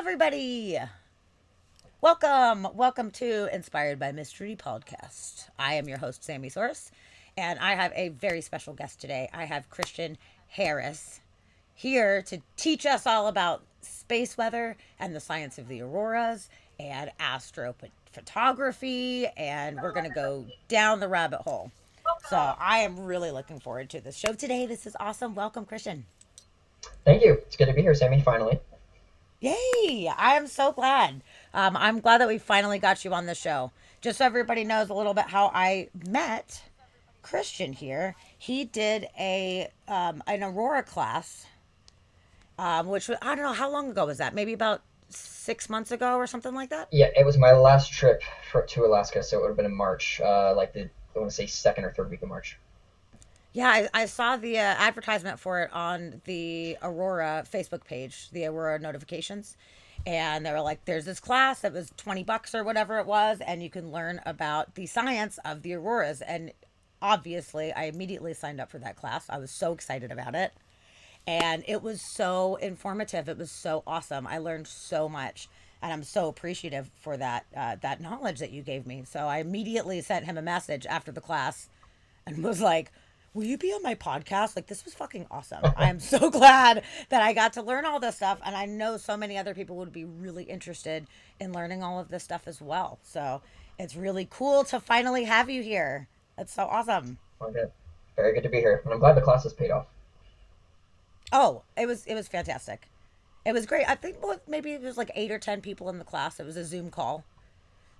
everybody. Welcome to Inspired by Mystery podcast. I am your host, Sammy Source, and I have a very special guest today. I have Christian Harris here to teach us all about space weather and the science of the auroras and astrophotography, and we're going to go down the rabbit hole. So I am really looking forward to this show today. This is awesome. Welcome, Christian. Thank you. It's good to be here, Sammy, finally. Yay! I am so glad. I'm glad that we finally got you on the show. Just so everybody knows a little bit how I met Christian here. He did a an Aurora class, which I don't know how long ago was that. Maybe about 6 months ago or something like that. Yeah, it was my last trip to Alaska, so it would have been in March, I want to say second or third week of March. Yeah, I saw the advertisement for it on the Aurora Facebook page, the Aurora notifications. And they were like, there's this class that was $20 or whatever it was, and you can learn about the science of the auroras. And obviously, I immediately signed up for that class. I was so excited about it. And it was so informative. It was so awesome. I learned so much. And I'm so appreciative for that knowledge that you gave me. So I immediately sent him a message after the class and was like, will you be on my podcast? Like, this was fucking awesome. I am so glad that I got to learn all this stuff. And I know so many other people would be really interested in learning all of this stuff as well. So it's really cool to finally have you here. That's so awesome. Okay. Very good to be here, and I'm glad the class has paid off. Oh, it was fantastic. It was great. I think maybe it was like 8 or 10 people in the class. It was a Zoom call,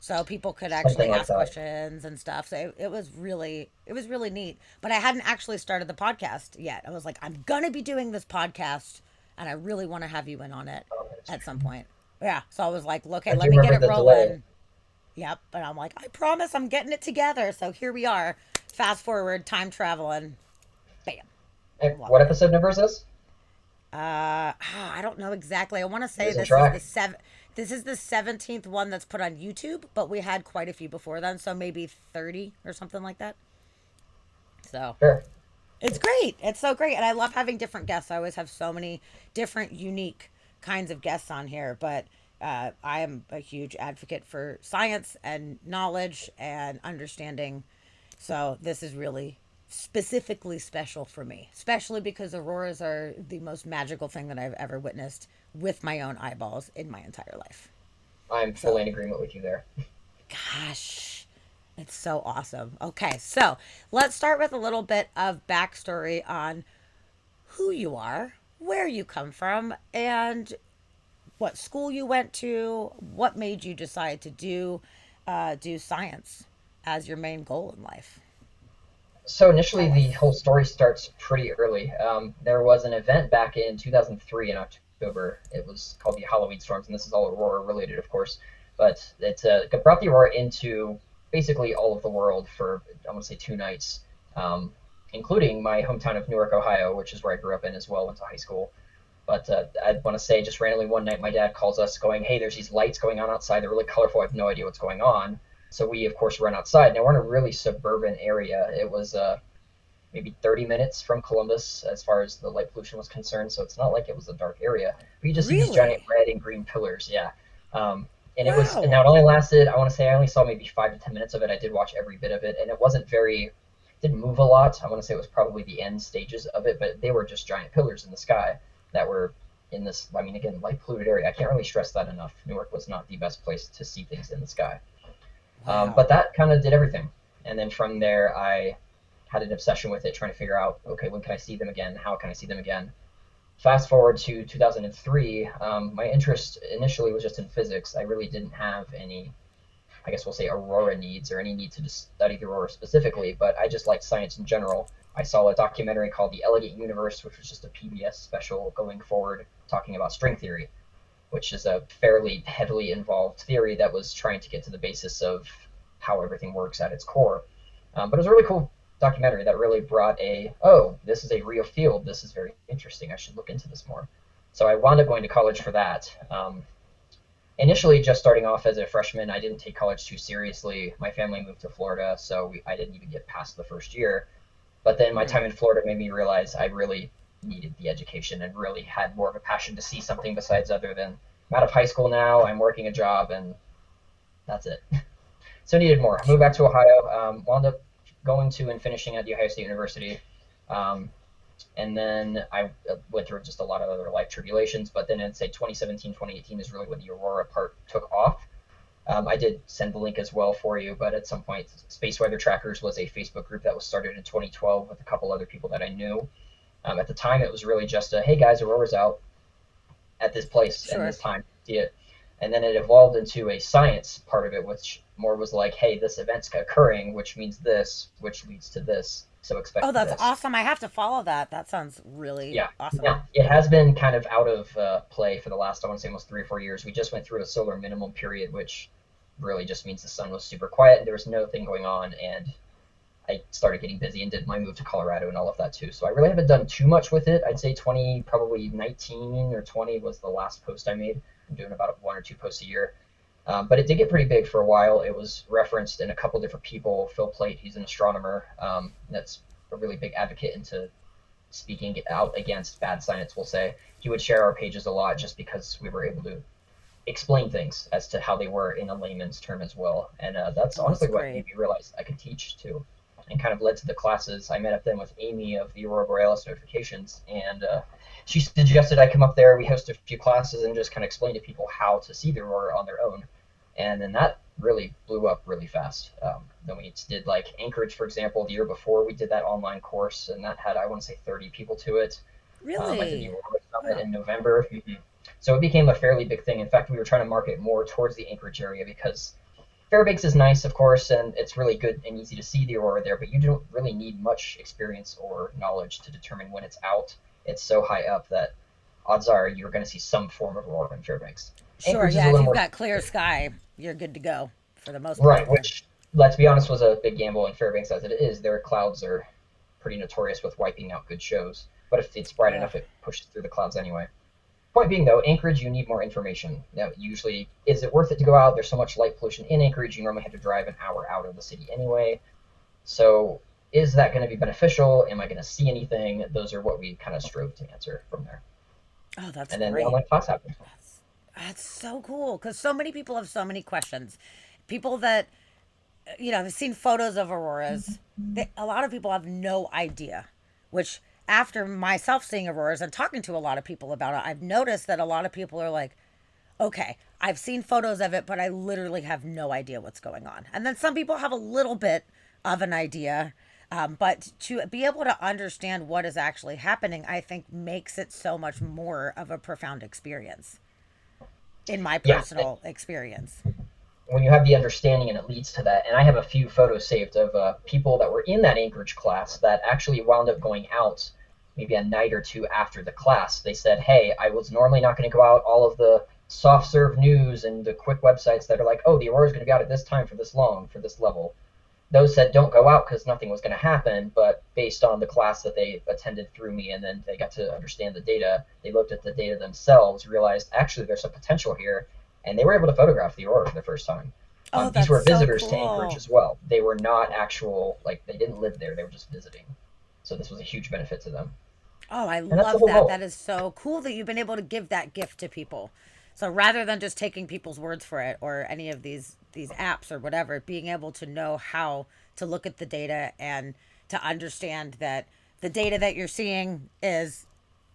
so people could actually Something like ask that. questions and stuff. So it was really neat. But I hadn't actually started the podcast yet. I was like, I'm gonna be doing this podcast, and I really want to have you in on it That's at true. some point. Yeah. So I was like, okay, I do let me get remember it the delay. rolling. Yep. And I'm like, I promise I'm getting it together. So here we are. Fast forward, time traveling. Bam. What Loving it. episode number is this? I don't know exactly. I want to say Losing this is the track. seven. This is the 17th one that's put on YouTube, but we had quite a few before then, so maybe 30 or something like that. So Sure. it's great. It's so great, and I love having different guests. I always have so many different, unique kinds of guests on here, but I am a huge advocate for science and knowledge and understanding. So this is really specifically special for me, especially because auroras are the most magical thing that I've ever witnessed with my own eyeballs in my entire life. I'm So, fully in agreement with you there. gosh, it's so awesome. Okay, so let's start with a little bit of backstory on who you are, where you come from, and what school you went to, what made you decide to do science as your main goal in life. So initially, Tell the us. whole story starts pretty early. There was an event back in 2003 in October. It was called the Halloween Storms, and this is all Aurora related, of course. But it brought the Aurora into basically all of the world for, I want to say, 2 nights, um, including my hometown of Newark, Ohio, which is where I grew up in as well, went to high school. But I want to say, just randomly one night, my dad calls us going, hey, there's these lights going on outside. They're really colorful. I have no idea what's going on. So we, of course, run outside. Now, we're in a really suburban area. It was maybe 30 minutes from Columbus as far as the light pollution was concerned. So it's not like it was a dark area. But you just see these giant Really? red and green pillars. Yeah. And it was, and now Wow. it only lasted, I want to say, I only saw maybe 5 to 10 minutes of it. I did watch every bit of it. And it wasn't very, didn't move a lot. I want to say it was probably the end stages of it, but they were just giant pillars in the sky that were in this, I mean, again, light polluted area. I can't really stress that enough. Newark was not the best place to see things in the sky. But Wow. that kind of did everything. And then from there, I had an obsession with it, trying to figure out, okay, when can I see them again? How can I see them again? Fast forward to 2003, my interest initially was just in physics. I really didn't have any, I guess we'll say, aurora needs or any need to just study the aurora specifically, but I just liked science in general. I saw a documentary called The Elegant Universe, which was just a PBS special going forward talking about string theory, which is a fairly heavily involved theory that was trying to get to the basis of how everything works at its core. But it was a really cool documentary that really brought oh, this is a real field. This is very interesting. I should look into this more. So I wound up going to college for that. Initially, just starting off as a freshman, I didn't take college too seriously. My family moved to Florida, so I didn't even get past the first year. But then my time Hmm. in Florida made me realize I really needed the education and really had more of a passion to see something besides other than I'm out of high school now. I'm working a job, and that's it. So needed more. I moved back Sure. to Ohio. Wound up going to and finishing at the Ohio State University. Um, and then I went through just a lot of other life tribulations. But then in say 2017, 2018 is really when the Aurora part took off. I did send the link as well for you, but at some point, Space Weather Trackers was a Facebook group that was started in 2012 with a couple other people that I knew. At the time, it was really just a, hey guys, Aurora's out at this place and Sure. this time. See it. And then it evolved into a science part of it, which more was like, hey, this event's occurring, which means this, which leads to this. So Oh, expect that's this. awesome. I have to follow that. That sounds really Yeah. awesome. Yeah. It has been kind of out of play for the last, I want to say, almost 3 or 4 years. We just went through a solar minimum period, which really just means the sun was super quiet and there was nothing going on. And I started getting busy and did my move to Colorado and all of that too. So I really haven't done too much with it. I'd say 20, probably 19 or 20 was the last post I made. I'm doing about 1 or 2 posts a year. But it did get pretty big for a while. It was referenced in a couple different people. Phil Plait, he's an astronomer that's a really big advocate into speaking out against bad science, we'll say. He would share our pages a lot just because we were able to explain things as to how they were in a layman's term as well. And that's Oh, that's honestly what great. made me realize I could teach too, and kind of led to the classes. I met up then with Amy of the Aurora Borealis notifications, and she suggested I come up there. We hosted a few classes and just kind of explain to people how to see the aurora on their own. And then that really blew up really fast. Then we did like Anchorage, for example, the year before we did that online course, and that had, I want to say, 30 people to it. I did the Really? Aurora Summit Wow. in November. Mm-hmm. So it became a fairly big thing. In fact, we were trying to market more towards the Anchorage area because Fairbanks is nice, of course, and it's really good and easy to see the aurora there, but you don't really need much experience or knowledge to determine when it's out. It's so high up that odds are you're going to see some form of aurora in Fairbanks. Sure. Anchorage is a Yeah. If little you've more got clear sky, you're good to go for the most right, part. which, let's be honest, was a big gamble in Fairbanks as it is. Their clouds are pretty notorious with wiping out good shows, but if it's bright Ugh. enough, it pushes through the clouds anyway. Point being, though, Anchorage, you need more information. Now, usually, is it worth it to go out? There's so much light pollution in Anchorage, you normally have to drive an hour out of the city anyway. So, is that going to be beneficial? Am I going to see anything? Those are what we kind of strove to answer from there. Oh, that's And then the great. online class happened. That's so cool because so many people have so many questions. People that, have seen photos of auroras. A lot of people have no idea, which after myself seeing auroras and talking to a lot of people about it, I've noticed that a lot of people are like, okay, I've seen photos of it, but I literally have no idea what's going on. And then some people have a little bit of an idea. But to be able to understand what is actually happening, I think makes it so much more of a profound experience in my Yeah, personal experience. when you have the understanding and it leads to that. And I have a few photos saved of people that were in that Anchorage class that actually wound up going out maybe a night or two after the class. They said, hey, I was normally not going to go out. All of the soft serve news and the quick websites that are like, oh, the Aurora is going to be out at this time for this long, for this level. Those said don't go out because nothing was going to happen. But based on the class that they attended through me and then they got to understand the data, they looked at the data themselves, realized actually there's a potential here, and they were able to photograph the aurora for the first time. Oh, These that's were so visitors to Anchorage cool. as well. They were not actual, like, they didn't live there, they were just visiting. So this was a huge benefit to them. Oh, I And that's the love whole that. goal. That is so cool that you've been able to give that gift to people. So rather than just taking people's words for it or any of these apps or whatever, being able to know how to look at the data and to understand that the data that you're seeing is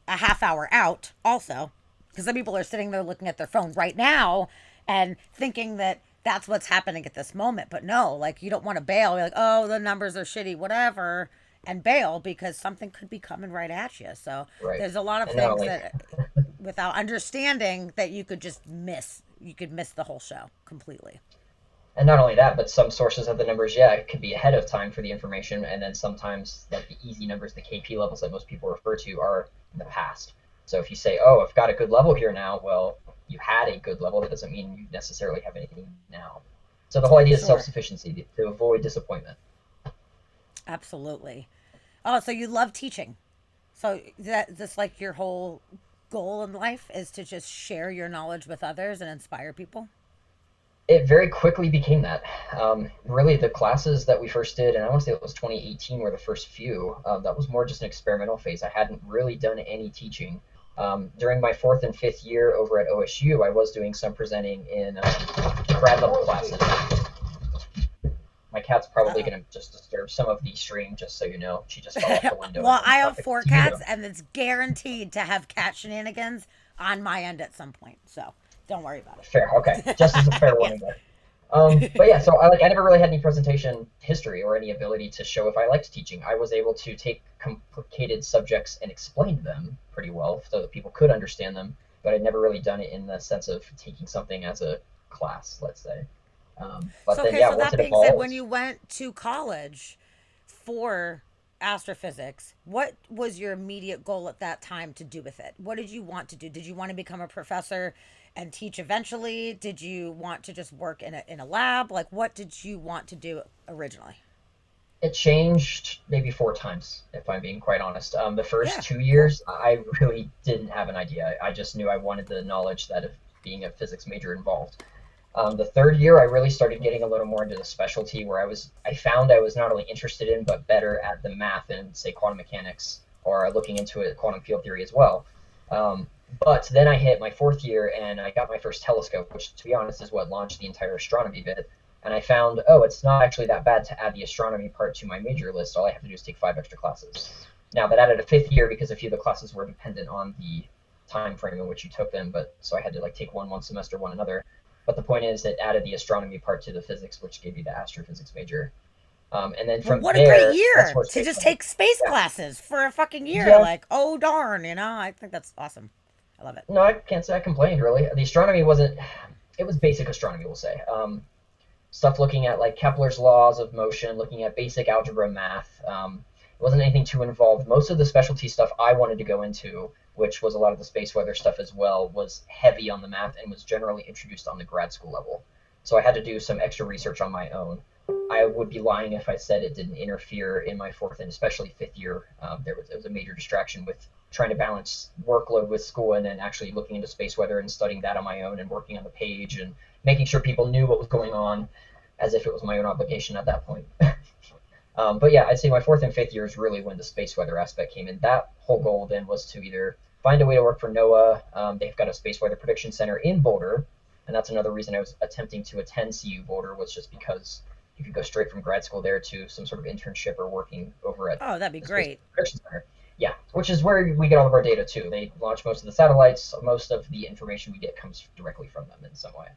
a half hour out also, because some people are sitting there looking at their phone right now and thinking that that's what's happening at this moment. But no, like you don't want to bail. You're like, oh, the numbers are shitty, whatever, and bail because something could be coming right at you. So Right. there's a lot of And not things only that without understanding that you could just miss. You could miss the whole show completely. and not only that, but some sources of the numbers, yeah, it could be ahead of time for the information, and then sometimes like the easy numbers, the KP levels that most people refer to are in the past. So if you say, oh, I've got a good level here now, well, you had a good level. That doesn't mean you necessarily have anything now. So the whole idea is Sure. self-sufficiency to avoid disappointment. Absolutely. Oh, so you love teaching. So that's like your whole goal in life is to just share your knowledge with others and inspire people. It very quickly became that. Really, the classes that we first did, and I want to say it was 2018 were the first few. That was more just an experimental phase. I hadn't really done any teaching. During my fourth and fifth year over at OSU, I was doing some presenting in grad level classes. My cat's probably Uh-oh. going to just disturb some of the stream, just so you know. She just fell off the window Well, and I have dropped the four computer. cats, and it's guaranteed to have cat shenanigans on my end at some point. So don't worry about Fair, okay. Just as a fair warning it. there. But yeah, so I never really had any presentation history or any ability to show if I liked teaching. I was able to take complicated subjects and explain them pretty well so that people could understand them, but I'd never really done it in the sense of taking something as a class, let's say. But So, then okay, yeah, so once that it being said, when evolved, you went to college for astrophysics, what was your immediate goal at that time to do with it? What did you want to do? Did you want to become a professor and teach eventually? Did you want to just work in a lab? Like, what did you want to do originally? it changed maybe four times, if I'm being quite honest. The first Yeah, two cool. years, I really didn't have an idea. I just knew I wanted the knowledge that of being a physics major involved. The third year, I really started getting a little more into the specialty where I found I was not only interested in, but better at the math and say quantum mechanics or looking into it, quantum field theory as well. Um, but then I hit my fourth year and I got my first telescope, which to be honest is what launched the entire astronomy bit. And I found, oh, it's not actually that bad to add the astronomy part to my major list. All I have to do is take five extra classes. Now that added a fifth year because a few of the classes were dependent on the time frame in which you took them, but so I had to like take one semester, one another. But the point is, it added the astronomy part to the physics, which gave you the astrophysics major. And then Well, from what a great there, that's year where to space just went. take space Yeah, classes for a fucking year. yeah. Like, oh darn, I think that's awesome. I love it. No, I can't say I complained really. The astronomy wasn't. It was basic astronomy, we'll say. Stuff looking at like Kepler's laws of motion, looking at basic algebra math. It wasn't anything too involved. Most of the specialty stuff I wanted to go into, which was a lot of the space weather stuff as well, was heavy on the math and was generally introduced on the grad school level. So I had to do some extra research on my own. I would be lying if I said it didn't interfere in my fourth and especially fifth year. It was a major distraction with trying to balance workload with school and then actually looking into space weather and studying that on my own and working on the page and making sure people knew what was going on as if it was my own obligation at that point. But yeah, I'd say my fourth and fifth year is really when the space weather aspect came in. That whole goal then was to either find a way to work for NOAA. They've got a space weather prediction center in Boulder, and that's another reason I was attempting to attend CU Boulder was just because you could go straight from grad school there to some sort of internship or working over at Oh, that'd be the space great. prediction center. Yeah, which is where we get all of our data too. They launch most of the satellites. Most of the information we get comes directly from them in some way.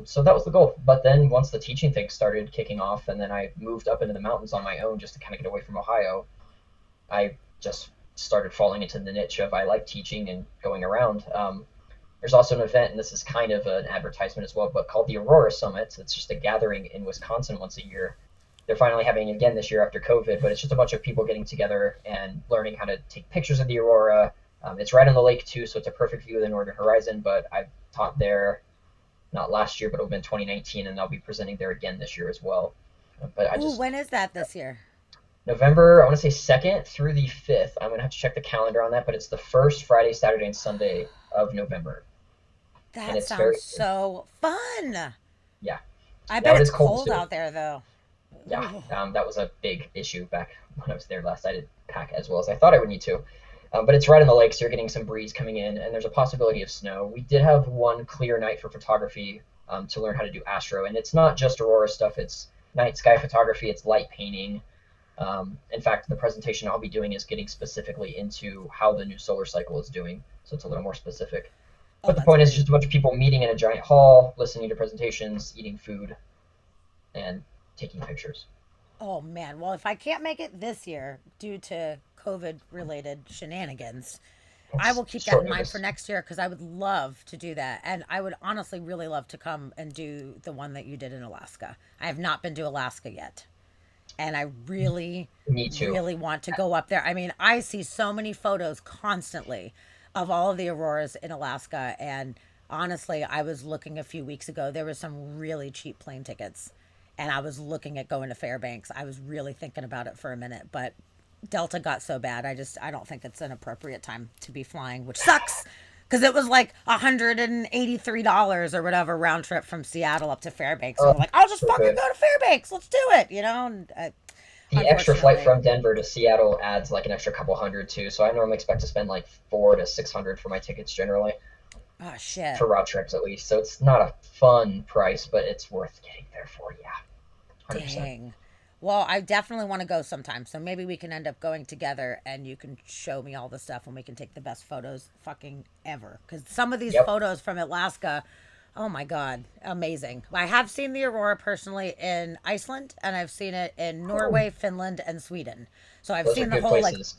So that was the goal. But then once the teaching thing started kicking off, and then I moved up into the mountains on my own just to kind of get away from Ohio, I just started falling into the niche of I like teaching and going around. There's also an event, and this is kind of an advertisement as well, but called the Aurora Summit. It's just a gathering in Wisconsin once a year. They're finally having it again this year after COVID, but it's just a bunch of people getting together and learning how to take pictures of the aurora. It's right on the lake too, so it's a perfect view of the northern horizon. But I've taught there not last year, but it'll be in 2019, and I'll be presenting there again this year as well. But I Ooh, just when is that this year? November, I want to say 2nd through the 5th. I'm gonna have to check the calendar on that, but it's the first Friday, Saturday, and Sunday of November, and That it's very sounds so fun. yeah. I Now bet it it's is cold cold too. out there though. Yeah, Ooh. that was a big issue back when I was there last. I didn't pack as well as I thought I would need to. But it's right on the lake, so you're getting some breeze coming in, and there's a possibility of snow. We did have one clear night for photography to learn how to do astro, and it's not just aurora stuff. It's night sky photography. It's light painting. In fact, the presentation I'll be doing is getting specifically into how the new solar cycle is doing, so it's a little more specific. Oh, But the that's point is great. just a bunch of people meeting in a giant hall, listening to presentations, eating food, and taking pictures. Oh man. Well, if I can't make it this year due to COVID related shenanigans, I It's will keep that short in mind for notice. next year because I would love to do that. And I would honestly really love to come and do the one that you did in Alaska. I have not been to Alaska yet. And I really, Me too. really want to go up there. I mean, I see so many photos constantly of all of the auroras in Alaska. And honestly, I was looking a few weeks ago, there was some really cheap plane tickets. And I was looking at going to Fairbanks. I was really thinking about it for a minute, but Delta got so bad. I don't think it's an appropriate time to be flying, which sucks because it was like $183 or whatever round trip from Seattle up to Fairbanks. And Oh, we're like, I'll just so fucking good. go to Fairbanks. Let's do it, And The extra flight unfortunately. from Denver to Seattle adds like an extra couple hundred too. So I normally expect to spend like 400 to 600 for my tickets generally Oh shit. for route trips at least. So it's not a fun price, but it's worth getting there for. Yeah, 100%. Dang. Well, I definitely want to go sometime. So maybe we can end up going together and you can show me all the stuff and we can take the best photos fucking ever. Because some of these Yep. photos from Alaska, oh my God, amazing. I have seen the Aurora personally in Iceland and I've seen it in Oh, Norway, Finland, and Sweden. So I've those are seen the good whole, like, places.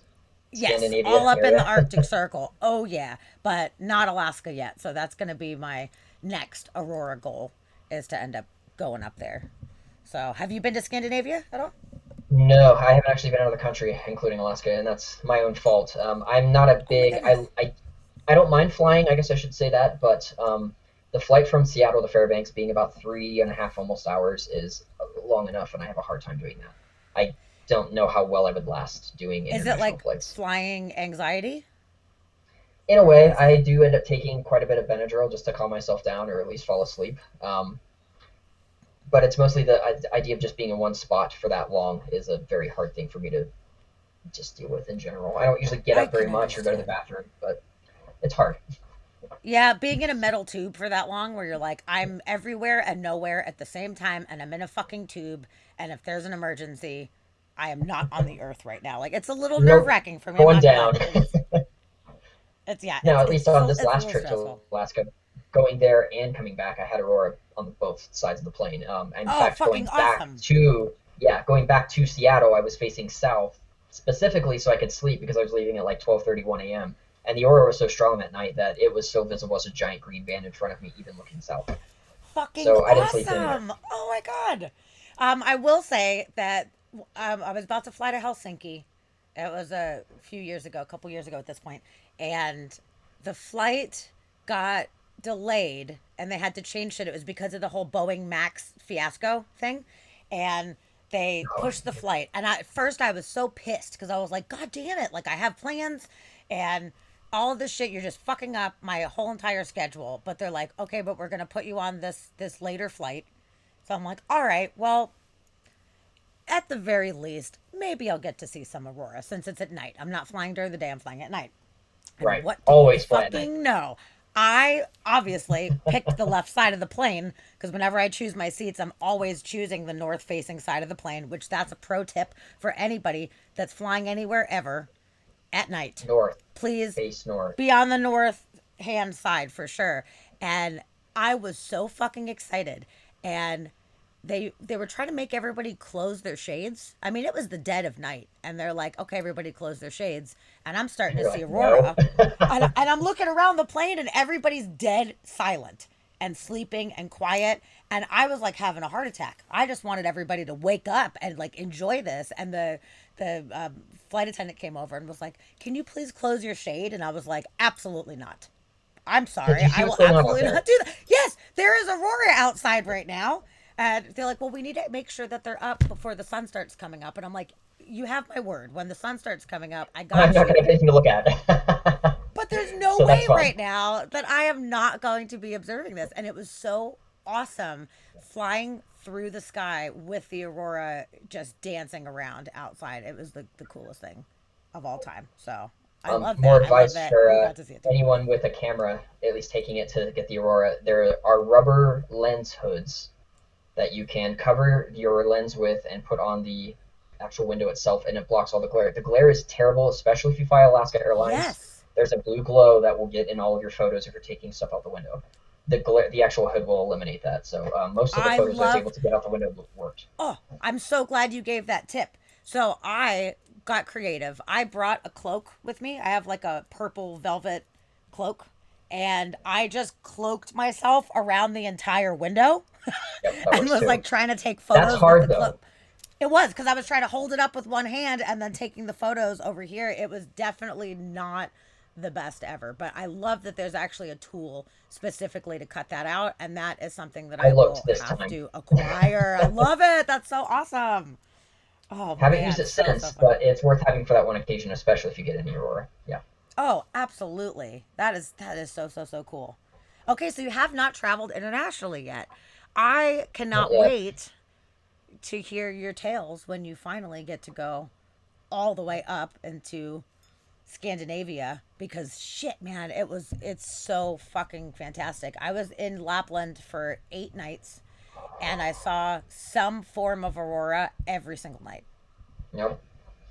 yes, all Scandinavia up in the area. Arctic Circle. Oh, yeah. But not Alaska yet. So that's going to be my next Aurora goal is to end up going up there. So have you been to Scandinavia at all? No, I haven't actually been out of the country, including Alaska, and that's my own fault. I'm not a Oh my big. goodness. I don't mind flying. I guess I should say that, but the flight from Seattle to Fairbanks being about 3.5 almost hours is long enough, and I have a hard time doing that. I don't know how well I would last doing Is it international like flights. flying anxiety? In a Or what way, is it? I do end up taking quite a bit of Benadryl just to calm myself down or at least fall asleep. But it's mostly the idea of just being in one spot for that long is a very hard thing for me to just deal with in general. I don't usually get I up very can much or go to the understand. bathroom, but it's hard. Yeah, being in a metal tube for that long where you're like, I'm everywhere and nowhere at the same time and I'm in a fucking tube and if there's an emergency, I am not on the earth right now. Like it's a little nerve Nope, wracking for me. I'm going not gonna lie. down. It's yeah, Now, at least on this it's a last little trip to stressful. Alaska, going there and coming back, I had Aurora on both sides of the plane. In Oh, fact, fucking awesome. going back to Seattle, I was facing south specifically so I could sleep because I was leaving at like 12:31 a.m. And the Aurora was so strong that night that it was so visible as a giant green band in front of me, even looking south. Fucking So I didn't sleep in there. awesome. Oh my god. I will say that I was about to fly to Helsinki. It was a few years ago, a couple years ago at this point, and the flight got delayed, and they had to change it. It was because of the whole Boeing Max fiasco thing, and they Oh, pushed the flight. And at first, I was so pissed because I was like, "God damn it! Like I have plans, and all of this shit you're just fucking up my whole entire schedule." But they're like, "Okay, but we're gonna put you on this later flight." So I'm like, "All right, well, at the very least, maybe I'll get to see some aurora since it's at night. I'm not flying during the day, I'm flying at night." And right. what do you Always fly at night. fucking know? I obviously picked the left side of the plane because whenever I choose my seats, I'm always choosing the north facing side of the plane, which that's a pro tip for anybody that's flying anywhere ever at night. North, Please face north. be on the north hand side for sure. And I was so fucking excited. And they were trying to make everybody close their shades. I mean, it was the dead of night, and they're like, "Okay, everybody close their shades." And I'm starting to You're see like, no. aurora, and I'm looking around the plane, and everybody's dead silent and sleeping and quiet. And I was like having a heart attack. I just wanted everybody to wake up and like enjoy this. And the flight attendant came over and was like, "Can you please close your shade?" And I was like, "Absolutely not. I'm Did sorry. you see I what's will going on out absolutely there? not do that." Yes, there is aurora outside right now. And they're like, "Well, we need to make sure that they're up before the sun starts coming up." And I'm like, "You have my word. When the sun starts coming up, I I'm got not going to have you." anything to look at. But there's no So that's way fine. right now that I am not going to be observing this. And it was so awesome flying through the sky with the aurora just dancing around outside. It was the coolest thing of all time. So I love More that. I love advice that for you got to see it too. anyone with a camera, at least taking it to get the aurora. There are rubber lens hoods that you can cover your lens with and put on the actual window itself, and it blocks all the glare. The glare is terrible, especially if you fly Alaska Airlines. Yes. There's a blue glow that will get in all of your photos if you're taking stuff out the window. The glare, the actual hood will eliminate that. So most of the I photos I was able love to get out the window worked. Oh, I'm so glad you gave that tip. So I got creative. I brought a cloak with me. I have like a purple velvet cloak, and I just cloaked myself around the entire window Yep, that and works was too. like trying to take That's photos with the hard though. cloak. It was because I was trying to hold it up with one hand and then taking the photos over here. It was definitely not the best ever, but I love that there's actually a tool specifically to cut that out, and that is something that I I looked will this have time. to acquire. I love it. That's so awesome. Oh Haven't used man, it so since, fun. but it's worth having for that one occasion, especially if you get any aurora. Yeah. Oh, absolutely. That is so cool. Okay, so you have not traveled internationally yet. I Not cannot yet. wait to hear your tales when you finally get to go all the way up into Scandinavia, because shit, man, it's so fucking fantastic. I was in Lapland for 8 nights and I saw some form of aurora every single night. Yep,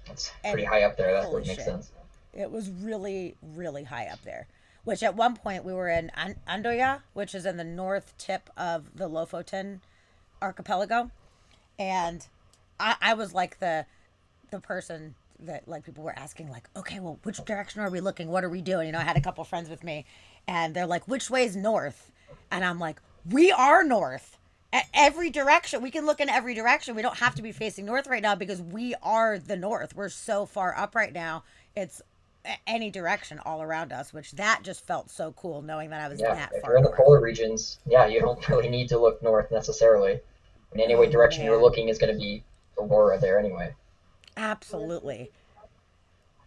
that's pretty And high up there. That holy would make shit, sense. it was really, really high up there. Which at one point we were in Andoya, which is in the north tip of the Lofoten archipelago, and I was like the person that like people were asking like, okay, well, which direction are we looking? What are we doing? You know, I had a couple friends with me, and they're like, which way's north? And I'm like, we are north. Every direction we can look in every direction. We don't have to be facing north right now because we are the north. We're so far up right now. It's any direction all around us, which that just felt so cool knowing that I was Yeah, that if far you're in the north. polar regions, yeah, you don't really need to look north necessarily. In any way Oh direction you're man, looking is going to be aurora there anyway. absolutely.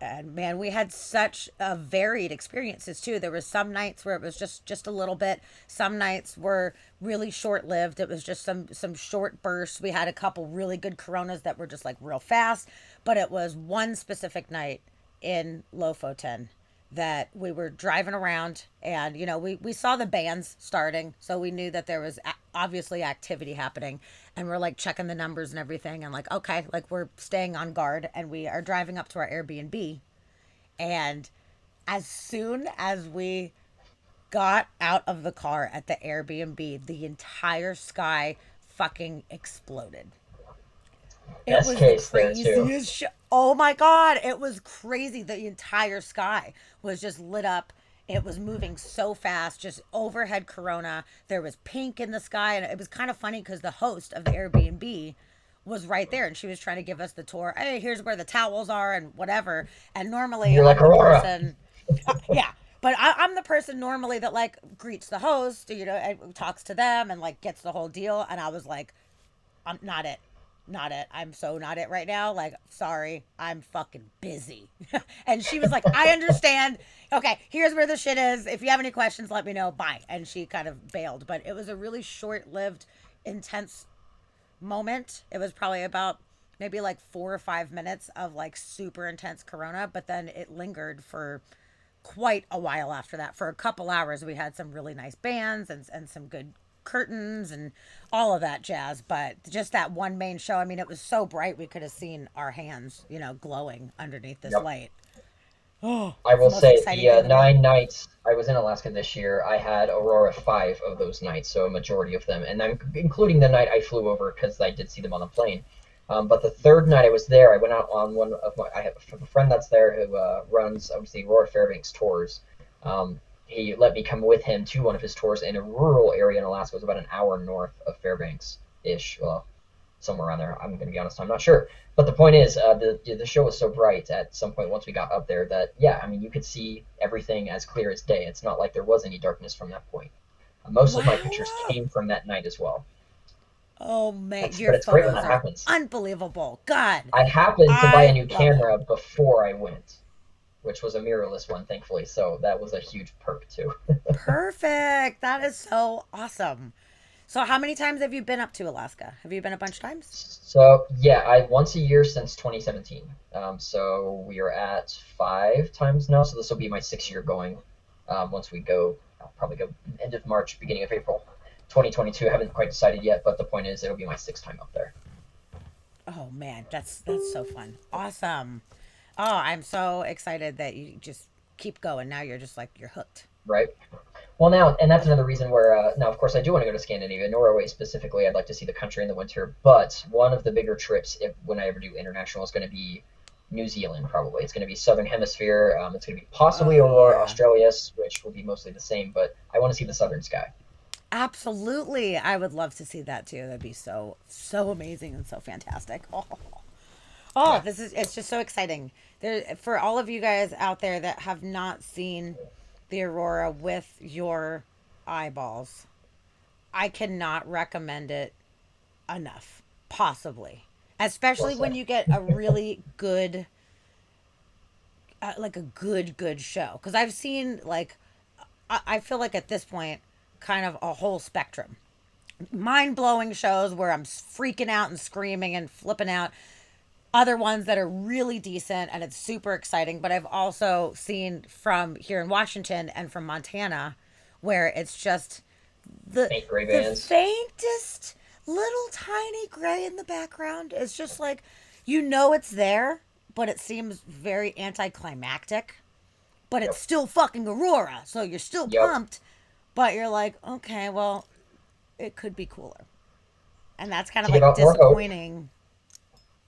And man, we had such varied experiences too. There was some nights where it was just a little bit. Some nights were really short lived. It was just some short bursts. We had a couple really good coronas that were just like real fast, but it was one specific night in Lofoten that we were driving around, and we saw the bands starting, so we knew that there was obviously activity happening, and we're like checking the numbers and everything, and like, okay, like we're staying on guard, and we are driving up to our Airbnb. And as soon as we got out of the car at the Airbnb, the entire sky fucking exploded. It Best was the case there too. craziest Oh my god, it was crazy. The entire sky was just lit up. It was moving so fast, just overhead corona. There was pink in the sky, and it was kind of funny because the host of the Airbnb was right there, and she was trying to give us the tour. Hey, here's where the towels are and whatever. And normally You're like I'm the aurora. person, yeah, but I'm the person normally that like greets the host, and talks to them and like gets the whole deal. And I was like, I'm not it. Not it. I'm so not it right now. Like, sorry, I'm fucking busy. And she was like, I understand. Okay, here's where the shit is. If you have any questions, let me know. Bye. And she kind of bailed. But it was a really short lived, intense moment. It was probably about maybe like 4 or 5 minutes of like super intense corona, but then it lingered for quite a while after that. For a couple hours, we had some really nice bands and some good curtains and all of that jazz. But just that one main show, I mean, it was so bright we could have seen our hands, glowing underneath this Yep. light. Oh, I it's the will most say exciting the thing in the world. 9 nights I was in Alaska this year, I had aurora 5 of those nights, so a majority of them, and I'm including the night I flew over because I did see them on the plane. But the third night I was there, I went out on one of my. I have a friend that's there who runs obviously Aurora Fairbanks tours. He let me come with him to one of his tours in a rural area in Alaska. It was about an hour north of Fairbanks ish. Well, somewhere around there. I'm going to be honest, I'm not sure. But the point is, the show was so bright at some point once we got up there that yeah, I mean you could see everything as clear as day. It's not like there was any darkness from that point. Most of my pictures Wow. came from that night as well. Oh man, But your it's great when photos that are happens. unbelievable. God, I happened to buy a I new love it. camera before I went, which was a mirrorless one, thankfully. So that was a huge perk too. Perfect. That is so awesome. So, how many times have you been up to Alaska? Have you been a bunch of times? So yeah, I once a year since 2017. So we are at 5 times now. So this will be my 6th year going. Once we go, I'll probably go end of March, beginning of April, 2022. I haven't quite decided yet, but the point is, it'll be my 6th time up there. Oh man, that's so fun. Awesome. Oh, I'm so excited that you just keep going. Now you're just like you're hooked. Right. Well, now, and that's That's another reason where now, of course, I do want to go to Scandinavia, Norway specifically. I'd like to see the country in the winter, but one of the bigger trips, if when I ever do international, is going to be New Zealand. Probably it's going to be Southern Hemisphere. It's going to be possibly oh Aurora yeah. Australis, which will be mostly the same, but I want to see the southern sky. Absolutely. I would love to see that too. That'd be so amazing and so fantastic. Oh. Oh, Yeah. this is it's just so exciting. There for all of you guys out there that have not seen the aurora with your eyeballs. I cannot recommend it enough, possibly. Well Especially when said. you get a really good like a good show, cuz I've seen like I feel like at this point kind of a whole spectrum mind-blowing shows where I'm freaking out and screaming and flipping out. Other ones that are really decent and it's super exciting. But I've also seen from here in Washington and from Montana where it's just the Faint gray the bands. faintest little tiny gray in the background. It's just like you know it's there, but it seems very anticlimactic. But it's Yep. still fucking Aurora, so you're still Yep. pumped. But you're like, okay, well, it could be cooler, and that's kind of To give like out more hope, disappointing.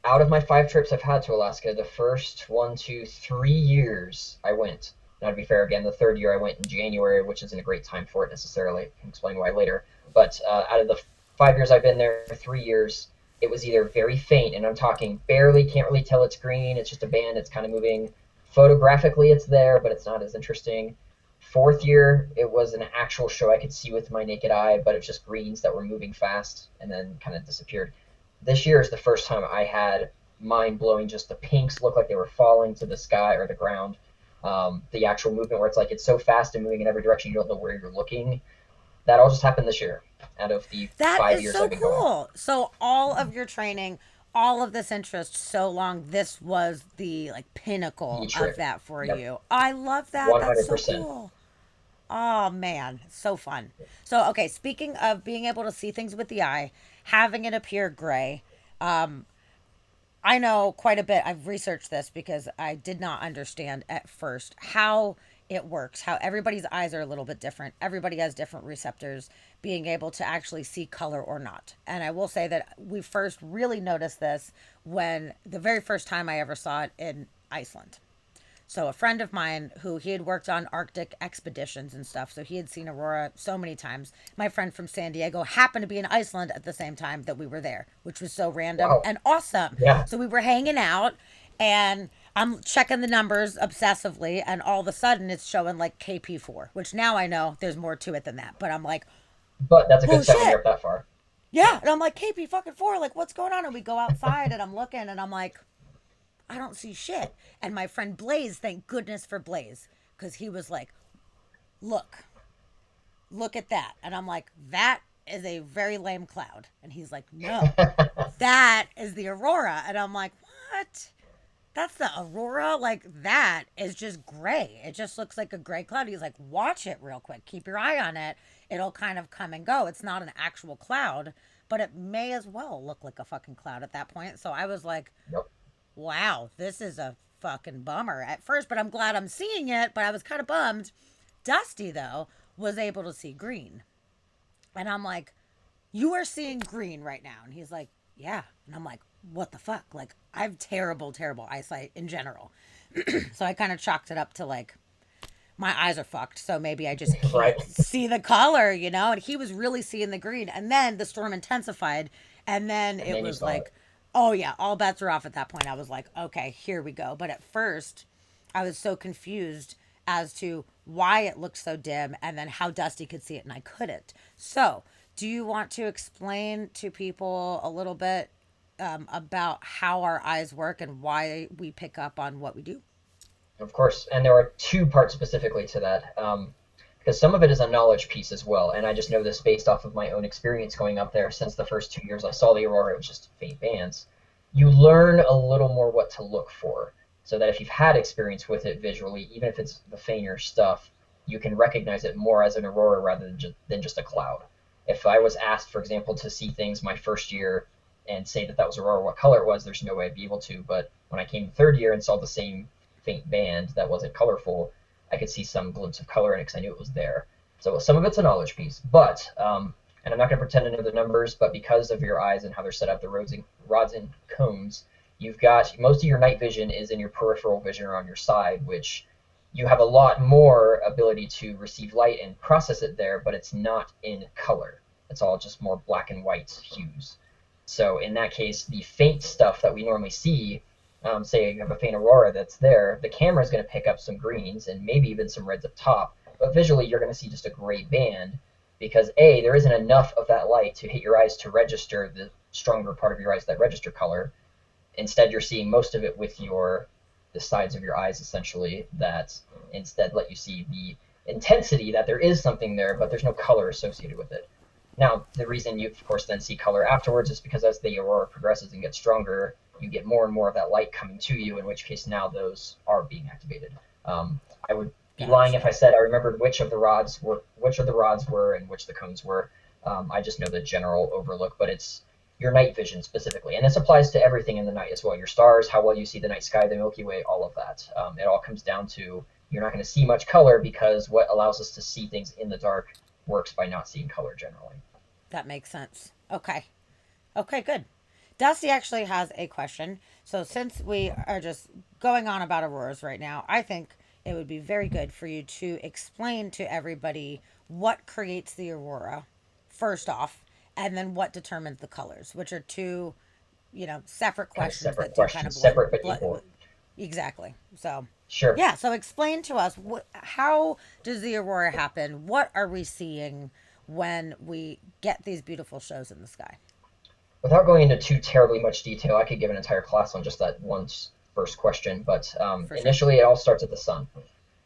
out of my 5 trips I've had to Alaska, the first 1, 2, 3 years I went. Now, to be fair, again, the third year I went in January, which isn't a great time for it necessarily. I can explain why later. But out of the 5 years I've been there, 3 years, it was either very faint, and I'm talking barely, can't really tell it's green. It's just a band, it's kind of moving. Photographically, it's there, but it's not as interesting. Fourth year, it was an actual show I could see with my naked eye, but it was just greens that were moving fast and then kind of disappeared. This year is the first time I had mind blowing. Just the pinks look like they were falling to the sky or the ground. The actual movement where it's like it's so fast and moving in every direction you don't know where you're looking. That all just happened this year. Out of the That five is years so I've been going, cool. So all of your training, all of this interest so long, this was the like the pinnacle of trip. that for Yep, you. I love that. one That's hundred so percent. cool. Oh man, so fun. So okay, speaking of being able to see things with the eye, having it appear gray, um, I know quite a bit. I've researched this because I did not understand at first how it works, how everybody's eyes are a little bit different. Everybody has different receptors, being able to actually see color or not. And I will say that we first really noticed this when the very first time I ever saw it in Iceland. So a friend of mine who he had worked on Arctic expeditions and stuff, so he had seen Aurora so many times. My friend from San Diego happened to be in Iceland at the same time that we were there, which was so random Wow. and awesome. Yeah. So we were hanging out and I'm checking the numbers obsessively and all of a sudden it's showing like KP4, which now I know there's more to it than that, but I'm like, But that's a "Oh good sign when you're shit." up that far. Yeah, and I'm like, "KP fucking 4, like what's going on?" And we go outside and I'm looking and I'm like, I don't see shit. And my friend Blaze, thank goodness for Blaze, because he was like, look, look at that. And I'm like, that is a very lame cloud. And he's like, no, that is the Aurora. And I'm like, what? That's the Aurora? Like, that is just gray. It just looks like a gray cloud. He's like, watch it real quick. Keep your eye on it. It'll kind of come and go. It's not an actual cloud, but it may as well look like a fucking cloud at that point. So I was like, Yep. wow, this is a fucking bummer at first, but I'm glad I'm seeing it. But I was kind of bummed. Dusty, though, was able to see green. And I'm like, you are seeing green right now. And he's like, yeah. And I'm like, what the fuck? Like, I have terrible, terrible eyesight in general. So I kind of chalked it up to like, my eyes are fucked. So maybe I just Right. can't see the color, you know? And he was really seeing the green. And then the storm intensified. And then And it then you was saw it. like, oh yeah, all bets are off at that point. I was like, okay, here we go. But at first, I was so confused as to why it looked so dim and then how Dusty could see it and I couldn't. So, do you want to explain to people a little bit about how our eyes work and why we pick up on what we do? Of course. And there are two parts specifically to that. Because some of it is a knowledge piece as well. And I just know this based off of my own experience going up there since the first 2 years I saw the Aurora, it was just faint bands. You learn a little more what to look for. So that if you've had experience with it visually, even if it's the fainter stuff, you can recognize it more as an Aurora rather than just a cloud. If I was asked, for example, to see things my first year and say that that was Aurora, what color it was, there's no way I'd be able to. But when I came third year and saw the same faint band that wasn't colorful, I could see some glimpse of color in it because I knew it was there. So some of it's a knowledge piece, but and I'm not going to pretend to know the numbers, but because of your eyes and how they're set up, the rods and cones, you've got most of your night vision is in your peripheral vision or on your side, which you have a lot more ability to receive light and process it there, but it's not in color. It's all just more black and white hues. So in that case, the faint stuff that we normally see, say you have a faint aurora that's there, the camera is going to pick up some greens and maybe even some reds up top, but visually you're going to see just a gray band because A, there isn't enough of that light to hit your eyes to register the stronger part of your eyes that register color. Instead, you're seeing most of it with the sides of your eyes essentially that instead let you see the intensity that there is something there, but there's no color associated with it. Now, the reason you, of course, then see color afterwards is because as the aurora progresses and gets stronger, you get more and more of that light coming to you, in which case now those are being activated. I would be lying if I Gotcha. said I remembered which of the rods were, and which the cones were. I just know the general overlook, but it's your night vision specifically, and this applies to everything in the night as well. Your stars, how well you see the night sky, the Milky Way, all of that. It all comes down to you're not going to see much color because what allows us to see things in the dark works by not seeing color generally. That makes sense. Okay. Okay, good. Dusty actually has a question. So, since we are just going on about auroras right now, I think it would be very good for you to explain to everybody what creates the aurora, first off, and then what determines the colors, which are two, separate Kind of questions separate that do kind of questions, separate but equal. exactly. So, Sure. yeah. So, explain to us how does the aurora happen? What are we seeing when we get these beautiful shows in the sky? Without going into too terribly much detail, I could give an entire class on just that one first question, but For sure. initially it all starts at the sun.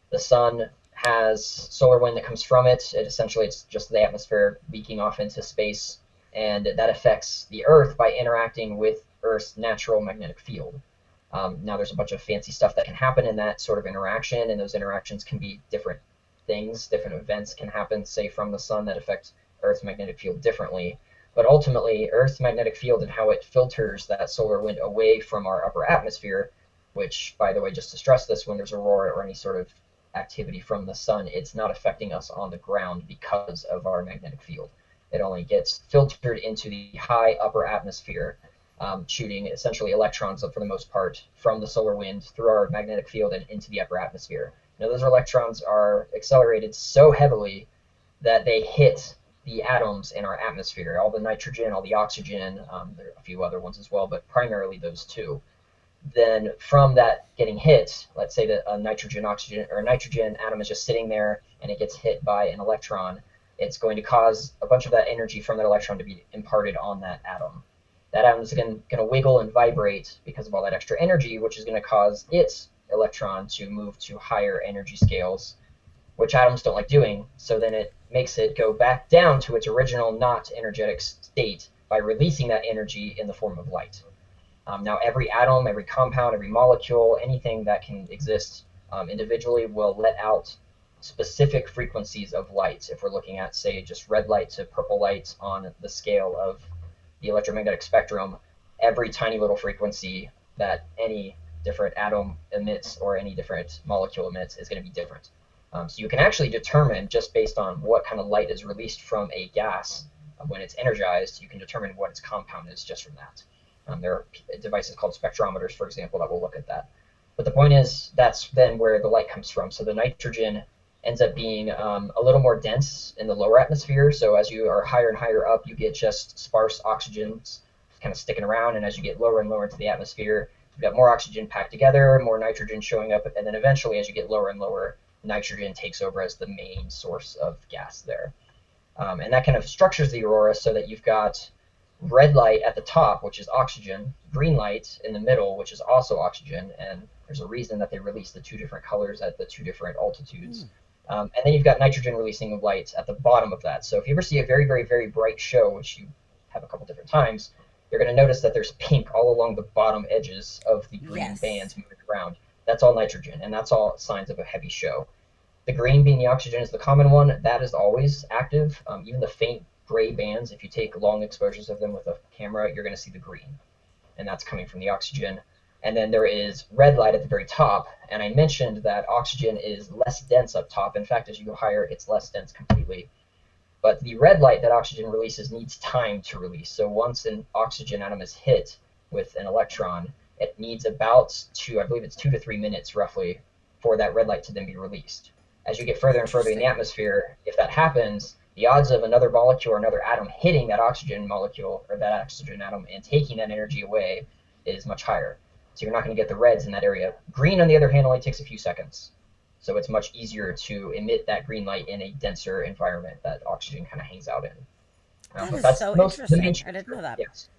The sun has solar wind that comes from it. It's just the atmosphere leaking off into space, and that affects the Earth by interacting with Earth's natural magnetic field. Now, there's a bunch of fancy stuff that can happen in that sort of interaction, and those interactions can be different things, different events can happen, say, from the sun that affect Earth's magnetic field differently. But ultimately, Earth's magnetic field and how it filters that solar wind away from our upper atmosphere, which, by the way, just to stress this, when there's aurora or any sort of activity from the sun, it's not affecting us on the ground because of our magnetic field. It only gets filtered into the high upper atmosphere, shooting essentially electrons for the most part from the solar wind through our magnetic field and into the upper atmosphere. Now, those electrons are accelerated so heavily that they hit the atoms in our atmosphere, all the nitrogen, all the oxygen, there are a few other ones as well, but primarily those two. Then from that getting hit, let's say that a nitrogen oxygen or a nitrogen atom is just sitting there and it gets hit by an electron, it's going to cause a bunch of that energy from that electron to be imparted on that atom. That atom is going to wiggle and vibrate because of all that extra energy, which is going to cause its electron to move to higher energy scales, which atoms don't like doing. So then it makes it go back down to its original not energetic state by releasing that energy in the form of light. Now, every atom, every compound, every molecule, anything that can exist individually will let out specific frequencies of light. If we're looking at, say, just red light to purple light on the scale of the electromagnetic spectrum, every tiny little frequency that any different atom emits or any different molecule emits is going to be different. So you can actually determine, just based on what kind of light is released from a gas when it's energized, you can determine what its compound is just from that. There are devices called spectrometers, for example, that will look at that. But the point is, that's then where the light comes from. So the nitrogen ends up being a little more dense in the lower atmosphere. So as you are higher and higher up, you get just sparse oxygens kind of sticking around. And as you get lower and lower into the atmosphere, you've got more oxygen packed together, more nitrogen showing up. And then eventually, as you get lower and lower, nitrogen takes over as the main source of gas there. And that kind of structures the aurora so that you've got red light at the top, which is oxygen, green light in the middle, which is also oxygen, and there's a reason that they release the two different colors at the two different altitudes. And then you've got nitrogen releasing light at the bottom of that. So if you ever see a very, very, very bright show, which you have a couple different times, you're going to notice that there's pink all along the bottom edges of the green Yes. bands moving around. That's all nitrogen, and that's all signs of a heavy show. The green being the oxygen is the common one. That is always active. Even the faint gray bands, if you take long exposures of them with a camera, you're going to see the green. And that's coming from the oxygen. And then there is red light at the very top. And I mentioned that oxygen is less dense up top. In fact, as you go higher, it's less dense completely. But the red light that oxygen releases needs time to release. So once an oxygen atom is hit with an electron, it needs about I believe it's 2 to 3 minutes roughly, for that red light to then be released. As you get further and further in the Interesting. atmosphere, if that happens, the odds of another molecule or another atom hitting that oxygen molecule or that oxygen atom and taking that energy away is much higher. So you're not going to get the reds in that area. Green, on the other hand, only takes a few seconds. So it's much easier to emit that green light in a denser environment that oxygen kind of hangs out in. That But is that's so the main interesting. I didn't know spectrum. that. Yes.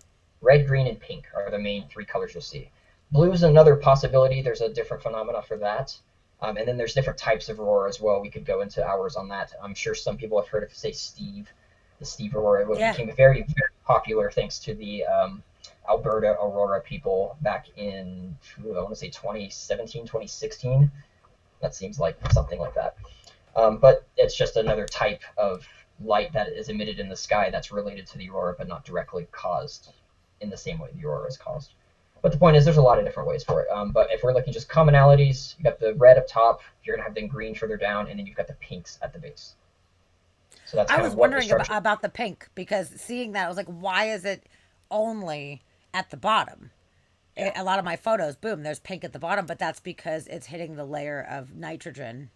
Red, green, and pink are the main three colors you'll see. Blue is another possibility. There's a different phenomena for that. And then there's different types of aurora as well. We could go into hours on that. I'm sure some people have heard of, say, Steve. the Steve Aurora, which Yeah. became very, very popular thanks to the Alberta Aurora people back in, I want to say 2017, 2016. That seems like something like that. But it's just another type of light that is emitted in the sky that's related to the aurora, but not directly caused in the same way the aurora is caused. But the point is, there's a lot of different ways for it. But if we're looking just commonalities, you got the red up top, you're gonna have the green further down, and then you've got the pinks at the base. So that's I kind was of what the wondering structure. about the pink because seeing that, I was like, why is it only at the bottom? Yeah, A lot of my photos, boom, there's pink at the bottom, but that's because it's hitting the layer of nitrogen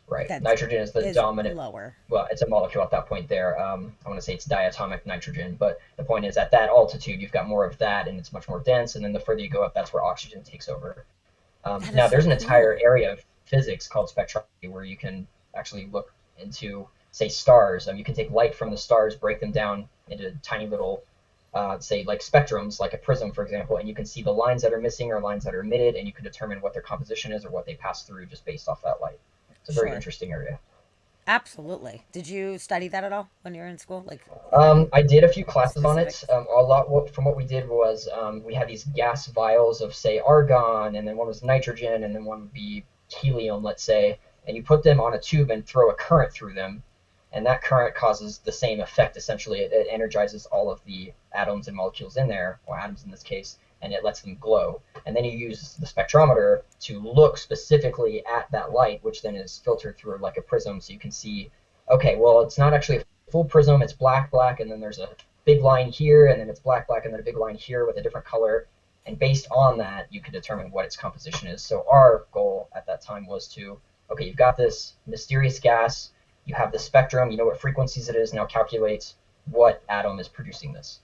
right. that Nitrogen is the is dominant. lower. Well, it's a molecule at that point there. I want to say it's diatomic nitrogen, but the point is at that altitude, you've got more of that, and it's much more dense. And then the further you go up, that's where oxygen takes over. That is Now, so there's an entire cool. area of physics called spectroscopy where you can actually look into, say, stars. You can take light from the stars, break them down into tiny little, say, like spectrums, like a prism, for example, and you can see the lines that are missing or lines that are emitted, and you can determine what their composition is or what they pass through just based off that light. It's a very Sure. interesting area. Absolutely. Did you study that at all when you were in school? Like I did a few classes on it. specifics? A lot from what we did was we had these gas vials of, say, argon, and then one was nitrogen, and then one would be helium, let's say, and you put them on a tube and throw a current through them, and that current causes the same effect. Essentially, it energizes all of the atoms and molecules in there, or atoms in this case, and it lets them glow. And then you use the spectrometer to look specifically at that light, which then is filtered through like a prism, so you can see, okay, well, it's not actually a full prism, it's black, black, and then there's a big line here, and then it's black, black, and then a big line here with a different color. And based on that, you can determine what its composition is. So our goal at that time was to, okay, you've got this mysterious gas, you have the spectrum, you know what frequencies it is, now calculate what atom is producing this.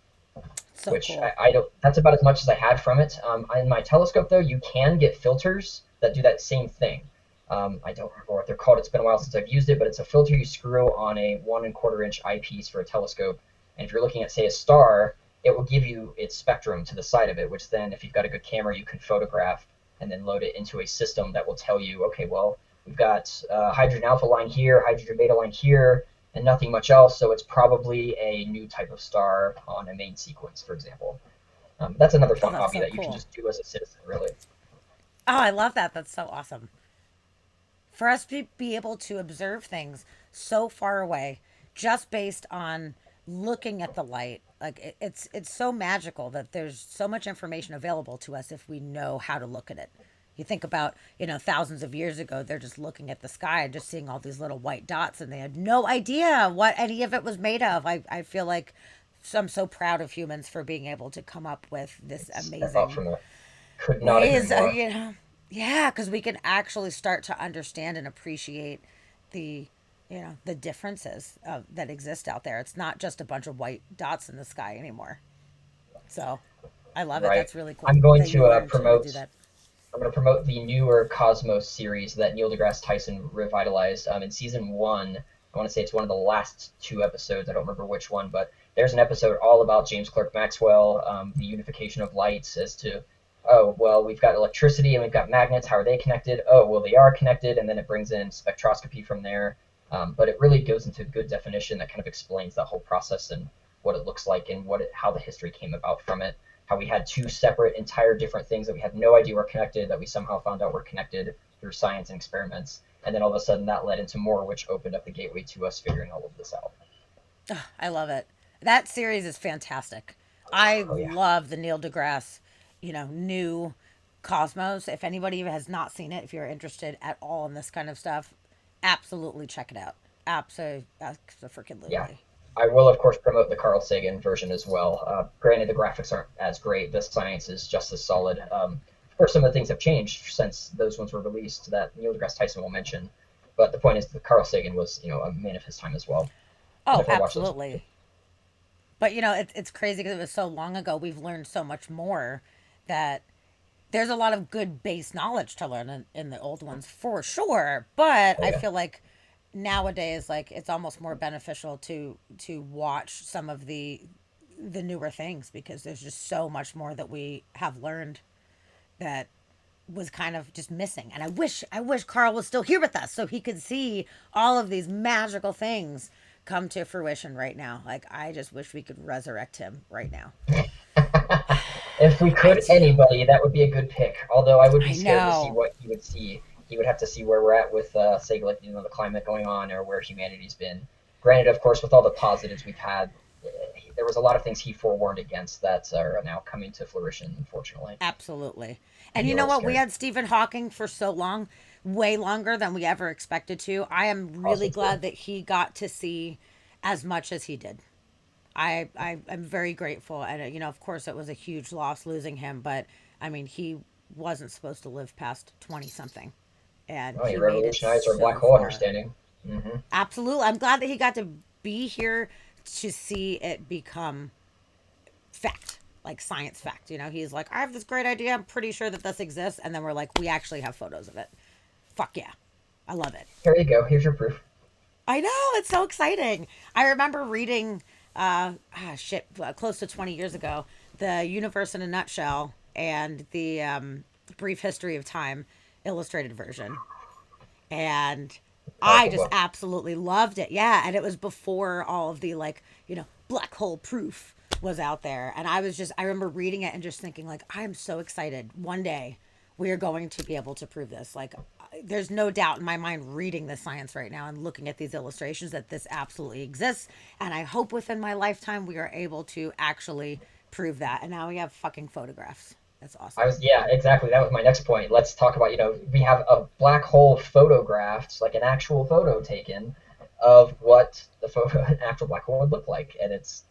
So Which cool. I don't, that's about as much as I had from it. In my telescope, though, you can get filters that do that same thing. I don't remember what they're called. It's been a while since I've used it, but it's a filter you screw on a 1¼ inch eyepiece for a telescope. And if you're looking at, say, a star, it will give you its spectrum to the side of it, which then, if you've got a good camera, you can photograph and then load it into a system that will tell you, okay, well, we've got hydrogen alpha line here, hydrogen beta line here, and nothing much else. So it's probably a new type of star on a main sequence, for example. That's another Oh, fun that's hobby so that you can cool. just do as a citizen, really. Oh, I love that. That's so awesome. For us to be able to observe things so far away just based on looking at the light, like it's so magical that there's so much information available to us if we know how to look at it. You think about, thousands of years ago, they're just looking at the sky and just seeing all these little white dots, and they had no idea what any of it was made of. I feel like I'm so proud of humans for being able to come up with this Step up amazing from the. Could not agree ways, more. yeah, because we can actually start to understand and appreciate the, the differences that exist out there. It's not just a bunch of white dots in the sky anymore. So I love it. Right. That's really cool I'm going that you to learned to do promote. that. I'm going to promote the newer Cosmos series that Neil deGrasse Tyson revitalized. In season one, I want to say it's one of the last two episodes. I don't remember which one, but there's an episode all about James Clerk Maxwell, the unification of lights, as to, oh, well, we've got electricity and we've got magnets. How are they connected? Oh, well, they are connected. And then it brings in spectroscopy from there. But it really goes into good definition that kind of explains that whole process and what it looks like and how the history came about from it. How we had two separate, entire different things that we had no idea were connected, that we somehow found out were connected through science and experiments. And then all of a sudden that led into more, which opened up the gateway to us figuring all of this out. Ugh, I love it. That series is fantastic. I Oh, yeah. love the Neil deGrasse, new Cosmos. If anybody has not seen it, if you're interested at all in this kind of stuff, absolutely check it out. Yeah. Absolutely. I will, of course, promote the Carl Sagan version as well. Granted, the graphics aren't as great. The science is just as solid. Of course, some of the things have changed since those ones were released that Neil deGrasse Tyson will mention. But the point is that Carl Sagan was, a man of his time as well. Oh, Definitely watch those. absolutely. But it's crazy because it was so long ago. We've learned so much more that there's a lot of good base knowledge to learn in the old ones for sure. But Oh, I yeah. feel like nowadays, like it's almost more beneficial to watch some of the newer things because there's just so much more that we have learned that was kind of just missing. And I wish Carl was still here with us so he could see all of these magical things come to fruition right now. Like, I just wish we could resurrect him right now. If we I could do. anybody, that would be a good pick. Although I would be I scared to see know. what he would see. He would have to see where we're at with, say, like the climate going on or where humanity's been. Granted, of course, with all the positives we've had, there was a lot of things he forewarned against that are now coming to fruition. Unfortunately, Absolutely. it'd And be you a know little what? We scary. had Stephen Hawking for so long, way longer than we ever expected to. I am really Also true. glad that he got to see as much as he did. I am very grateful. And, of course, it was a huge loss losing him, but I mean, he wasn't supposed to live past 20 something. And Oh, he he made it revolutionized our black so hole far. understanding. Hmm. Absolutely. I'm glad that he got to be here to see it become fact, like science fact. He's like, I have this great idea. I'm pretty sure that this exists. And then we're like, we actually have photos of it. Fuck yeah. I love it. Here you go. Here's your proof. I know. It's so exciting. I remember reading, close to 20 years ago, The Universe in a Nutshell and the Brief History of Time illustrated version. And I Powerful just book. absolutely loved it. Yeah, and it was before all of the like, black hole proof was out there. And I remember reading it and just thinking like I am so excited. One day we are going to be able to prove this. Like there's no doubt in my mind reading the science right now and looking at these illustrations that this absolutely exists. And I hope within my lifetime we are able to actually prove that. And now we have fucking photographs. That's I awesome. was, yeah, exactly. That was my next point. Let's talk about, we have a black hole photographed, like an actual photo taken of what the photo, an actual black hole would look like. And it's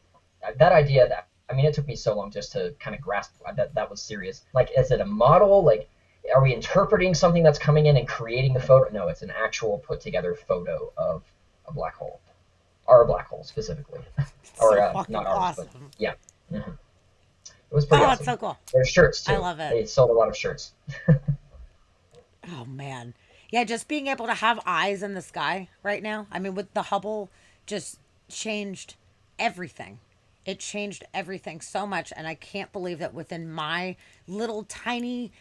that idea that, I mean, it took me so long just to kind of grasp that that was serious. Like, is it a model? Like, are we interpreting something that's coming in and creating the photo? No, it's an actual put together photo of a black hole, our black hole specifically, It's or so not fucking ours, but awesome. yeah. Mhm. It was pretty Oh, it's awesome. so cool. There's shirts I too. love it. They sold a lot of shirts. Oh man. Yeah, just being able to have eyes in the sky right now. I mean, with the Hubble just changed everything. It changed everything so much and I can't believe that within my little tiny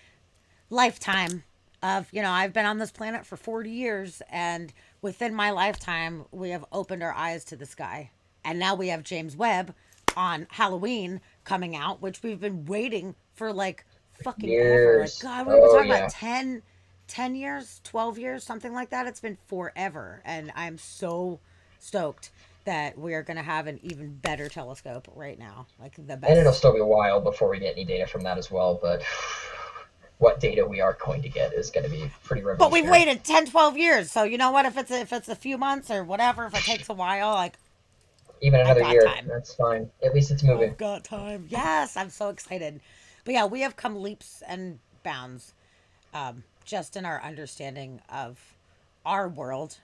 lifetime of, I've been on this planet for 40 years and within my lifetime we have opened our eyes to the sky. And now we have James Webb on Halloween coming out, which we've been waiting for like fucking ever. Like Years. god, we've been Oh talking about yeah. 10 years, 12 years, something like that. It's been forever and I'm so stoked that we are going to have an even better telescope right now, like the And it'll best. still be a while before we get any data from that as well, but what data we are going to get is going to be pretty But we've revolutionary. waited 10, 12 years. So you know what? If it's a few months or whatever, if it takes a while, like Even I've another got year, time. that's fine. At least it's moving. I've got time. Yes, I'm so excited. But yeah, we have come leaps and bounds just in our understanding of our world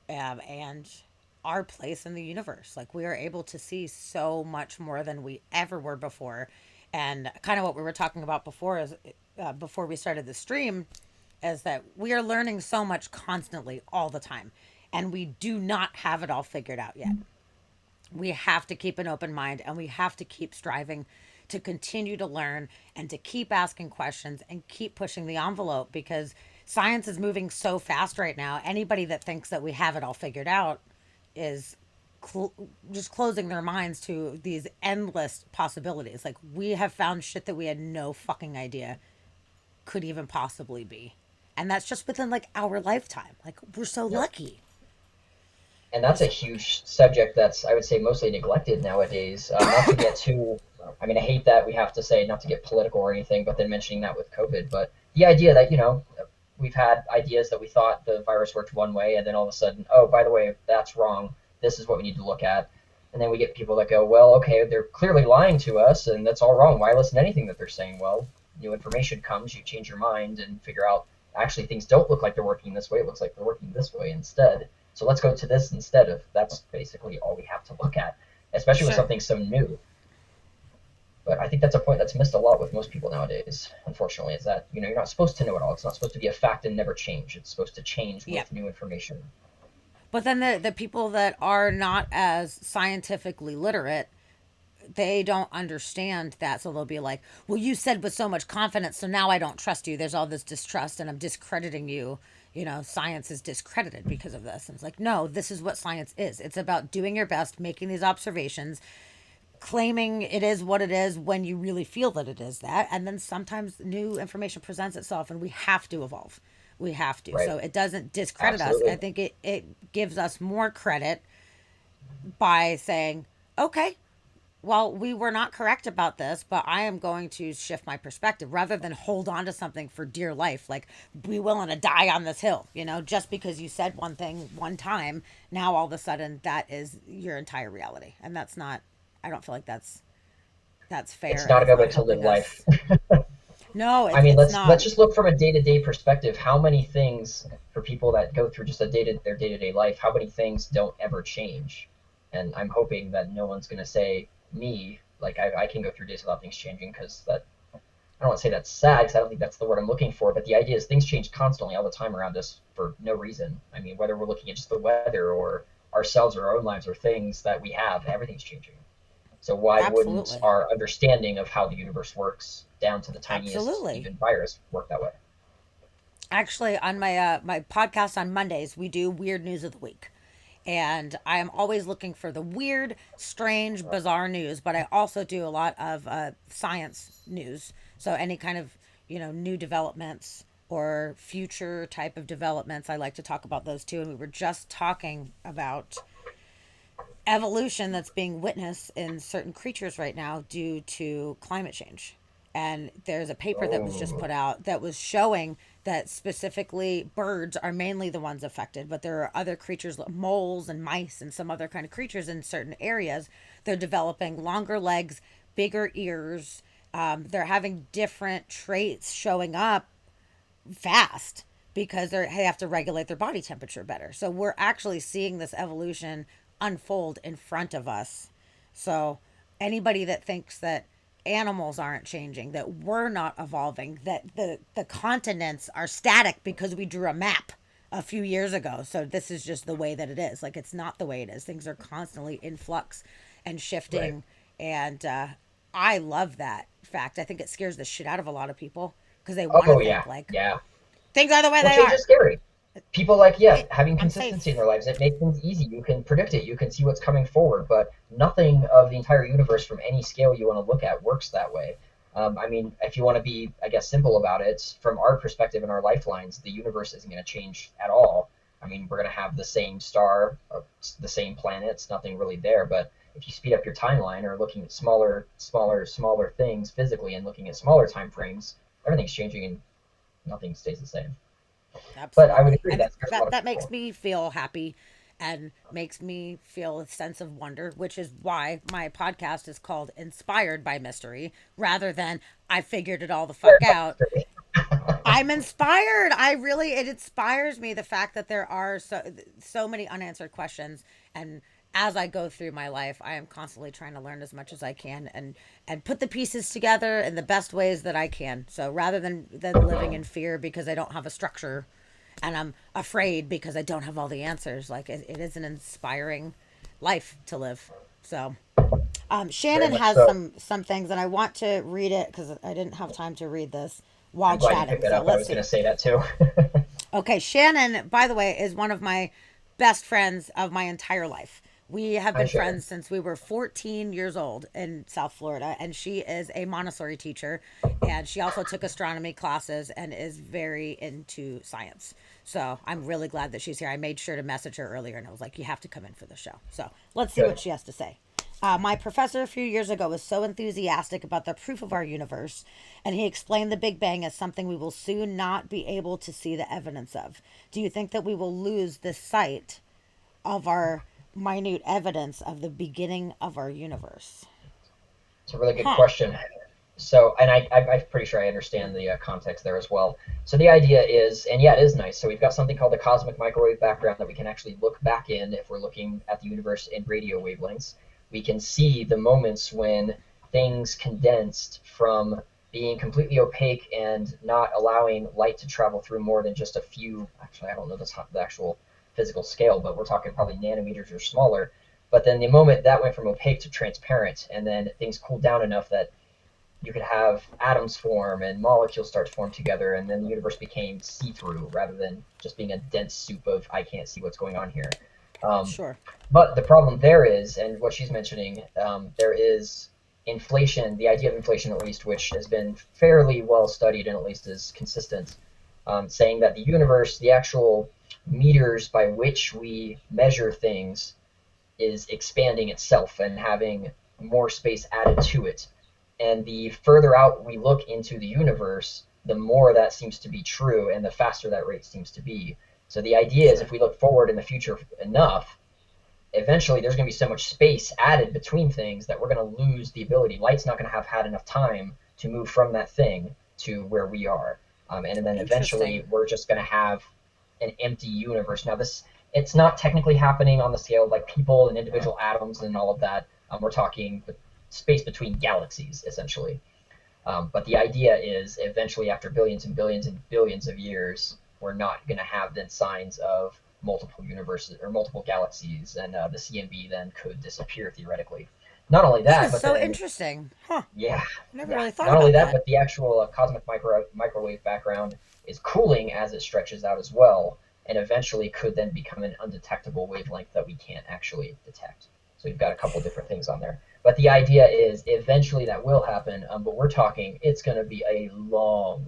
and our place in the universe. Like we are able to see so much more than we ever were before. And kind of what we were talking about before is before we started the stream is that we are learning so much constantly all the time. And we do not have it all figured out yet. We have to keep an open mind and we have to keep striving to continue to learn and to keep asking questions and keep pushing the envelope because science is moving so fast right now. Anybody that thinks that we have it all figured out is cl- just closing their minds to these endless possibilities. Like we have found shit that we had no fucking idea could even possibly be. And that's just within like our lifetime. Like we're so Yep. lucky. And We're that's a so lucky. huge subject that's, I would say, mostly neglected nowadays. Not to get too, I mean, I hate that we have to say not to get political or anything, but then mentioning that with COVID. But the idea that, we've had ideas that we thought the virus worked one way, and then all of a sudden, oh, by the way, that's wrong. This is what we need to look at. And then we get people that go, well, okay, they're clearly lying to us, and that's all wrong. Why listen to anything that they're saying? Well, new information comes, you change your mind and figure out actually things don't look like they're working this way. It looks like they're working this way instead. So let's go to this instead of that's basically all we have to look at, especially with Sure. something so new. But I think that's a point that's missed a lot with most people nowadays, unfortunately, is that, you're not supposed to know it all. It's not supposed to be a fact and never change. It's supposed to change Yep. with new information. But then the people that are not as scientifically literate, they don't understand that. So they'll be like, well, you said with so much confidence, so now I don't trust you. There's all this distrust and I'm discrediting you science is discredited because of this. And it's like, no, this is what science is. It's about doing your best, making these observations, claiming it is what it is when you really feel that it is that. And then sometimes new information presents itself and we have to evolve. We have to. Right. So it doesn't discredit us. I Absolutely. think it gives us more credit by saying, okay, well, we were not correct about this, but I am going to shift my perspective rather than hold on to something for dear life. Like, be willing to die on this hill, just because you said one thing one time, now all of a sudden that is your entire reality. And that's not, I don't feel like that's fair. It's And not a it's good way not to live helping life. us. No, I mean, it's let's not. just look from a day-to-day perspective. How many things for people that go through just their day-to-day life, how many things don't ever change? And I'm hoping that no one's going to say me, like I can go through days without things changing because that I don't want to say that's sad because I don't think that's the word I'm looking for. But the idea is things change constantly all the time around us for no reason. I mean, whether we're looking at just the weather or ourselves or our own lives or things that we have, everything's changing. So why wouldn't Absolutely. our understanding of how the universe works down to the tiniest Absolutely. even virus work that way? Actually, on my podcast on Mondays, we do weird news of the week. And I am always looking for the weird, strange, bizarre news, but I also do a lot of science news. So any kind of, new developments or future type of developments, I like to talk about those too. And we were just talking about evolution that's being witnessed in certain creatures right now due to climate change. And there's a paper that was just Oh, put out that was showing that specifically birds are mainly the ones affected, but there are other creatures, moles and mice and some other kind of creatures in certain areas. They're developing longer legs, bigger ears. They're having different traits showing up fast because they have to regulate their body temperature better. So we're actually seeing this evolution unfold in front of us. So anybody that thinks that animals aren't changing, that we're not evolving, that the continents are static because we drew a map a few years ago. So this is just the way that it is. Like, it's not the way it is. Things are constantly in flux and right. shifting. And I love that fact. I think it scares the shit out of a lot of people because they want to Oh yeah, think like yeah. things are the way Well, they change are. is scary. People like, yeah, It, having I'm consistency in safe. their lives. It makes things easy. You can predict it. You can see what's coming forward. But nothing of the entire universe from any scale you want to look at works that way. I mean, if you want to be, I guess, simple about it, from our perspective and our lifelines, the universe isn't going to change at all. I mean, we're going to have the same star, the same planets, nothing really there. But if you speed up your timeline or looking at smaller things physically and looking at smaller time frames, everything's changing and nothing stays the same. But I would Absolutely. agree And that scares a lot that of that makes people. me feel happy and makes me feel a sense of wonder, which is why my podcast is called Inspired by Mystery rather than I figured it all the fuck Scared by out. mystery. I'm inspired. It inspires me the fact that there are so many unanswered questions, and as I go through my life, I am constantly trying to learn as much as I can and put the pieces together in the best ways that I can. So rather than living in fear because I don't have a structure and I'm afraid because I don't have all the answers, like it is an inspiring life to live. So Very Shannon much has so. some things, and I want to read it because I didn't have time to read this I'm while glad you chatting. picked that So up. I let's was going see. to say that too. Okay, Shannon, by the way, is one of my best friends of my entire life. We have Hi, been Shannon. friends since we were 14 years old in South Florida, and she is a Montessori teacher, and she also took astronomy classes and is very into science. So I'm really glad that she's here. I made sure to message her earlier, and I was like, "You have to come in for the show." So let's see what Good. she has to say. My professor a few years ago was so enthusiastic about the proof of our universe, and he explained the Big Bang as something we will soon not be able to see the evidence of. Do you think that we will lose this sight of our minute evidence of the beginning of our universe? It's a really good Huh. question. So, and I'm pretty sure I understand the context there as well. So the idea is, and yeah, it is nice. So we've got something called the cosmic microwave background that we can actually look back in if we're looking at the universe in radio wavelengths. We can see the moments when things condensed from being completely opaque and not allowing light to travel through more than just a few. Actually, I don't know the actual physical scale, but we're talking probably nanometers or smaller. But then the moment that went from opaque to transparent, and then things cooled down enough that you could have atoms form and molecules start to form together, and then the universe became see-through rather than just being a dense soup of I can't see what's going on here. Um, Sure. but the problem there is, and what she's mentioning, there is inflation, the idea of inflation at least, which has been fairly well studied and at least is consistent, saying that the universe, the actual meters by which we measure things, is expanding itself and having more space added to it. And the further out we look into the universe, the more that seems to be true and the faster that rate seems to be. So the idea is Sure. if we look forward in the future enough, eventually there's going to be so much space added between things that we're going to lose the ability. Light's not going to have had enough time to move from that thing to where we are. And then Interesting. eventually we're just going to have an empty universe. Now, this it's not technically happening on the scale of like people and individual atoms and all of that. We're talking space between galaxies, essentially. But the idea is eventually, after billions and billions and billions of years, we're not going to have then signs of multiple universes or multiple galaxies, and the CMB then could disappear theoretically. Not only That that, is but so then interesting. Huh. yeah, I never yeah. really thought Not only about that, that. but the actual cosmic microwave background is cooling as it stretches out as well, and eventually could then become an undetectable wavelength that we can't actually detect. So you've got a couple different things on there. But the idea is eventually that will happen. But we're talking it's going to be a long,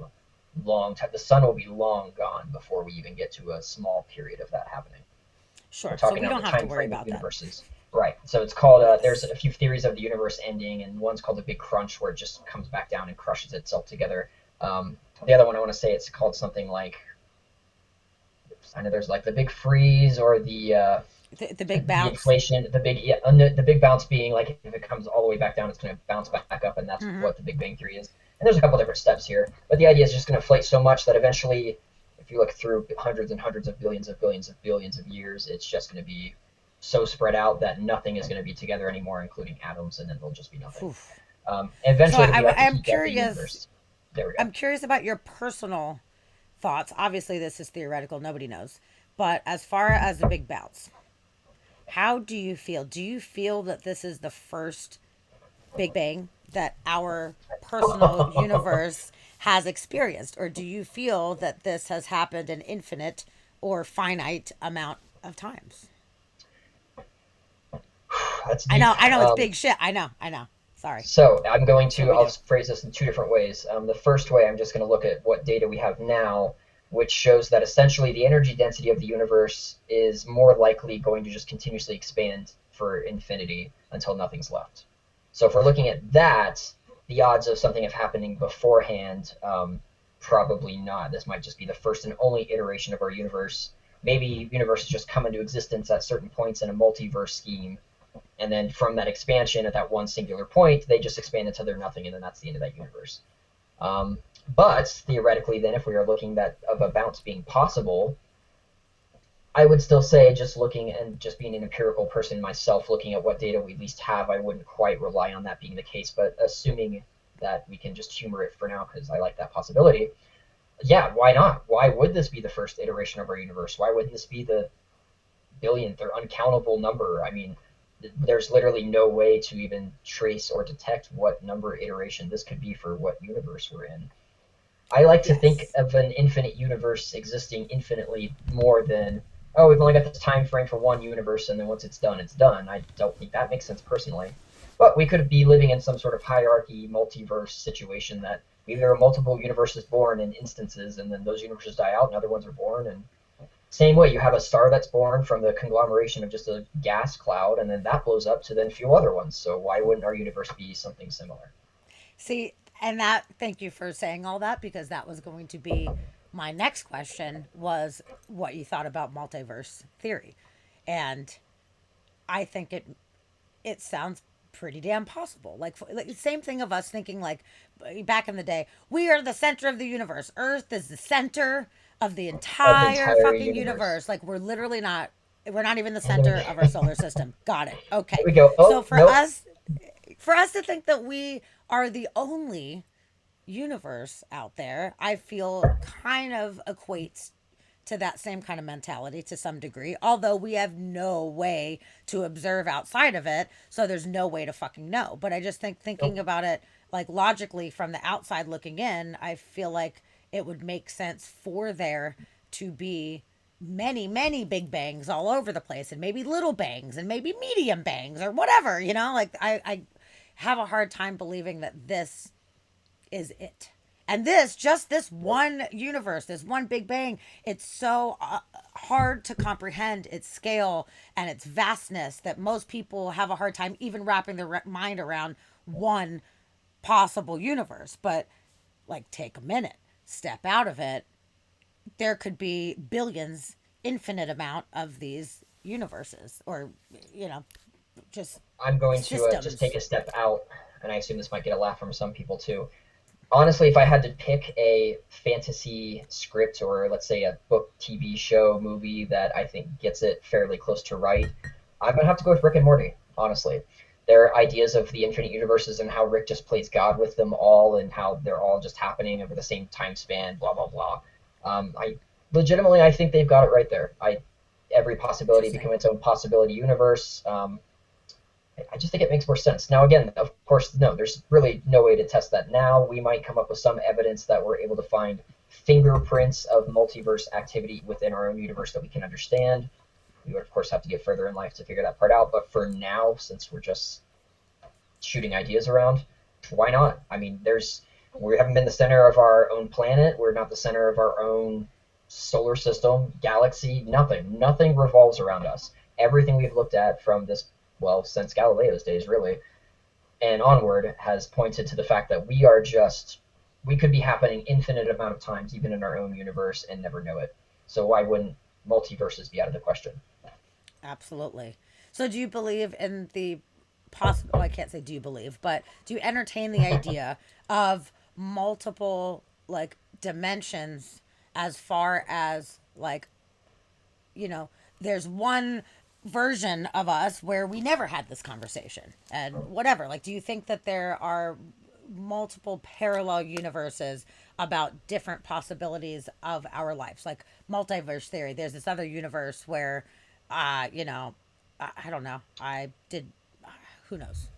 long time. The sun will be long gone before we even get to a small period of that happening. We're Sure. So talking we on the don't have to time worry frame of about that. universes. Right. So it's called, there's Yes. a few theories of the universe ending, and one's called the Big Crunch, where it just comes back down and crushes itself together. The other one I want to say it's called something like, I know there's like the Big Freeze or The big the bounce. inflation, the big yeah, the big bounce being like if it comes all the way back down, it's going to bounce back up, and that's Hmm. what the Big Bang theory is. And there's a couple different steps here, but the idea is just going to inflate so much that eventually, if you look through hundreds and hundreds of billions of years, it's just going to be so spread out that nothing is going to be together anymore, including atoms, and then there'll just be nothing. Oof. So Eventually, we have to I'm heat up the curious. universe. There we go. I'm curious about your personal thoughts. Obviously, this is theoretical. Nobody knows. But as far as the big bounce, how do you feel? Do you feel that this is the first Big Bang that our personal universe has experienced? Or do you feel that this has happened an infinite or finite amount of times? That's deep. I know it's big shit. I know. Sorry. So That's what we I'll do. phrase this in two different ways. The first way, I'm just going to look at what data we have now, which shows that essentially the energy density of the universe is more likely going to just continuously expand for infinity until nothing's left. So if we're looking at that, the odds of something of happening beforehand, probably not. This might just be the first and only iteration of our universe. Maybe universes just come into existence at certain points in a multiverse scheme, and then from that expansion at that one singular point, they just expand until they're nothing, and then that's the end of that universe. Um, but theoretically, then, if we are looking that of a bounce being possible, I would still say just looking and just being an empirical person myself, looking at what data we at least have, I wouldn't quite rely on that being the case. But assuming that we can just humor it for now, because I like that possibility, yeah, why not? Why would this be the first iteration of our universe? Why wouldn't this be the billionth or uncountable number? I mean, there's literally no way to even trace or detect what number iteration this could be for what universe we're in. I like to think Yes. of an infinite universe existing infinitely more than, oh, we've only got this time frame for one universe, and then once it's done, it's done. I don't think that makes sense personally. But we could be living in some sort of hierarchy multiverse situation that maybe there are multiple universes born in instances, and then those universes die out and other ones are born, and same way, you have a star that's born from the conglomeration of just a gas cloud, and then that blows up to then fuel other ones. So why wouldn't our universe be something similar? See, and that, thank you for saying all that because that was going to be my next question was what you thought about multiverse theory. And I think it sounds pretty damn possible. Like same thing of us thinking like back in the day, we are the center of the universe. Earth is the center of the Of the entire entire fucking universe. universe. Like we're not even the And then center of our solar system. Got it. there Okay. we go. So Oh, nope. for us to think that we are the only universe out there, I feel kind of equates to that same kind of mentality to some degree, although we have no way to observe outside of it, so there's no way to fucking know. But I just think thinking Nope. about it like logically from the outside looking in, I feel like it would make sense for there to be many big bangs all over the place, and maybe little bangs and maybe medium bangs or whatever, like I have a hard time believing that this is it. And just this one universe, this one big bang, it's so hard to comprehend its scale and its vastness that most people have a hard time even wrapping their mind around one possible universe. But like, take a minute, step out of it. There could be billions, infinite amount of these universes, or you know, just I'm going to just take systems. a step out, and I assume this might get a laugh from some people too. Honestly, if I had to pick a fantasy script or let's say a book, TV show, movie that I think gets it fairly close to right, I'm gonna have to go with Rick and Morty. Honestly, their ideas of the infinite universes and how Rick just plays God with them all, and how they're all just happening over the same time span. Blah blah blah. I legitimately, I think they've got it right there. Every possibility Interesting. become its own possibility universe. I just think it makes more sense. Now, again, of course, no, there's really no way to test that now. We might come up with some evidence that we're able to find fingerprints of multiverse activity within our own universe that we can understand. We would, of course, have to get further in life to figure that part out. But for now, since we're just shooting ideas around, why not? I mean, we haven't been the center of our own planet. We're not the center of our own solar system, galaxy, nothing. Nothing revolves around us. Everything we've looked at from this, well, since Galileo's days, really, and onward, has pointed to the fact that we could be happening infinite amount of times, even in our own universe, and never know it. So why wouldn't multiverses be out of the question? Absolutely. So, do you believe in the possible? Oh, I can't say do you believe, but do you entertain the idea of multiple like dimensions as far as like, there's one version of us where we never had this conversation and whatever. Like, do you think that there are multiple parallel universes about different possibilities of our lives, like multiverse theory? There's this other universe where, I don't know. I did. Who knows?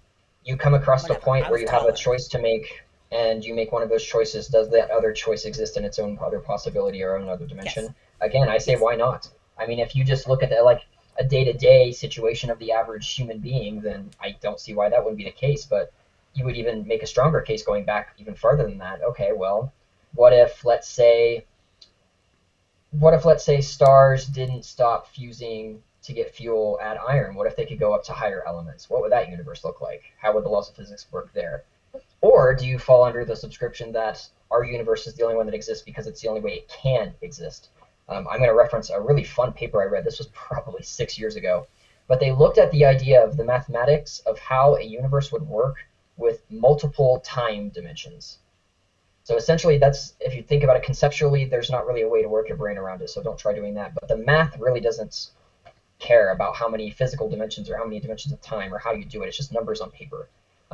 You come across a Whatever. point I where was you have a taller. choice to make, and you make one of those choices. Does that other choice exist in its own other possibility or own other Yes. dimension? Again, I say Yes. why not? I mean, if you just look at the, like a day-to-day situation of the average human being, then I don't see why that wouldn't be the case. But you would even make a stronger case going back even farther than that. Okay, well, what if let's say stars didn't stop fusing to get fuel, add iron? What if they could go up to higher elements? What would that universe look like? How would the laws of physics work there? Or do you fall under the subscription that our universe is the only one that exists because it's the only way it can exist? I'm going to reference a really fun paper I read. This was probably 6 years ago. But they looked at the idea of the mathematics of how a universe would work with multiple time dimensions. So essentially, that's, if you think about it conceptually, there's not really a way to work your brain around it. So don't try doing that. But the math really doesn't care about how many physical dimensions or how many dimensions of time or how you do it. It's just numbers on paper.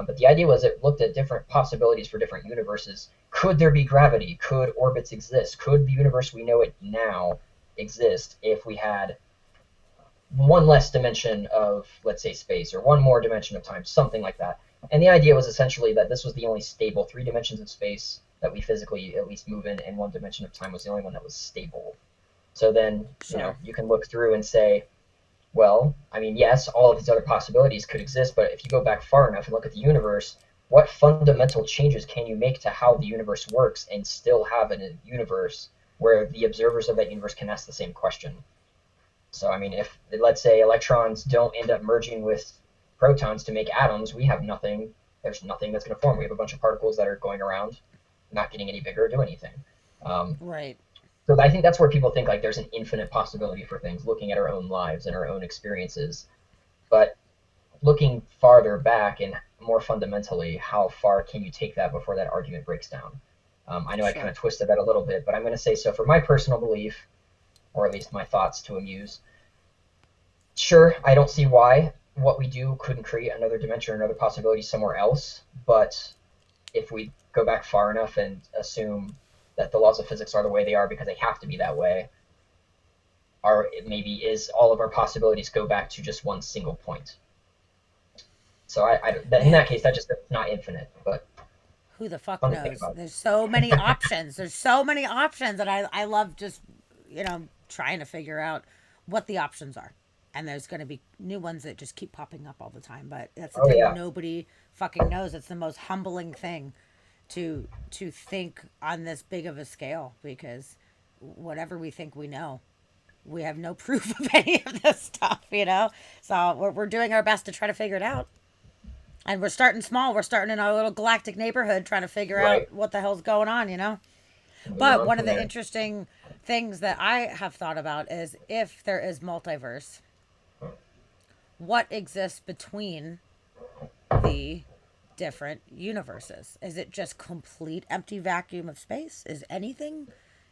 But the idea was it looked at different possibilities for different universes. Could there be gravity? Could orbits exist? Could the universe we know it now exist if we had one less dimension of, let's say, space, or one more dimension of time, something like that? And the idea was essentially that this was the only stable three dimensions of space that we physically at least move in, and one dimension of time was the only one that was stable. So then, Sure. you can look through and say, well, I mean, yes, all of these other possibilities could exist, but if you go back far enough and look at the universe, what fundamental changes can you make to how the universe works and still have a universe where the observers of that universe can ask the same question? So, I mean, if, let's say, electrons don't end up merging with protons to make atoms, we have nothing. There's nothing that's going to form. We have a bunch of particles that are going around, not getting any bigger or do anything. Um, Right. so I think that's where people think like there's an infinite possibility for things, looking at our own lives and our own experiences. But looking farther back and more fundamentally, how far can you take that before that argument breaks down? I know I kind Sure. of twisted that a little bit, but I'm going to say so for my personal belief, or at least my thoughts to amuse. Sure, I don't see why what we do couldn't create another dimension or another possibility somewhere else, but if we go back far enough and assume that the laws of physics are the way they are because they have to be that way, are maybe is all of our possibilities go back to just one single point. So in Man, that case, that just not infinite, but who the fuck fun to think knows? about. There's so many options. There's so many options, and I love just trying to figure out what the options are. And there's going to be new ones that just keep popping up all the time. But that's the Oh thing, yeah. nobody fucking knows. It's the most humbling thing to think on this big of a scale, because whatever we think we know, we have no proof of any of this stuff. So we're doing our best to try to figure it out. And we're starting small. We're starting in our little galactic neighborhood trying to figure Right. out what the hell's going on. And moving But on one from of the there. interesting things that I have thought about is, if there is multiverse, what exists between the different universes? Is it just complete empty vacuum of space? Is anything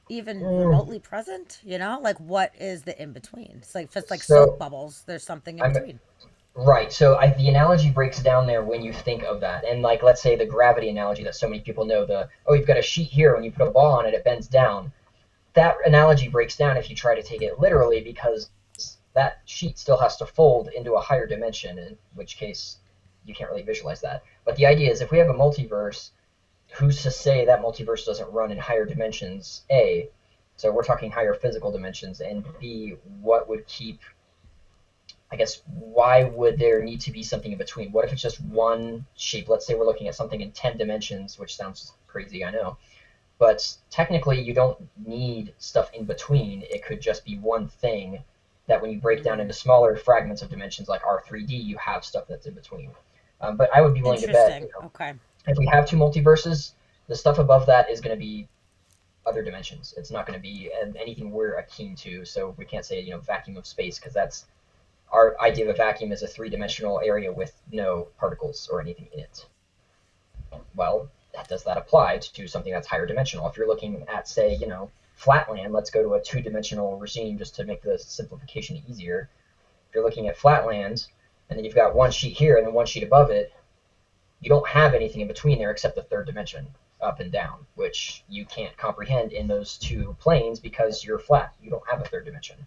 even Mm, remotely present? Like, what is the in between? It's like, if it's like soap so bubbles, there's something in I'm between. right. So the analogy breaks down there when you think of that, and like let's say the gravity analogy that so many people know. You've got a sheet here. When you put a ball on it, it bends down. That analogy breaks down if you try to take it literally, because that sheet still has to fold into a higher dimension, in which case you can't really visualize that. But the idea is, if we have a multiverse, who's to say that multiverse doesn't run in higher dimensions? A, so we're talking higher physical dimensions, and B, what would keep, I guess, why would there need to be something in between? What if it's just one shape? Let's say we're looking at something in 10 dimensions, which sounds crazy, I know. But technically, you don't need stuff in between. It could just be one thing that when you break down Mm, into smaller fragments of dimensions like R3D, you have stuff that's in between. But I would be willing to bet, interesting. Okay. if we have two multiverses, the stuff above that is going to be other dimensions. It's not going to be anything we're akin to. So we can't say, vacuum of space, because that's our idea of a vacuum is a three-dimensional area with no particles or anything in it. Well, does that apply to something that's higher dimensional? If you're looking at, say, flatland, let's go to a two-dimensional regime just to make the simplification easier. If you're looking at flatland, and then you've got one sheet here and then one sheet above it, you don't have anything in between there except the third dimension, up and down, which you can't comprehend in those two planes because you're flat. You don't have a third dimension.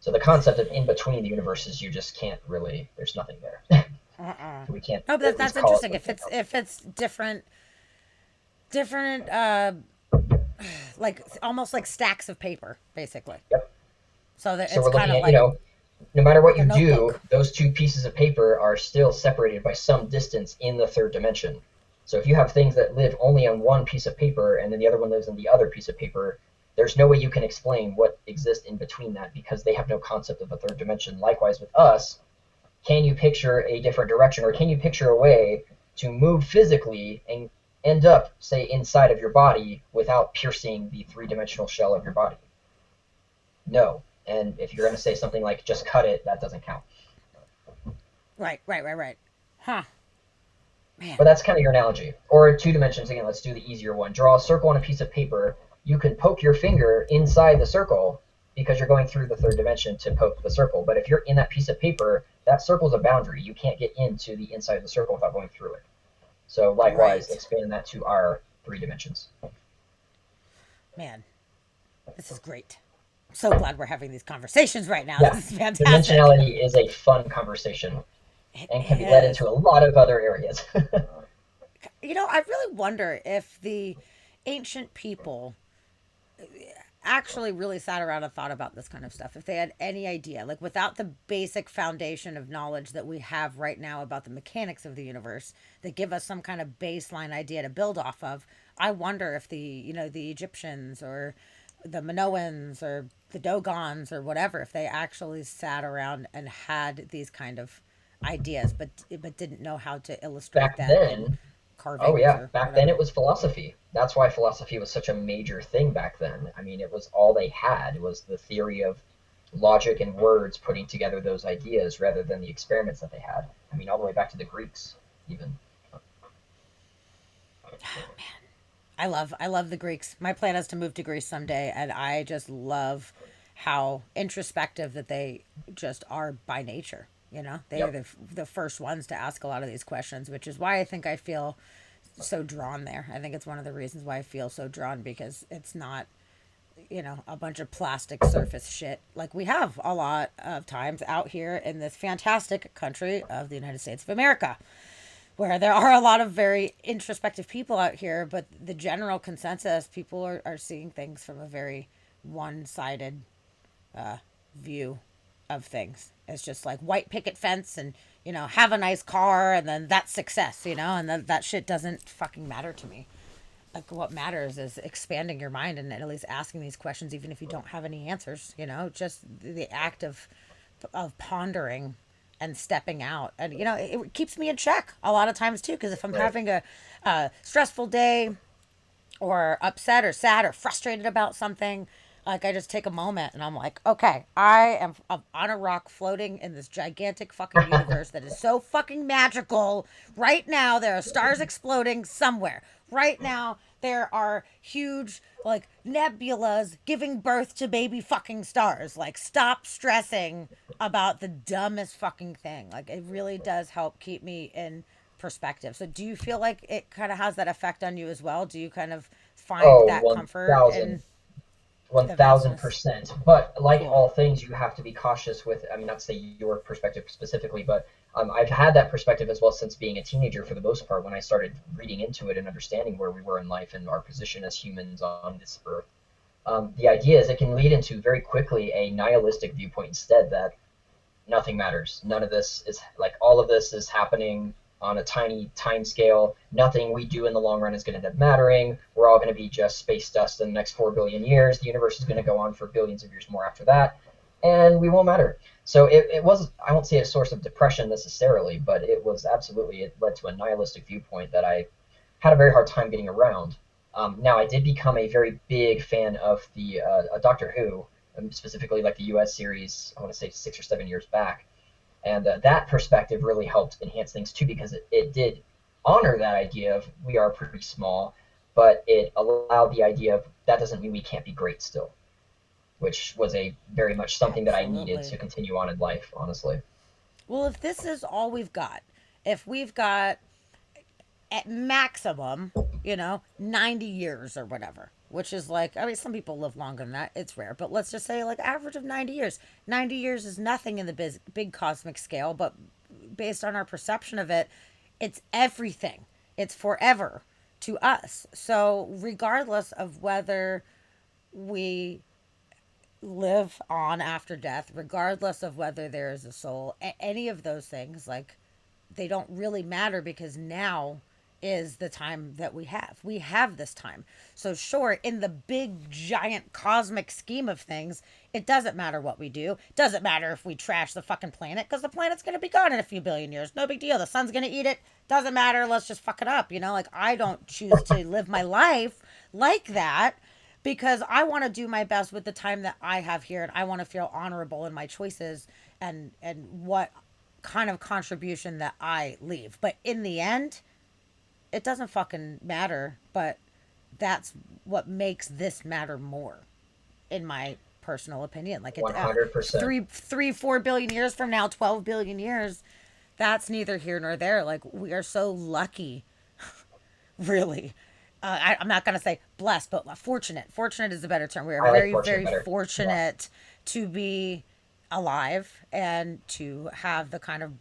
So the concept of in between the universes, you just can't really. There's nothing there. Uh-uh. We can't No, but at least that's call it interesting. If something it's else. if it's different, like almost like stacks of paper, basically. Yep. So that So it's we're kind looking of at, like no matter what a you do, notebook. those two pieces of paper are still separated by some distance in the third dimension. So if you have things that live only on one piece of paper and then the other one lives on the other piece of paper, there's no way you can explain what exists in between that, because they have no concept of a third dimension. Likewise with us, can you picture a different direction, or can you picture a way to move physically and end up, say, inside of your body without piercing the three-dimensional shell of your body? No. And if you're going to say something like just cut it, that doesn't count. Right. Huh. Man. But that's kind of your analogy. Or two dimensions, again, let's do the easier one. Draw a circle on a piece of paper. You can poke your finger inside the circle because you're going through the third dimension to poke the circle. But if you're in that piece of paper, that circle's a boundary. You can't get into the inside of the circle without going through it. So likewise, Right. expand that to our three dimensions. Man, this is great. I'm so glad we're having these conversations right now. Yeah, This is fantastic. dimensionality is a fun conversation It and can be led into is. a lot of other areas. I really wonder if the ancient people actually really sat around and thought about this kind of stuff, if they had any idea, like without the basic foundation of knowledge that we have right now about the mechanics of the universe that give us some kind of baseline idea to build off of. I wonder if the Egyptians or the Minoans or the Dogons or whatever, if they actually sat around and had these kind of ideas, but didn't know how to illustrate Back that in then, oh carvings yeah, or back then whatever. it was philosophy. That's why philosophy was such a major thing back then. I mean, it was all they had. It was the theory of logic and words putting together those ideas rather than the experiments that they had. I mean, all the way back to the Greeks, even. I love the Greeks. My plan is to move to Greece someday, and I just love how introspective that they just are by nature. They are Yep. the first ones to ask a lot of these questions, which is why I think I feel so drawn there. I think it's one of the reasons why I feel so drawn, because it's not a bunch of plastic surface shit like we have a lot of times out here in this fantastic country of the United States of America, where there are a lot of very introspective people out here, but the general consensus, people are seeing things from a very one-sided view of things. It's just like white picket fence and, have a nice car and then that's success, and that shit doesn't fucking matter to me. Like what matters is expanding your mind and at least asking these questions, even if you don't have any answers, just the act of pondering and stepping out. And, it keeps me in check a lot of times too. Cause if I'm Right. having a stressful day or upset or sad or frustrated about something, like I just take a moment and I'm like, okay, I am on a rock floating in this gigantic fucking universe that is so fucking magical. Right now, there are stars exploding somewhere. Right now, there are huge, like, nebulas giving birth to baby fucking stars. Like, stop stressing about the dumbest fucking thing. Like, it really does help keep me in perspective. So, do you feel like it kind of has that effect on you as well? Do you kind of find Oh, that comfort in the vastness? 1000%. But like Cool. all things, you have to be cautious with, I mean, not to say your perspective specifically, but I've had that perspective as well since being a teenager for the most part when I started reading into it and understanding where we were in life and our position as humans on this earth. The idea is it can lead into very quickly a nihilistic viewpoint instead that nothing matters. None of this is like all of this is happening on a tiny time scale. Nothing we do in the long run is going to end up mattering. We're all going to be just space dust in the next 4 billion years. The universe is going to go on for billions of years more after that, and we won't matter. So it was, I won't say a source of depression necessarily, but it was absolutely, it led to a nihilistic viewpoint that I had a very hard time getting around. Now, I did become a very big fan of the Doctor Who, specifically like the US series, I want to say 6 or 7 years back. And that perspective really helped enhance things too, because it did honor that idea of we are pretty small, but it allowed the idea of that doesn't mean we can't be great still, which was a very much something that I needed Absolutely. to continue on in life, honestly. Well, if this is all we've got, if we've got at maximum, 90 years or whatever, which is like, I mean, some people live longer than that. It's rare, but let's just say like average of 90 years. 90 years is nothing in the big cosmic scale, but based on our perception of it, it's everything. It's forever to us. So, regardless of whether we live on after death, regardless of whether there is a soul, any of those things, like they don't really matter because now is the time that we have. We have this time. So, sure, in the big, giant cosmic scheme of things, it doesn't matter what we do. It doesn't matter if we trash the fucking planet because the planet's going to be gone in a few billion years. No big deal. The sun's going to eat it. Doesn't matter. Let's just fuck it up. Like I don't choose to live my life like that because I want to do my best with the time that I have here and I want to feel honorable in my choices and what kind of contribution that I leave. But in the end, it doesn't fucking matter, but that's what makes this matter more, in my personal opinion. Like it, 100%. 4 billion years from now, 12 billion years, that's neither here nor there. Like we are so lucky, really. I'm not gonna say blessed, but fortunate. Fortunate is a better term. We are I like very, fortunate very better. Yeah. fortunate to be alive and to have the kind of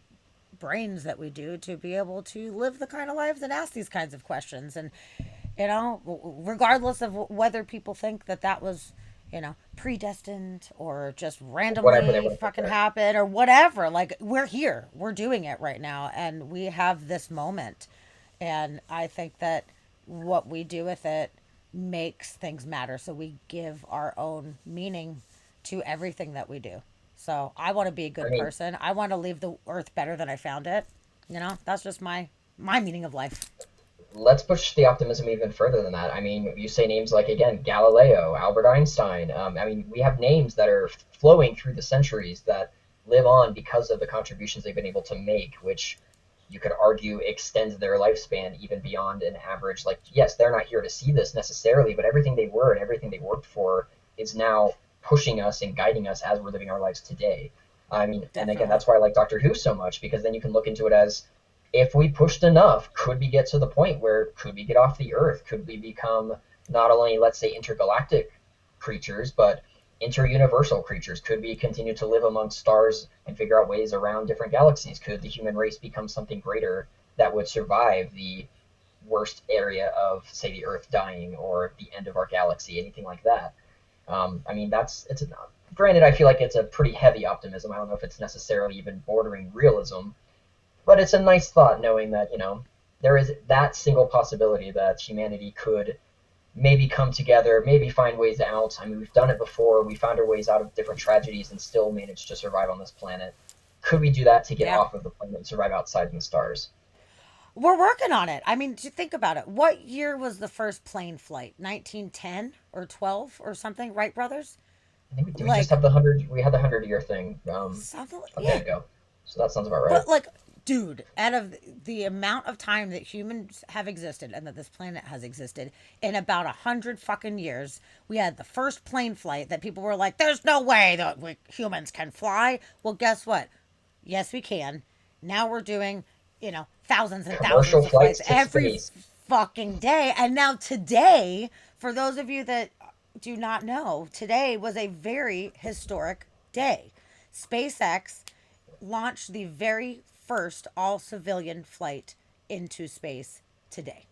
brains that we do to be able to live the kind of lives and ask these kinds of questions. And, regardless of whether people think that that was, predestined or just Whatever they randomly want to put fucking there. happen or whatever, like we're here, we're doing it right now, and we have this moment. And I think that what we do with it makes things matter. So we give our own meaning to everything that we do. So I want to be a I good mean, person. I want to leave the earth better than I found it. That's just my meaning of life. let's push the optimism even further than that. I mean, you say names like, again, Galileo, Albert Einstein. I mean, we have names that are flowing through the centuries that live on because of the contributions they've been able to make, which you could argue extends their lifespan even beyond an average. Like, yes, they're not here to see this necessarily, but everything they were and everything they worked for is now pushing us and guiding us as we're living our lives today. I mean, and again, Definitely. that's why I like Doctor Who so much, because then you can look into it as if we pushed enough, could we get to the point where could we get off the Earth? Could we become not only, let's say, intergalactic creatures, but interuniversal creatures? Could we continue to live amongst stars and figure out ways around different galaxies? Could the human race become something greater that would survive the worst area of, say, the Earth dying or the end of our galaxy, anything like that? I mean, granted, I feel like it's a pretty heavy optimism. I don't know if it's necessarily even bordering realism, but it's a nice thought knowing that, there is that single possibility that humanity could maybe come together, maybe find ways out. I mean, we've done it before. We found our ways out of different tragedies and still managed to survive on this planet. Could we do that to get Yeah. off of the planet and survive outside in the stars? We're working on it. I mean, think about it. What year was the first plane flight? 1910 or 12 or something, right, brothers? I think we just Like, have the 100. We had the 100-year thing something, a bit yeah. ago, so that sounds about right. But, like, dude, out of the amount of time that humans have existed and that this planet has existed, in about 100 fucking years, we had the first plane flight that people were like, there's no way that humans can fly. Well, guess what? Yes, we can. Now we're doing, thousands and Commercial thousands of flights flights to every space. fucking day. And now today, for those of you that do not know, today was a very historic day. SpaceX launched the very first all civilian flight into space today.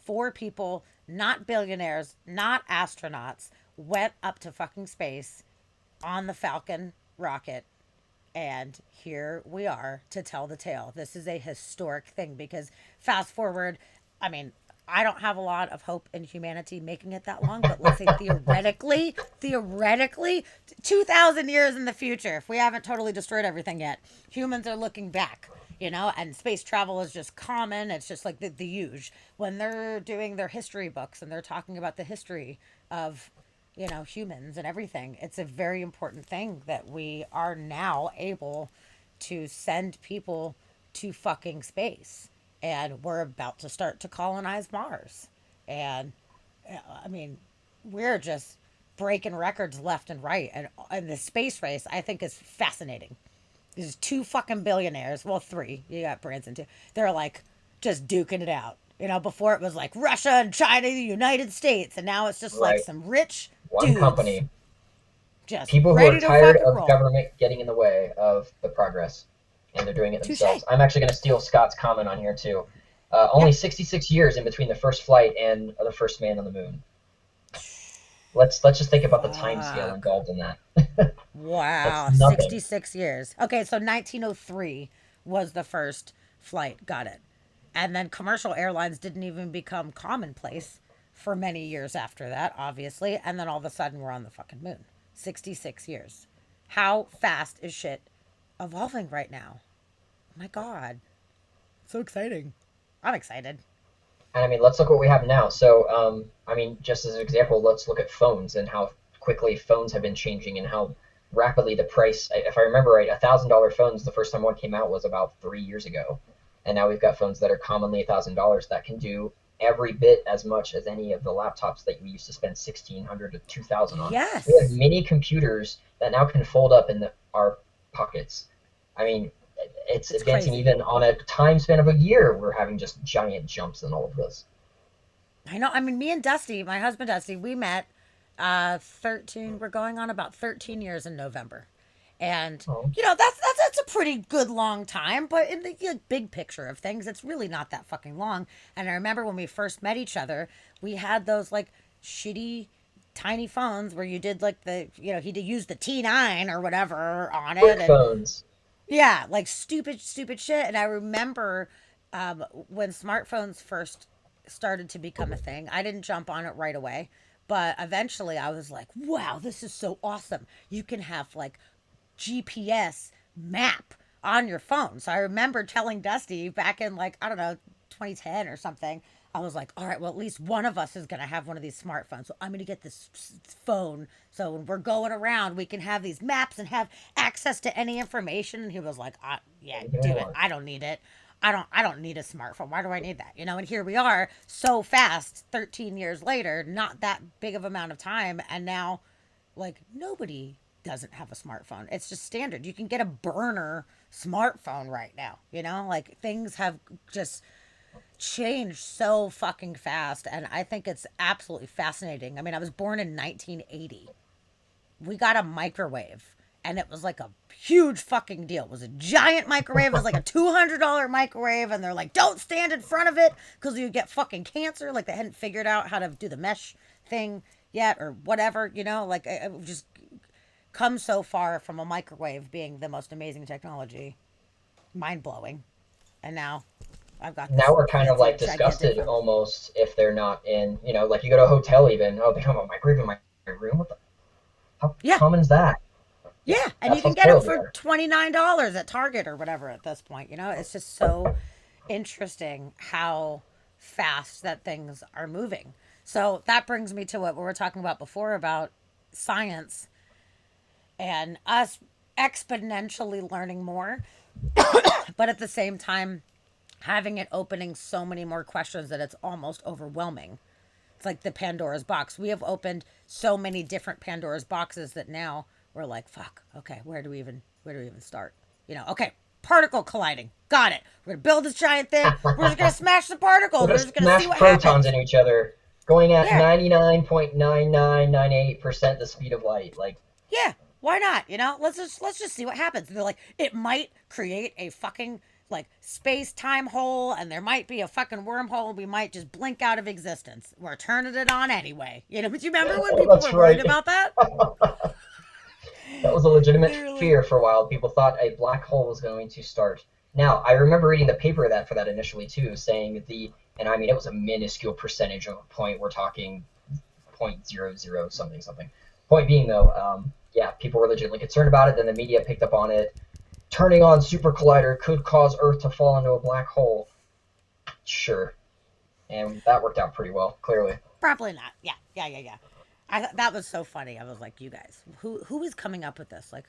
Four people, not billionaires, not astronauts, went up to fucking space on the Falcon rocket. And here we are to tell the tale. This is a historic thing because fast forward, I mean, I don't have a lot of hope in humanity making it that long, but let's say theoretically, 2,000 years in the future, if we haven't totally destroyed everything yet, humans are looking back, and space travel is just common. It's just like the huge. When they're doing their history books and they're talking about the history of humans and everything. It's a very important thing that we are now able to send people to fucking space. And we're about to start to colonize Mars. And I mean, we're just breaking records left and right. And the space race, I think, is fascinating. There's two fucking billionaires. Well, three. You got Branson too. They're like just duking it out. Before it was like Russia and China, the United States, and now it's just like Right. some rich One dudes company. just People who are ready to tired fucking of roll. government getting in the way of the progress, and they're doing it themselves. Touche. I'm actually going to steal Scott's comment on here too. Only Yep. 66 years in between the first flight and the first man on the moon. Let's just think about the time scale Fuck. involved in that. That's Wow. nothing. 66 years. Okay, so 1903 was the first flight. Got it. And then commercial airlines didn't even become commonplace for many years after that, obviously. And then all of a sudden we're on the fucking moon. 66 years. How fast is shit evolving right now? Oh my God. So exciting. I'm excited. And I mean, let's look what we have now. So, I mean, just as an example, let's look at phones and how quickly phones have been changing and how rapidly the price. If I remember right, $1,000 phones, the first time one came out was about 3 years ago, and now we've got phones that are commonly $1,000 that can do every bit as much as any of the laptops that we used to spend 1,600 to 2,000 on. We have Yes. mini computers that now can fold up in our pockets. I mean, it's It's advancing crazy. even on a time span of a year. We're having just giant jumps in all of this. I know. I mean, me and Dusty, my husband Dusty, we met 13, we're going on about 13 years in November. And Oh, that's a pretty good long time, but in the big picture of things, it's really not that fucking long. And I remember when we first met each other, we had those like shitty tiny phones where you did like he did use the T9 or whatever on it, quick and phones. yeah, like stupid shit. And I remember when smartphones first started to become a thing, I didn't jump on it right away. But eventually I was like, wow, this is so awesome. You can have like GPS map on your phone. So I remember telling Dusty back in like, I don't know, 2010 or something. I was like, all right, well, at least one of us is going to have one of these smartphones. So I'm going to get this phone. So when we're going around, we can have these maps and have access to any information. And he was like, yeah, Anything I do it. want. I don't need it. I don't need a smartphone. Why do I need that? And here we are so fast, 13 years later, not that big of amount of time. And now like nobody doesn't have a smartphone. It's just standard. You can get a burner smartphone right now, like things have just changed so fucking fast, and I think it's absolutely fascinating. I mean, I was born in 1980. We got a microwave, and it was like a huge fucking deal. It was a giant microwave. It was like a $200 microwave, and they're like, don't stand in front of it because you get fucking cancer. Like, they hadn't figured out how to do the mesh thing yet, or whatever, you know? Like, it just come so far from a microwave being the most amazing technology. Mind blowing. And now I've got this Now we're kind of fancy, like gigantic disgusted phone. almost if they're not in, like you go to a hotel even, oh, they don't have a microwave in my room? How Yeah, common is that? Yeah, yeah. And you that's can how get them spoiled we for are. $29 at Target or whatever at this point. You know, it's just so interesting how fast that things are moving. So that brings me to what we were talking about before about science and us exponentially learning more, but at the same time having it opening so many more questions that it's almost overwhelming. It's like the Pandora's box. We have opened so many different Pandora's boxes that now we're like, fuck, okay, where do we even start? Okay, particle colliding. Got it. We're gonna build this giant thing. We're just gonna smash the We're particles. We're gonna just gonna see smash what protons happens. into each other, going at Yeah, 99.9998% the speed of light. Like, yeah. Why not? Let's just see what happens. They're like, it might create a fucking like space time hole, and there might be a fucking wormhole. We might just blink out of existence. We're turning it on anyway. But you remember when oh, people that's were worried right. about that? That was a legitimate Literally. fear for a while. People thought a black hole was going to start. Now, I remember reading the paper that for that initially too, saying and I mean, it was a minuscule percentage of a point. We're talking point zero zero something something. Point being though, yeah, people were legitimately concerned about it. Then the media picked up on it. Turning on super collider could cause Earth to fall into a black hole. Sure, and that worked out pretty well, clearly. Probably not. Yeah, yeah, yeah, yeah. That was so funny. I was like, you guys, who is coming up with this? Like,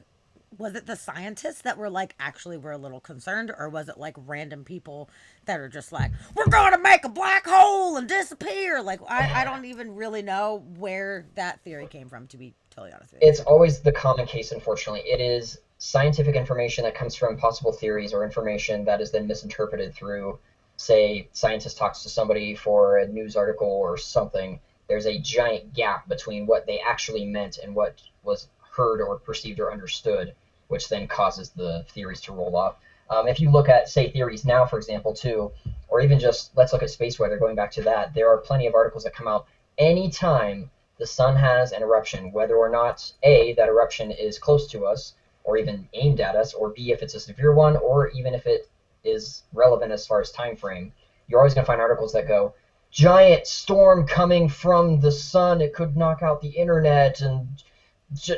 was it the scientists that were like, actually, we're a little concerned, or was it like random people that are just like, we're going to make a black hole and disappear? Like, I don't even really know where that theory came from, to be totally honest with you. It's always the common case, unfortunately. It is scientific information that comes from possible theories or information that is then misinterpreted through, say, scientist talks to somebody for a news article or something. There's a giant gap between what they actually meant and what was heard or perceived or understood, which then causes the theories to roll off. If you look at, say, theories now, for example, too, or even just let's look at space weather, going back to that, there are plenty of articles that come out anytime the sun has an eruption, whether or not A, that eruption is close to us, or even aimed at us, or B, if it's a severe one, or even if it is relevant as far as time frame, you're always going to find articles that go, giant storm coming from the sun, it could knock out the internet, and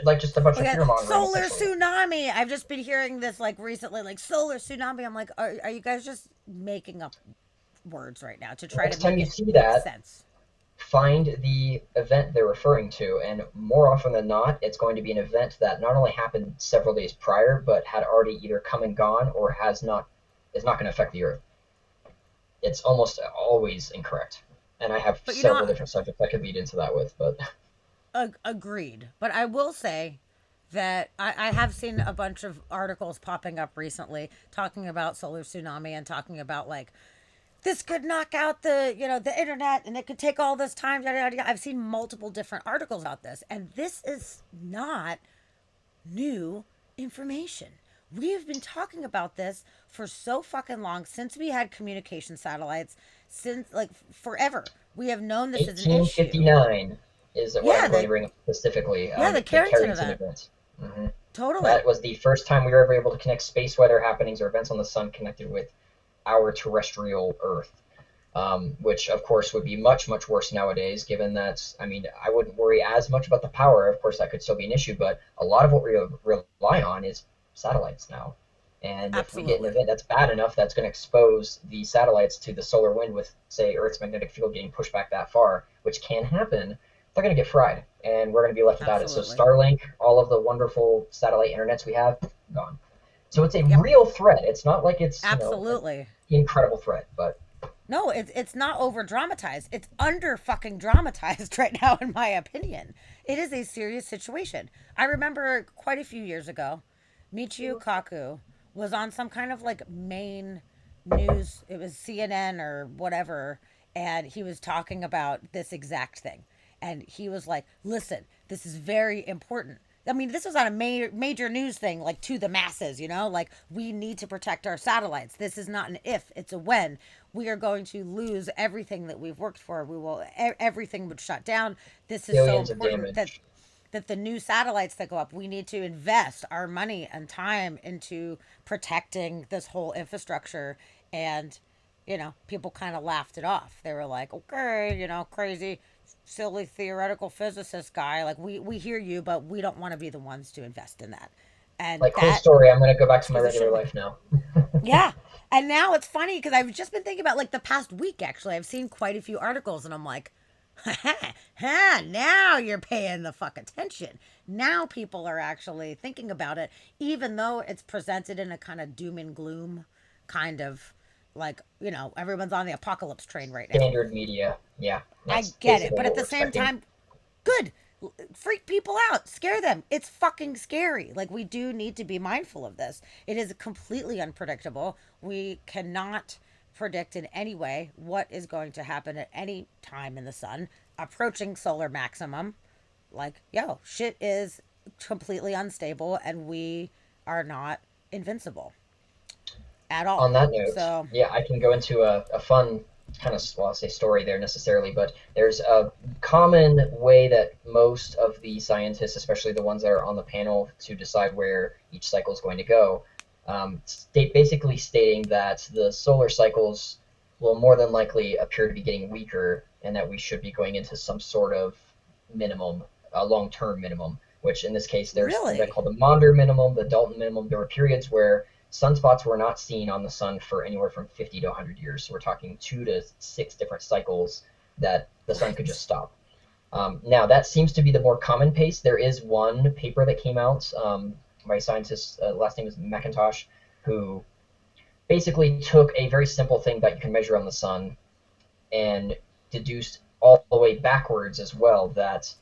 like just a bunch Oh of yeah, fear mongering, solar essentially. tsunami. I've just been hearing this like recently, like solar tsunami. I'm like, are you guys just making up words right now to try to Next time make you it see make that, sense? find the event they're referring to, and more often than not, it's going to be an event that not only happened several days prior, but had already either come and gone or has not is not going to affect the Earth. It's almost always incorrect, and I have But several different subjects I could lead into that with, but agreed. But I will say that I have seen a bunch of articles popping up recently talking about solar tsunami and talking about like this could knock out the internet and it could take all this time. Yada, yada, yada. I've seen multiple different articles about this, and this is not new information. We have been talking about this for so fucking long since we had communication satellites, since like forever. We have known this is an issue. 1859 is what I'm Yeah, going to the bring up specifically. yeah, the The Carrington Carrington event. event. hmm Totally. That was the first time we were ever able to connect space weather happenings or events on the sun connected with our terrestrial Earth. Which of course would be much, much worse nowadays, given that, I mean, I wouldn't worry as much about the power. Of course, that could still be an issue, but a lot of what we rely on is satellites now. And if we get an Absolutely. event that's bad enough, that's going to expose the satellites to the solar wind with, say, Earth's magnetic field getting pushed back that far, which can happen, they're going to get fried, and we're going to be left without it. So Absolutely. Starlink, all of the wonderful satellite internets we have, gone. So it's a Yep. real threat. It's not like it's, an Absolutely. incredible threat, but No, it's not over dramatized. It's under fucking dramatized right now, in my opinion. It is a serious situation. I remember quite a few years ago, Michio Kaku was on some kind of like main news, it was CNN or whatever, and he was talking about this exact thing. And he was like, listen, this is very important. I mean, this was on a major news thing, like to the masses, like we need to protect our satellites. This is not an if, it's a when. We are going to lose everything that we've worked for. Everything would shut down. This is so Billions of important damage. that the new satellites that go up, we need to invest our money and time into protecting this whole infrastructure. And, people kind of laughed it off. They were like, okay, crazy, silly theoretical physicist guy. Like, we hear you, but we don't want to be the ones to invest in that. And Like, cool that story. I'm gonna go back to my scares the shit regular out of me. life now. Yeah. And now it's funny because I've just been thinking about like the past week, actually. I've seen quite a few articles and I'm like, ha, now you're paying the fuck attention. Now people are actually thinking about it, even though it's presented in a kind of doom and gloom kind of like, everyone's on the apocalypse train right now. Standard media. Yeah, I that's get it. basically But at what the we're same expecting. time, good. Freak people out, scare them. It's fucking scary. Like, we do need to be mindful of this. It is completely unpredictable. We cannot predict in any way what is going to happen at any time in the sun. Approaching solar maximum, like, yo, shit is completely unstable and we are not invincible at On all. that note, So, yeah, I can go into a fun kind of, well, I'll say story there necessarily, but there's a common way that most of the scientists, especially the ones that are on the panel to decide where each cycle is going to go, basically stating that the solar cycles will more than likely appear to be getting weaker and that we should be going into some sort of minimum, a long-term minimum, which in this case, there's things I really? call the Maunder minimum, the Dalton minimum. There were periods where sunspots were not seen on the sun for anywhere from 50 to 100 years. So we're talking 2 to 6 different cycles that the sun could just What? stop. Now, that seems to be the more common pace. There is one paper that came out by a scientist, last name is McIntosh, who basically took a very simple thing that you can measure on the sun and deduced all the way backwards as well that,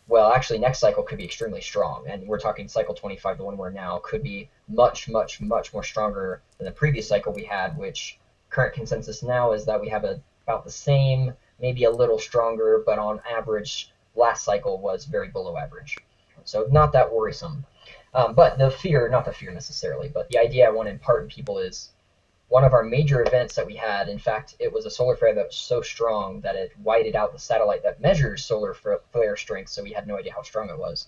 well, actually, next cycle could be extremely strong. And we're talking cycle 25, the one we're now, could be much, much, much more stronger than the previous cycle we had, which current consensus now is that we have about the same, maybe a little stronger, but on average, last cycle was very below average. So not that worrisome. But the fear, not the fear necessarily, but the idea I want to impart in people is one of our major events that we had. In fact, it was a solar flare that was so strong that it whited out the satellite that measures solar flare strength, so we had no idea how strong it was.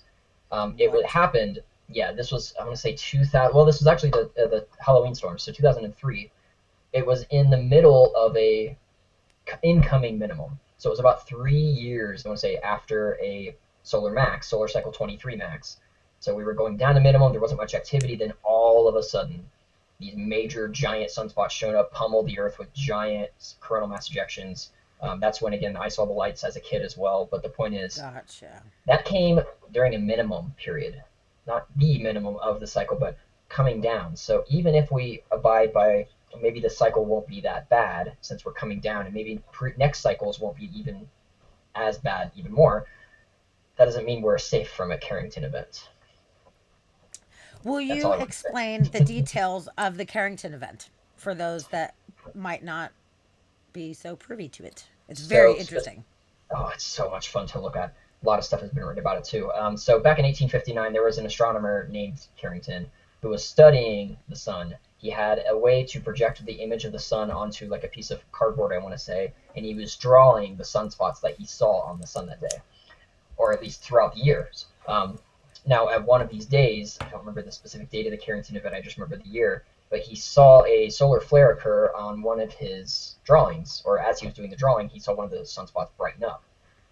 It What? happened. Yeah, this was, I'm going to say 2000. Well, this was actually the Halloween storm, so 2003. It was in the middle of a incoming minimum, so it was about 3 years. I want to say after a solar max, solar cycle 23 max. So we were going down to minimum. There wasn't much activity. Then all of a sudden, these major giant sunspots showed up, pummeled the Earth with giant coronal mass ejections. That's when, again, I saw the lights as a kid as well. But the point is, Gotcha. that came during a minimum period, not the minimum of the cycle, but coming down. So even if we abide by, maybe the cycle won't be that bad since we're coming down, and maybe next cycles won't be even as bad, even more. That doesn't mean we're safe from a Carrington event. Will That's you all I want to explain the say. details of the Carrington event for those that might not be so privy to it? It's very So, interesting. oh, it's so much fun to look at. A lot of stuff has been written about it too. So back in 1859, there was an astronomer named Carrington who was studying the sun. He had a way to project the image of the sun onto like a piece of cardboard, I want to say, and he was drawing the sunspots that he saw on the sun that day, or at least throughout the years. Now, at one of these days, I don't remember the specific date of the Carrington event, I just remember the year, but he saw a solar flare occur on one of his drawings, or as he was doing the drawing, he saw one of the sunspots brighten up.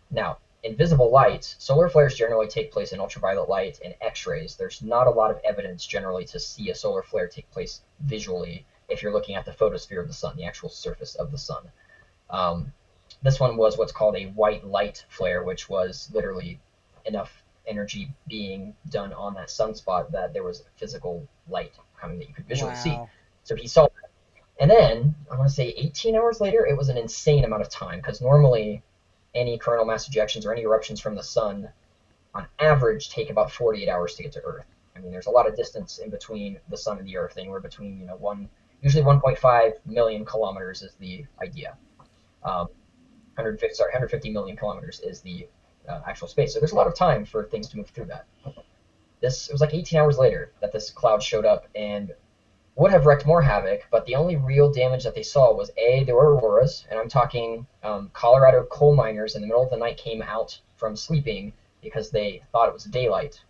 Now, in visible light, solar flares generally take place in ultraviolet light and X-rays. There's not a lot of evidence generally to see a solar flare take place visually if you're looking at the photosphere of the sun, the actual surface of the sun. Um, this one was what's called a white light flare, which was literally enough energy being done on that sunspot that there was physical light coming that you could visually see. Wow. So he saw that. And then, I want to say 18 hours later, it was an insane amount of time because normally any coronal mass ejections or any eruptions from the sun, on average, take about 48 hours to get to Earth. I mean, there's a lot of distance in between the sun and the Earth, anywhere between 1 Usually 1.5 million kilometers is the idea. 150 million kilometers is the actual space. So there's a lot of time for things to move through that. It was like 18 hours later that this cloud showed up and would have wreaked more havoc, but the only real damage that they saw was there were auroras, and I'm talking Colorado coal miners in the middle of the night came out from sleeping because they thought it was daylight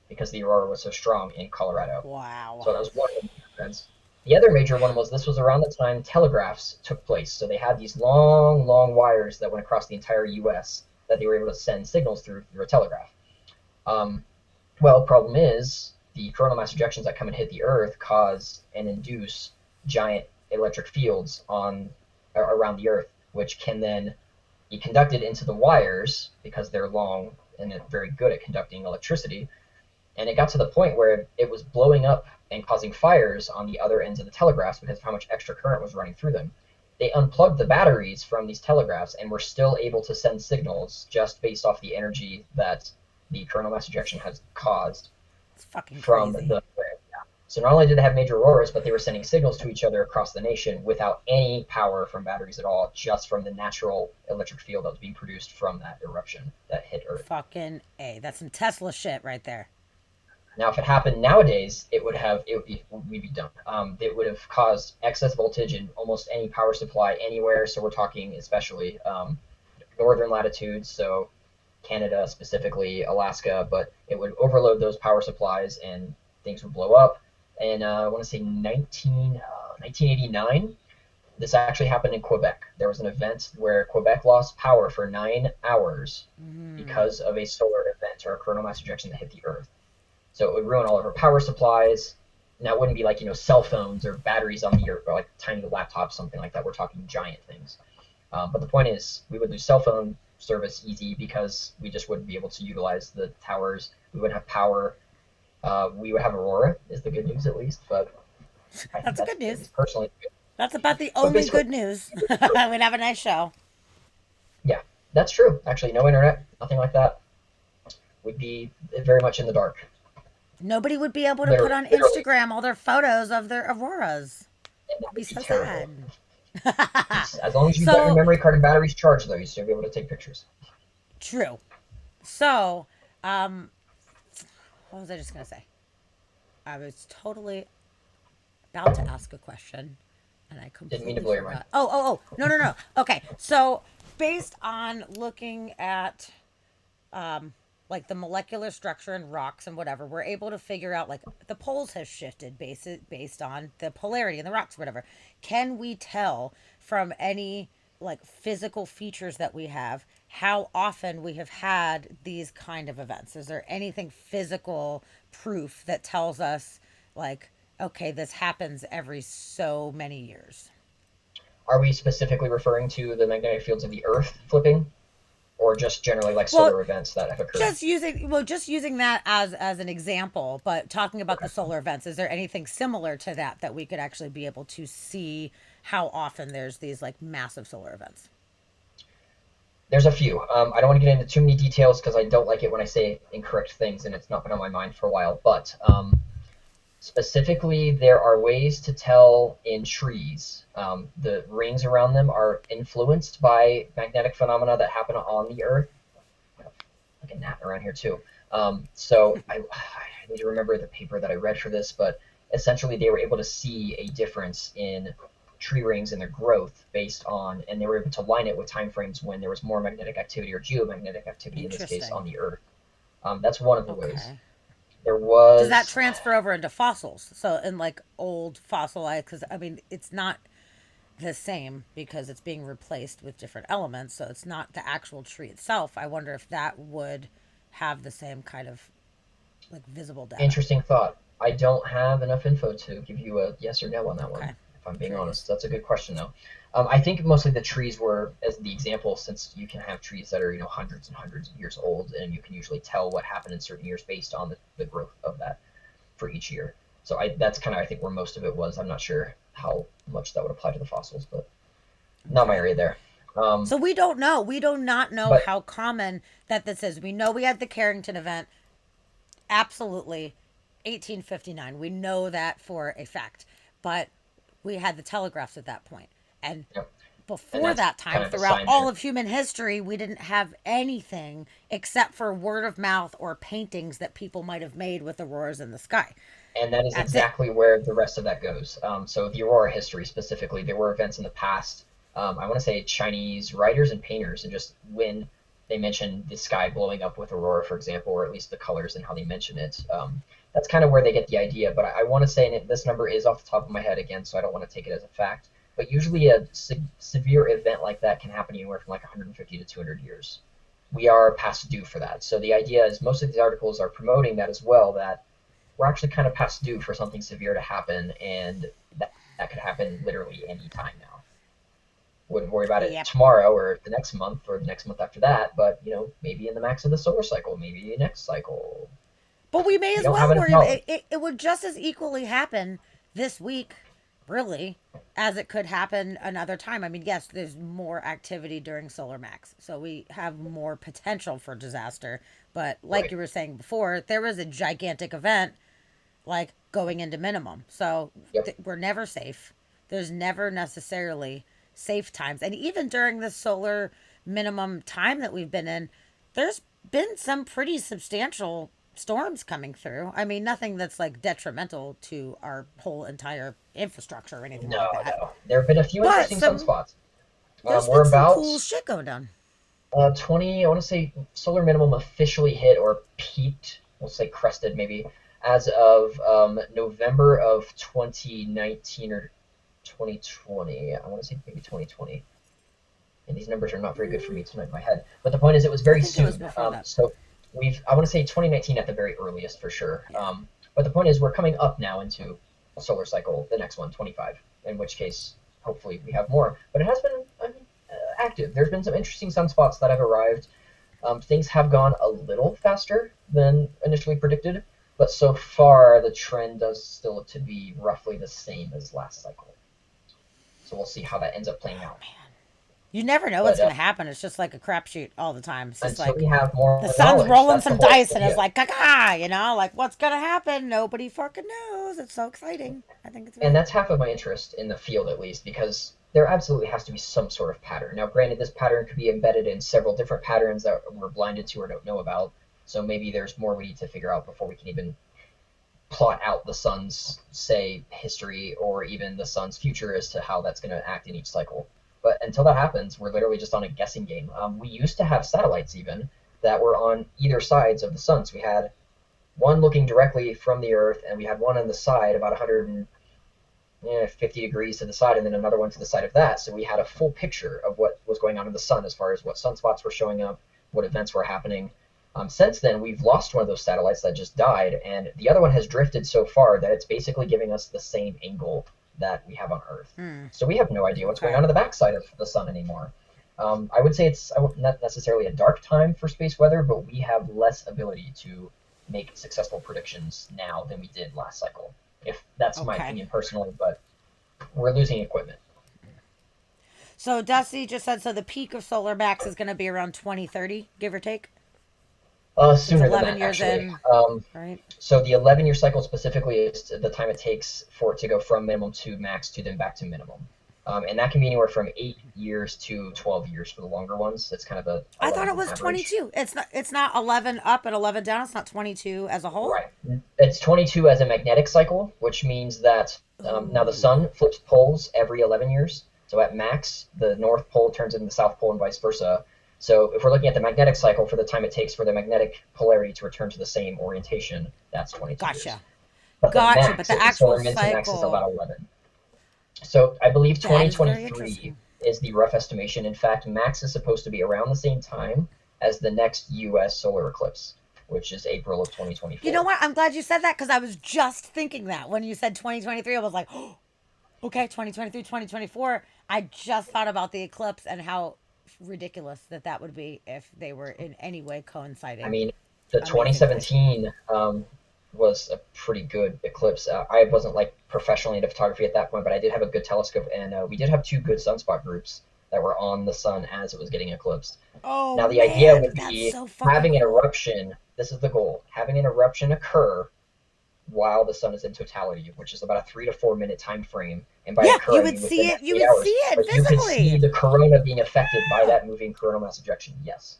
because the aurora was so strong in Colorado. Wow. So that was one of the events. The other major one was this was around the time telegraphs took place. So they had these long, long wires that went across the entire U.S. that they were able to send signals through a telegraph. Um, well, problem is the coronal mass ejections that come and hit the Earth cause and induce giant electric fields on around the Earth, which can then be conducted into the wires because they're long and they're very good at conducting electricity. And it got to the point where it was blowing up and causing fires on the other ends of the telegraphs because of how much extra current was running through them. They unplugged the batteries from these telegraphs and were still able to send signals just based off the energy that the coronal mass ejection has caused It's fucking from crazy. the. So not only did they have major auroras, but they were sending signals to each other across the nation without any power from batteries at all, just from the natural electric field that was being produced from that eruption that hit Earth. Fucking A. That's some Tesla shit right there. Now, if it happened nowadays, we'd be done. It would have caused excess voltage in almost any power supply anywhere. So we're talking especially northern latitudes, so Canada specifically, Alaska, but it would overload those power supplies and things would blow up. And I want to say 1989, this actually happened in Quebec. There was an event where Quebec lost power for 9 hours because of a solar event or a coronal mass ejection that hit the Earth. So it would ruin all of our power supplies. Now it wouldn't be like cell phones or batteries on the Earth or like tiny laptops, something like that. We're talking giant things. But the point is, we would lose cell phone service easy because we just wouldn't be able to utilize the towers. We wouldn't have power. We would have Aurora, is the good news at least. But I think That's the that's good at news. least personally good. That's about the But only basically, good news. We'd have a nice show. yeah, that's true. Actually, no internet, nothing like that. We'd be very much in the dark. Nobody would be able to put Literally, on literally. Instagram all their photos of their auroras. And that It'd be would be so terrible. sad. As long as you've got your So memory card and batteries charged, though, you still be able to take pictures. true. So, um, what was I just gonna say? I was totally about to ask a question, and I Didn't mean to completely blow your mind. forgot. Oh, no, no, no. Okay, so based on looking at like the molecular structure in rocks and whatever, we're able to figure out like the poles have shifted based on the polarity in the rocks, whatever. Can we tell from any like physical features that we have how often we have had these kind of events? Is there anything physical proof that tells us like, okay, this happens every so many years? Are we specifically referring to the magnetic fields of the Earth flipping, or just generally like Well, solar events that have occurred? just using that as an example, but talking about the Okay. solar events, is there anything similar to that that we could actually be able to see how often there's these like massive solar events? There's a few. I don't want to get into too many details because I don't like it when I say incorrect things and it's not been on my mind for a while. But specifically, there are ways to tell in trees. The rings around them are influenced by magnetic phenomena that happen on the Earth. Like a gnat around here too. I need to remember the paper that I read for this, but essentially they were able to see a difference in tree rings and their growth based on, and they were able to line it with time frames when there was more magnetic activity or geomagnetic activity in this case on Interesting. the Earth. That's one of the ways. Okay. There Does that was transfer over into fossils? So in like old fossilized, because I mean it's not the same because it's being replaced with different elements, so it's not the actual tree itself. I wonder if that would have the same kind of like visible data. interesting thought. I don't have enough info to give you a yes or no on that one. Okay. If I'm being honest, Curious. that's a good question though. I think mostly the trees were as the example, since you can have trees that are hundreds and hundreds of years old, and you can usually tell what happened in certain years based on the growth of that for each year. So that's kind of I think where most of it was. I'm not sure how much that would apply to the fossils, but not my Okay. area there. Um, So we don't know. We do not know but how common that this is. We know we had the Carrington event. Absolutely. 1859. We know that for a fact. But we had the telegraphs at that point. And Yep. And before that's that kind time, of a throughout sign all there. of human history, we didn't have anything except for word of mouth or paintings that people might have made with auroras in the sky. And that is That's it. exactly where the rest of that goes. So the Aurora history specifically, there were events in the past. I want to say Chinese writers and painters, and just when they mention the sky blowing up with aurora, for example, or at least the colors and how they mention it. That's kind of where they get the idea. But I want to say, and this number is off the top of my head again, so I don't want to take it as a fact. But usually a severe event like that can happen anywhere from like 150 to 200 years. We are past due for that. So the idea is most of these articles are promoting that as well, that we're actually kind of past due for something severe to happen, and that could happen literally any time now. Wouldn't worry about it Yep. tomorrow or the next month or the next month after that, but maybe in the max of the solar cycle, maybe next cycle. But we may We as don't have well enough worry about knowledge. it. It would just as equally happen this week, really, as it could happen another time. I mean, yes, there's more activity during solar max, so we have more potential for disaster. But like Right. you were saying before, there was a gigantic event like going into minimum. So Yep. we're never safe. There's never necessarily safe times. And even during the solar minimum time that we've been in, there's been some pretty substantial storms coming through. I mean, nothing that's like detrimental to our whole entire infrastructure or anything No, like that. no. There have been a few But interesting some sunspots. there's We're been some cool about shit going down. 20, I want to say solar minimum officially hit or peaked, we'll say crested maybe, as of November of 2019 or 2020. I want to say maybe 2020. And these numbers are not very good for me tonight in my head. But the point is, it was I very think it was soon. before that. So I want to say 2019 at the very earliest for sure. Yeah. But the point is, we're coming up now into a solar cycle, the next one, 25, in which case, hopefully, we have more. But it has been, I mean, active. There's been some interesting sunspots that have arrived. Things have gone a little faster than initially predicted, but so far the trend does still look to be roughly the same as last cycle. So we'll see how that ends up playing out. You never know But what's going to happen. It's just like a crapshoot all the time. It's just until like we have more the sun's knowledge, rolling that's the some whole dice and it's idea. like, caca, like what's going to happen? Nobody fucking knows. It's so exciting. I think it's And great. that's half of my interest in the field, at least, because there absolutely has to be some sort of pattern. Now, granted, this pattern could be embedded in several different patterns that we're blinded to or don't know about. So maybe there's more we need to figure out before we can even plot out the sun's, say, history or even the sun's future as to how that's going to act in each cycle. But until that happens, we're literally just on a guessing game. We used to have satellites even that were on either sides of the sun. So we had one looking directly from the Earth, and we had one on the side about 150 degrees to the side, and then another one to the side of that. So we had a full picture of what was going on in the sun as far as what sunspots were showing up, what events were happening. Since then, we've lost one of those satellites that just died, and the other one has drifted so far that it's basically giving us the same angle that we have on Earth. Hmm. So we have no idea what's going Okay. on in the backside of the sun anymore. I would say it's not necessarily a dark time for space weather, but we have less ability to make successful predictions now than we did last cycle. If that's my Okay. opinion personally, but we're losing equipment. So Dusty just said so the peak of solar max is going to be around 2030, give or take. So it's Sooner than 11 that, years actually. in, right? So the 11-year cycle specifically is the time it takes for it to go from minimum to max to then back to minimum. And that can be anywhere from 8 years to 12 years for the longer ones. It's kind of a I thought it 11 was average. 22. It's not 11 up and 11 down. It's not 22 as a whole. Right. It's 22 as a magnetic cycle, which means that now the Ooh. sun flips poles every 11 years. So at max, the North Pole turns into the South Pole and vice versa. So if we're looking at the magnetic cycle for the time it takes for the magnetic polarity to return to the same orientation, that's 22 years. Gotcha. But the Gotcha. But max, the the solar actual min to max is cycle, about 11. So I believe that is very 2023 interesting. is the rough estimation. In fact, max is supposed to be around the same time as the next U.S. solar eclipse, which is April of You know 2024. what? I'm glad you said that because I was just thinking that when you said 2023, I was like, oh, okay, 2023, 2024. I just thought about the eclipse and how ridiculous that would be if they were in any way I coinciding. mean, the Amazingly. 2017 was a pretty good eclipse. I wasn't like professionally into photography at that point, but I did have a good telescope, and we did have two good sunspot groups that were on the sun as it was getting eclipsed. Oh Now, the idea man, would that's be so fucking having an cool. eruption. This is the goal: having an eruption occur while the sun is in totality, which is about a 3 to 4 minute time frame. And by Yeah, occurring within that you 8 would see hours, it but you could see visibly. the corona being affected by that moving coronal mass ejection. Yes.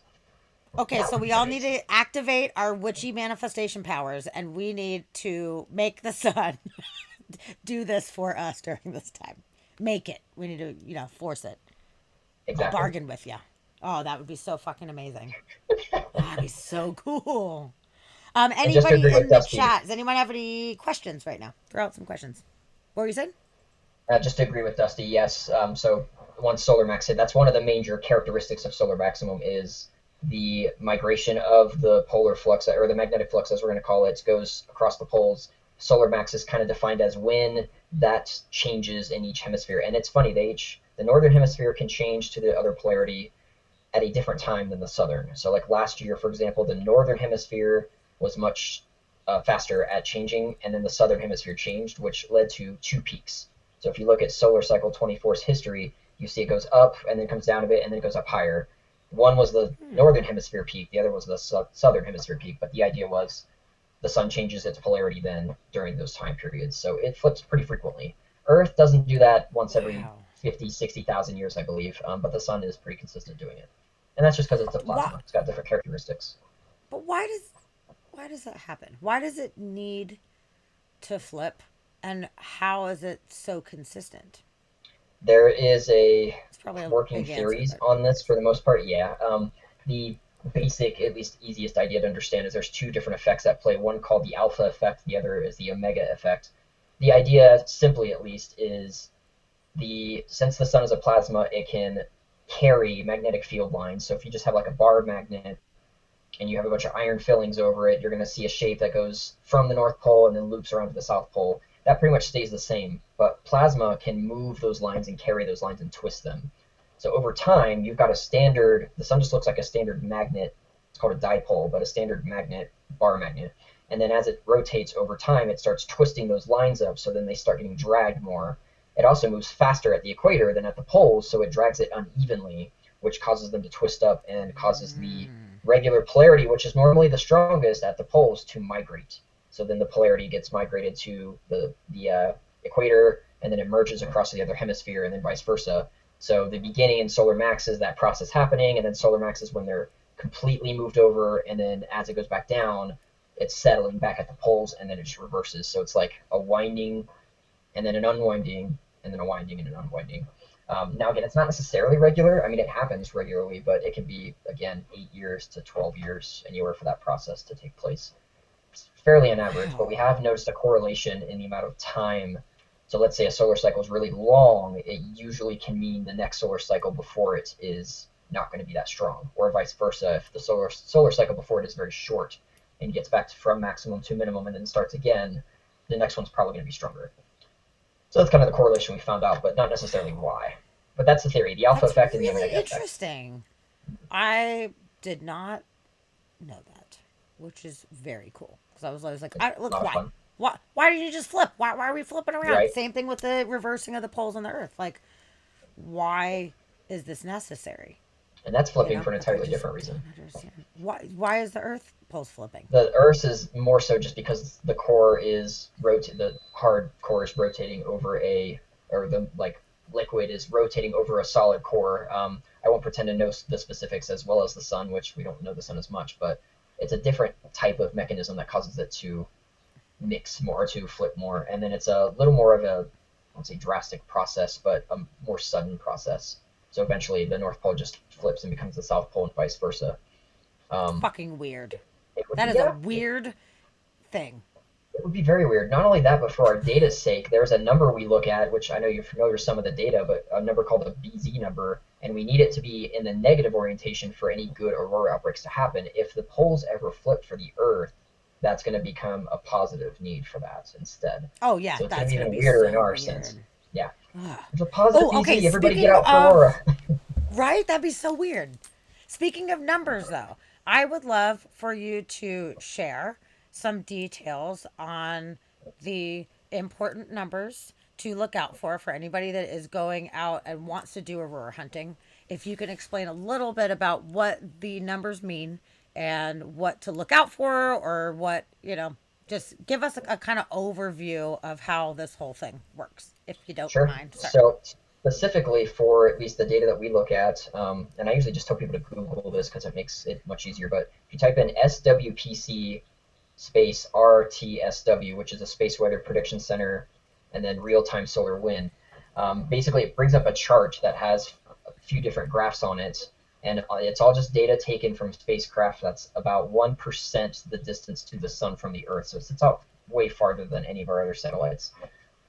Okay, so we all need Right. to activate our witchy manifestation powers, and we need to make the sun do this for us during this time. Make it. We need to, force it. I'll Exactly. bargain with you. Oh, that would be so fucking amazing. Oh, that'd be so cool. And just to Anybody agree with in the Dusty, chat? Does anyone have any questions right now? Throw out some questions. What were you saying? yes. So once solar max hit, that's one of the major characteristics of solar maximum is the migration of the polar flux or the magnetic flux, as we're going to call it, goes across the poles. Solar max is kind of defined as when that changes in each hemisphere, and it's funny. The northern hemisphere can change to the other polarity at a different time than the southern. So, like last year, for example, the northern hemisphere was much faster at changing, and then the southern hemisphere changed, which led to two peaks. So, if you look at solar cycle 24's history, you see it goes up and then comes down a bit and then it goes up higher. One was the northern hemisphere peak, the other was the southern hemisphere peak, but the idea was the sun changes its polarity then during those time periods. So it flips pretty frequently. Earth doesn't do that once every Wow. 50, 60,000 years, I believe, but the sun is pretty consistent doing it. And that's just because it's a What? plasma. It's got different characteristics. But why does that happen? Why does it need to flip? And how is it so consistent? There is a It's probably a working big answer, theories but on this for the most part. Yeah, the basic, at least easiest idea to understand is there's two different effects at play. One called the alpha effect, the other is the omega effect. The idea, simply at least, is the since the sun is a plasma, it can carry magnetic field lines. So if you just have like a bar magnet and you have a bunch of iron fillings over it, you're going to see a shape that goes from the North Pole and then loops around to the South Pole. That pretty much stays the same, but plasma can move those lines and carry those lines and twist them. So over time, you've got a standard, the sun just looks like a standard magnet. It's called a dipole, but a standard magnet, bar magnet. And then as it rotates over time, it starts twisting those lines up, so then they start getting dragged more. It also moves faster at the equator than at the poles, so it drags it unevenly, which causes them to twist up and causes the regular polarity, which is normally the strongest at the poles, to migrate. So then the polarity gets migrated to the equator, and then it merges across the other hemisphere, and then vice versa. So the beginning in solar max is that process happening, and then solar max is when they're completely moved over, and then as it goes back down, it's settling back at the poles, and then it just reverses. So it's like a winding, and then an unwinding, and then a winding and an unwinding. Now, again, it's not necessarily regular. I mean, it happens regularly, but it can be, again, 8 years to 12 years, anywhere for that process to take place. It's fairly on average, but we wow. have noticed a correlation in the amount of time. So let's say a solar cycle is really long, it usually can mean the next solar cycle before it is not going to be that strong, or vice versa. If the solar cycle before it is very short and gets back from maximum to minimum and then starts again, the next one's probably going to be stronger. So that's kind of the correlation we found out, but not necessarily Wow. why. But that's the theory: the alpha That's effect and the really omega effect. interesting. I did not know that, which is very cool. Because I was like, A look, lot of why? fun, Why did you just flip? Why are we flipping around? right? Same thing with the reversing of the poles on the Earth. Like, why is this necessary? And that's You flipping know, for an like I entirely just different reason. don't understand. Why is the Earth poles flipping? The Earth is more so just because the core is the hard core is rotating over or the like liquid is rotating over a solid core. I won't pretend to know the specifics as well as the sun, which we don't know the sun as much, but it's a different type of mechanism that causes it to mix more, to flip more, and then it's a little more of a, I won't say drastic process, but a more sudden process. So eventually, the North Pole just flips and becomes the South Pole, and vice versa. It's Um, fucking weird. it would be, That is a yeah, weird thing. it would be very weird. Not only that, but for our data's sake, there's a number we look at, which I know you're familiar with some of the data, but a number called the BZ number, and we need it to be in the negative orientation for any good aurora outbreaks to happen. If the poles ever flip for the Earth, that's going to become a positive need for that instead. Oh yeah, So it's going to that's be gonna even be weirder in so our sense. weird. Yeah, Ugh. there's a positive Oh, okay. BZ. Everybody get Speaking out for of aurora. right, that'd be so weird. Speaking of numbers, though, I would love for you to share some details on the important numbers to look out for anybody that is going out and wants to do aurora hunting. If you can explain a little bit about what the numbers mean and what to look out for, or what, Just give us a kind of overview of how this whole thing works, if you don't Sure. mind. Sorry. So specifically for at least the data that we look at, and I usually just tell people to Google this because it makes it much easier. But if you type in SWPC space RTSW, which is a Space Weather Prediction Center, and then real-time solar wind, basically it brings up a chart that has a few different graphs on it, and it's all just data taken from spacecraft that's about 1% the distance to the sun from the Earth. So it's out way farther than any of our other satellites.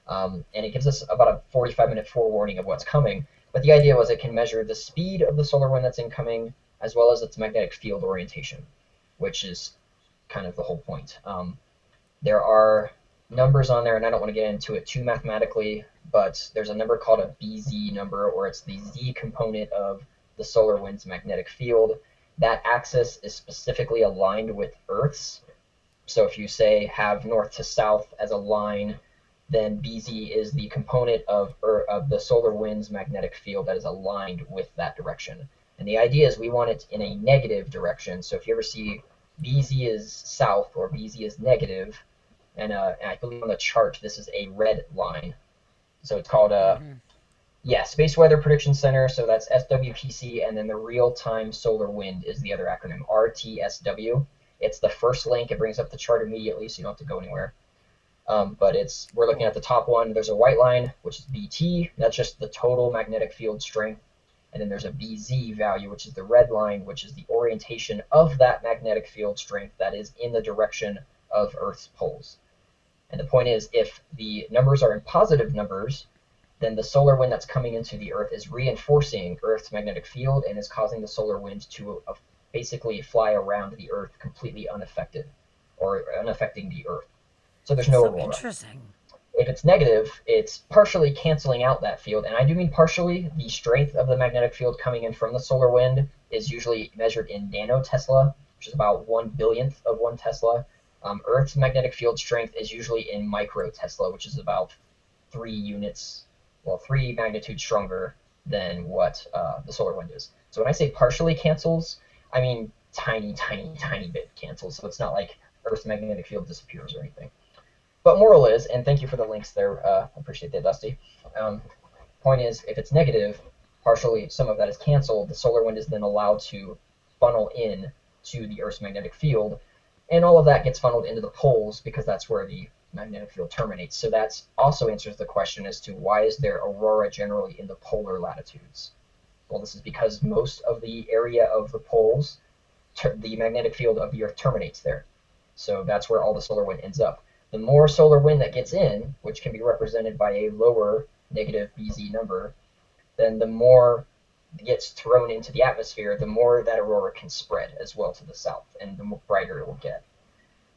And it gives us about a 45-minute forewarning of what's coming. But the idea was it can measure the speed of the solar wind that's incoming, as well as its magnetic field orientation, which is kind of the whole point. There are numbers on there, and I don't want to get into it too mathematically, but there's a number called a BZ number, or it's the Z component of the solar wind's magnetic field. That axis is specifically aligned with Earth's. So if you say have north to south as a line, then BZ is the component of the solar wind's magnetic field that is aligned with that direction. And the idea is we want it in a negative direction. So if you ever see BZ is south or BZ is negative, and I believe on the chart this is a red line. So it's called Space Weather Prediction Center. So that's SWPC, and then the Real Time Solar Wind is the other acronym, RTSW. It's the first link. It brings up the chart immediately, so you don't have to go anywhere. But we're looking at the top one. There's a white line, which is BT. That's just the total magnetic field strength. And then there's a BZ value, which is the red line, which is the orientation of that magnetic field strength that is in the direction of Earth's poles. And the point is, if the numbers are in positive numbers, then the solar wind that's coming into the Earth is reinforcing Earth's magnetic field and is causing the solar wind to basically fly around the Earth completely unaffected, or unaffecting the Earth. So there's no aurora. Interesting. If it's negative, it's partially canceling out that field. And I do mean partially. The strength of the magnetic field coming in from the solar wind is usually measured in nanotesla, which is about 1/1000th of 1 Tesla. Earth's magnetic field strength is usually in microtesla, which is about 3 magnitudes stronger than what the solar wind is. So when I say partially cancels, I mean tiny, tiny, tiny bit cancels. So it's not like Earth's magnetic field disappears or anything. But moral is, and thank you for the links there, I appreciate that, Dusty. Point is, if it's negative, partially some of that is canceled, the solar wind is then allowed to funnel in to the Earth's magnetic field, and all of that gets funneled into the poles because that's where the magnetic field terminates. So that also answers the question as to why is there aurora generally in the polar latitudes? Well, this is because most of the area of the poles, the magnetic field of the Earth terminates there. So that's where all the solar wind ends up. The more solar wind that gets in, which can be represented by a lower negative BZ number, then the more gets thrown into the atmosphere, the more that aurora can spread as well to the south, and the brighter it will get.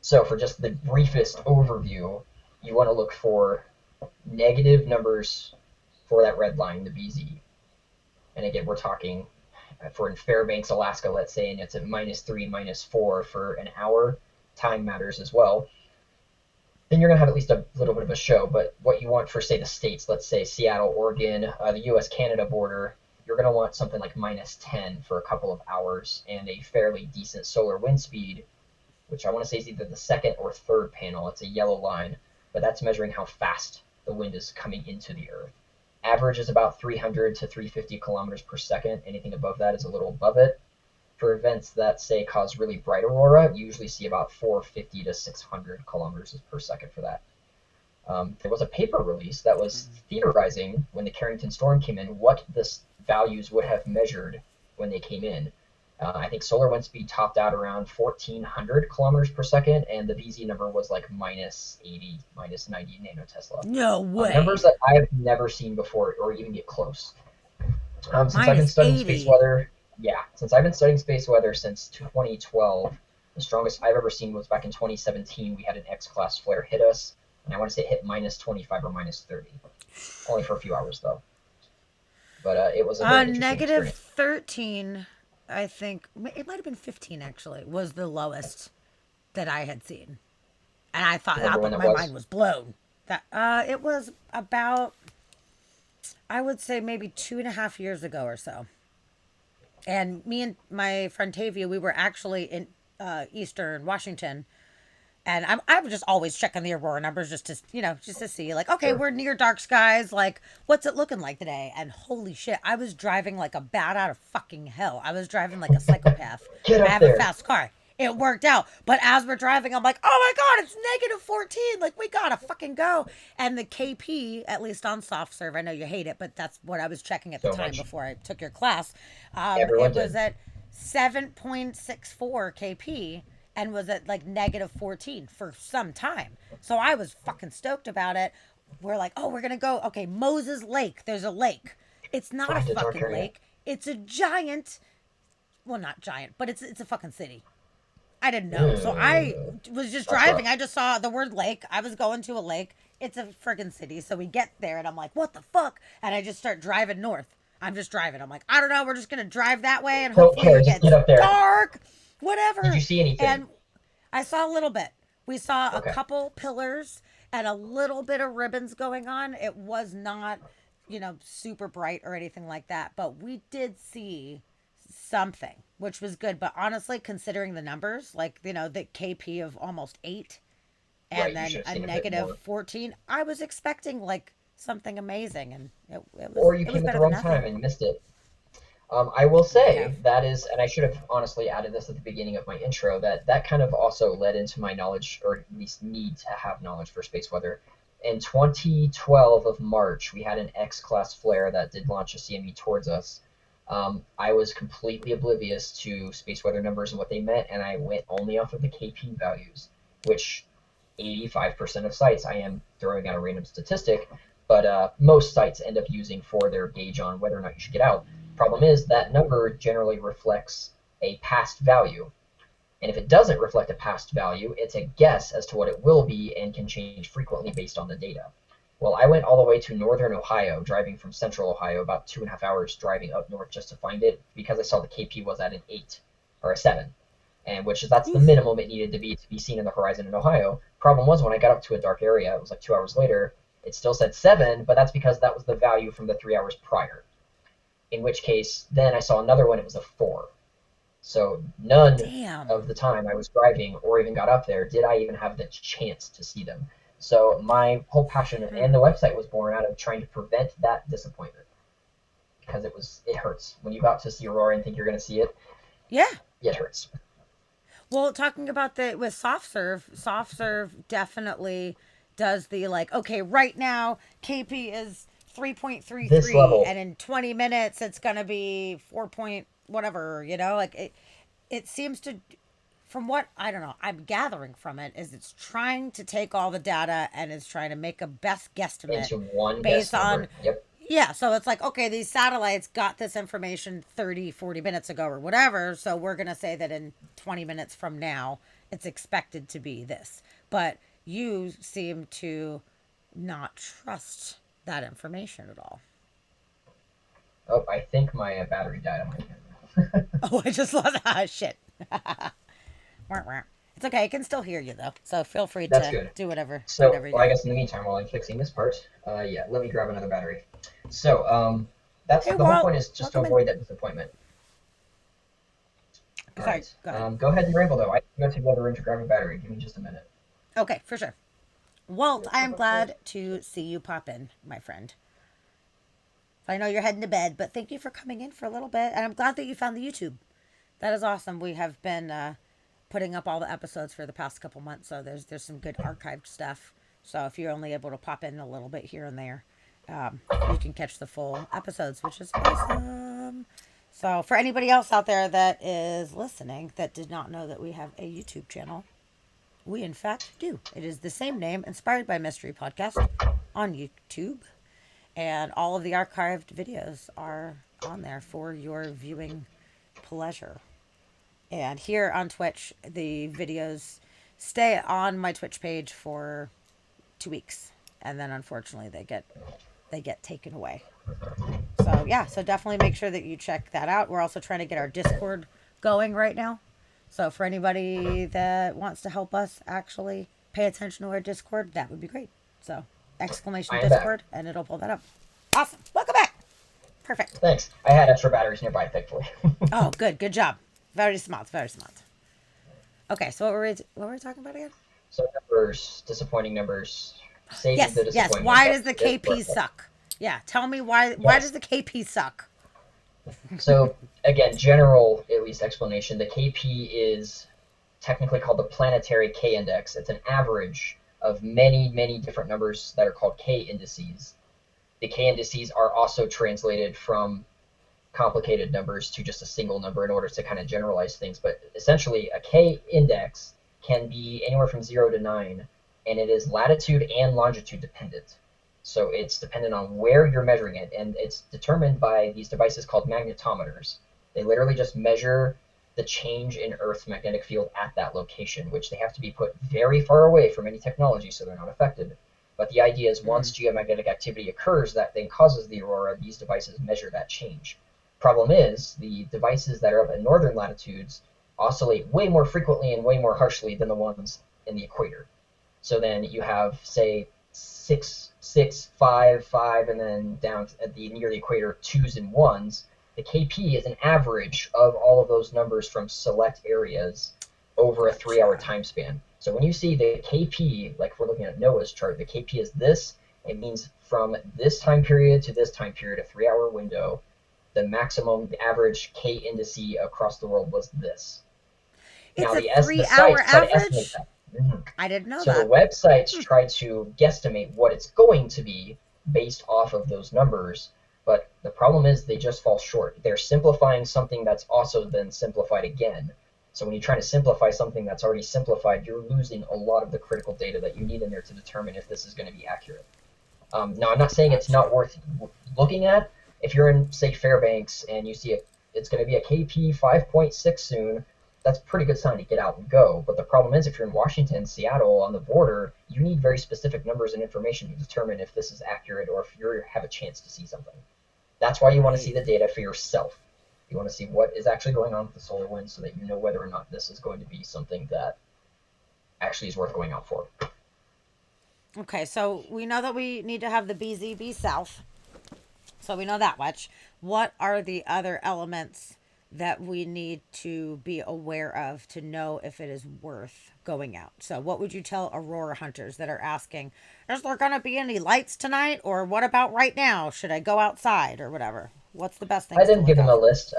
So for just the briefest overview, you want to look for negative numbers for that red line, the BZ. And again, we're talking for in Fairbanks, Alaska, let's say, and it's at -3, -4 for an hour. Time matters as well. Then you're going to have at least a little bit of a show. But what you want for, say, the states, let's say Seattle, Oregon, the U.S.-Canada border, you're going to want something like -10 for a couple of hours and a fairly decent solar wind speed, which I want to say is either the second or third panel. It's a yellow line, but that's measuring how fast the wind is coming into the Earth. Average is about 300 to 350 kilometers per second. Anything above that is a little above it. For events that, say, cause really bright aurora, you usually see about 450 to 600 kilometers per second for that. There was a paper release that was theorizing when the Carrington storm came in what the values would have measured when they came in. I think solar wind speed topped out around 1,400 kilometers per second, and the BZ number was like -80, -90 nanotesla. No way. Numbers that I have never seen before or even get close. Since I've been studying space weather, since I've been studying space weather since 2012, the strongest I've ever seen was back in 2017. We had an X-class flare hit us, and I want to say it hit -25 or -30. Only for a few hours, though. But it was a very interesting negative experience. 13, I think, it might have been 15 actually, was the lowest that I had seen. And I thought my mind was blown. That it was about, I would say maybe 2.5 years ago or so. And me and my friend Tavia, we were actually in Eastern Washington, And I was just always checking the Aurora numbers just to, just to see, like, okay, Sure. we're near dark skies. Like, what's it looking like today? And holy shit, I was driving like a bat out of fucking hell. I was driving like a psychopath. Get I up have a there. fast car. It worked out. But as we're driving, I'm like, oh my God, it's -14. Like, we gotta fucking go. And the KP, at least on soft serve, I know you hate it, but that's what I was checking at the So time much. before I took your class. Everyone It was did. at 7.64 KP and was at like -14 for some time. So I was fucking stoked about it. We're like, oh, we're gonna go. Okay, Moses Lake. There's a lake. It's not a Find a dark fucking area. lake. It's a giant. Well, not giant, but it's a fucking city. I didn't know. So I was just That's driving. rough. I just saw the word lake. I was going to a lake. It's a friggin' city. So we get there and I'm like, what the fuck? And I just start driving north. I'm just driving. I'm like, I don't know. We're just going to drive that way and Don't hopefully care. it Just get gets up there. dark. Did you Whatever. see anything? And I saw a little bit. We saw a Okay. couple pillars and a little bit of ribbons going on. It was not, super bright or anything like that. But we did see something, which was good. But honestly, considering the numbers, like, the KP of almost 8 Right. and You should then have a seen a bit negative more. 14, I was expecting like something amazing. And it was, Or you it was came at the better than wrong time nothing. and missed it. I will Might say have. that is, and I should have honestly added this at the beginning of my intro, that kind of also led into my knowledge, or at least need to have knowledge for space weather. In 2012 of March, we had an X-class flare that did launch a CME towards us. I was completely oblivious to space weather numbers and what they meant, and I went only off of the KP values, which 85% of sites, I am throwing out a random statistic, but most sites end up using for their gauge on whether or not you should get out. Problem is that number generally reflects a past value. And if it doesn't reflect a past value, it's a guess as to what it will be and can change frequently based on the data. Well, I went all the way to northern Ohio, driving from central Ohio, about 2.5 hours driving up north just to find it because I saw the KP was at an 8 or a 7, and which is that's the Oof. minimum it needed to be seen in the horizon in Ohio. Problem was when I got up to a dark area, it was like 2 hours later, it still said 7, but that's because that was the value from the 3 hours prior. In which case, then I saw another one, it was a 4. So none Damn. of the time I was driving or even got up there did I even have the chance to see them. So my whole passion and Hmm. the website was born out of trying to prevent that disappointment because it hurts when you go out to see Aurora and think you're going to see it. Yeah. It hurts. Well, talking about the with soft serve definitely does the like, okay, right now KP is This 3.33 level, and in 20 minutes it's going to be 4 point whatever, like it seems to, from what I don't know, I'm gathering from it is it's trying to take all the data and is trying to make a best guesstimate into one guess based on, number. Yep. yeah, so it's like, okay, these satellites got this information 30, 40 minutes ago or whatever. So we're going to say that in 20 minutes from now, it's expected to be this. But you seem to not trust that information at all. Oh, I think my battery died on my camera. Oh, I just lost. Ah, shit. It's okay. I can still hear you, though. So feel free That's to good. do whatever, do So, whatever you well, I got. guess in the meantime, while I'm fixing this part, yeah, let me grab another battery. So, that's Hey, the whole Walt. point is just to Welcome in. avoid that disappointment. All Sorry. right. Go ahead. Go ahead and ramble though. I go to the other room to grab a battery. Give me just a minute. Okay, for sure. Walt, I am glad to see you pop in, my friend. I know you're heading to bed, but thank you for coming in for a little bit. And I'm glad that you found the YouTube. That is awesome. We have been putting up all the episodes for the past couple months, so there's some good archived stuff. So if you're only able to pop in a little bit here and there, you can catch the full episodes, which is awesome. So for anybody else out there that is listening that did not know that we have a YouTube channel, we in fact do. It is the same name, Inspired by Mystery Podcast, on YouTube, and all of the archived videos are on there for your viewing pleasure. And here on Twitch, the videos stay on my Twitch page for 2 weeks, and then unfortunately they get taken away. So yeah, so definitely make sure that you check that out. We're also trying to get our Discord going right now. So for anybody that wants to help us actually pay attention to our Discord, that would be great. So exclamation I am back. Discord, and it'll pull that up. Awesome. Welcome back. Perfect. Thanks. I had extra batteries nearby, thankfully. Oh, good. Good job. Very smart. Very smart. Okay, so what were we talking about again? So numbers, disappointing numbers. Save the Yes, yes. disappointment. Why Let's does the get to our KP suck? Yeah, tell me why yes. does the KP suck? So again, general at least explanation. The KP is technically called the planetary K index. It's an average of many, many different numbers that are called K indices. The K indices are also translated from complicated numbers to just a single number in order to kind of generalize things. But essentially, a K index can be anywhere from 0 to 9, and it is latitude and longitude dependent. So it's dependent on where you're measuring it, and it's determined by these devices called magnetometers. They literally just measure the change in Earth's magnetic field at that location, which they have to be put very far away from any technology so they're not affected. But the idea is once Mm. geomagnetic activity occurs that then causes the aurora, these devices measure that change. Problem is, the devices that are up at northern latitudes oscillate way more frequently and way more harshly than the ones in the equator. So then you have, say, 6, 6, 5, 5, and then down at the near the equator, twos and ones. The KP is an average of all of those numbers from select areas over a 3 hour Gotcha. time span. So when you see the KP, like if we're looking at NOAA's chart, the KP is this. It means from this time period to this time period, a 3 hour window, the maximum the average K indice across the world was this. It's Now a the 3 hour sites try to estimate average? that. Mhm. I didn't know So the that. websites try to guesstimate what it's going to be based off of those numbers, but the problem is they just fall short. They're simplifying something that's also been simplified again. So when you try to simplify something that's already simplified, you're losing a lot of the critical data that you need in there to determine if this is going to be accurate. Now, I'm not saying it's not Gotcha. worth looking at. If you're in, say, Fairbanks and you see it's going to be a KP 5.6 soon, that's a pretty good sign to get out and go. But the problem is, if you're in Washington, Seattle, on the border, you need very specific numbers and information to determine if this is accurate or if you have a chance to see something. That's why you want to see Right. the data for yourself. You want to see what is actually going on with the solar wind so that you know whether or not this is going to be something that actually is worth going out for. Okay, so we know that we need to have the BZB south. So we know that much. What are the other elements that we need to be aware of to know if it is worth going out? So, what would you tell Aurora hunters that are asking, is there going to be any lights tonight? Or what about right now? Should I go outside or whatever? What's the best I things to didn't give look them out a for? list.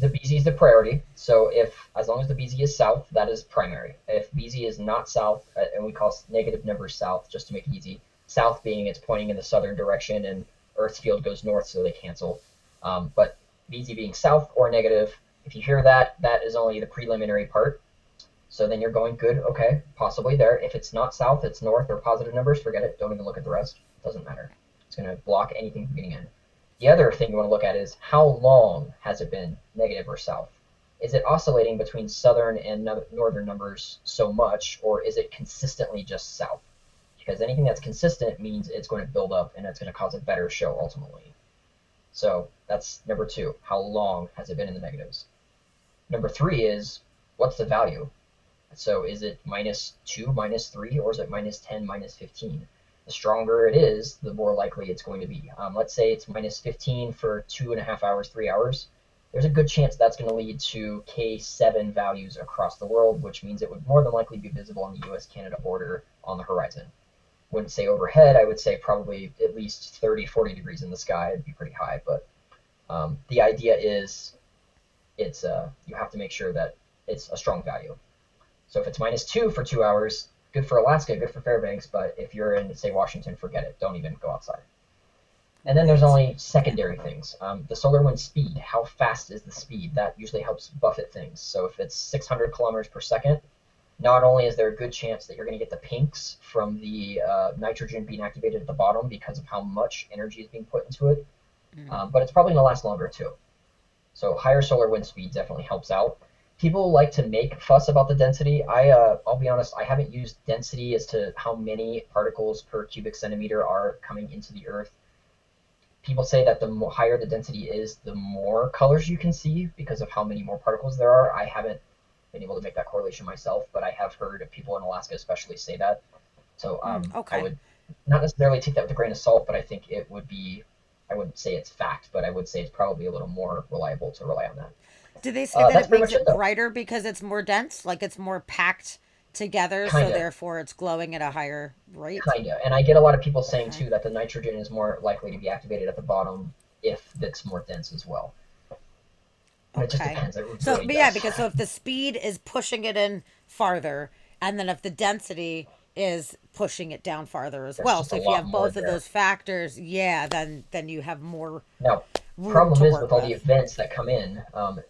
The BZ is the priority. So if as long as the BZ is south, that is primary. If BZ is not south, and we call negative numbers south, just to make it easy. South being it's pointing in the southern direction, and Earth's field goes north, so they cancel. But BZ being south or negative, if you hear that, that is only the preliminary part. So then you're going good, okay, possibly there. If it's not south, it's north or positive numbers, forget it. Don't even look at the rest. It doesn't matter. It's going to block anything from getting in. The other thing you want to look at is how long has it been negative or south? Is it oscillating between southern and northern numbers so much, or is it consistently just south? Because anything that's consistent means it's going to build up and it's going to cause a better show ultimately. So that's number two. How long has it been in the negatives? Number three is what's the value? So is it -2, -3, or is it -10, -15? The stronger it is, the more likely it's going to be. Let's say it's -15 for 2.5 hours, 3 hours. There's a good chance that's going to lead to K7 values across the world, which means it would more than likely be visible on the US Canada border on the horizon. Wouldn't say overhead, I would say probably at least 30, 40 degrees in the sky. It'd be pretty high, but the idea is it's you have to make sure that it's a strong value. So if it's -2 for 2 hours, good for Alaska, good for Fairbanks. But if you're in, say, Washington, forget it. Don't even go outside. And then there's Right. only Okay. secondary things. The solar wind speed. How fast is the speed? That usually helps buffet things. So if it's 600 kilometers per second, not only is there a good chance that you're going to get the pinks from the nitrogen being activated at the bottom because of how much energy is being put into it, Mm. but it's probably going to last longer too. So higher solar wind speed definitely helps out. People like to make fuss about the density. I'll be honest, I haven't used density as to how many particles per cubic centimeter are coming into the Earth. People say that the higher the density is, the more colors you can see because of how many more particles there are. I haven't been able to make that correlation myself, but I have heard people in Alaska especially say that. So I Okay. would not necessarily take that with a grain of salt, but I think it would be. I wouldn't say it's fact, but I would say it's probably a little more reliable to rely on that. Do they say that That's it pretty makes much it, it though. brighter because it's more dense? Like it's more packed together, so Kinda, therefore it's glowing at a higher rate. kinda. And I get a lot of people saying Okay. too that the nitrogen is more likely to be activated at the bottom if it's more dense as well. And it just Okay. depends. It So, really but yeah, does. because so if the speed is pushing it in farther, and then if the density is pushing it down farther as There's well. just So a if you lot have more both of there. those factors, yeah, then you have more Now, room problem to is work with all the with. events that come in,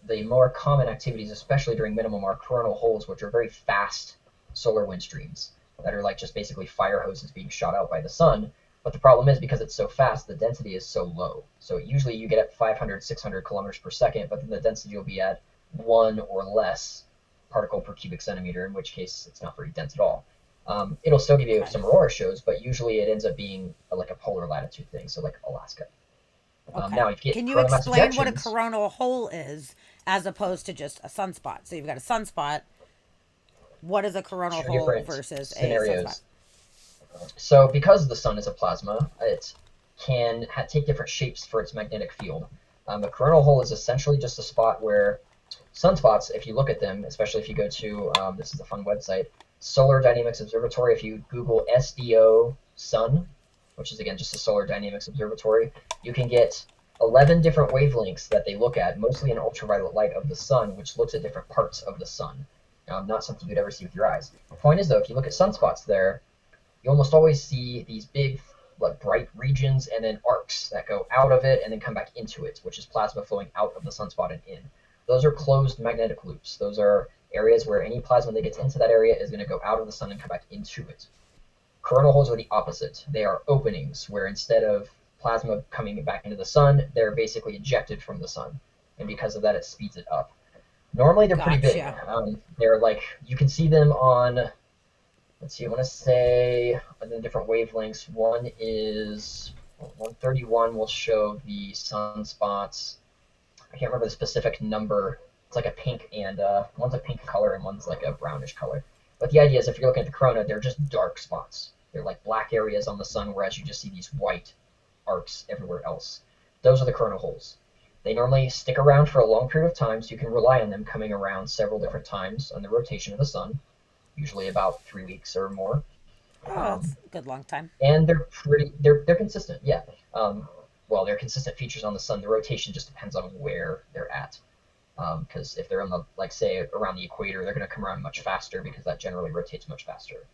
the more common activities, especially during minimum, are coronal holes, which are very fast solar wind streams that are like just basically fire hoses being shot out by the sun. But the problem is because it's so fast, the density is so low. So usually you get at 500, 600 kilometers per second, but then the density will be at one or less particle per cubic centimeter, in which case it's not very dense at all. It'll still give you Okay. some aurora shows, but usually it ends up being like a polar latitude thing, so like Alaska. Okay. Now, if you get Can you coronal mass explain what a ejections, coronal hole is as opposed to just a sunspot? So you've got a sunspot. What is a coronal two hole different versus a sunspot? scenarios. So, because the sun is a plasma, it can take different shapes for its magnetic field. A coronal hole is essentially just a spot where sunspots, if you look at them, especially if you go to this is a fun website, Solar Dynamics Observatory. If you Google SDO Sun, which is again just a Solar Dynamics Observatory, you can get 11 different wavelengths that they look at, mostly in ultraviolet light of the sun, which looks at different parts of the sun. Not something you'd ever see with your eyes. The point is, though, if you look at sunspots there, you almost always see these big, like bright regions and then arcs that go out of it and then come back into it, which is plasma flowing out of the sunspot and in. Those are closed magnetic loops. Those are areas where any plasma that gets into that area is going to go out of the sun and come back into it. Coronal holes are the opposite. They are openings where instead of plasma coming back into the sun, they're basically ejected from the sun. And because of that, it speeds it up. Normally, they're pretty big. Gotcha. They're like, you can see them on, let's see, I want to say the different wavelengths. One is 131 will show the sunspots. I can't remember the specific number. It's like a pink and one's a pink color and one's like a brownish color. But the idea is if you're looking at the corona, they're just dark spots. They're like black areas on the sun, whereas you just see these white arcs everywhere else. Those are the coronal holes. They normally stick around for a long period of time, so you can rely on them coming around several different times on the rotation of the sun, usually about 3 weeks or more. Oh, Um, that's a good long time. and they're consistent, yeah. Um, well, they're consistent features on the sun. The rotation just depends on where they're at. Because if they're on the, like say around the equator, they're going to come around much faster because that generally rotates much faster.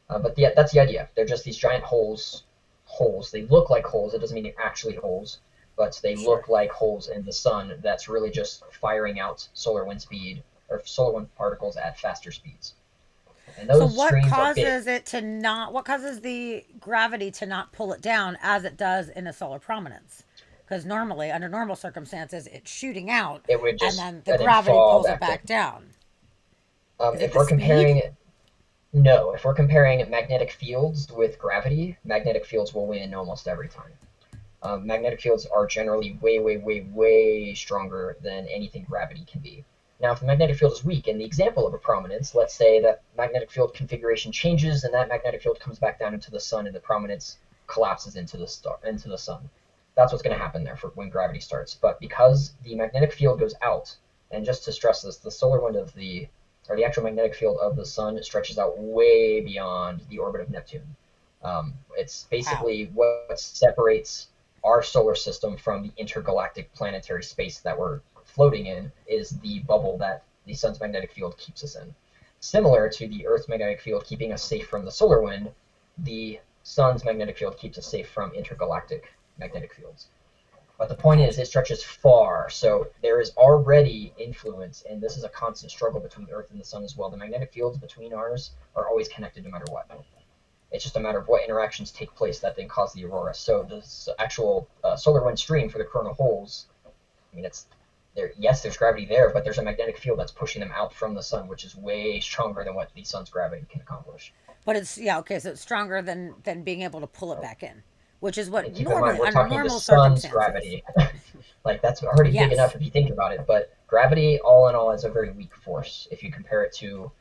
But yeah, that's the idea. They're just these giant holes. Holes. They look like holes. It doesn't mean they're actually holes, but they Sure. look like holes in the sun. That's really just firing out solar wind speed or solar wind particles at faster speeds. And So those streams are big. what causes the gravity to not pull it down as it does in a solar prominence? Because normally, under normal circumstances, it's shooting out It would and just then the and then gravity fall pulls it back back in. down. Is it If the we're speed? comparing No, if we're comparing magnetic fields with gravity, magnetic fields will win almost every time. Magnetic fields are generally way, way, way, way stronger than anything gravity can be. Now, if the magnetic field is weak, in the example of a prominence, let's say that magnetic field configuration changes and that magnetic field comes back down into the sun and the prominence collapses into the sun. That's what's going to happen there for when gravity starts. But because the magnetic field goes out, and just to stress this, the solar wind of the or the actual magnetic field of the sun stretches out way beyond the orbit of Neptune. It's Wow. basically what separates our solar system from the intergalactic planetary space that we're floating in is the bubble that the sun's magnetic field keeps us in. Similar to the Earth's magnetic field keeping us safe from the solar wind, the sun's magnetic field keeps us safe from intergalactic magnetic fields. But the point is, Gotcha. it stretches far, so there is already influence, and this is a constant struggle between Earth and the Sun as well. The magnetic fields between ours are always connected no matter what. It's just a matter of what interactions take place that then cause the aurora. So the actual solar wind stream for the coronal holes, I mean, it's there. Yes, there's gravity there, but there's a magnetic field that's pushing them out from the sun, which is way stronger than what the sun's gravity can accomplish. But it's yeah, okay, so it's stronger than being able to pull it back in, which is what And keep in mind, normally we're under talking the normal sun's circumstances. gravity. Like that's already big enough Yes. if you think about it. But gravity, all in all, is a very weak force if you compare it to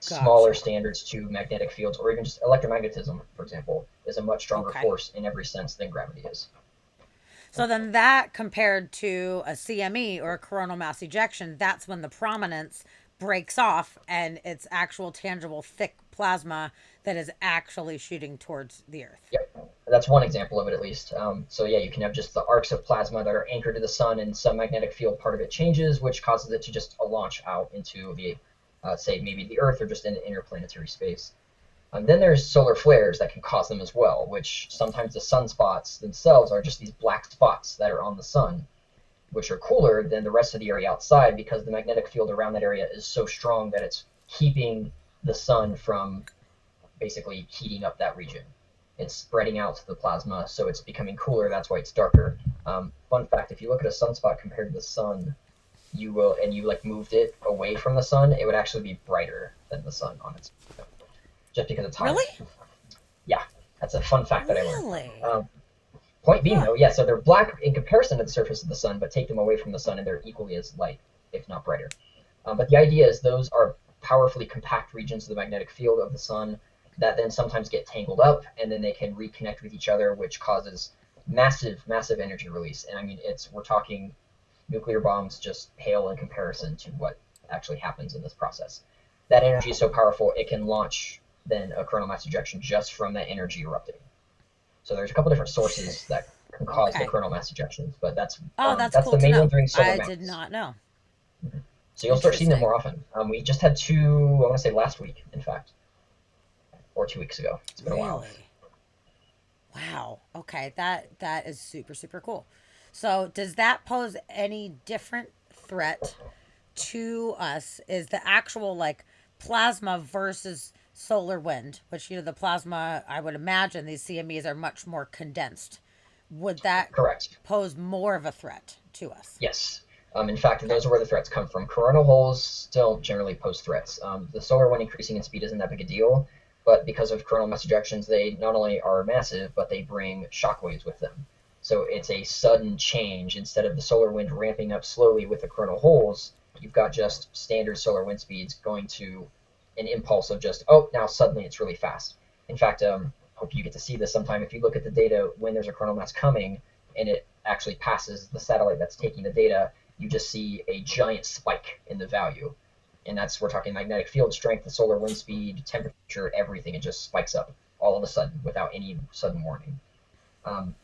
smaller Gotcha. standards to magnetic fields or even just electromagnetism, for example, is a much stronger Okay. force in every sense than gravity is. So then that compared to a CME or a coronal mass ejection, that's when the prominence breaks off and it's actual tangible thick plasma that is actually shooting towards the Earth. Yep, that's one example of it at least. So yeah, you can have just the arcs of plasma that are anchored to the sun, and some magnetic field part of it changes, which causes it to just launch out into the, say maybe the Earth or just in interplanetary space. Then there's solar flares that can cause them as well, which sometimes the sunspots themselves are just these black spots that are on the sun, which are cooler than the rest of the area outside because the magnetic field around that area is so strong that it's keeping the sun from basically heating up that region. It's spreading out to the plasma, so it's becoming cooler. That's why it's darker. Fun fact: if you look at a sunspot compared to the sun, you will, and you like moved it away from the sun, it would actually be brighter than the sun on its own, just because it's hotter. Really? Yeah, that's a fun fact that I learned. Really? Point being, Huh. though, yeah, so they're black in comparison to the surface of the sun, but take them away from the sun and they're equally as light, if not brighter. But the idea is those are powerfully compact regions of the magnetic field of the sun that then sometimes get tangled up and then they can reconnect with each other, which causes massive, massive energy release. And I mean, we're talking nuclear bombs just pale in comparison to what actually happens in this process. That energy is Wow. so powerful it can launch then a coronal mass ejection just from that energy erupting. So there's a couple different sources that can cause the Okay. coronal mass ejections, but Oh, that's that's cool the to main one know. during solar I did mass. not know. So you'll start seeing them Interesting. more often. We just had two, I want to say last week, in fact, or 2 weeks ago. It's been a while. Really? Wow. Okay, that is super super cool. So, does that pose any different threat to us? Is the actual like plasma versus solar wind, which the plasma, I would imagine these CMEs are much more condensed. Would that Correct. pose more of a threat to us? Yes. In fact, Okay. those are where the threats come from. Coronal holes still generally pose threats. The solar wind increasing in speed isn't that big a deal, but because of coronal mass ejections, they not only are massive, but they bring shock waves with them. So it's a sudden change. Instead of the solar wind ramping up slowly with the coronal holes, you've got just standard solar wind speeds going to an impulse of just, oh, now suddenly it's really fast. In fact, hope you get to see this sometime. If you look at the data when there's a coronal mass coming and it actually passes the satellite that's taking the data, you just see a giant spike in the value. And that's, we're talking magnetic field strength, the solar wind speed, temperature, everything. It just spikes up all of a sudden without any sudden warning.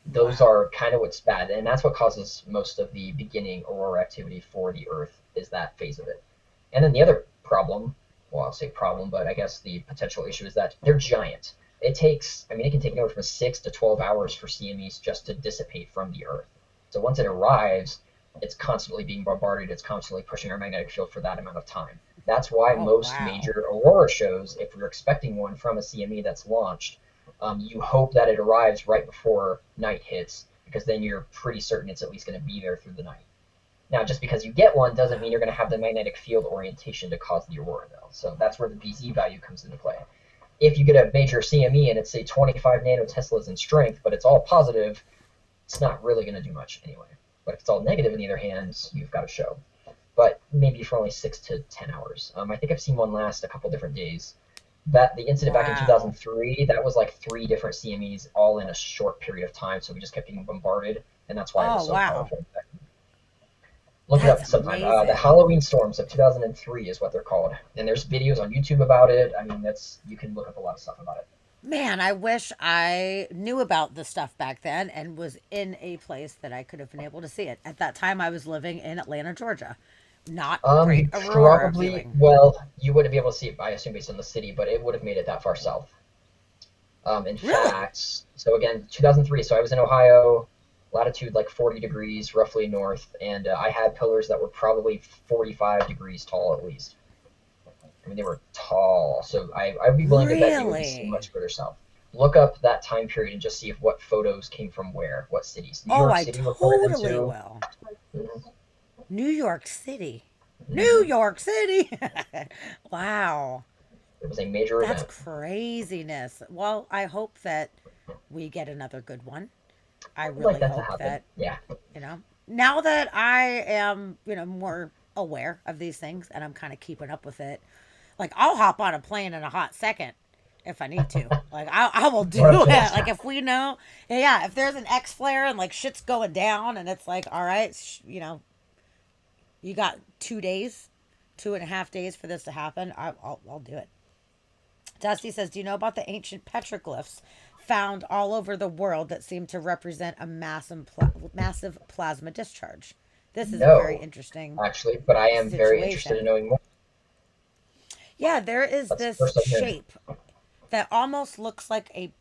Those Wow. are kind of what's bad, and that's what causes most of the beginning aurora activity for the Earth is that phase of it. And then the other problem, well, I'll say problem, but I guess the potential issue is that they're giant. It takes, I mean, it can take anywhere from 6 to 12 hours for CMEs just to dissipate from the Earth. So once it arrives, it's constantly being bombarded. It's constantly pushing our magnetic field for that amount of time. That's why Oh, most wow. major aurora shows, if you're expecting one from a CME that's launched, you hope that it arrives right before night hits, because then you're pretty certain it's at least going to be there through the night. Now, just because you get one doesn't mean you're going to have the magnetic field orientation to cause the aurora, though. So that's where the BZ value comes into play. If you get a major CME and it's say 25 nanoteslas in strength, but it's all positive, it's not really going to do much anyway. But if it's all negative, on the other hand, you've got a show. But maybe for only 6 to 10 hours. I think I've seen one last a couple different days. That the incident back in Wow. 2003, that was like three different CMEs all in a short period of time. So we just kept getting bombarded, and that's why it was Oh, so wow. powerful. Look it That's up sometime. The amazing. Halloween storms of 2003 is what they're called, and there's videos on YouTube about it. I mean, that's, you can look up a lot of stuff about it. Man, I wish I knew about the stuff back then and was in a place that I could have been able to see it. At that time, I was living in Atlanta, Georgia. Not great You aurora probably, viewing. well, you wouldn't be able to see it, I assume, based on the city, but it would have made it that far south. In Really? fact, so again, 2003. So I was in Ohio, latitude like 40 degrees, roughly north, and I had pillars that were probably 45 degrees tall at least. I mean, they were tall, so I would be willing to bet you would be seen Really? much further south. Look up that time period and just see if what photos came from where, what cities. New Oh, York I City reported them totally too. will. Mm-hmm. New York City. New Mm-hmm. York City. Wow. It was a major That's event. craziness. Well, I hope that we get another good one. I I would like really that to hope happen. that, Yeah. now that I am, more aware of these things and I'm kind of keeping up with it, like I'll hop on a plane in a hot second if I need to. Like I will do What a it. fast. Like if we know, yeah, if there's an X flare and like shit's going down and it's like, all right, you got 2 days 2.5 days for this to happen, I'll do it. Dusty says, "Do you know about the ancient petroglyphs found all over the world that seem to represent a massive plasma discharge?" This is a very No, interesting actually, but I am very interested in situation. knowing more. Yeah, there is That's the this first I'm hearing. shape that almost looks like a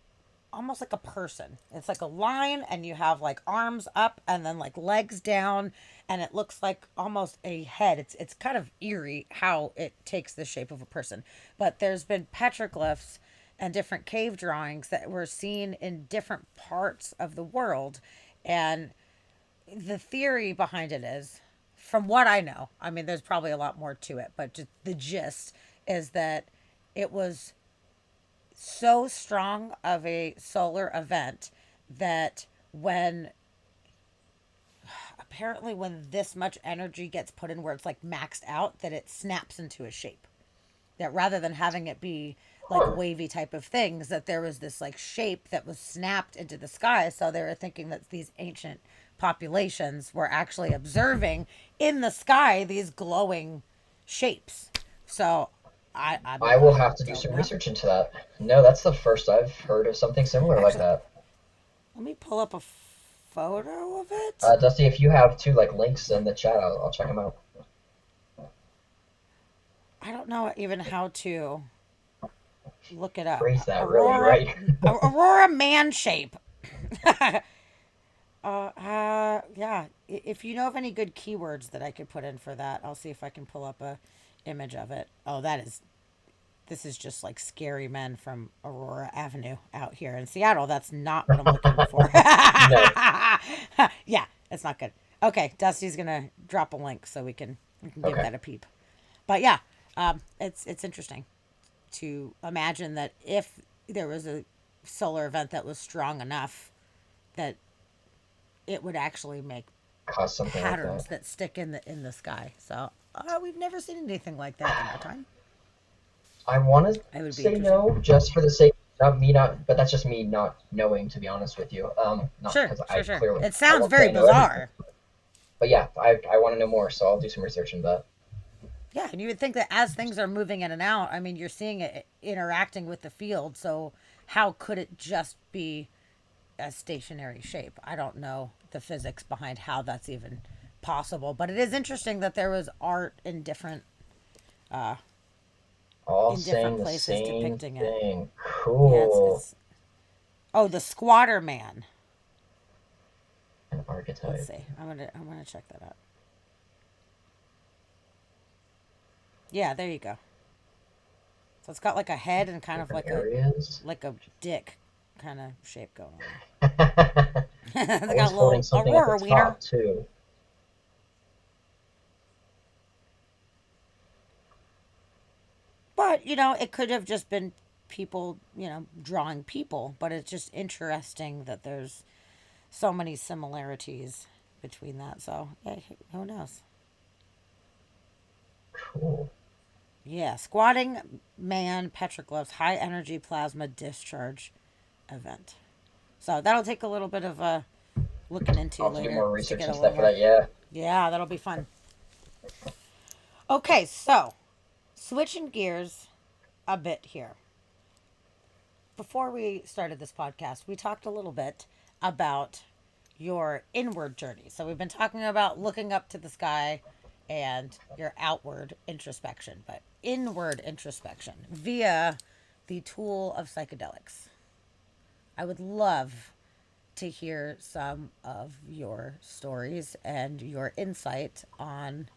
person. It's like a line, and you have like arms up and then like legs down, and it looks like almost a head. It's kind of eerie how it takes the shape of a person. But there's been petroglyphs and different cave drawings that were seen in different parts of the world, and the theory behind it is, from what I know, I mean, there's probably a lot more to it, but just the gist is that it was so strong of a solar event that when apparently when this much energy gets put in where it's like maxed out, that it snaps into a shape, that rather than having it be like Huh. wavy type of things, that there was this like shape that was snapped into the sky. So they were thinking that these ancient populations were actually observing in the sky these glowing shapes. So I I mean, will I have to do don't some know. research into that. No, that's the first I've heard of something similar like Actually, that. let me pull up a photo of it. Dusty, if you have two like links in the chat, I'll check them out. I don't know even how to look it up. Phrase that really right. Aurora man shape. Yeah. If you know of any good keywords that I could put in for that, I'll see if I can pull up a image of it. Oh, this is just like scary men from Aurora Avenue out here in Seattle. That's not what I'm looking for. No. Yeah, it's not good. Okay, Dusty's gonna drop a link so we can give Okay. that a peep. But yeah, it's interesting to imagine that if there was a solar event that was strong enough that it would actually make Cause something like that. patterns that stick in the sky. So we've never seen anything like that in our time. I want to It would be say interesting. no, just for the sake not me not, but that's just me not knowing, to be honest with you. Not Sure, because sure, I sure. clearly It I sounds won't very say I know everything, bizarre. but yeah, I want to know more, so I'll do some research into that. Yeah, and you would think that as things are moving in and out, I mean, you're seeing it interacting with the field. So how could it just be a stationary shape? I don't know the physics behind how that's even possible, but it is interesting that there was art uh, All in different saying the places same depicting it. thing. Yeah, Cool. it's oh, the squatter man. An Let's archetype. see. I'm gonna check that out. Yeah, there you go. So it's got like a head and kind of Different like a areas. dick kind of shape going Always on there. It's got a holding little something at the Aurora wiener. top too. But, it could have just been people, drawing people, but it's just interesting that there's so many similarities between that. So, yeah, who knows? Cool. Yeah, squatting man petroglyphs high energy plasma discharge event. So that'll take a little bit of looking into I'll have to do later more just to research get a into little that for more. that. Yeah. Yeah, that'll be fun. Okay, so switching gears a bit here. Before we started this podcast, we talked a little bit about your inward journey. So we've been talking about looking up to the sky and your outward introspection, but inward introspection via the tool of psychedelics. I would love to hear some of your stories and your insight on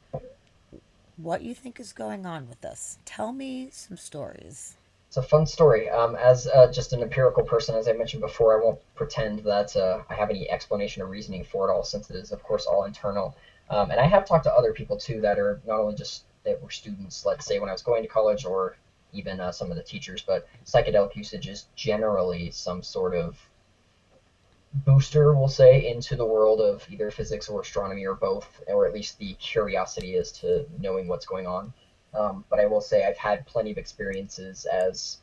what you think is going on with this. Tell me some stories. It's a fun story. As just an empirical person, as I mentioned before, I won't pretend that I have any explanation or reasoning for it all, since it is, of course, all internal. And I have talked to other people too that are not only just that were students, let's say when I was going to college, or even some of the teachers, but psychedelic usage is generally some sort of booster, we'll say, into the world of either physics or astronomy or both, or at least the curiosity as to knowing what's going on. But I will say I've had plenty of experiences as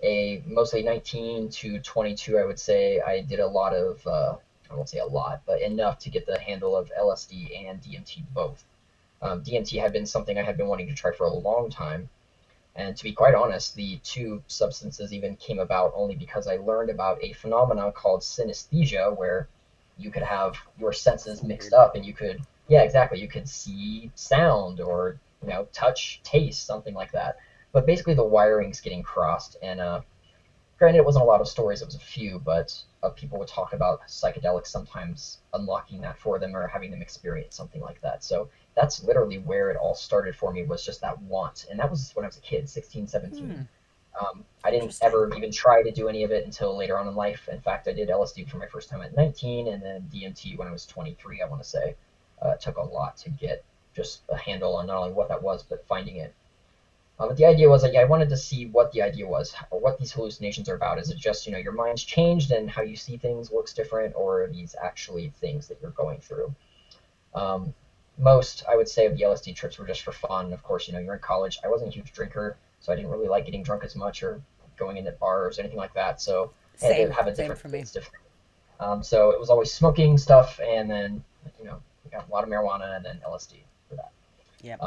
a mostly 19 to 22. I would say I did a lot of, I won't say a lot, but enough to get the handle of LSD and DMT both. DMT had been something I had been wanting to try for a long time. And to be quite honest, the two substances even came about only because I learned about a phenomenon called synesthesia, where you could have your senses mixed Weird. up and you could, yeah, exactly, you could see sound or, touch, taste, something like that. But basically, the wiring's getting crossed. And granted, it wasn't a lot of stories, it was a few, but people would talk about psychedelics sometimes unlocking that for them or having them experience something like that. So that's literally where it all started for me, was just that want. And that was when I was a kid, 16, 17. Hmm. I didn't Interesting. ever even try to do any of it until later on in life. In fact, I did LSD for my first time at 19, and then DMT when I was 23, I want to say. It took a lot to get just a handle on not only what that was, but finding it. But the idea was like, yeah, I wanted to see what the idea was, or what these hallucinations are about. Is it just, your mind's changed and how you see things looks different, or are these actually things that you're going through? Um, Most, I would say, of the LSD trips were just for fun. Of course, you're in college. I wasn't a huge drinker, so I didn't really like getting drunk as much or going into bars or anything like that. So I had to Same. have a Same different for me. taste of things. So it was always smoking stuff, and then, we got a lot of marijuana and then LSD for that. Yep.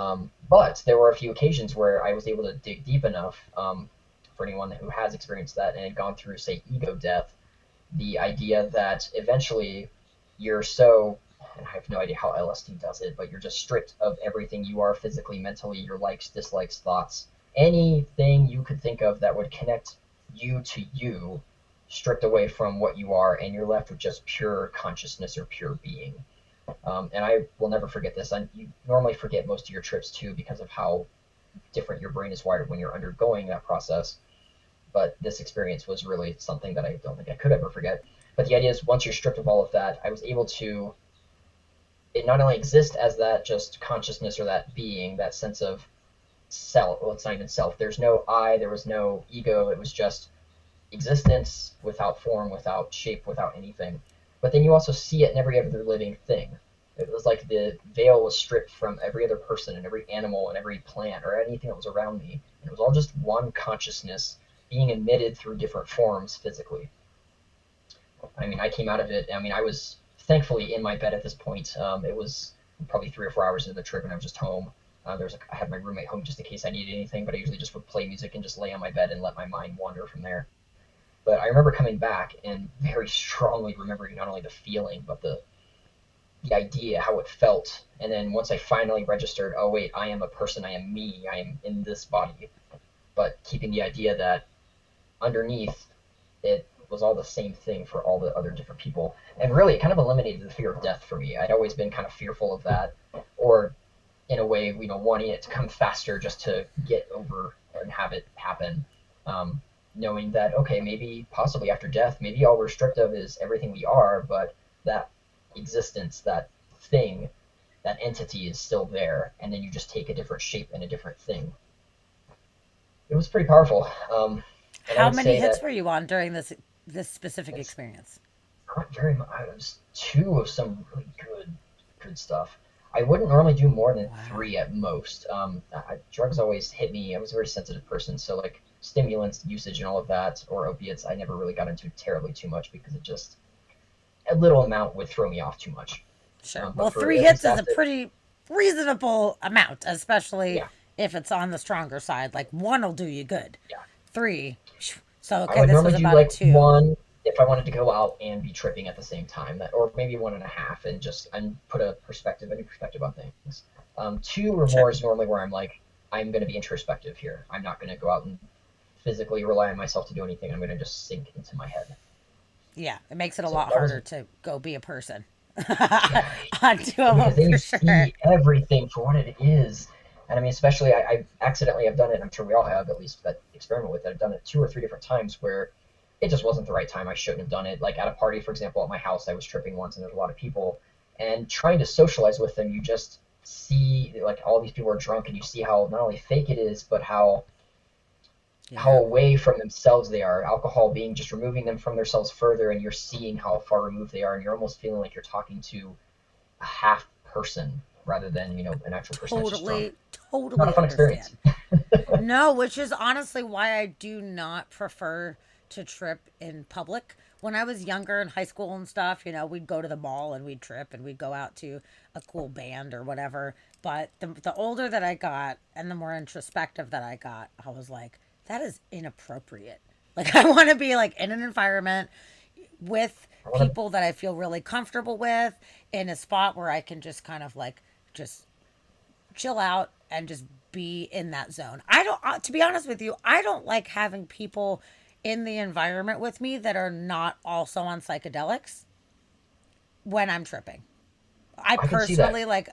But there were a few occasions where I was able to dig deep enough, for anyone who has experienced that and had gone through, say, ego death, the idea that eventually you're so, and I have no idea how LSD does it, but you're just stripped of everything you are physically, mentally, your likes, dislikes, thoughts, anything you could think of that would connect you to you, stripped away from what you are, and you're left with just pure consciousness or pure being. And I will never forget this. And you normally forget most of your trips too because of how different your brain is wired when you're undergoing that process. But this experience was really something that I don't think I could ever forget. But the idea is, once you're stripped of all of that, I was able to, it not only exist as that just consciousness or that being, that sense of self. Well, it's not even self. There's no I, there was no ego. It was just existence without form, without shape, without anything. But then you also see it in every other living thing. It was like the veil was stripped from every other person and every animal and every plant or anything that was around me. And it was all just one consciousness being emitted through different forms physically. I mean, I came out of it. I mean, I was thankfully in my bed at this point. It was probably 3 or 4 hours into the trip, and I was just home. I had my roommate home just in case I needed anything, but I usually just would play music and just lay on my bed and let my mind wander from there. But I remember coming back and very strongly remembering not only the feeling, but the idea, how it felt. And then once I finally registered, oh wait, I am a person, I am me, I am in this body. But keeping the idea that underneath it was all the same thing for all the other different people. And really, it kind of eliminated the fear of death for me. I'd always been kind of fearful of that, or in a way, wanting it to come faster just to get over and have it happen. Um, Knowing that, okay, maybe possibly after death, maybe all we're stripped of is everything we are, but that existence, that thing, that entity is still there, and then you just take a different shape and a different thing. It was pretty powerful. And I How would many say hits that were you on during this specific it's experience? not very much. I was two of some really good stuff. I wouldn't normally do more than Wow. three at most. Drugs always hit me. I was a very sensitive person, so like stimulants usage and all of that, or opiates, I never really got into terribly too much because it just a little amount would throw me off too much. Sure. But Well, for three at least hits is a acid, pretty reasonable amount, especially yeah, if it's on the stronger side. Like one will do you good. yeah. Three. So, I okay, would this was normally do about a like two. one if I wanted to go out and be tripping at the same time, or maybe 1.5, and just put a new perspective on things. Two or Sure. more is normally where I'm like, I'm going to be introspective here. I'm not going to go out and physically rely on myself to do anything. I'm going to just sink into my head. Yeah, it makes it a So lot that was, harder to go be a person yeah, on two of because them then you for sure. see everything for what it is. And I mean, especially I accidentally have done it. I'm sure we all have, at least that experiment with it. I've done it 2 or 3 different times where it just wasn't the right time. I shouldn't have done it. Like at a party, for example, at my house, I was tripping once, and there's a lot of people, and trying to socialize with them, you just see like all these people are drunk, and you see how not only fake it is, but how Yeah. away from themselves they are. Alcohol being just removing them from themselves further, and you're seeing how far removed they are, and you're almost feeling like you're talking to a half person rather than an actual person that's just drunk. Totally, Not a totally fun experience. understand. No, which is honestly why I do not prefer to trip in public. When I was younger in high school and stuff, we'd go to the mall and we'd trip and we'd go out to a cool band or whatever. But the older that I got and the more introspective that I got, I was like, that is inappropriate. Like, I want to be like in an environment with I want to. people that I feel really comfortable with, in a spot where I can just kind of like just chill out and just be in that zone. I don't, to be honest with you, I don't like having people in the environment with me that are not also on psychedelics when I'm tripping. I I can see that. personally like,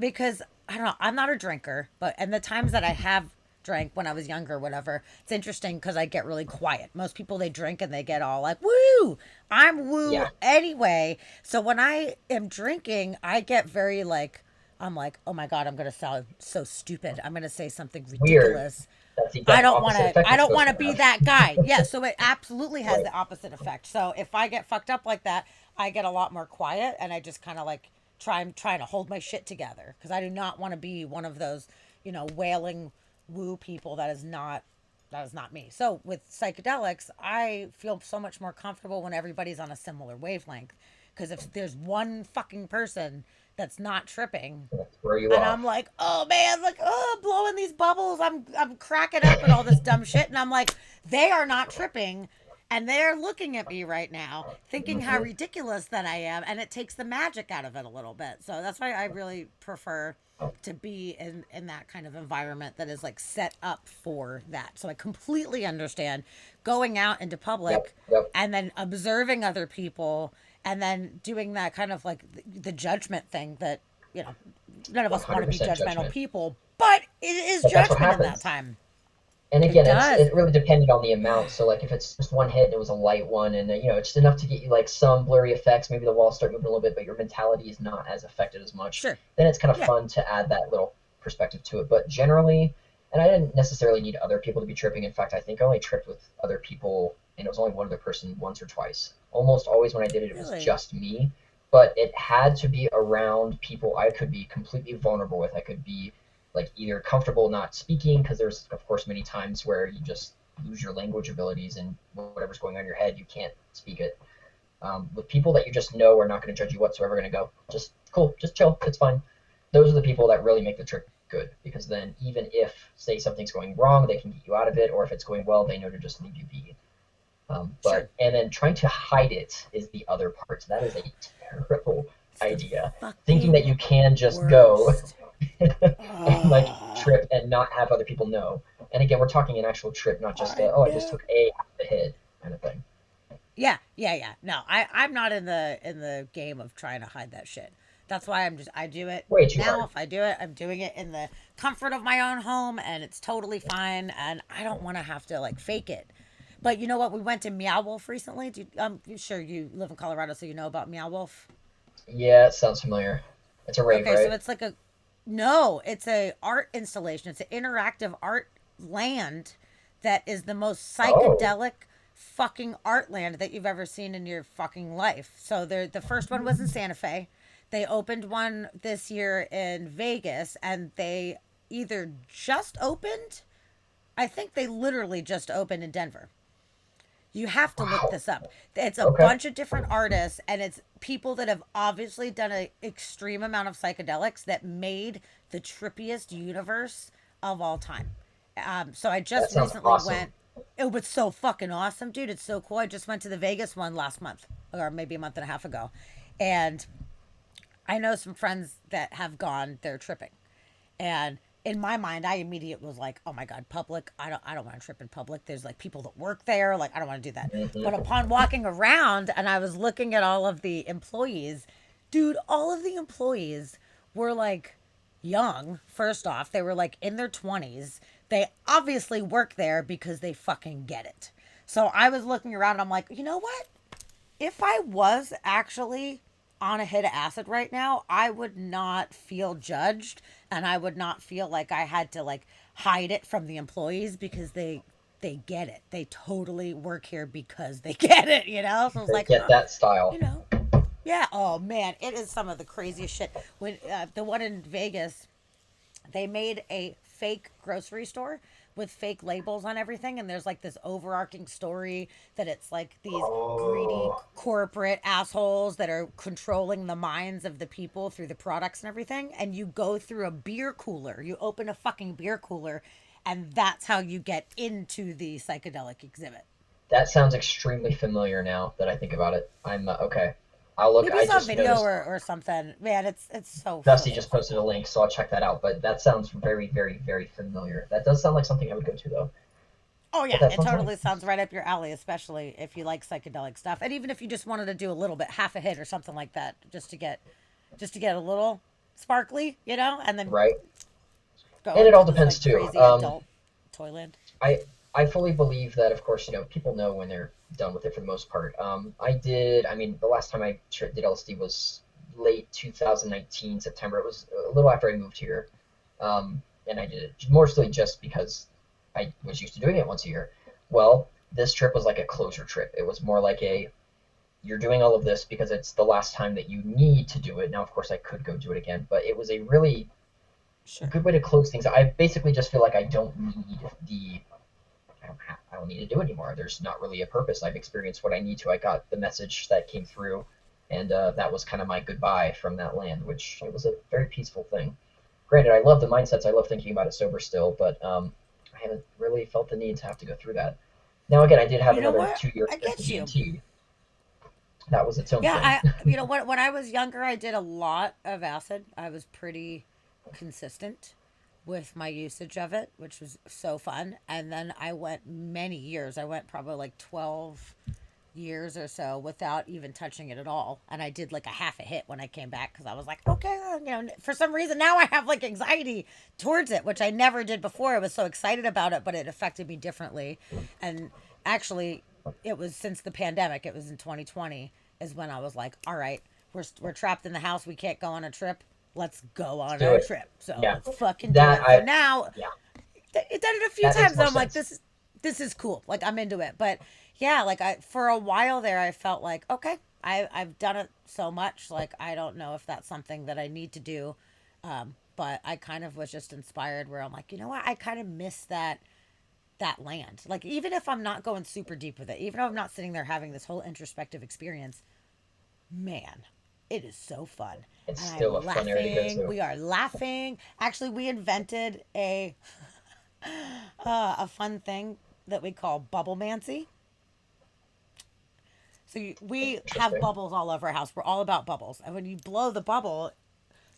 because I don't know, I'm not a drinker, but and the times that I have drank when I was younger, whatever, it's interesting because I get really quiet. Most people they drink and they get all like woo. I'm woo Yeah, anyway. So when I am drinking, I get very like I'm like, oh my god, I'm gonna sound so stupid. I'm gonna say something weird. ridiculous. That's the I exact don't want opposite to. effect I it's don't supposed want to to be have. that guy. Yeah. So it absolutely has Right. the opposite effect. So if I get fucked up like that, I get a lot more quiet, and I just kind of like trying to hold my shit together because I do not want to be one of those, wailing woo people. That is not me. So with psychedelics, I feel so much more comfortable when everybody's on a similar wavelength. Because if there's one fucking person that's not tripping, Gonna throw you and I'm off. like, oh man, like, oh, blowing these bubbles. I'm cracking up and all this dumb shit. And I'm like, they are not tripping. And they're looking at me right now, thinking how Hmm. ridiculous that I am. And it takes the magic out of it a little bit. So that's why I really prefer to be in that kind of environment that is like set up for that. So I completely understand going out into Yep. public Yep. and then observing other people and then doing that kind of like the judgment thing that, you know, none of One us want hundred to be percent judgmental judgment. people, but it is But that's what judgment in that happens. time. And It again, does. it really depended on the amount. So like if it's just one hit and it was a light one, and it's just enough to get you like some blurry effects, maybe the walls start moving a little bit, but your mentality is not as affected as much. Sure. Then it's kind of Yeah. fun to add that little perspective to it. But generally, and I didn't necessarily need other people to be tripping. In fact, I think I only tripped with other people, and it was only one other person once or twice. Almost always when I did it, it was Really? just me. But it had to be around people I could be completely vulnerable with. I could be like either comfortable not speaking because there's of course many times where you just lose your language abilities and whatever's going on in your head you can't speak it. With people that you just know are not going to judge you whatsoever, going to go just cool, just chill, it's fine. Those are the people that really make the trip good because then even if say something's going wrong they can get you out of it, or if it's going well they know to just leave you be. Sure. But and then trying to hide it is the other part. So that is a terrible It's the idea. Thinking that fucking you can just go worst. and like Oh, trip and not have other people know. And again, we're talking an actual trip, not just I oh, I just know. took a half the hit kind of thing. Yeah, yeah, yeah. No, I'm not in the game of trying to hide that shit. That's why I do it Way too now. hard. If I do it, I'm doing it in the comfort of my own home, and it's totally fine. And I don't want to have to like fake it. But you know what? We went to Meow Wolf recently. You sure you live in Colorado, so you know about Meow Wolf? Yeah, it sounds familiar. It's a rave, Okay, so right? it's like a no, it's a art installation. It's an interactive art land that is the most Oh. psychedelic fucking art land that you've ever seen in your fucking life. So the first one was in Santa Fe. They opened one this year in Vegas and they either just opened, I think they literally just opened in Denver. You have to look Wow. this up. It's a Okay. bunch of different artists, and it's people that have obviously done an extreme amount of psychedelics that made the trippiest universe of all time. So I That just sounds recently awesome. went. It was so fucking awesome, dude. It's so cool. I just went to the Vegas one last month, or maybe a month and a half ago, and I know some friends that have gone. They're tripping, and in my mind, I immediately was like, "Oh my god, public! I don't want to trip in public. There's like people that work there. Like, I don't want to do that." But Hmm. upon walking around and I was looking at all of the employees, dude, all of the employees were like young. First off, they were like in their 20s. They obviously work there because they fucking get it. So I was looking around and I'm like, you know what? If I was actually on a hit of acid right now, I would not feel judged and I would not feel like I had to like hide it from the employees because they get it. They totally work here because they get it, you know? So I was They like, get huh, that style. you know. Yeah, oh man, it is some of the craziest shit. When the one in Vegas, they made a fake grocery store with fake labels on everything, and there's like this overarching story that it's like these greedy Oh, corporate assholes that are controlling the minds of the people through the products and everything. And you go through a beer cooler, you open a fucking beer cooler, and that's how you get into the psychedelic exhibit. that sounds extremely familiar now that I think about it. I'm okay. I'll look. Maybe you I saw a just video noticed or something. Man, it's Dusty so just fucking posted a cool. link, so I'll check that out. But that sounds very, very, very familiar. That does sound like something I would go to, though. Oh But yeah, that it sounds totally nice. sounds right up your alley, especially if you like psychedelic stuff. And even if you just wanted to do a little bit, half a hit or something like that, just to get a little sparkly, and then Right? go And it all into this depends like too. crazy adult toyland. I I fully believe that, of course, people know when they're done with it for the most part. I did. I mean, the last time I did LSD was late 2019 September. It was a little after I moved here, and I did it mostly just because I was used to doing it once a year. Well, this trip was like a closure trip. It was more like a you're doing all of this because it's the last time that you need to do it. Now, of course, I could go do it again, but it was a really Sure. good way to close things. I basically just feel like I don't need the I don't need to do anymore. There's not really a purpose. I've experienced what I need to. I got the message that came through, and that was kind of my goodbye from that land, which it was a very peaceful thing. Granted, I love the mindsets. I love thinking about it sober still, but I haven't really felt the need to have to go through that. Now, again, I did have You know another what? 2 year I stint to get you. DMT. That was its own Yeah, thing. when I was younger, I did a lot of acid. I was pretty consistent with my usage of it, which was so fun. And then I went many years. I went probably like 12 years or so without even touching it at all. And I did like a half a hit when I came back because I was like, okay, for some reason now I have like anxiety towards it, which I never did before. I was so excited about it, but it affected me differently. And actually, it was since the pandemic, it was in 2020, is when I was like, all right, we're trapped in the house. We can't go on a trip. Let's go Let's on do a it. trip. So Yeah, let's fucking do that it. So I now yeah, it done it a few that makes times more and I'm like, sense. this is cool. Like I'm into it. But yeah, like I for a while there I felt like, okay, I've done it so much, like I don't know if that's something that I need to do. But I kind of was just inspired where I'm like, you know what, I kind of miss that land. Like even if I'm not going super deep with it, even if I'm not sitting there having this whole introspective experience, man, it is so fun. It's And still I'm a fun area to go laughing. to. We are laughing. Actually, we invented a fun thing that we call bubble mancy. So we have Interesting. bubbles all over our house. We're all about bubbles. And when you blow the bubble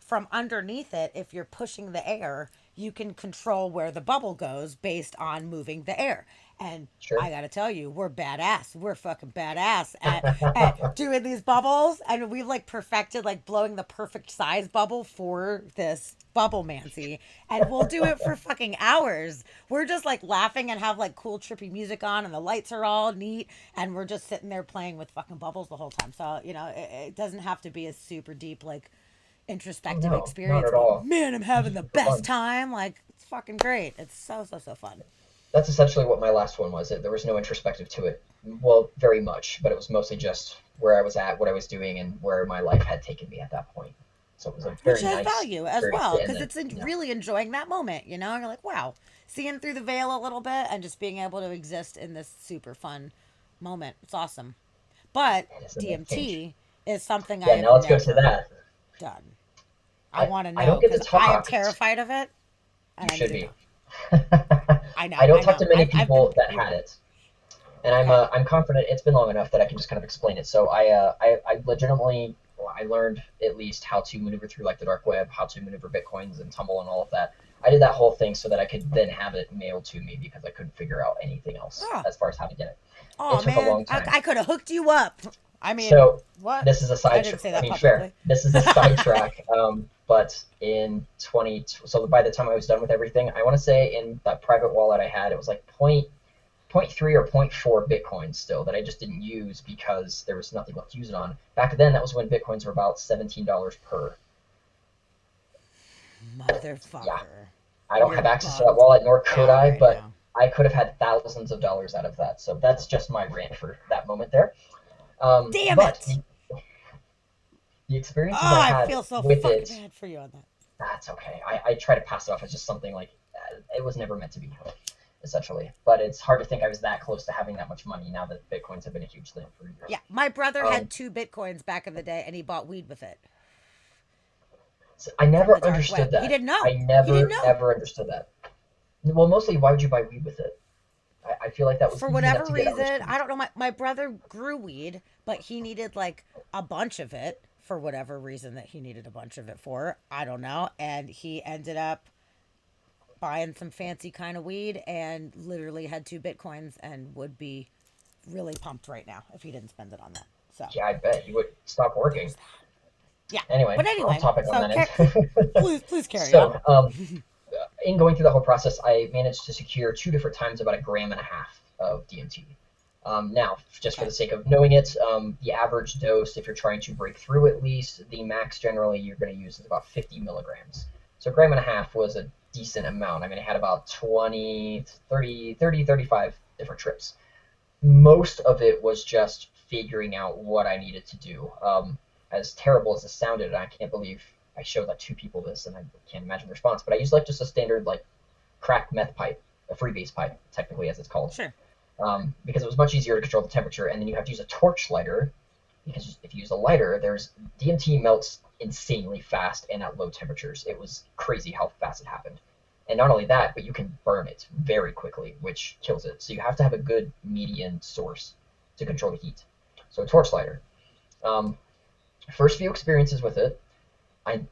from underneath it, if you're pushing the air, you can control where the bubble goes based on moving the air. And Sure. I gotta tell you, we're badass. We're fucking badass at doing these bubbles, and we've like perfected like blowing the perfect size bubble for this bubble mancy, and we'll do it for fucking hours. We're just like laughing and have like cool trippy music on, and the lights are all neat, and we're just sitting there playing with fucking bubbles the whole time. So it doesn't have to be a super deep like Oh introspective no, not experience, at but all. man, I'm It's having just the super best fun. time. Like it's fucking great. It's so fun. That's essentially what my last one was. There was no introspective to it. Well, very much, but it was mostly just where I was at, what I was doing, and where my life had taken me at that point. So it was a Which very has nice value as experience well to end because it. it's really enjoying that moment, You're like, wow, seeing through the veil a little bit and just being able to exist in this super fun moment. It's awesome. But It is a nice change. DMT is something I Yeah, have now let's go to never that. done. I I want to I don't know get to because I am talk. terrified of it You and I need should to be. know. I I know, don't I talk know. to many I've been people that had it, and okay. I'm confident. It's been long enough that I can just kind of explain it. So I legitimately well, I learned at least how to maneuver through like the dark web, how to maneuver bitcoins and tumble and all of that. I did that whole thing so that I could then have it mailed to me because I couldn't figure out anything else Oh, as far as how to get it. It oh took a man, long time. I could have hooked you up. I mean, So what? this is a I side. didn't say I that mean, fair. publicly. This is a sidetrack. But in 20, so by the time I was done with everything, I want to say in that private wallet I had, it was like point three or point four bitcoins still that I just didn't use because there was nothing left to use it on. Back then, that was when bitcoins were about $17 per. Yeah, Motherfucker. I don't You're have access to that bugged wallet, nor could out I, right but now. I could have had thousands of dollars out of that. So that's just my rant for that moment there. Damn But it. the Oh, experiences I I had feel so with fucking it, bad for you on that. that's okay. I try to pass it off as just something like it was never meant to be. essentially. But it's hard to think I was that close to having that much money now that Bitcoins have been a huge thing for years. Yeah, my brother Um, had 2 bitcoins back in the day, and he bought weed with it so I from the never dark understood web. He that. didn't I know. He didn't never know. ever understood that. Well, mostly, why would you buy weed with it? I feel like that was For easy enough whatever to get out of reason, the I don't know. My brother grew weed, but he needed like a bunch of it for whatever reason that he needed a bunch of it for. I don't know. And he ended up buying some fancy kind of weed and literally had 2 bitcoins and would be really pumped right now if he didn't spend it on that. So Yeah, I bet you would stop there's working. that. Yeah. Anyway, But we're off anyway, topic on so that end. please carry on. So, in going through the whole process, I managed to secure 2 different times about 1.5 grams of DMT. Now, just for Okay. the sake of knowing it, the average dose, if you're trying to break through at least, the max generally you're going to use is about 50 milligrams. So, 1.5 grams was a decent amount. I mean, I had about 20, 30, 30, 35 different trips. Most of it was just figuring out what I needed to do. As terrible as it sounded, I can't believe I showed like 2 people this, and I can't imagine the response. But I used like just a standard like crack meth pipe, a freebase pipe, technically as it's called, Sure. because it was much easier to control the temperature. And then you have to use a torch lighter because if you use a lighter, there's DMT melts insanely fast and at low temperatures. It was crazy how fast it happened. And not only that, but you can burn it very quickly, which kills it. So you have to have a good median source to control the heat. So a torch lighter. Um, First few experiences with it, I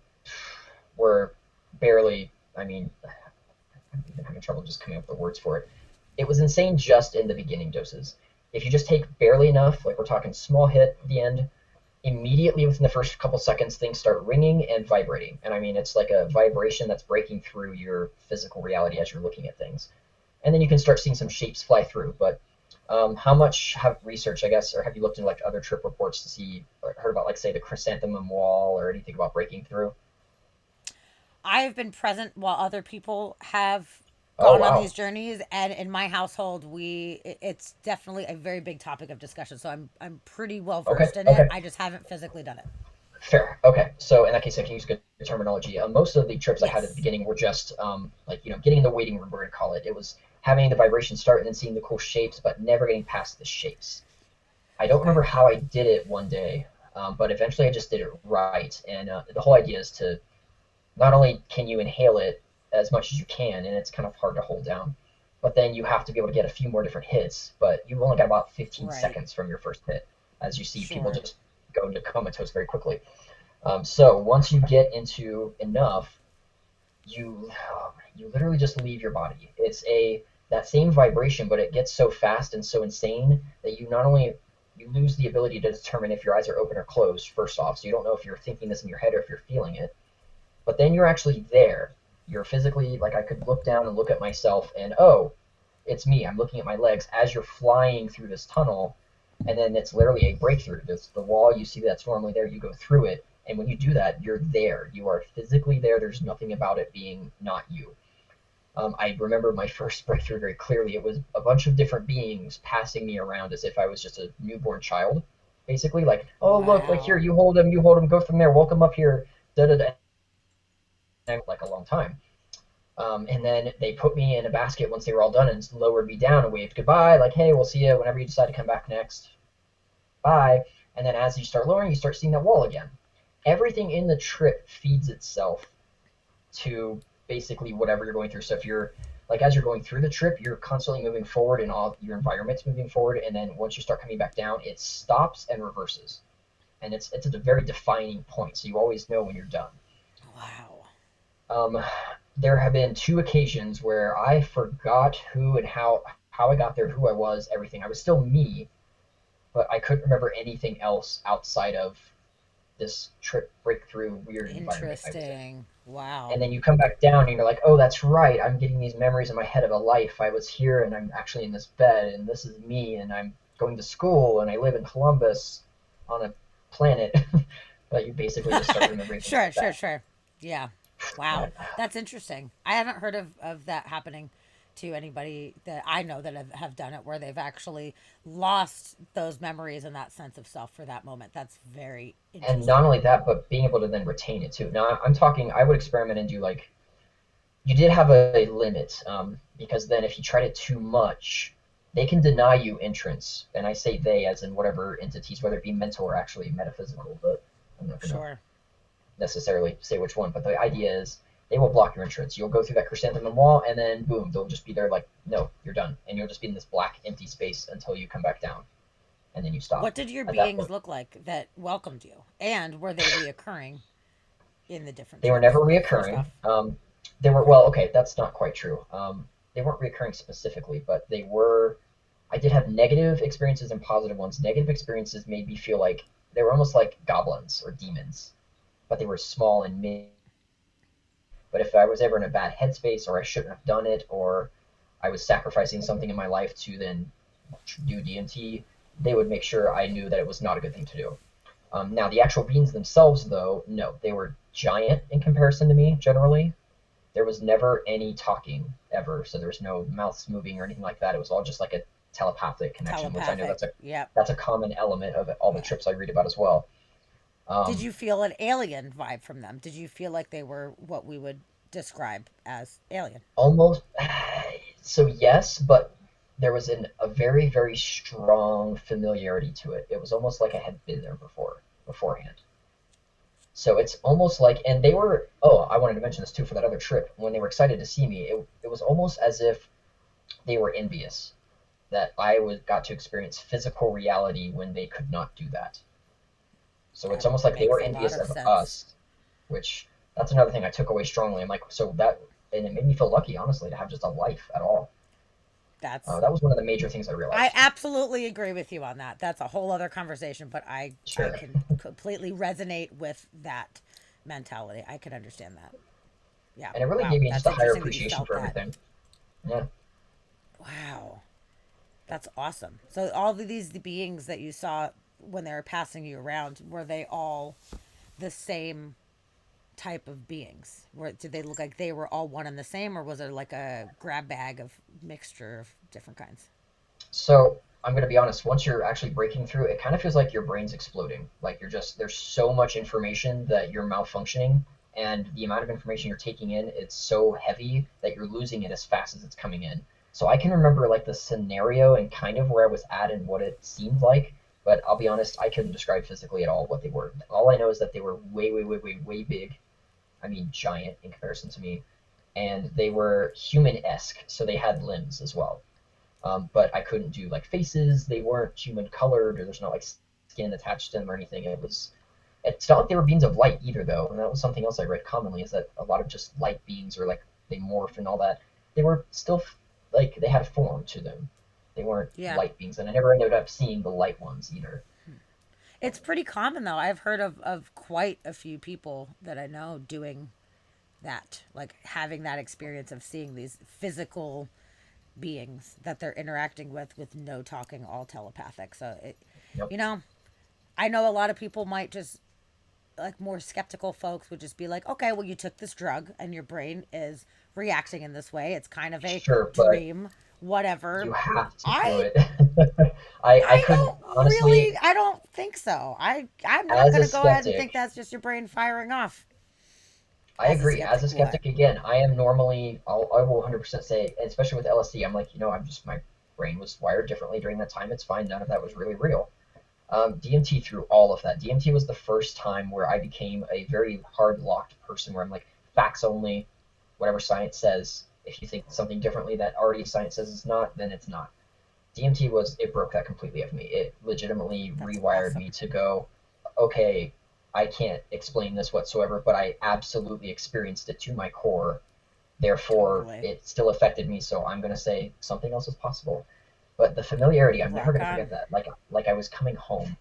were barely. I mean, I'm even having trouble just coming up with the words for it. It was insane just in the beginning doses. If you just take barely enough, like we're talking small hit at the end, immediately within the first couple seconds, things start ringing and vibrating. And I mean, it's like a vibration that's breaking through your physical reality as you're looking at things. And then you can start seeing some shapes fly through. But how much have research, I guess, or have you looked into like other trip reports to see or heard about, like, say, the chrysanthemum wall or anything about breaking through? I have been present while other people have Oh, gone on wow. these journeys, and in my household, it's definitely a very big topic of discussion. So I'm pretty well Okay, versed in it. okay. I just haven't physically done it. Fair. Okay. So in that case, I can use good terminology. Most of the trips I had at the Yes. beginning were just like getting in the waiting room, we're gonna call it. It was having the vibration start and then seeing the cool shapes, but never getting past the shapes. I don't Okay. remember how I did it one day, but eventually I just did it right. And the whole idea is to not only can you inhale it as much as you can, and it's kind of hard to hold down, but then you have to be able to get a few more different hits. But you've only got about 15 Right. seconds from your first hit, as you see people Sure. just go into comatose very quickly. So once you get into enough, you literally just leave your body. It's a that same vibration, but it gets so fast and so insane that you not only you lose the ability to determine if your eyes are open or closed. First off, so you don't know if you're thinking this in your head or if you're feeling it. But then you're actually there. You're physically like I could look down and look at myself, and oh, it's me. I'm looking at my legs as you're flying through this tunnel, and then it's literally a breakthrough. This the wall you see that's normally there. You go through it, and when you do that, you're there. You are physically there. There's nothing about it being not you. I remember my first breakthrough very clearly. It was a bunch of different beings passing me around as if I was just a newborn child, basically like, oh look, like here, Wow. you hold him, go from there, welcome up here, da da da. Like a long time. And then they put me in a basket once they were all done and lowered me down and waved goodbye, like, hey, we'll see you whenever you decide to come back next. Bye. And then as you start lowering, you start seeing that wall again. Everything in the trip feeds itself to basically whatever you're going through. So if you're like as you're going through the trip, you're constantly moving forward and all your environment's moving forward. And then once you start coming back down, it stops and reverses. And it's at a very defining point. So you always know when you're done. Wow. Um, there have been 2 occasions where I forgot who and how I got there, who I was, everything. I was still me, but I couldn't remember anything else outside of this trip breakthrough weird environment I was in. Interesting. Wow. And then you come back down and you're like, oh, that's right. I'm getting these memories in my head of a life. I was here and I'm actually in this bed and this is me and I'm going to school and I live in Columbus on a planet. But you basically just start remembering things Sure, like sure, that. sure. Yeah. Wow. And That's interesting. I haven't heard of that happening to anybody that I know that have done it where they've actually lost those memories and that sense of self for that moment. That's very and not interesting. only that, but being able to then retain it too. Now I'm talking, I would experiment and do like you did have a limit, because then if you tried it too much, they can deny you entrance. And I say they as in whatever entities, whether it be mental or actually metaphysical, but I'm not going to Sure. necessarily say which one. But the idea is they will block your entrance. You'll go through that chrysanthemum wall, and then boom, they'll just be there like, no, you're done. And you'll just be in this black, empty space until you come back down, and then you stop What did your at that beings point. look like that welcomed you? And were they reoccurring in the different They were never trips? First reoccurring. off. They were, Okay. well, okay, that's not quite true. They weren't reoccurring specifically, but they were. I did have negative experiences and positive ones. Negative experiences made me feel like they were almost like goblins or demons, but they were small and mid. But if I was ever in a bad headspace, or I shouldn't have done it, or I was sacrificing something in my life to then do DMT, they would make sure I knew that it was not a good thing to do. Now, the actual beans themselves, though, no, they were giant in comparison to me generally. There was never any talking ever, so there was no mouths moving or anything like that. It was all just like a telepathic connection, which I know Telepathic. Yep. that's a common element of all the Yeah. trips I read about as well. Did Um, you feel an alien vibe from them? Did you feel like they were what we would describe as alien? Almost, so yes, but there was a very very strong familiarity to it. It was almost like I had been there beforehand. So it's almost like, and they were, oh, I wanted to mention this too for that other trip. When they were excited to see me, it was almost as if they were envious that got to experience physical reality when they could not do that. So it's That almost like they were makes a lot envious of of sense. us, which that's another thing I took away strongly. I'm like, so that, and it made me feel lucky, honestly, to have just a life at all. That's That was one of the major things I I realized. absolutely agree with you on that. That's a whole other conversation, but I Sure. can completely resonate with that mentality. I can understand that. Yeah. And it really Wow. gave me just That's a higher interesting that you appreciation felt for that. everything. Yeah. Wow. That's awesome. So all of these beings that you saw when they were passing you around, were they all the same type of beings? Did they look like they were all one and the same, or was it like a grab bag of mixture of different kinds? So I'm gonna be honest. Once you're actually breaking through, it kind of feels like your brain's exploding. Like you're just there's so much information that you're malfunctioning, and the amount of information you're taking in, it's so heavy that you're losing it as fast as it's coming in. So I can remember like the scenario and kind of where I was at and what it seemed like, but I'll be honest, I couldn't describe physically at all what they were. All I know is that they were way, way, way, way, way big. I mean, giant in comparison to me, and they were human-esque, so they had limbs as well. But I couldn't do like faces. They weren't human colored, or there's no like skin attached to them or anything. It's not like they were beings of light either, though. And that was something else I read commonly, is that a lot of just light beings, or like they morph and all that, they were still like they had a form to them. They weren't Yeah. light beings, and I never ended up seeing the light ones either. It's pretty common though. I've heard of quite a few people that I know doing that, like having that experience of seeing these physical beings that they're interacting with no talking, all telepathic. So it, Yep. you know, I know a lot of people might just like more skeptical folks would just be like, okay, well, you took this drug and your brain is reacting in this way. It's kind of a Sure, but dream, whatever. you have to do I it. I I couldn't don't honestly, really I don't think so. I'm not as a gonna go ahead and think skeptic, that's just your brain firing off. I As a agree. As a skeptic, what? skeptic, again, I am normally, I will 100% say, especially with LSD, I'm like, I'm just, my brain was wired differently during that time. It's fine. None of that was really real. DMT through all of that. DMT was the first time where I became a very hard locked person where I'm like, facts only, whatever science says. If you think something differently that already science says is not, then it's not. DMT it broke that completely of me. It legitimately That's rewired awesome. me to go, okay, I can't explain this whatsoever, but I absolutely experienced it to my core. Therefore, Totally. it still affected me. So I'm gonna say something else is possible. But the familiarity, I'm never Rock gonna forget on. that. Like I was coming home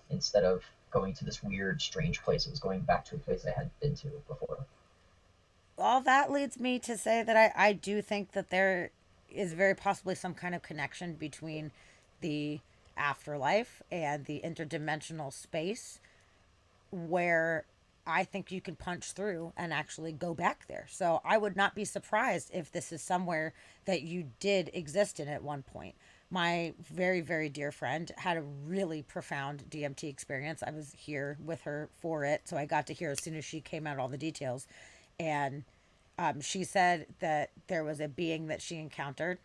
instead of going to this weird, strange place. It was going back to a place I had been to before. All that leads me to say that I do think that there is very possibly some kind of connection between the afterlife and the interdimensional space where I think you can punch through and actually go back there. So I would not be surprised if this is somewhere that you did exist in at one point. My very, very dear friend had a really profound DMT experience. I was here with her for it, so I got to hear as soon as she came out all the details. And She said that there was a being that she encountered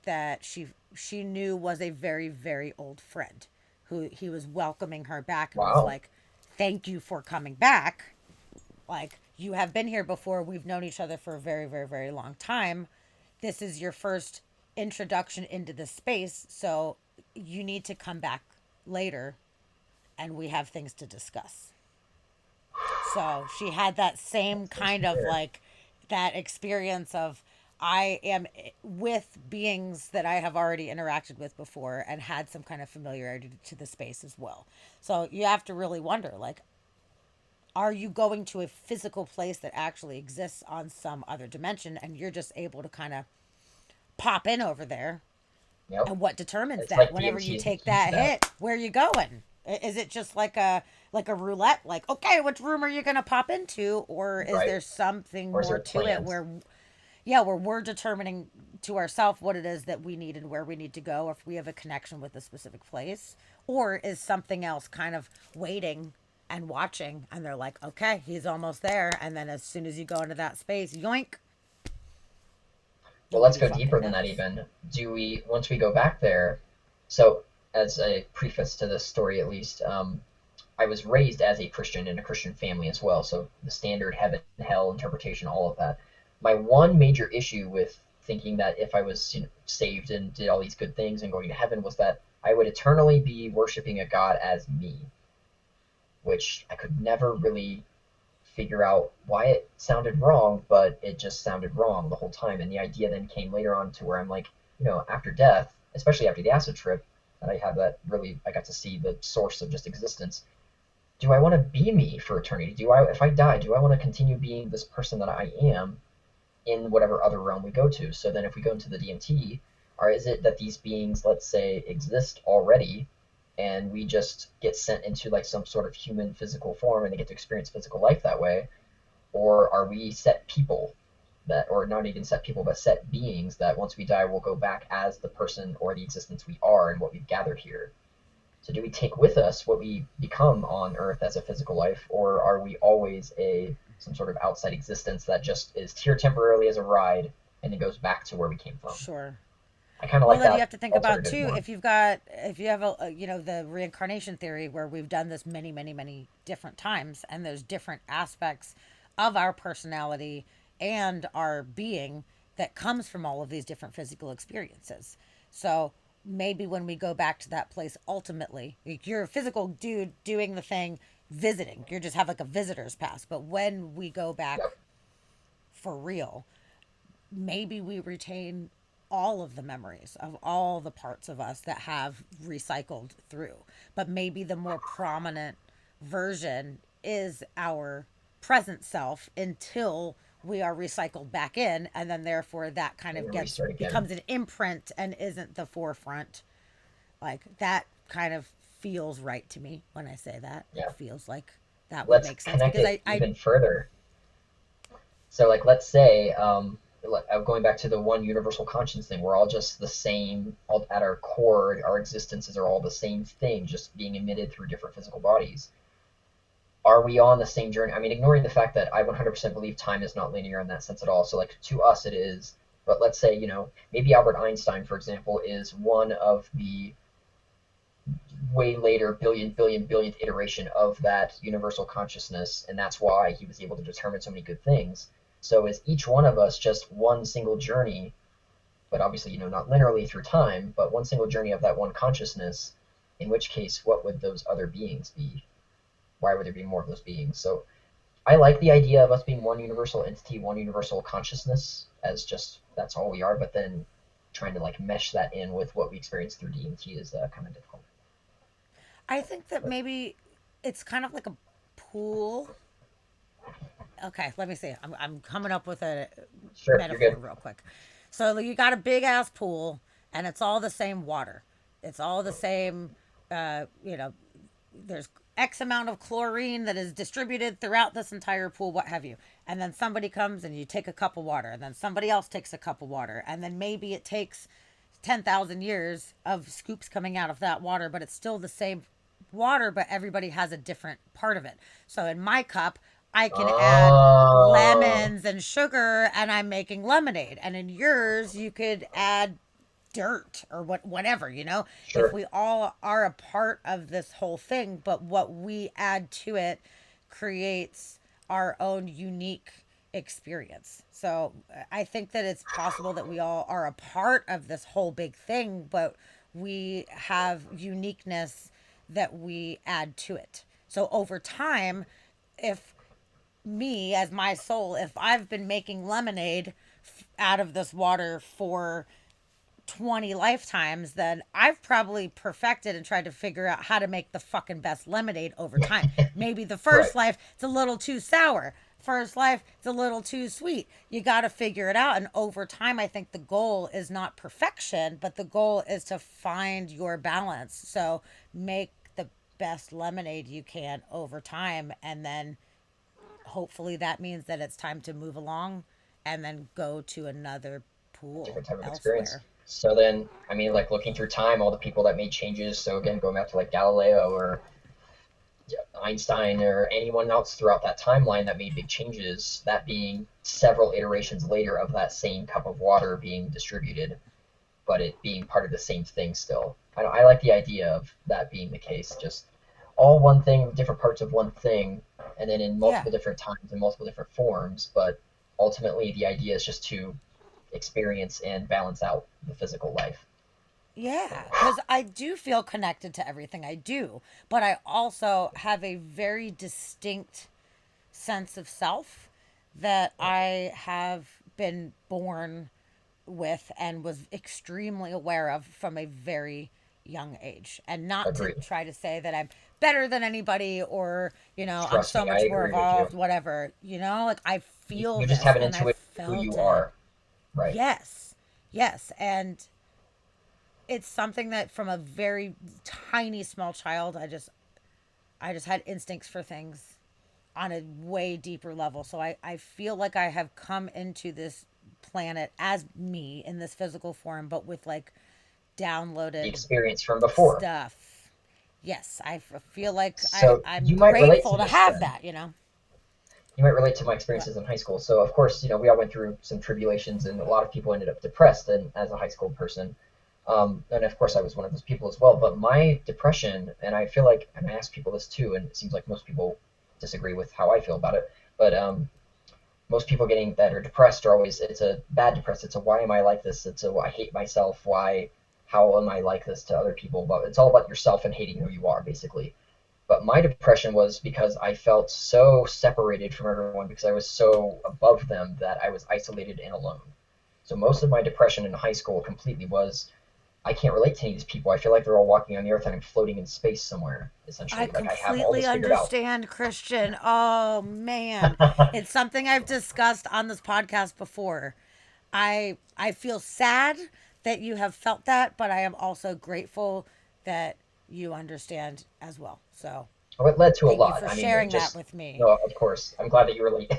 that she knew was a very very old friend who he was welcoming her back and was Wow. like, "Thank you for coming back. Like, you have been here before. We've known each other for a very very very long time. This is your first introduction into this space, so you need to come back later and we have things to discuss." So she had that same That's so kind of severe. like that experience of I am with beings that I have already interacted with before and had some kind of familiarity to the space as well. So you have to really wonder like, are you going to a physical place that actually exists on some other dimension and you're just able to kind of pop in over there? Yep. And what determines It's that? like Whenever you DMT is the take key to that that. hit, where are you going? Is it just like a roulette? Like, okay, which room are you going to pop into? Or is Right. there something Or is more there to it plans? where, yeah, where we're determining to ourselves what it is that we need and where we need to go, if we have a connection with a specific place? Or is something else kind of waiting and watching? And they're like, okay, he's almost there. And then as soon as you go into that space, yoink, Well, let's nobody go fucking deeper than that knows. even. Do we, once we go back there, so as a preface to this story at least, I was raised as a Christian in a Christian family as well, so the standard heaven, hell interpretation, all of that. My one major issue with thinking that if I was saved and did all these good things and going to heaven was that I would eternally be worshiping a God as me, which I could never really figure out why it sounded wrong, but it just sounded wrong the whole time. And the idea then came later on to where I'm like, after death, especially after the acid trip, and I had that really, I got to see the source of just existence. Do I want to be me for eternity? If I die, do I want to continue being this person that I am in whatever other realm we go to? So then if we go into the DMT, or is it that these beings, let's say, exist already and we just get sent into like some sort of human physical form and they get to experience physical life that way? Or are we set people that, or not even set people, but set beings that once we die will go back as the person or the existence we are and what we've gathered here? So do we take with us what we become on Earth as a physical life, or are we always a some sort of outside existence that just is here temporarily as a ride and it goes back to where we came from? Sure. I kind of Well, like then you that have to think about alternative too more. if you have the reincarnation theory where we've done this many many many different times and there's different aspects of our personality and our being that comes from all of these different physical experiences. So maybe when we go back to that place ultimately, like you're a physical dude doing the thing, visiting. You just have like a visitor's pass. But when we go back Yep. for real, maybe we retain all of the memories of all the parts of us that have recycled through. But maybe the more prominent version is our present self until we are recycled back in, and then therefore that kind And of then gets restart again. becomes an imprint and isn't the forefront. Like that kind of feels right to me when I say that. It Yeah. feels like that would Let's make sense connect because it I even further. So, like, let's say, going back to the one universal conscience thing, we're all just the same. All, at our core, our existences are all the same thing, just being emitted through different physical bodies. Are we on the same journey? I mean, ignoring the fact that I 100% believe time is not linear in that sense at all. So, like, to us, it is. But let's say, maybe Albert Einstein, for example, is one of the way later billionth iteration of that universal consciousness, and that's why he was able to determine so many good things. So is each one of us just one single journey, but obviously, not linearly through time, but one single journey of that one consciousness? In which case, what would those other beings be? Why would there be more of those beings? So I like the idea of us being one universal entity, one universal consciousness, as just that's all we are. But then trying to like mesh that in with what we experience through DMT is kind of difficult. I think that But maybe it's kind of like a pool. Okay, let me see. I'm coming up with a sure, you're metaphor good. real quick. So you got a big ass pool, and it's all the same water. It's all the same. Uh, you know, there's X amount of chlorine that is distributed throughout this entire pool, what have you. And then somebody comes and you take a cup of water, and then somebody else takes a cup of water, and then maybe it takes 10,000 years of scoops coming out of that water, but it's still the same water, but everybody has a different part of it. So in my cup, I can add Oh, lemons and sugar and I'm making lemonade. And in yours, you could add dirt or whatever, if sure. we all are a part of this whole thing, but what we add to it creates our own unique experience. So I think that it's possible that we all are a part of this whole big thing, but we have uniqueness that we add to it. So over time, if me as my soul, if I've been making lemonade out of this water for 20 lifetimes, then I've probably perfected and tried to figure out how to make the fucking best lemonade over time. Maybe the Right. first life it's a little too sour. First life it's a little too sweet. You got to figure it out, and over time I think the goal is not perfection, but the goal is to find your balance. So make the best lemonade you can over time, and then hopefully that means that it's time to move along and then go to another A pool different type of experience. elsewhere. So then, I mean, like looking through time, all the people that made changes. So again, going back to like Galileo or Einstein or anyone else throughout that timeline that made big changes, that being several iterations later of that same cup of water being distributed, but it being part of the same thing still. I like the idea of that being the case. Just all one thing, different parts of one thing, and then in Yeah. multiple different times in multiple different forms. But ultimately, the idea is just to experience and balance out the physical life. Yeah, because I do feel connected to everything I do, but I also have a very distinct sense of self that I have been born with and was extremely aware of from a very young age. And not to Agreed. try to say that I'm better than anybody or, I'm Trust so me, I much more agree with you. evolved, whatever, like I feel You just this have an and I intuition of who felt you it. are, right? Yes. Yes. And it's something that from a very tiny small child I just had instincts for things on a way deeper level. So I feel like I have come into this planet as me in this physical form, but with like The downloaded experience from before. stuff. Yes, feel like So I'm you might relate to grateful to this have then. that. You might relate to my What? experiences in high school. So of course, we all went through some tribulations, and a lot of people ended up depressed. And as a high school person, and of course, I was one of those people as well. But my depression, and I feel like, and I ask people this too, and it seems like most people disagree with how I feel about it. But most people getting that are depressed are always, it's a bad depressed. It's a why am I like this? It's a I hate myself. Why? How am I like this to other people? But it's all about yourself and hating who you are, basically. But my depression was because I felt so separated from everyone because I was so above them that I was isolated and alone. So most of my depression in high school completely was I can't relate to any of these people. I feel like they're all walking on the earth and I'm floating in space somewhere, I essentially. Like I have all completely this figured out. understand, Christian. Oh man. It's something I've discussed on this podcast before. I feel sad that you have felt that, but I am also grateful that you understand as well. So, Oh, it led to a thank you lot. for I mean, it sharing that just, with me. no, of course. I'm glad that you relate.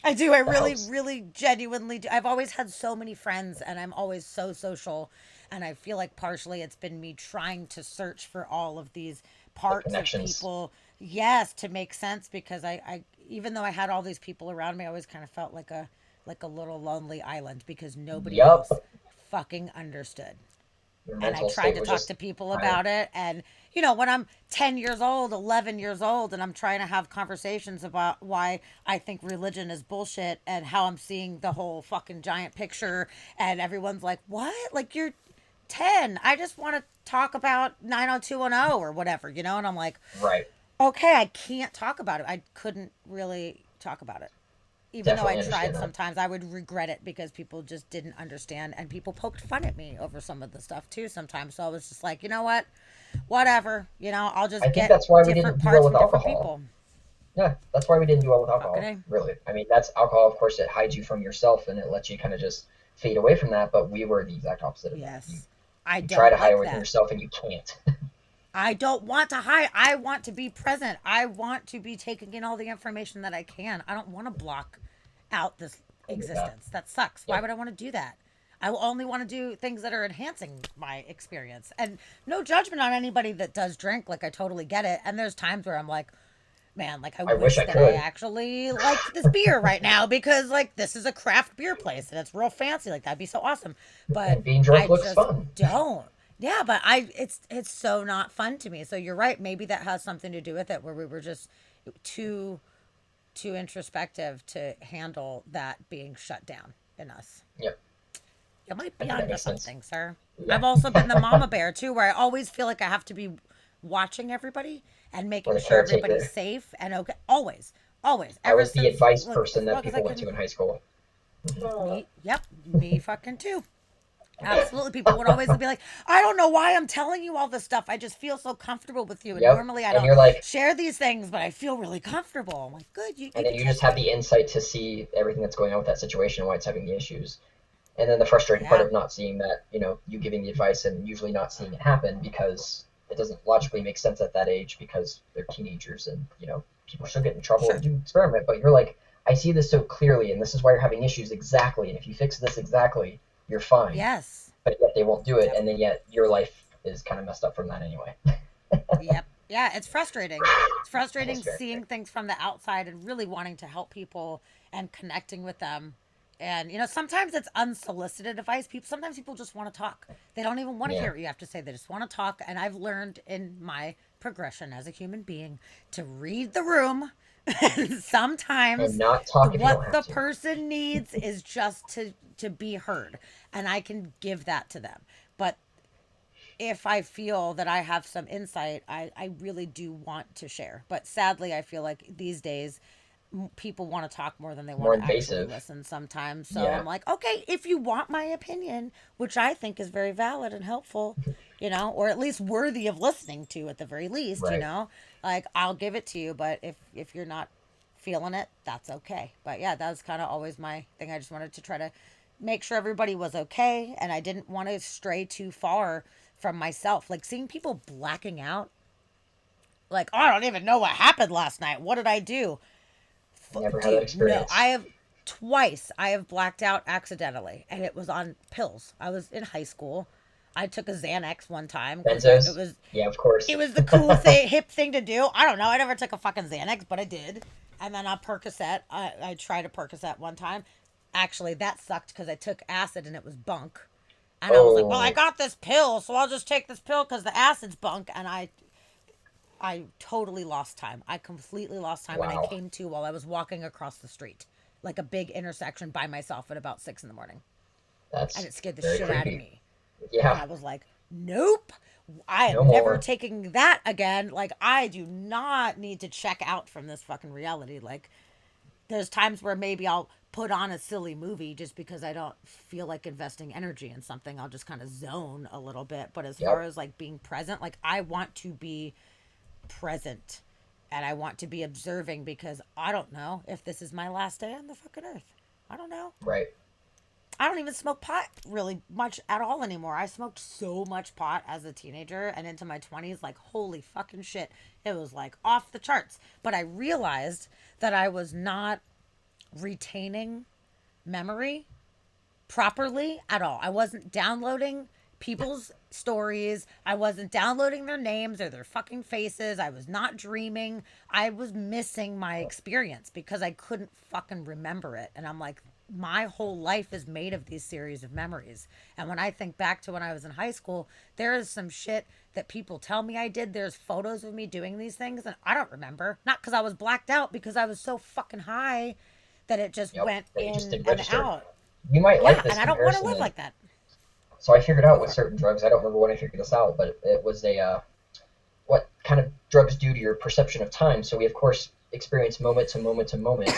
I do. I That really, helps. really genuinely do. I've always had so many friends and I'm always so social. And I feel like partially it's been me trying to search for all of these The parts of connections. people. Yes, to make sense because even though I had all these people around me, I always kind of felt like a little lonely island because nobody Yup. else fucking understood. Your And I mental tried state to was talk just to people higher. about it. And, when I'm 10 years old, 11 years old, and I'm trying to have conversations about why I think religion is bullshit and how I'm seeing the whole fucking giant picture, and everyone's like, what? Like, you're 10. I just want to talk about 90210 or whatever, And I'm like, Right. okay, I can't talk about it. I couldn't really talk about it even though I Definitely tried understand that. sometimes, I would regret it because people just didn't understand and people poked fun at me over some of the stuff too sometimes. So I was just like, you know what? Whatever. I'll I just think get that's why we different didn't do well parts with from different alcohol. people. Yeah, that's why we didn't do well with Fucking alcohol, A. really. I mean, that's alcohol, of course, it hides you from yourself and it lets you kind of just fade away from that, but we were the exact opposite of that. You Yes. I you try to don't hide like away from that. yourself and you can't. I don't want to hide. I want to be present. I want to be taking in all the information that I can. I don't want to block out this I get that. existence. That sucks. Why Yep. would I want to do that? I will only want to do things that are enhancing my experience. And no judgment on anybody that does drink. Like, I totally get it. And there's times where I'm like, man, like I I wish wish I that I could. actually liked this beer right now because like this is a craft beer place and it's real fancy. Like that'd be so awesome. But And being I drunk looks just fun. don't. Yeah, but it's so not fun to me. So you're right. Maybe that has something to do with it, where we were just too too introspective to handle that being shut down in us. Yep, You might I be think that onto makes sense. something, sir. Yeah, I've also been the mama bear too, where I always feel like I have to be watching everybody and or making the sure everybody's caretaker. safe and okay. Always, always, I ever was the since advice like person as that long as I people went to can. in high school. Me, yep, me fucking too. Absolutely. People would always be like, I don't know why I'm telling you all this stuff. I just feel so comfortable with you. And Yep, normally I and don't you're like, share these things, but I feel really comfortable. I'm like, good, you and can then you just trust have me. the insight to see everything that's going on with that situation and why it's having the issues. And then the frustrating part Yeah, of not seeing that, you giving the advice and usually not seeing it happen because it doesn't logically make sense at that age because they're teenagers and, people should get in trouble and sure. do experiment. But you're like, I see this so clearly and this is why you're having issues exactly. And if you fix this exactly, you're fine. Yes. But yet they won't do it. Yep. And then yet your life is kind of messed up from that anyway. Yep. Yeah, it's frustrating. It's It is frustrating very. seeing things from the outside and really wanting to help people and connecting with them. And sometimes it's unsolicited advice. Sometimes people just want to talk. They don't even want to Yeah. hear what you have to say. They just want to talk. And I've learned in my progression as a human being to read the room. And And sometimes not talk if you don't what have the to. person needs is just to be heard, and I can give that to them. But if I feel that I have some insight, I really do want to share. But sadly, I feel like these days people want to talk more than they It's want more to actually invasive. listen sometimes. So I'm Yeah. like, okay, if you want my opinion, which I think is very valid and helpful, or at least worthy of listening to at the very least, Right. like I'll give it to you. But if you're not feeling it, that's okay. But yeah, that was kind of always my thing. I just wanted to try to make sure everybody was okay, and I didn't want to stray too far from myself. Like seeing people blacking out, like, oh, I don't even know what happened last night. What did I do? Never had that Dude, no. I experience. have twice I have blacked out accidentally, and it was on pills. I was in high school. I took a Xanax one time because it Benzos? was Yeah, of course. it was the cool thing, hip thing to do. I don't know. I never took a fucking Xanax, but I did. And then a Percocet. I tried a Percocet one time. Actually, that sucked because I took acid and it was bunk. And I was like, well, I Oh, got this pill, so I'll just take this pill because the acid's bunk. And I totally lost time. I completely lost time, and I wow. came to while I was walking across the street, like a big intersection by myself at about 6 in the morning, and That's it scared the very shit out of creepy. me. And Yeah, I was like, nope, I no am never more. taking that again. Like, I do not need to check out from this fucking reality. Like, there's times where maybe I'll put on a silly movie just because I don't feel like investing energy in something. I'll just kind of zone a little bit. But as far Yep. as like being present, like, I want to be present and I want to be observing because I don't know if this is my last day on the fucking earth. I don't know. Right. I don't even smoke pot really much at all anymore. I smoked so much pot as a teenager and into my 20s. Like, holy fucking shit. It was like off the charts. But I realized that I was not retaining memory properly at all. I wasn't downloading people's stories. I wasn't downloading their names or their fucking faces. I was not dreaming. I was missing my experience because I couldn't fucking remember it. And I'm like, my whole life is made of these series of memories. And when I think back to when I was in high school, there is some shit that people tell me I did. There's photos of me doing these things and I don't remember. Not because I was blacked out, because I was so fucking high that it just Yep. went That you just in didn't and register. out. You might like Yeah, this and I don't want to comparison live then. like that. So I figured out Go with for it. certain drugs, I don't remember when I figured this out, but it was what kind of drugs do to your perception of time. So we, of course, experience moment to moment to moment.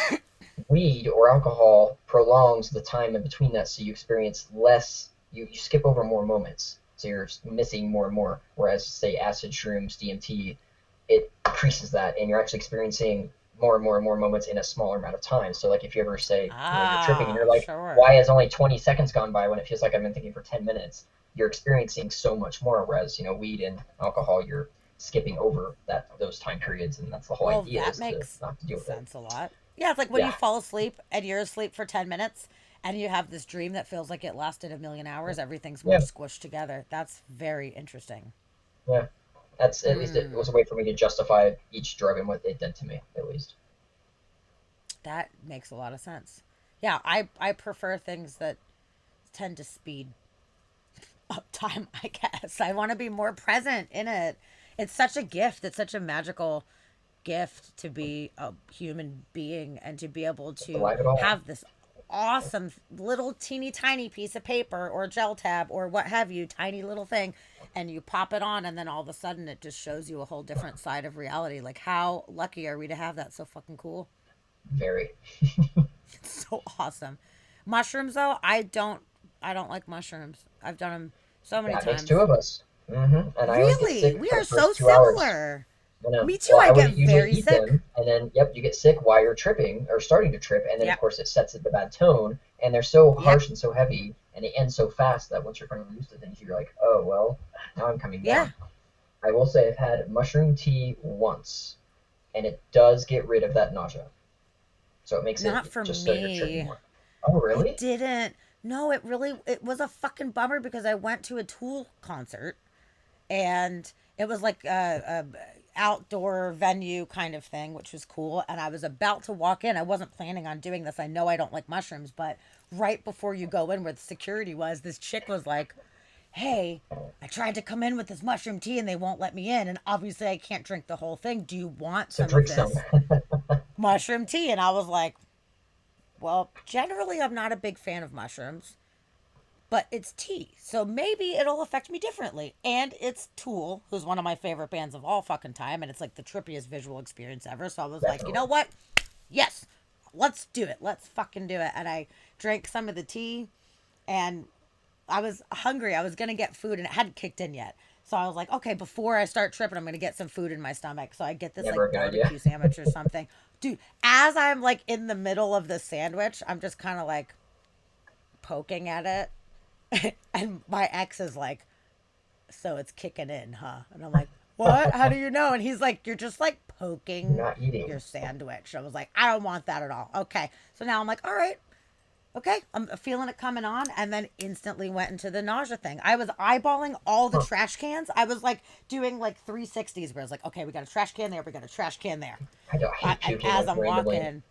Weed or alcohol prolongs the time in between that, so you experience less, you skip over more moments. So you're missing more and more. Whereas, say, acid, shrooms, DMT, it increases that, and you're actually experiencing more and more and more moments in a smaller amount of time. So, like, if you ever say, you're tripping and Ah, you're like, sure. why has only 20 seconds gone by when it feels like I've been thinking for 10 minutes? You're experiencing so much more. Whereas, weed and alcohol, you're skipping over those time periods, and that's the whole Well, idea that is to makes not to deal with it. sense a lot. Yeah, it's like when you Yeah, fall asleep and you're asleep for 10 minutes and you have this dream that feels like it lasted a million hours, everything's more yeah, squished together. That's very interesting. yeah. That's at least it Mm, was a way for me to justify each drug and what it did to me, at least. that makes a lot of sense. Yeah, I prefer things that tend to speed up time, I guess. I want to be more present in it. It's such a gift. It's such a magical gift to be a human being and to be able It's the to life at all. have this awesome little teeny tiny piece of paper or gel tab or what have you, tiny little thing, and you pop it on, and then all of a sudden it just shows you a whole different side of reality. Like, how lucky are we to have that? So fucking cool. Very. It's so awesome. Mushrooms though, I don't like mushrooms. I've done them so many That makes two times. of us. And I always get Really? sick We for are the so first 2 hours. similar. You know, Me too. well, I I would get usually very eat sick. them, and then yep, you get sick while you're tripping or starting to trip, and then of Yep. course it sets the bad tone, and they're so Yep. harsh and so heavy, and they end so fast that once you're finally used to things, you're like, oh well, now I'm coming Yeah. down. I will say I've had mushroom tea once, and it does get rid of that nausea, so it makes it Not for just so you're tripping me. more. Oh It really? didn't. No, it was a fucking bummer because I went to a Tool concert and it was like a outdoor venue kind of thing, which was cool. And I was about to walk in. I wasn't planning on doing this. I know I don't like mushrooms, but right before you go in where the security was, this chick was like, "Hey, I tried to come in with this mushroom tea and they won't let me in. And obviously, I can't drink the whole thing. Do you want So some of drink some. this mushroom tea?" And I was like, "Well, generally, I'm not a big fan of mushrooms, but it's tea. So maybe it'll affect me differently." And it's Tool, who's one of my favorite bands of all fucking time. And it's like the trippiest visual experience ever. So I was like, you know Definitely. what? Yes, let's do it. Let's fucking do it. And I drank some of the tea and I was hungry. I was going to get food and it hadn't kicked in yet. So I was like, okay, before I start tripping, I'm going to get some food in my stomach. So I get this Never a like good idea. barbecue sandwich or something. Dude, as I'm like in the middle of the sandwich, I'm just kind of like poking at it. And my ex is like, "So it's kicking in, huh?" And I'm like, "What? How do you know?" And he's like, "You're just like You're poking not eating. your sandwich." I was like, "I don't want that at all." Okay. So now I'm like, "All right, okay, I'm feeling it coming on," and then instantly went into the nausea thing. I was eyeballing all the Huh. trash cans. I was like doing like 360s where I was like, okay, we got a trash can there, we got a trash can there. I hate puking As like I'm randomly. walking,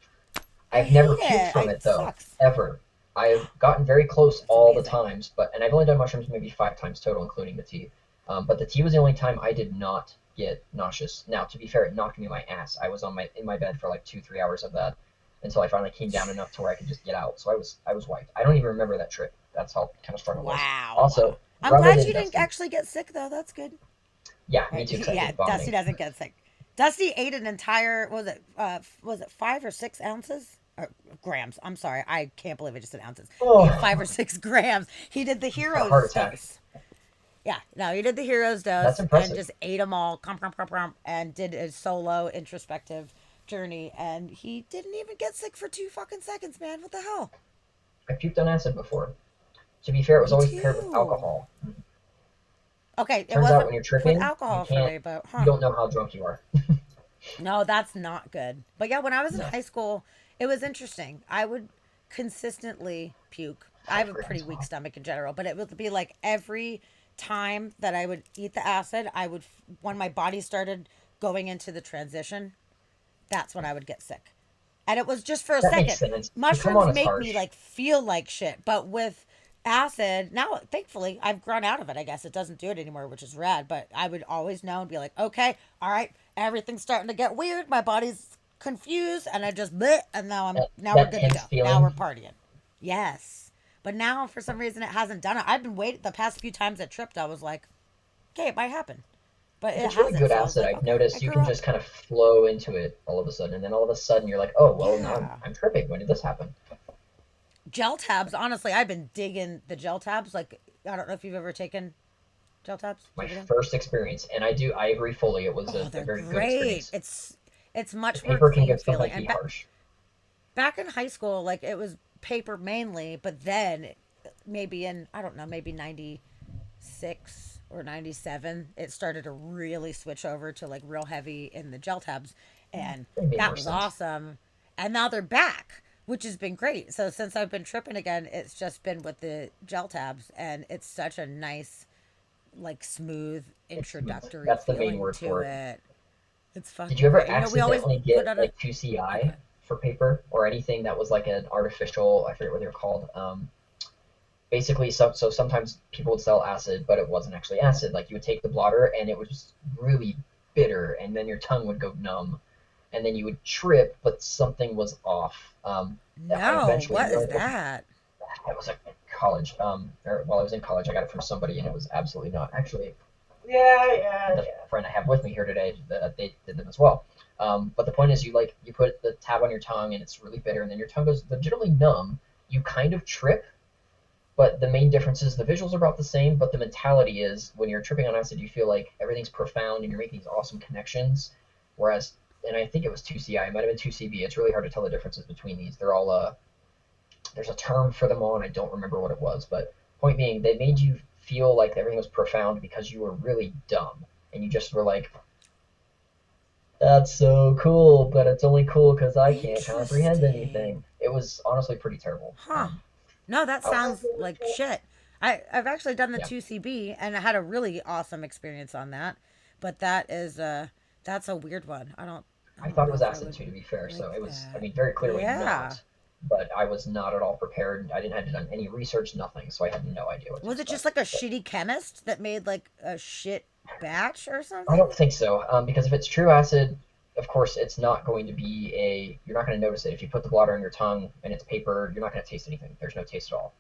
I I've hate never puked it. from It it though, sucks. ever. I've gotten very close It's all the amazing. times, and I've only done mushrooms maybe 5 times total, including the tea. But the tea was the only time I did not get nauseous. Now, to be fair, it knocked me on my ass. I was on my in my bed for like 2, 3 hours of that until I finally came down enough to where I could just get out. So I was wiped. I don't even remember that trip. That's how kind of strong it was. Wow. Also, I'm rub it glad in, you didn't Dusty. actually get sick though. That's good. Yeah, me too, because I Yeah, hate Dusty vomiting. doesn't get sick. Dusty ate an entire was it 5 or 6 ounces or grams? I'm sorry, I can't believe I just said ounces. He ate five Oh, or six grams. He did the had a heart hero's attack. dose. Yeah, no, he did the hero's That's dose and impressive. just ate them all, and did a solo introspective journey. And he didn't even get sick for 2 fucking seconds, man. What the hell? I puked on acid before. To be fair, it was Me always paired with too. alcohol. Okay, it Turns out wasn't when you're with tripping, you alcohol for can't, me, but you don't know how drunk you are. no, that's not good. But yeah, when I was in No, high school, it was interesting. I would consistently puke. I have a for pretty weak alcohol. stomach in general, but it would be like every time that I would eat the acid, when my body started going into the transition, that's when I would get sick. And it was just for a That makes second. sense. Come Mushrooms on, it's make me harsh. like feel like shit, but with acid, now thankfully I've grown out of it. I guess it doesn't do it anymore, which is rad, but I would always know and be like, "Okay, all right, everything's starting to get weird. My body's confused." And I just bleh, and now we're That good to tense go. Now we're feeling. partying. Yes. But now for some reason it hasn't done it. I've been waiting the past few times it tripped. I was like, "Okay, it might happen." But If it it's really hasn't. good So I was acid, like, I've "Okay, I noticed you grew can up." just kind of flow into it all of a sudden, and then all of a sudden you're like, oh well, now I'm, Yeah. I'm tripping. When did this happen? Gel tabs, honestly, I've been digging the gel tabs. Like, I don't know if you've ever taken gel tabs. My Do you ever do? first experience, and I agree fully. It was Oh, a they're very good great. experience. It's The much more paper can clean get feeling. sometimes And be harsh. back in high school, like it was paper mainly, but then maybe in I don't know, maybe 96 or 97, it started to really switch over to like real heavy in the gel tabs, and It made that more was sense. awesome. And now they're back, which has been great. So since I've been tripping again, it's just been with the gel tabs, and it's such a nice like smooth It's smooth. introductory That's the main feeling word to for it. it. It's Did you fucking ever great. You know, we always accidentally put get out a like 2CI okay. for paper or anything that was like an artificial, I forget what they're called. Basically, so sometimes people would sell acid, but it wasn't actually acid. Like you would take the blotter and it was really bitter, and then your tongue would go numb, and then you would trip, but something was off. I No, eventually what is learned. that? It was like college. Or while I was in college, I got it from somebody, and it was absolutely not. Actually, the friend I have with me here today, they did them as well. But the point is, you put the tab on your tongue, and it's really bitter, and then your tongue goes legitimately numb. You kind of trip, but the main difference is the visuals are about the same, but the mentality is when you're tripping on acid, you feel like everything's profound and you're making these awesome connections. Whereas, and I think it was 2CI, it might have been 2CB. It's really hard to tell the differences between these. They're all there's a term for them all, and I don't remember what it was. But point being, they made you feel like everything was profound because you were really dumb, and you just were like, "That's so cool," but it's only cool because I can't comprehend Interesting. anything. It was honestly pretty terrible. Huh. No, that I was, sounds like shit. I've actually done the yeah, 2CB and I had a really awesome experience on that. But that is that's a weird one. I I don't thought it know was if I acid would too, to be fair. like So it was, I that. mean, very clearly Yeah. not. But I was not at all prepared. I didn't have done any research, nothing. So I had no idea what to Was it just expect. like a But shitty chemist that made like a shit batch or I something? don't think so, because if it's true acid, of course, it's not going to be a. You're not going to notice it. If you put the blotter on your tongue and it's paper, you're not going to taste anything. There's no taste at all.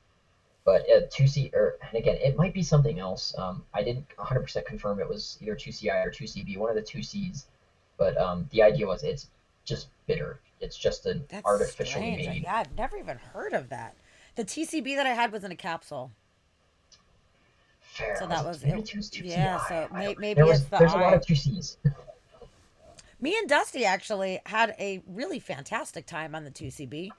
But 2C, and again, it might be something else. I didn't 100% confirm it was either 2CI or 2CB, one of the two C's. But the idea was it's just bitter. It's just an That's artificially strange. made. Yeah, I've never even heard of that. The TCB that I had was in a capsule. Fair. So Was that it was it. maybe two CI? Yeah, so I don't. maybe it's the There's a lot I. of two C's. Me and Dusty actually had a really fantastic time on the 2CB.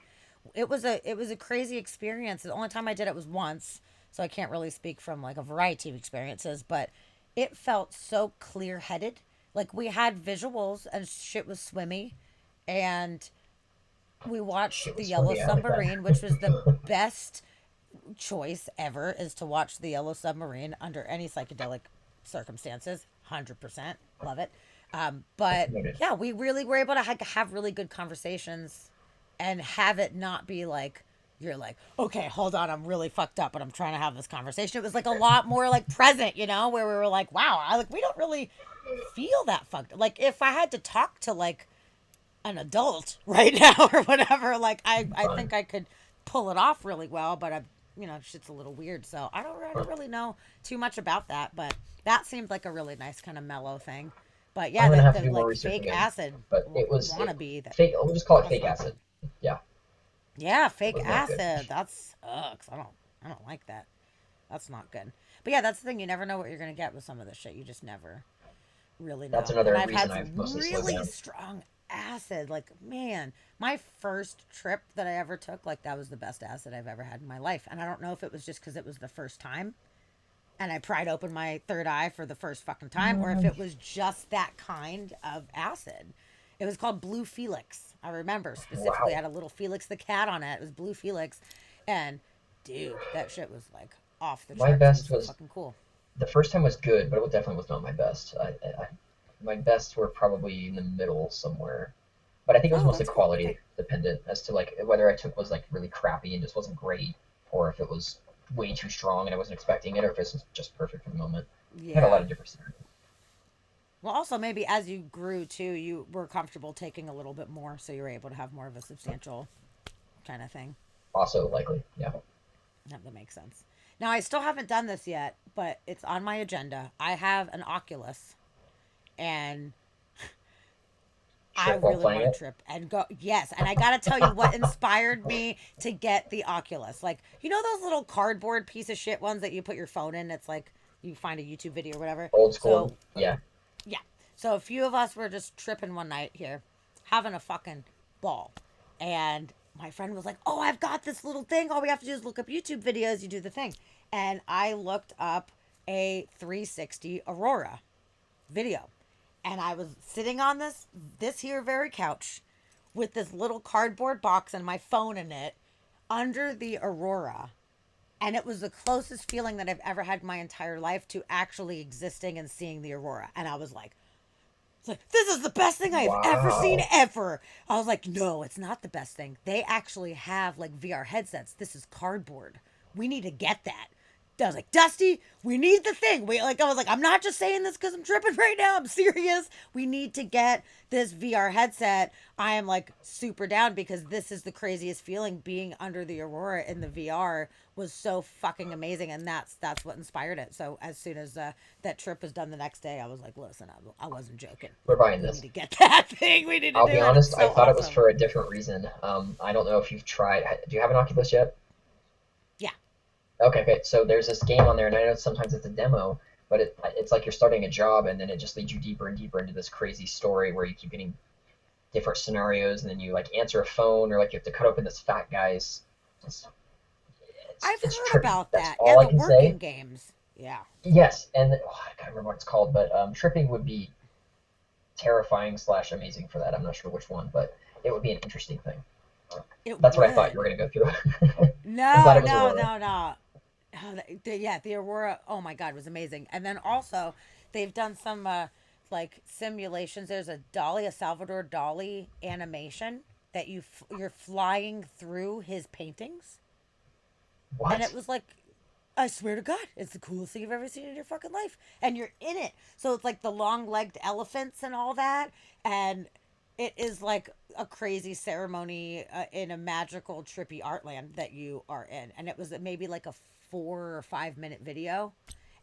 It was a crazy experience. The only time I did it was once, so I can't really speak from like a variety of experiences, but it felt so clear-headed. Like we had visuals and shit was swimmy, and we Shit watched the was Yellow funny. I like that. Submarine, which was the best choice ever is to watch the Yellow Submarine under any psychedelic circumstances. 100% love it. But Noted. yeah, we really were able to have really good conversations and have it not be like you're like, okay, hold on, I'm really fucked up, but I'm trying to have this conversation. It was like a lot more like present, where we were like, wow, we don't really feel that fucked. Like if I had to talk to like an adult right now or whatever, like I Fun. think I could pull it off really well, but shit's a little weird, so I don't really know too much about that, but that seemed like a really nice kind of mellow thing. But I'm yeah, gonna the have to the do more like research fake again. acid But it was wannabe that fake. We'll just call it that's fake not acid. good. Yeah, Yeah, it fake was not good. acid. That sucks. I don't like that. That's not good. But yeah, that's the thing. You never know what you're gonna get with some of this shit. You just never really That's know. And another I've reason had I've some mostly slowed really down. strong acid. Like, man, my first trip that I ever took, like, that was the best acid I've ever had in my life. And I don't know if it was just because it was the first time and I pried open my third eye for the first fucking time, or if it was just that kind of acid. It was called Blue Felix. I remember specifically, it Wow. had a little Felix the cat on it. It was Blue Felix. And dude, that shit was like off the My charts. It was best so was fucking cool. the first time was good, but it definitely was not my best. My best were probably in the middle somewhere. But I think it was Oh, mostly that's cool. Okay. quality dependent as to like whether I took was like really crappy and just wasn't great, or if it was way too strong and I wasn't expecting it, or if it was just perfect for the moment. I had a lot Yeah. of different scenarios. Well, also maybe as you grew too, you were comfortable taking a little bit more, so you were able to have more of a substantial kind of thing. Also likely, yeah. That makes sense. Now, I still haven't done this yet, but it's on my agenda. I have an Oculus, and I Trip while really playing want to it. trip and go. Yes, and I got to tell you what inspired me to get the Oculus. Like, those little cardboard piece of shit ones that you put your phone in? It's like you find a YouTube video or whatever. Old school, So, yeah. yeah. So, a few of us were just tripping one night here, having a fucking ball. And my friend was like, "Oh, I've got this little thing. All we have to do is look up YouTube videos. You do the thing." And I looked up a 360 Aurora video. And I was sitting on this here very couch with this little cardboard box and my phone in it under the Aurora. And it was the closest feeling that I've ever had in my entire life to actually existing and seeing the aurora. And I was like, it's like, this is the best thing I have ever seen Wow. ever. I was like, no, it's not the best thing. They actually have like VR headsets. This is cardboard. We need to get that. I was like, Dusty, we need the thing. I was like, I'm not just saying this because I'm tripping right now. I'm serious. We need to get this VR headset. I am like super down because this is the craziest feeling. Being under the aurora in the VR was so fucking amazing, and that's what inspired it. So as soon as that trip was done the next day, I was like, listen, I wasn't joking. We're buying We need this. to get that thing. We need to I'll do be it. It's honest, I so thought it was awesome. for a different reason. I don't know if you've tried. Do you have an Oculus yet? Yeah. Okay, okay. So there's this game on there, and I know sometimes it's a demo, but it's like you're starting a job, and then it just leads you deeper and deeper into this crazy story where you keep getting different scenarios, and then you like answer a phone, or like you have to cut open this fat guy's. It's I've it's heard trippy. about That's that. Yeah, all I the can working say. games. Yeah. Yes, and I can't remember what it's called, but tripping would be terrifying slash amazing for that. I'm not sure which one, but it would be an interesting thing. It That's what I thought you were would. gonna go through. I'm glad No, it was no, Aurora. no, no. Oh, yeah, the Aurora. Oh my God, was amazing. And then also, they've done some like simulations. There's a Salvador Dali animation that you're flying through his paintings, and it What? was like, I swear to God, it's the coolest thing you've ever seen in your fucking life, and you're in it. So it's like the long-legged elephants and all that, and it is like a crazy ceremony in a magical, trippy artland that you are in. And it was maybe like a 4 or 5 minute video.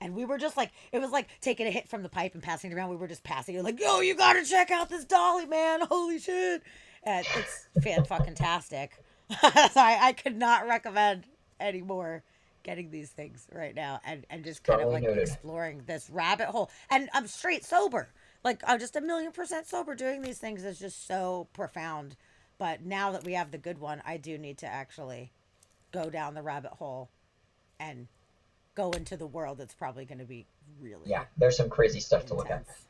And we were just like, it was like taking a hit from the pipe and passing it around. We were just passing it like, yo, you gotta check out this dolly, man. Holy shit. And it's fan fucking tastic. So I could not recommend anymore getting these things right now and just kind of Strongly like noted. exploring this rabbit hole. And I'm straight sober. Like I'm just 1,000,000% sober. Doing these things is just so profound. But now that we have the good one, I do need to actually go down the rabbit hole and go into the world that's probably going to be Yeah, really there's some crazy stuff to look at. intense.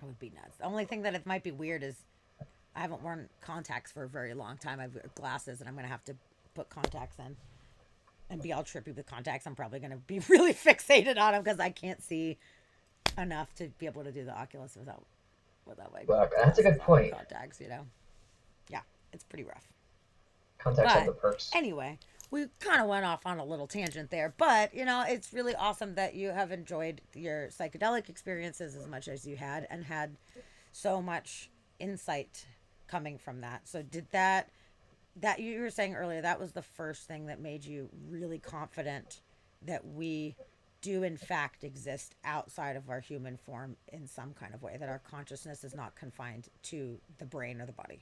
It would be nuts. The only thing that it might be weird is I haven't worn contacts for a very long time. I've got glasses and I'm going to have to put contacts in and be all trippy with contacts. I'm probably going to be really fixated on them because I can't see enough to be able to do the Oculus without my Well, that's a glasses good on and point. contacts, Yeah, it's pretty rough. Contacts have But the perks. anyway, we kind of went off on a little tangent there. But, it's really awesome that you have enjoyed your psychedelic experiences as much as you had and had so much insight coming from that. So, did that you were saying earlier, that was the first thing that made you really confident that we do, in fact, exist outside of our human form in some kind of way, that our consciousness is not confined to the brain or the body?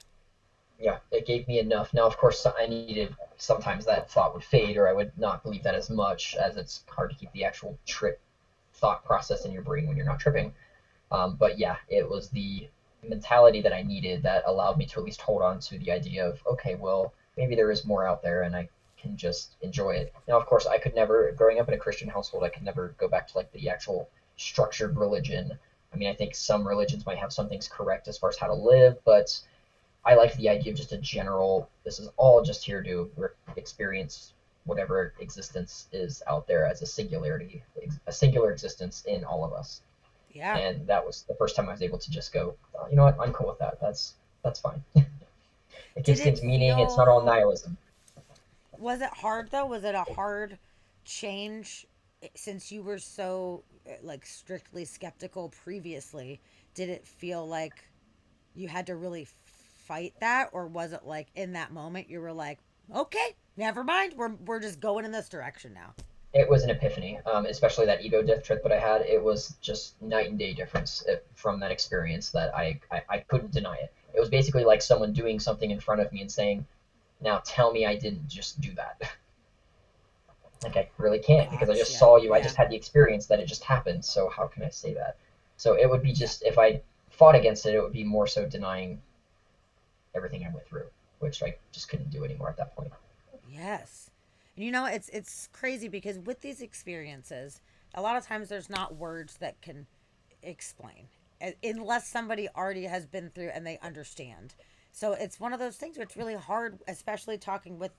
Yeah, it gave me enough. Now, of course, I needed sometimes that thought would fade, or I would not believe that as much, as it's hard to keep the actual trip thought process in your brain when you're not tripping. But yeah, it was the mentality that I needed that allowed me to at least hold on to the idea of, okay, well, maybe there is more out there and I can just enjoy it. Now, of course, I could never, growing up in a Christian household, I could never go back to like the actual structured religion. I mean, I think some religions might have some things correct as far as how to live, but I like the idea of just a general, this is all just here to experience whatever existence is out there as a singularity, a singular existence in all of us. Yeah. And that was the first time I was able to just go, oh, you know what, I'm cool with that. That's fine. It Did gives it things meaning. It's not all feel, nihilism. was it hard though? Was it a hard change since you were so like strictly skeptical previously? Did it feel like you had to really fight that, or was it like in that moment you were like, okay, never mind, we're just going in this direction now? It was an epiphany, especially that ego death trip that I had. It was just night and day difference from that experience that I couldn't deny it. It was basically like someone doing something in front of me and saying, now tell me I didn't just do that. Like I really can't because I just Gotcha. saw you. I Yeah. just had the experience that it just happened. So how can I say that? So it would be Yeah. just if I fought against it, it would be more so denying everything I went through, which I just couldn't do anymore at that point. Yes. And it's crazy because with these experiences, a lot of times there's not words that can explain unless somebody already has been through and they understand. So it's one of those things where it's really hard, especially talking with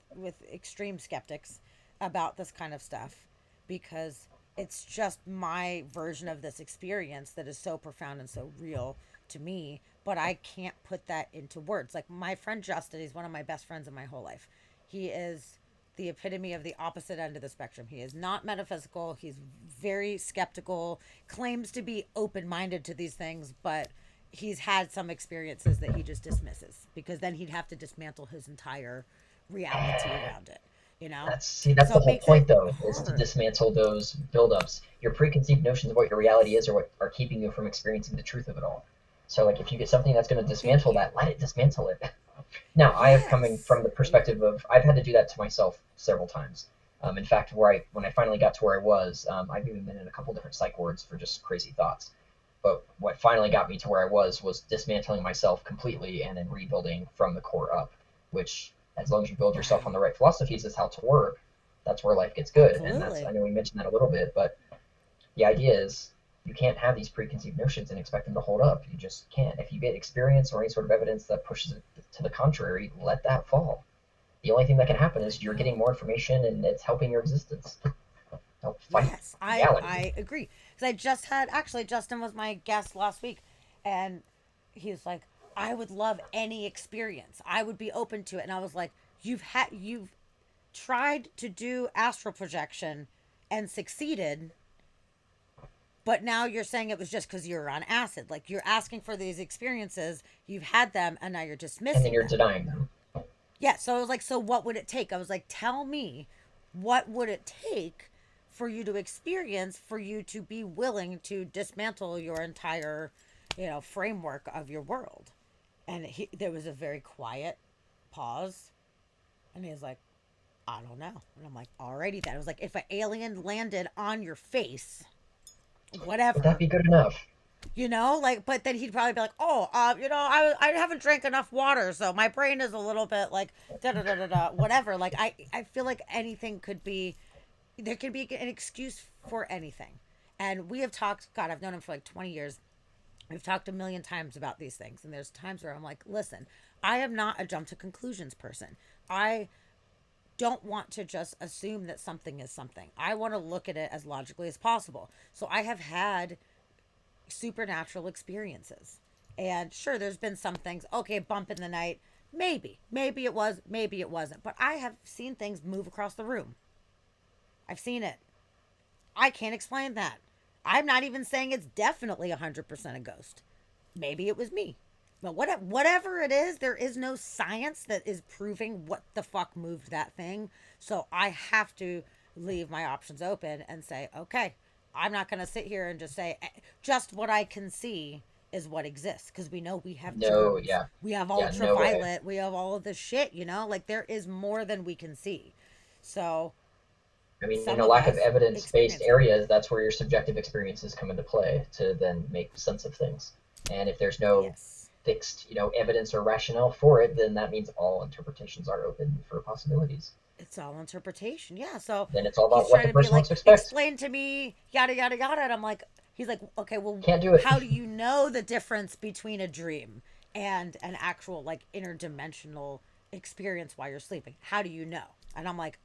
extreme skeptics, about this kind of stuff because it's just my version of this experience that is so profound and so real to me, but I can't put that into words. Like my friend Justin, he's one of my best friends in my whole life. He is the epitome of the opposite end of the spectrum. He is not metaphysical. He's very skeptical, claims to be open minded to these things, but he's had some experiences that he just dismisses because then he'd have to dismantle his entire reality around it, you know? That's So the it whole makes it point, though, is to hard. dismantle those buildups. Your preconceived notions of what your reality is, or what are keeping you from experiencing the truth of it all. So, like, if you get something that's going to Thank dismantle you. that, let it dismantle it. Now, I have coming Yes. from the Thank you. perspective of I've had to do that to myself several times. In fact, when I finally got to where I was, I've even been in a couple different psych wards for just crazy thoughts. But what finally got me to where I was dismantling myself completely and then rebuilding from the core up. Which, as long as you build yourself on Wow. the right philosophies, is how to work. That's where life gets good, and I Absolutely. know we mentioned that a little bit, but the idea is you can't have these preconceived notions and expect them to hold up. You just can't. If you get experience or any sort of evidence that pushes it to the contrary, let that fall. The only thing that can happen is you're getting No. more information and it's helping your existence. Don't fight Yes, reality. I agree. Because I just had actually Justin was my guest last week, and he was like, "I would love any experience. I would be open to it." And I was like, you've tried to do astral projection and succeeded, but now you're saying it was just because you're on acid. Like you're asking for these experiences, you've had them, and now you're And then dismissing you're them. denying them. Yeah, so I was like, so what would it take? I was like, tell me, what would it take for you to experience, for you to be willing to dismantle your entire, framework of your world? And there was a very quiet pause, and he was like, I don't know. And I'm like, alrighty then. I was like, if an alien landed on your face, Would that whatever, be good enough? like, but then he'd probably be like, oh, I haven't drank enough water, so my brain is a little bit like da da da da da, whatever. Like, I feel like anything could be, there could be an excuse for anything. And we have talked, God, I've known him for like 20 years. We've talked a million times about these things. And there's times where I'm like, listen, I am not a jump to conclusions person. I don't want to just assume that something is something. I want to look at it as logically as possible. So I have had supernatural experiences. And sure, there's been some things, okay, bump in the night. Maybe. Maybe it was, maybe it wasn't. But I have seen things move across the room. I've seen it. I can't explain that. I'm not even saying it's definitely 100% a ghost. Maybe it was me. But whatever it is, there is no science that is proving what the fuck moved that thing. So I have to leave my options open and say, okay, I'm not going to sit here and just say just what I can see is what exists because we know we have No, germs, yeah. we have Yeah, no way. ultraviolet, we have all of this shit, like there is more than we can see. So I mean, in some a of lack of us evidence-based experience it. areas, that's where your subjective experiences come into play to then make sense of things. And if there's no Yes. fixed, evidence or rationale for it, then that means all interpretations are open for possibilities. It's all interpretation. Yeah. So Then it's all he's about what trying the to be person wants like, to expect. explain to me, yada, yada, yada. And I'm like, he's like, okay, well, Can't do it. how do you know the difference between a dream and an actual, like, interdimensional experience while you're sleeping? How do you know? And I'm like,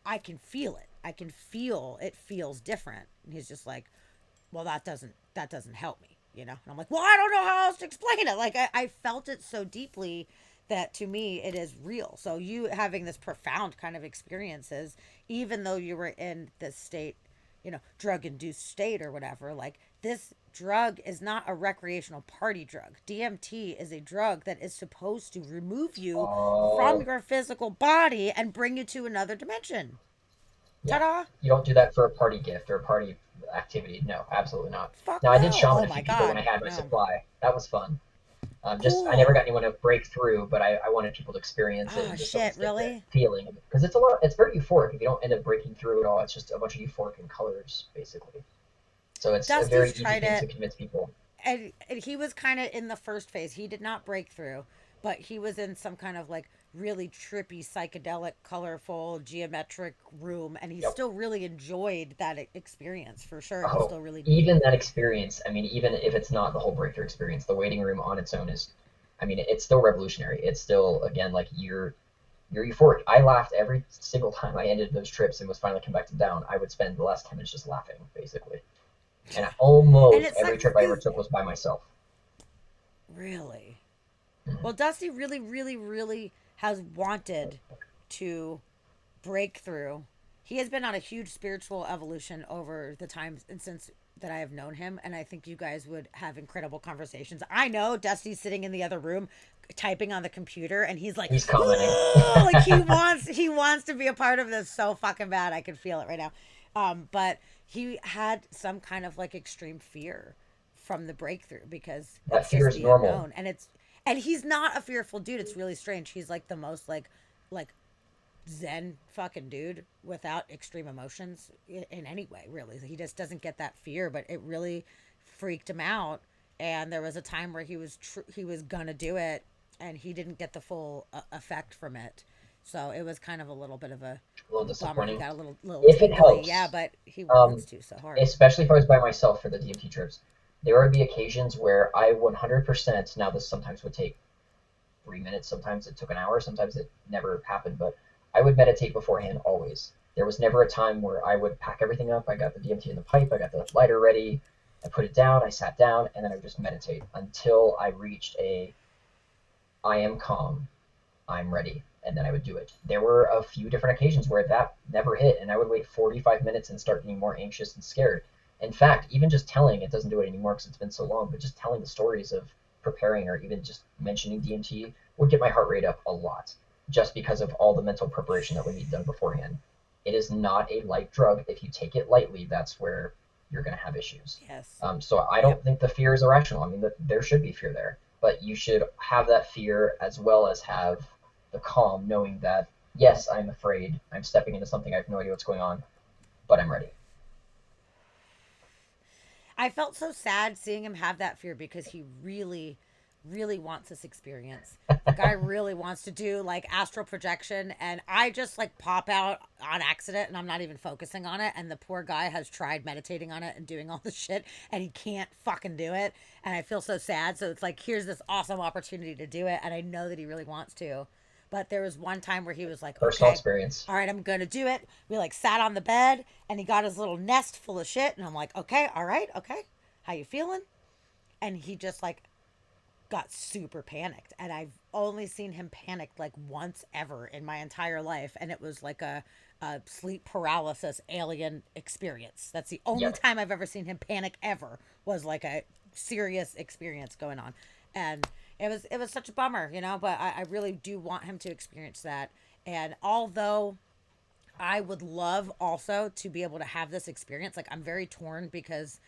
I can feel it. I can feel it feels different. And he's just like, well, that doesn't help me. And I'm like, well, I don't know how else to explain it. Like, I felt it so deeply that to me it is real. So you having this profound kind of experiences, even though you were in this state, drug induced state or whatever, like this drug is not a recreational party drug. DMT is a drug that is supposed to remove you from Oh, your physical body and bring you to another dimension. yeah. Ta-da! You don't do that for a party gift or a party activity. No, absolutely not. Fuck Now, I did no. shaman Oh a my few people when god. I had my No. supply. That was fun. I never got Cool. anyone to break through, but I wanted people to experience it Oh and just at shit, least get the really? feeling of it. Because it's very euphoric. If you don't end up breaking through at all, it's just a bunch of euphoric in colors, basically. So it's a very Dusty's easy tried thing it, to convince people. and he was kind of in the first phase. He did not break through, but he was in some kind of like really trippy, psychedelic, colorful, geometric room, and he Yep. still really enjoyed that experience for sure. He Oh, still really needed even it. that experience, I mean, even if it's not the whole breakthrough experience, the waiting room on its own is, I mean, it's still revolutionary. It's still, again, like you're euphoric. I laughed every single time I ended those trips and was finally convected down. I would spend the last 10 minutes just laughing, basically. And And almost it every sucks trip I ever because took was by myself. really, Mhm. well, Dusty really, really, really has wanted to break through. He has been on a huge spiritual evolution over the times and since that I have known him, and I think you guys would have incredible conversations. I know Dusty's sitting in the other room typing on the computer and he's like, He's commenting. "Ooh," like he wants to be a part of this so fucking bad. I can feel it right now. But he had some kind of like extreme fear from the breakthrough because That it's fear just is the normal. unknown, and he's not a fearful dude. It's really strange. He's like the most like zen fucking dude without extreme emotions in any way, really. He just doesn't get that fear, but it really freaked him out. And there was a time where he was gonna do it and he didn't get the full effect from it. So it was kind of a little bit of A little a bummer. He disappointing. got a little If it tingly. Yeah, helps, but he wants um, to so hard. especially if I was by myself for the DMT trips, there would be occasions where I 100%, now this sometimes would take 3 minutes, sometimes it took an hour, sometimes it never happened, but I would meditate beforehand always. There was never a time where I would pack everything up. I got the DMT in the pipe, I got the lighter ready, I put it down, I sat down, and then I would just meditate until I reached a I am calm, I'm ready, and then I would do it. There were a few different occasions where that never hit, and I would wait 45 minutes and start getting more anxious and scared. In fact, even just telling, it doesn't do it anymore because it's been so long, but just telling the stories of preparing or even just mentioning DMT would get my heart rate up a lot just because of all the mental preparation that would be done beforehand. It is not a light drug. If you take it lightly, that's where you're going to have issues. Yes. So I Yep. don't think the fear is irrational. I mean, there should be fear there, but you should have that fear as well as have the calm, knowing that yes, I'm afraid. I'm stepping into something. I have no idea what's going on, but I'm ready. I felt so sad seeing him have that fear because he really, really wants this experience. The guy really wants to do like astral projection, and I just like pop out on accident and I'm not even focusing on it. And the poor guy has tried meditating on it and doing all this shit, and he can't fucking do it. And I feel so sad. So it's like, here's this awesome opportunity to do it, and I know that he really wants to. But there was one time where he was like, Personal okay, experience. all right, I'm going to do it. We like sat on the bed and he got his little nest full of shit. And I'm like, okay, all right, okay. How you feeling? And he just like got super panicked. And I've only seen him panic like once ever in my entire life. And it was like a sleep paralysis alien experience. That's the only Yep. time I've ever seen him panic ever, was like a serious experience going on. And it was such a bummer, but I really do want him to experience that. And although I would love also to be able to have this experience, like I'm very torn because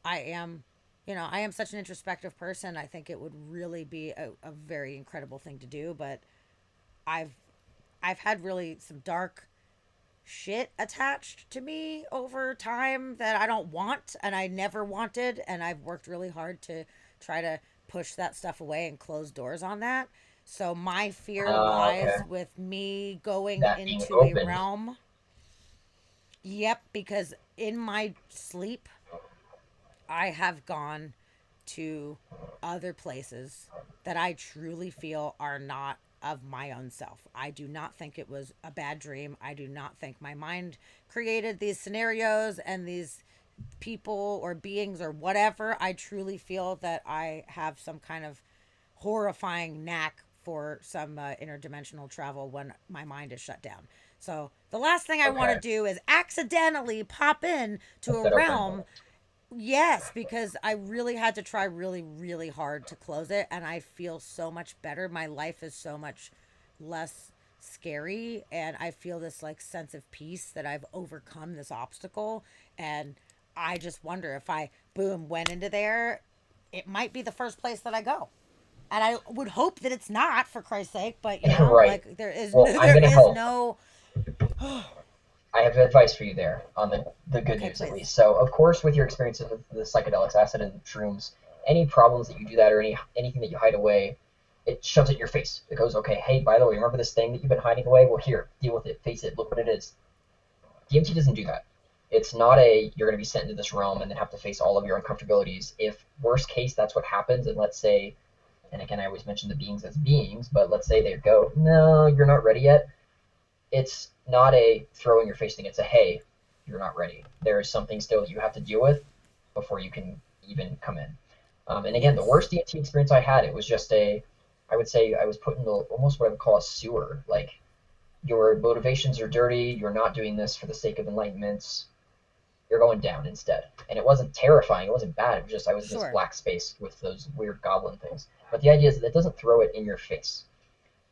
I am, I am such an introspective person. I think it would really be a very incredible thing to do. But I've I've had really some dark shit attached to me over time that I don't want and I never wanted, and I've worked really hard to try to push that stuff away and close doors on that. So my fear Okay. lies with me going That being into a opened. realm. Yep, because in my sleep I have gone to other places that I truly feel are not of my own self. I do not think it was a bad dream. I do not think my mind created these scenarios and these people or beings or whatever. I truly feel that I have some kind of horrifying knack for some interdimensional travel when my mind is shut down. So the last thing I want to Okay. do is accidentally pop in to Left a that open. realm. Yes, because I really had to try really, really hard to close it, and I feel so much better. My life is so much less scary, and I feel this like sense of peace that I've overcome this obstacle. And I just wonder if I, boom, went into there, it might be the first place that I go. And I would hope that it's not, for Christ's sake, but Right. like there is Well, no, I'm there gonna is help. no. I have advice for you there on the good Okay, news at please. least. So, of course, with your experiences with the psychedelics, acid, and shrooms, any problems that you do that or anything that you hide away, it shoves it in your face. It goes, okay, hey, by the way, remember this thing that you've been hiding away? Well, here, deal with it, face it, look what it is. DMT doesn't do that. It's not a you're going to be sent into this realm and then have to face all of your uncomfortabilities. If worst case that's what happens, and let's say and again, I always mention the beings as beings, but let's say they go, no, you're not ready yet. It's not a throw in your face thing. It's a, hey, you're not ready. There is something still you have to deal with before you can even come in. And again, the Yes. worst DMT experience I had, it was just I would say I was put in almost what I would call a sewer. Like your motivations are dirty. You're not doing this for the sake of enlightenment. You're going down instead. And it wasn't terrifying. It wasn't bad. It was just I was in this Sure. black space with those weird goblin things. But the idea is that it doesn't throw it in your face.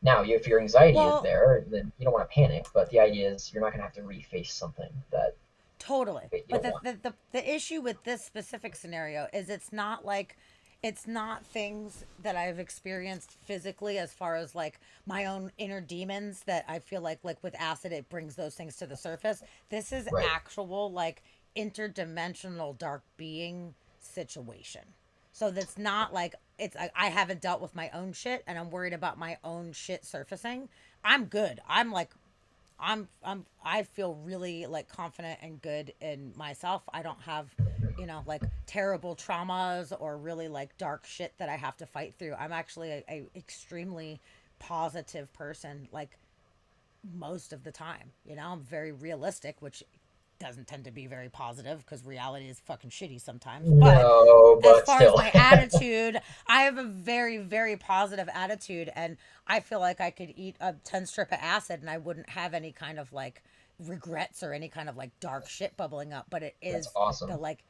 Now, if your anxiety is Well, there, then you don't want to panic. But the idea is you're not going to have to reface something that totally. you But don't want. the issue with this specific scenario is it's not like it's not things that I've experienced physically as far as like my own inner demons that I feel like with acid it brings those things to the surface. This is Right. actual like interdimensional dark being situation. So that's not like it's I haven't dealt with my own shit and I'm worried about my own shit surfacing. I'm good. I feel really like confident and good in myself. I don't have, like terrible traumas or really like dark shit that I have to fight through. I'm actually a extremely positive person like most of the time. I'm very realistic, which doesn't tend to be very positive because reality is fucking shitty sometimes. But No, as but far as still. my attitude, I have a very, very positive attitude. And I feel like I could eat a 10 strip of acid and I wouldn't have any kind of like regrets or any kind of like dark shit bubbling up. But it That's is the awesome. like,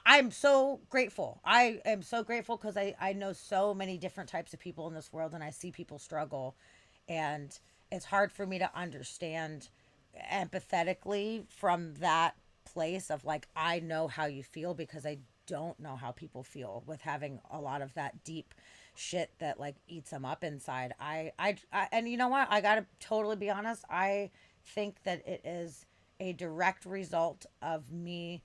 I'm so grateful. I am so grateful because I know so many different types of people in this world and I see people struggle. And it's hard for me to understand empathetically from that place of like I know how you feel because I don't know how people feel with having a lot of that deep shit that like eats them up inside. And you know what? I got to totally be honest. I think that it is a direct result of me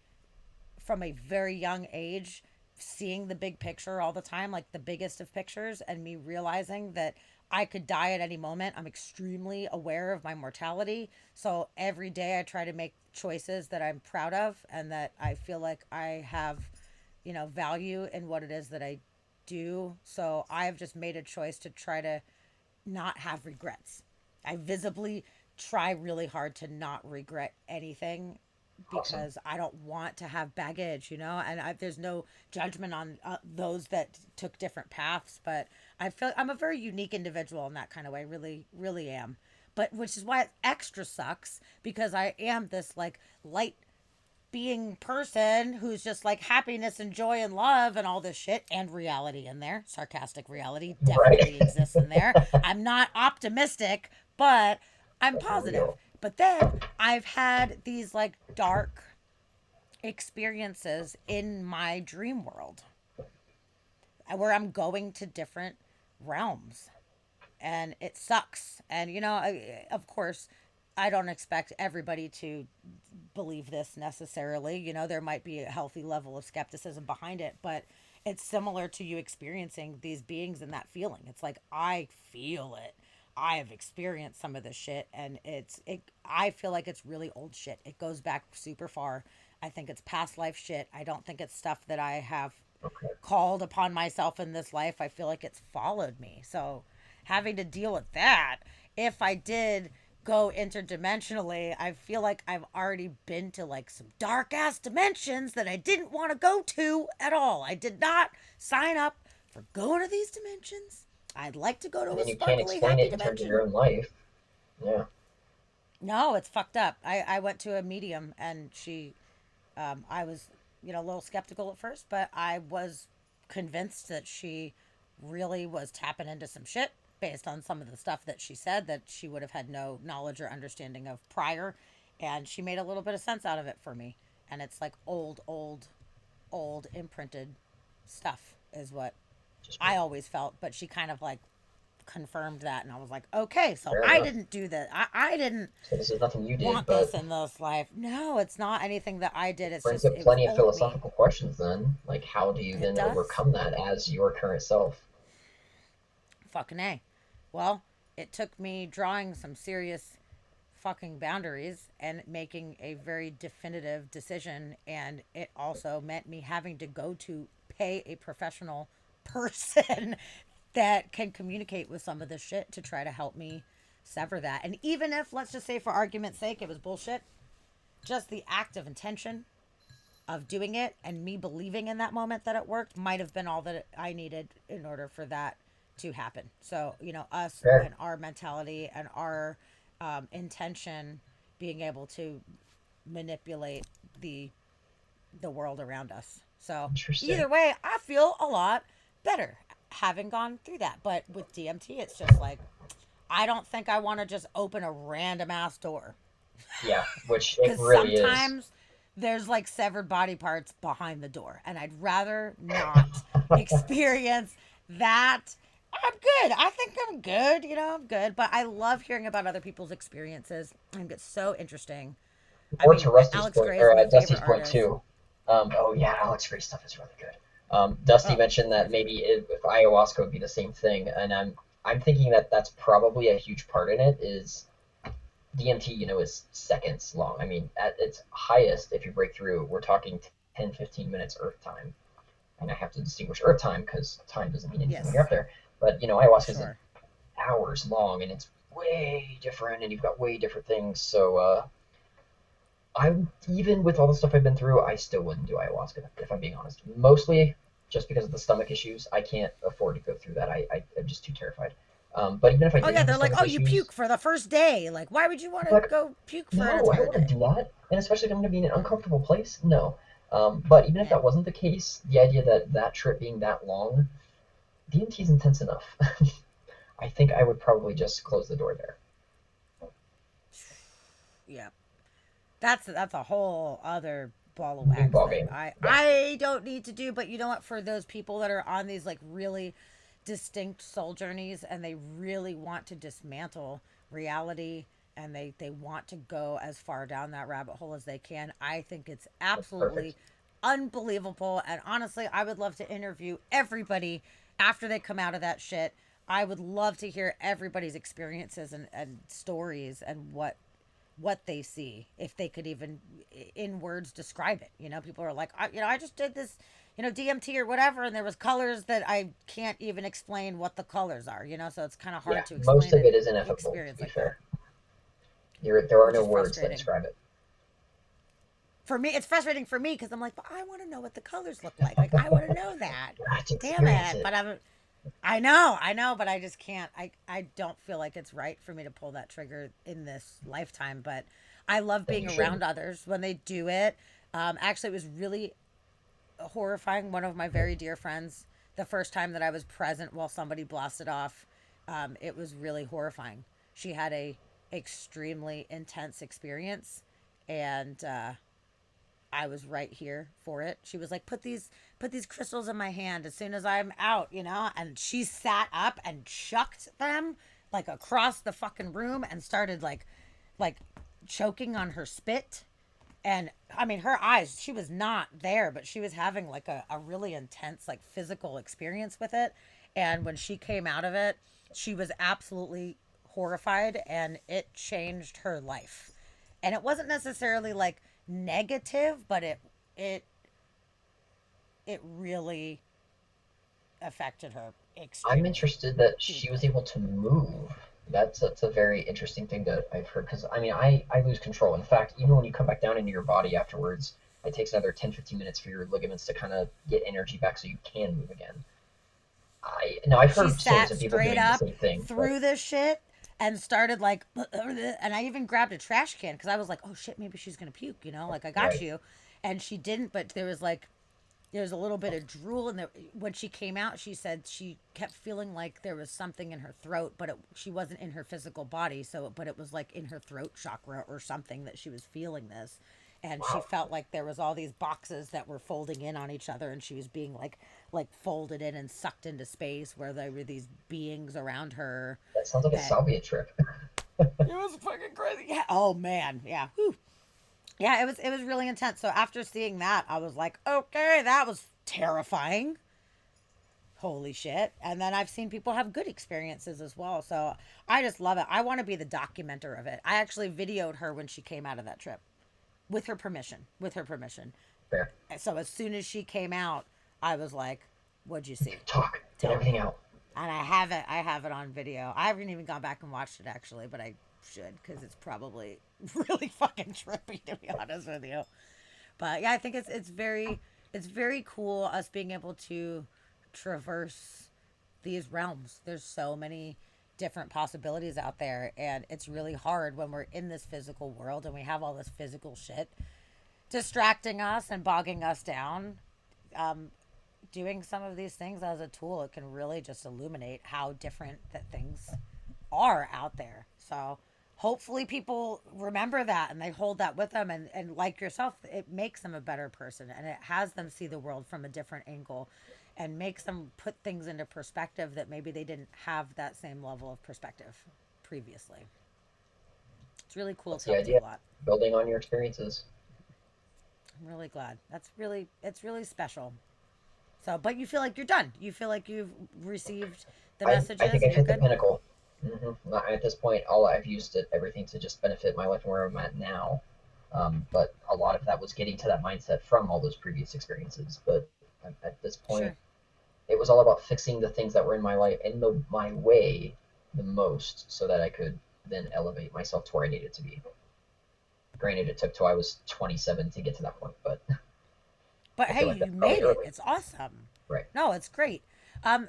from a very young age seeing the big picture all the time, like the biggest of pictures, and me realizing that I could die at any moment. I'm extremely aware of my mortality. So every day I try to make choices that I'm proud of and that I feel like I have, value in what it is that I do. So I've just made a choice to try to not have regrets. I visibly try really hard to not regret anything Awesome. because I don't want to have baggage, and there's no judgment on those that took different paths, but I feel I'm a very unique individual in that kind of way, really, really am. But which is why it extra sucks because I am this like light being person who's just like happiness and joy and love and all this shit and reality in there. Sarcastic reality Right. definitely exists in there. I'm not optimistic, but I'm But you're positive. real. But then I've had these like dark experiences in my dream world where I'm going to different realms and it sucks. And of course, I don't expect everybody to believe this necessarily. There might be a healthy level of skepticism behind it, but it's similar to you experiencing these beings and that feeling. It's like I feel it. I have experienced some of this shit and I feel like it's really old shit. It goes back super far. I think it's past life shit. I don't think it's stuff that I have Okay. called upon myself in this life. I feel like it's followed me. So having to deal with that, if I did go interdimensionally, I feel like I've already been to like some dark ass dimensions that I didn't want to go to at all. I did not sign up for going to these dimensions. I'd like to go And to a then you can't sparkly, explain happy it in terms of your dimension. own life. Yeah. No, it's fucked up. I went to a medium and I was, a little skeptical at first, but I was convinced that she really was tapping into some shit based on some of the stuff that she said that she would have had no knowledge or understanding of prior. And she made a little bit of sense out of it for me. And it's like old, old, old imprinted stuff, is what Just I always felt. But she kind of like confirmed that. And I was like, okay, so fair I enough. didn't do that. I didn't So this is nothing you did, want but this in this life. No, it's not anything that I did. It's brings just up it was plenty of old me. philosophical questions then. Like how do you It then does. overcome that as your current self? Fucking A. Well, it took me drawing some serious fucking boundaries and making a very definitive decision. And it also meant me having to go to pay a professional person that can communicate with some of this shit to try to help me sever that. And even if, let's just say for argument's sake, it was bullshit, just the act of intention of doing it and me believing in that moment that it worked might have been all that I needed in order for that to happen. So, us Fair. and our mentality and our intention being able to manipulate the world around us. So Interesting. either way, I feel a lot better having gone through that. But with DMT, it's just like I don't think I want to just open a random ass door Yeah, which it because really is. sometimes there's like severed body parts behind the door, and I'd rather not experience that. I'm good. I think I'm good. I'm good. But I love hearing about other people's experiences. I think it's so interesting. I Or to mean, Rusty's Alex point, Gray is or my Dusty's favorite point artist. too. Oh yeah, Alex Gray's stuff is really good. Dusty Oh, mentioned that maybe if ayahuasca would be the same thing, and I'm thinking that that's probably a huge part in it. Is DMT, is seconds long. I mean, at its highest, if you break through, we're talking 10, 15 minutes Earth time, and I have to distinguish Earth time because time doesn't mean anything when you're yes, up there. But ayahuasca is sure. hours long, and it's way different, and you've got way different things. So I even with all the stuff I've been through, I still wouldn't do ayahuasca if I'm being honest. Mostly just because of the stomach issues. I can't afford to go through that. I'm just too terrified. But even if I Oh didn't yeah, have the they're like, stomach oh, you issues, puke for the first day. Like, why would you want to like go puke for an no, I don't entire want to day? do that. And especially if I'm going to be in an Mm, uncomfortable place, no. But even if yeah. that wasn't the case, the idea that that trip being that long, DMT is intense enough. I think I would probably just close the door there. Yeah. That's a whole other ball of New wax ball that game. I Yeah, I don't need to do, but you know what, for those people that are on these like really distinct soul journeys and they really want to dismantle reality and they want to go as far down that rabbit hole as they can, I think it's that's perfect. absolutely unbelievable. And honestly, I would love to interview everybody after they come out of that shit. I would love to hear everybody's experiences and stories and what they see, if they could even in words describe it. People are like, I just did this, DMT or whatever, and there was colors that I can't even explain what the colors are. So it's kind of Yeah, hard to most explain of an it is ineffable, to experience be like that, fair. There are which no is words that frustrating. describe it. For me, it's frustrating for me because I'm like, but I want to know what the colors look like. Like, I want to know that. You have to Damn experience it. it. I know, but I just can't. I don't feel like it's right for me to pull that trigger in this lifetime. But I love As being you should. around others when they do it. Actually, it was really horrifying. One of my very dear friends, the first time that I was present while somebody blasted off, it was really horrifying. She had a extremely intense experience, and I was right here for it. She was like, put these crystals in my hand as soon as I'm out. And she sat up and chucked them like across the fucking room and started like choking on her spit. And I mean, her eyes, she was not there, but she was having like a really intense, like physical experience with it. And when she came out of it, she was absolutely horrified and it changed her life. And it wasn't necessarily like negative, but it it really affected her I'm extremely interested that she was deeply. able to move. That's a very interesting thing that I've heard because I mean I lose control. In fact, even when you come back down into your body afterwards, it takes another 10, 15 minutes for your ligaments to kind of get energy back so you can move again. I've She heard stories sat of people straight doing the up same thing, but through this shit and started like, and I even grabbed a trash can because I was like, oh shit, maybe she's gonna puke, like I got right. you. And she didn't, but there was a little bit of drool, and when she came out, she said she kept feeling like there was something in her throat, but she wasn't in her physical body. But it was like in her throat chakra or something that she was feeling this, and she Wow, felt like there was all these boxes that were folding in on each other, and she was being like folded in and sucked into space where there were these beings around her that sounds like a that salvia trip. it was fucking crazy. Yeah. Oh man. Yeah. Whew. Yeah, it was really intense. So after seeing that, I was like, okay, that was terrifying. Holy shit. And then I've seen people have good experiences as well. So I just love it. I want to be the documenter of it. I actually videoed her when she came out of that trip with her permission. With her permission. Fair. So as soon as she came out, I was like, What'd you see? Talk, get Tell everything me. out. And I have it on video. I haven't even gone back and watched it actually, but I should because it's probably really fucking trippy to be honest with you. But yeah, I think it's very cool us being able to traverse these realms. There's so many different possibilities out there, and it's really hard when we're in this physical world and we have all this physical shit distracting us and bogging us down. Um, Doing some of these things as a tool, it can really just illuminate how different that things are out there. So hopefully people remember that and they hold that with them, and like yourself, it makes them a better person and it has them see the world from a different angle and makes them put things into perspective that maybe they didn't have that same level of perspective previously. It's really cool That's to the help you a idea. lot. Building on your experiences. I'm really glad. It's really special. So, but you feel like you're done. You feel like you've received the I messages think and I've you're hit the good. pinnacle. At this point, all I've used it, everything to just benefit my life and where I'm at now. But a lot of that was getting to that mindset from all those previous experiences. But at this point, Sure. it was all about fixing the things that were in my life, my way, the most, so that I could then elevate myself to where I needed to be. Granted, it took till I was 27 to get to that point, but But I hey, feel like you that's probably made it. early. It's awesome. Right. No, it's great.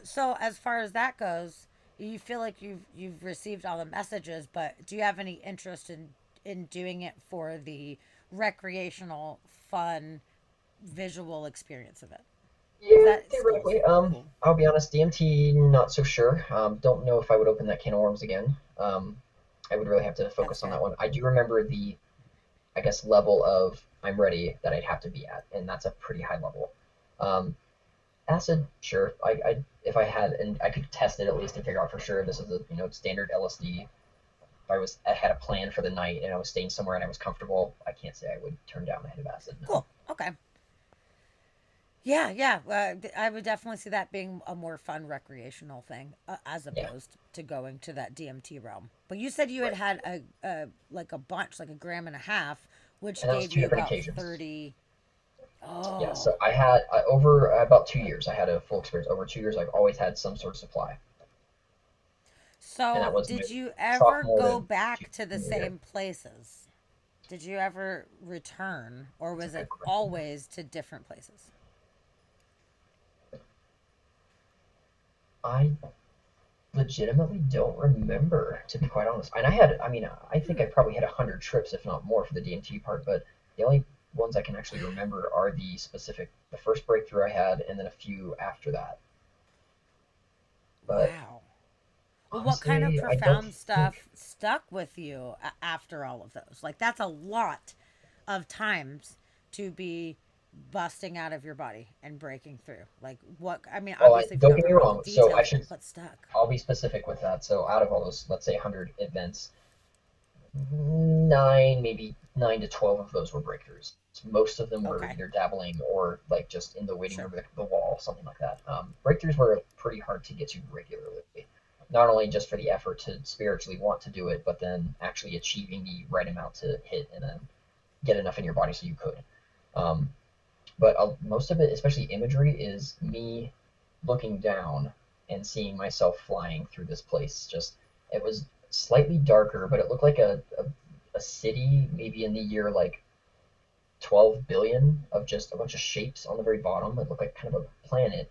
So as far as that goes, you feel like you've received all the messages, but do you have any interest in doing it for the recreational, fun, visual experience of it? Because Yeah, that still is theoretically. cool. I'll be honest, DMT, not so sure. Don't know if I would open that can of worms again. I would really have to That's focus on that fair. one. I do remember the, I guess, level of I'm ready that I'd have to be at, and that's a pretty high level. Um, Acid, sure. If I had, and I could test it at least and figure out for sure this is a standard LSD. If I had a plan for the night and I was staying somewhere and I was comfortable, I can't say I would turn down a hit of acid. No. Cool. Okay. Yeah, yeah. I would definitely see that being a more fun recreational thing as Yeah, opposed to going to that DMT realm. But you said you had right. had a like a bunch, like a gram and a half, which And that was gave two you different about occasions. 30. Yeah, Oh, so I had over about 2 years. I had a full experience. Over 2 years, I've always had some sort of supply, and that so was my did you ever sophomore go to back to the junior year. same places? Did you ever return, or That's a was it good question. always to different places? I legitimately don't remember, to be quite honest. And I mean, I think I Hmm. probably had 100 trips, if not more, for the DMT part. But the only ones I can actually remember are the first breakthrough I had, and then a few after that. But Wow. Well, what kind of honestly, I don't profound think. stuff stuck with you after all of those? Like, that's a lot of times to be busting out of your body and breaking through. Like, what, I mean, Well, obviously, if you don't don't get me remember all the wrong. So I details, but should. what stuck? I'll be specific with that. So out of all those, let's say 100 events, nine, maybe 9 to 12 of those were breakthroughs. Most of them were Okay, either dabbling or like just in the waiting sure. room of the wall, something like that. Breakthroughs were pretty hard to get to regularly. Not only just for the effort to spiritually want to do it, but then actually achieving the right amount to hit and then get enough in your body so you could. Um, but most of it, especially imagery, is me looking down and seeing myself flying through this place. Just it was slightly darker, but it looked like a city, maybe in the year like 12 billion, of just a bunch of shapes on the very bottom. It looked like kind of a planet.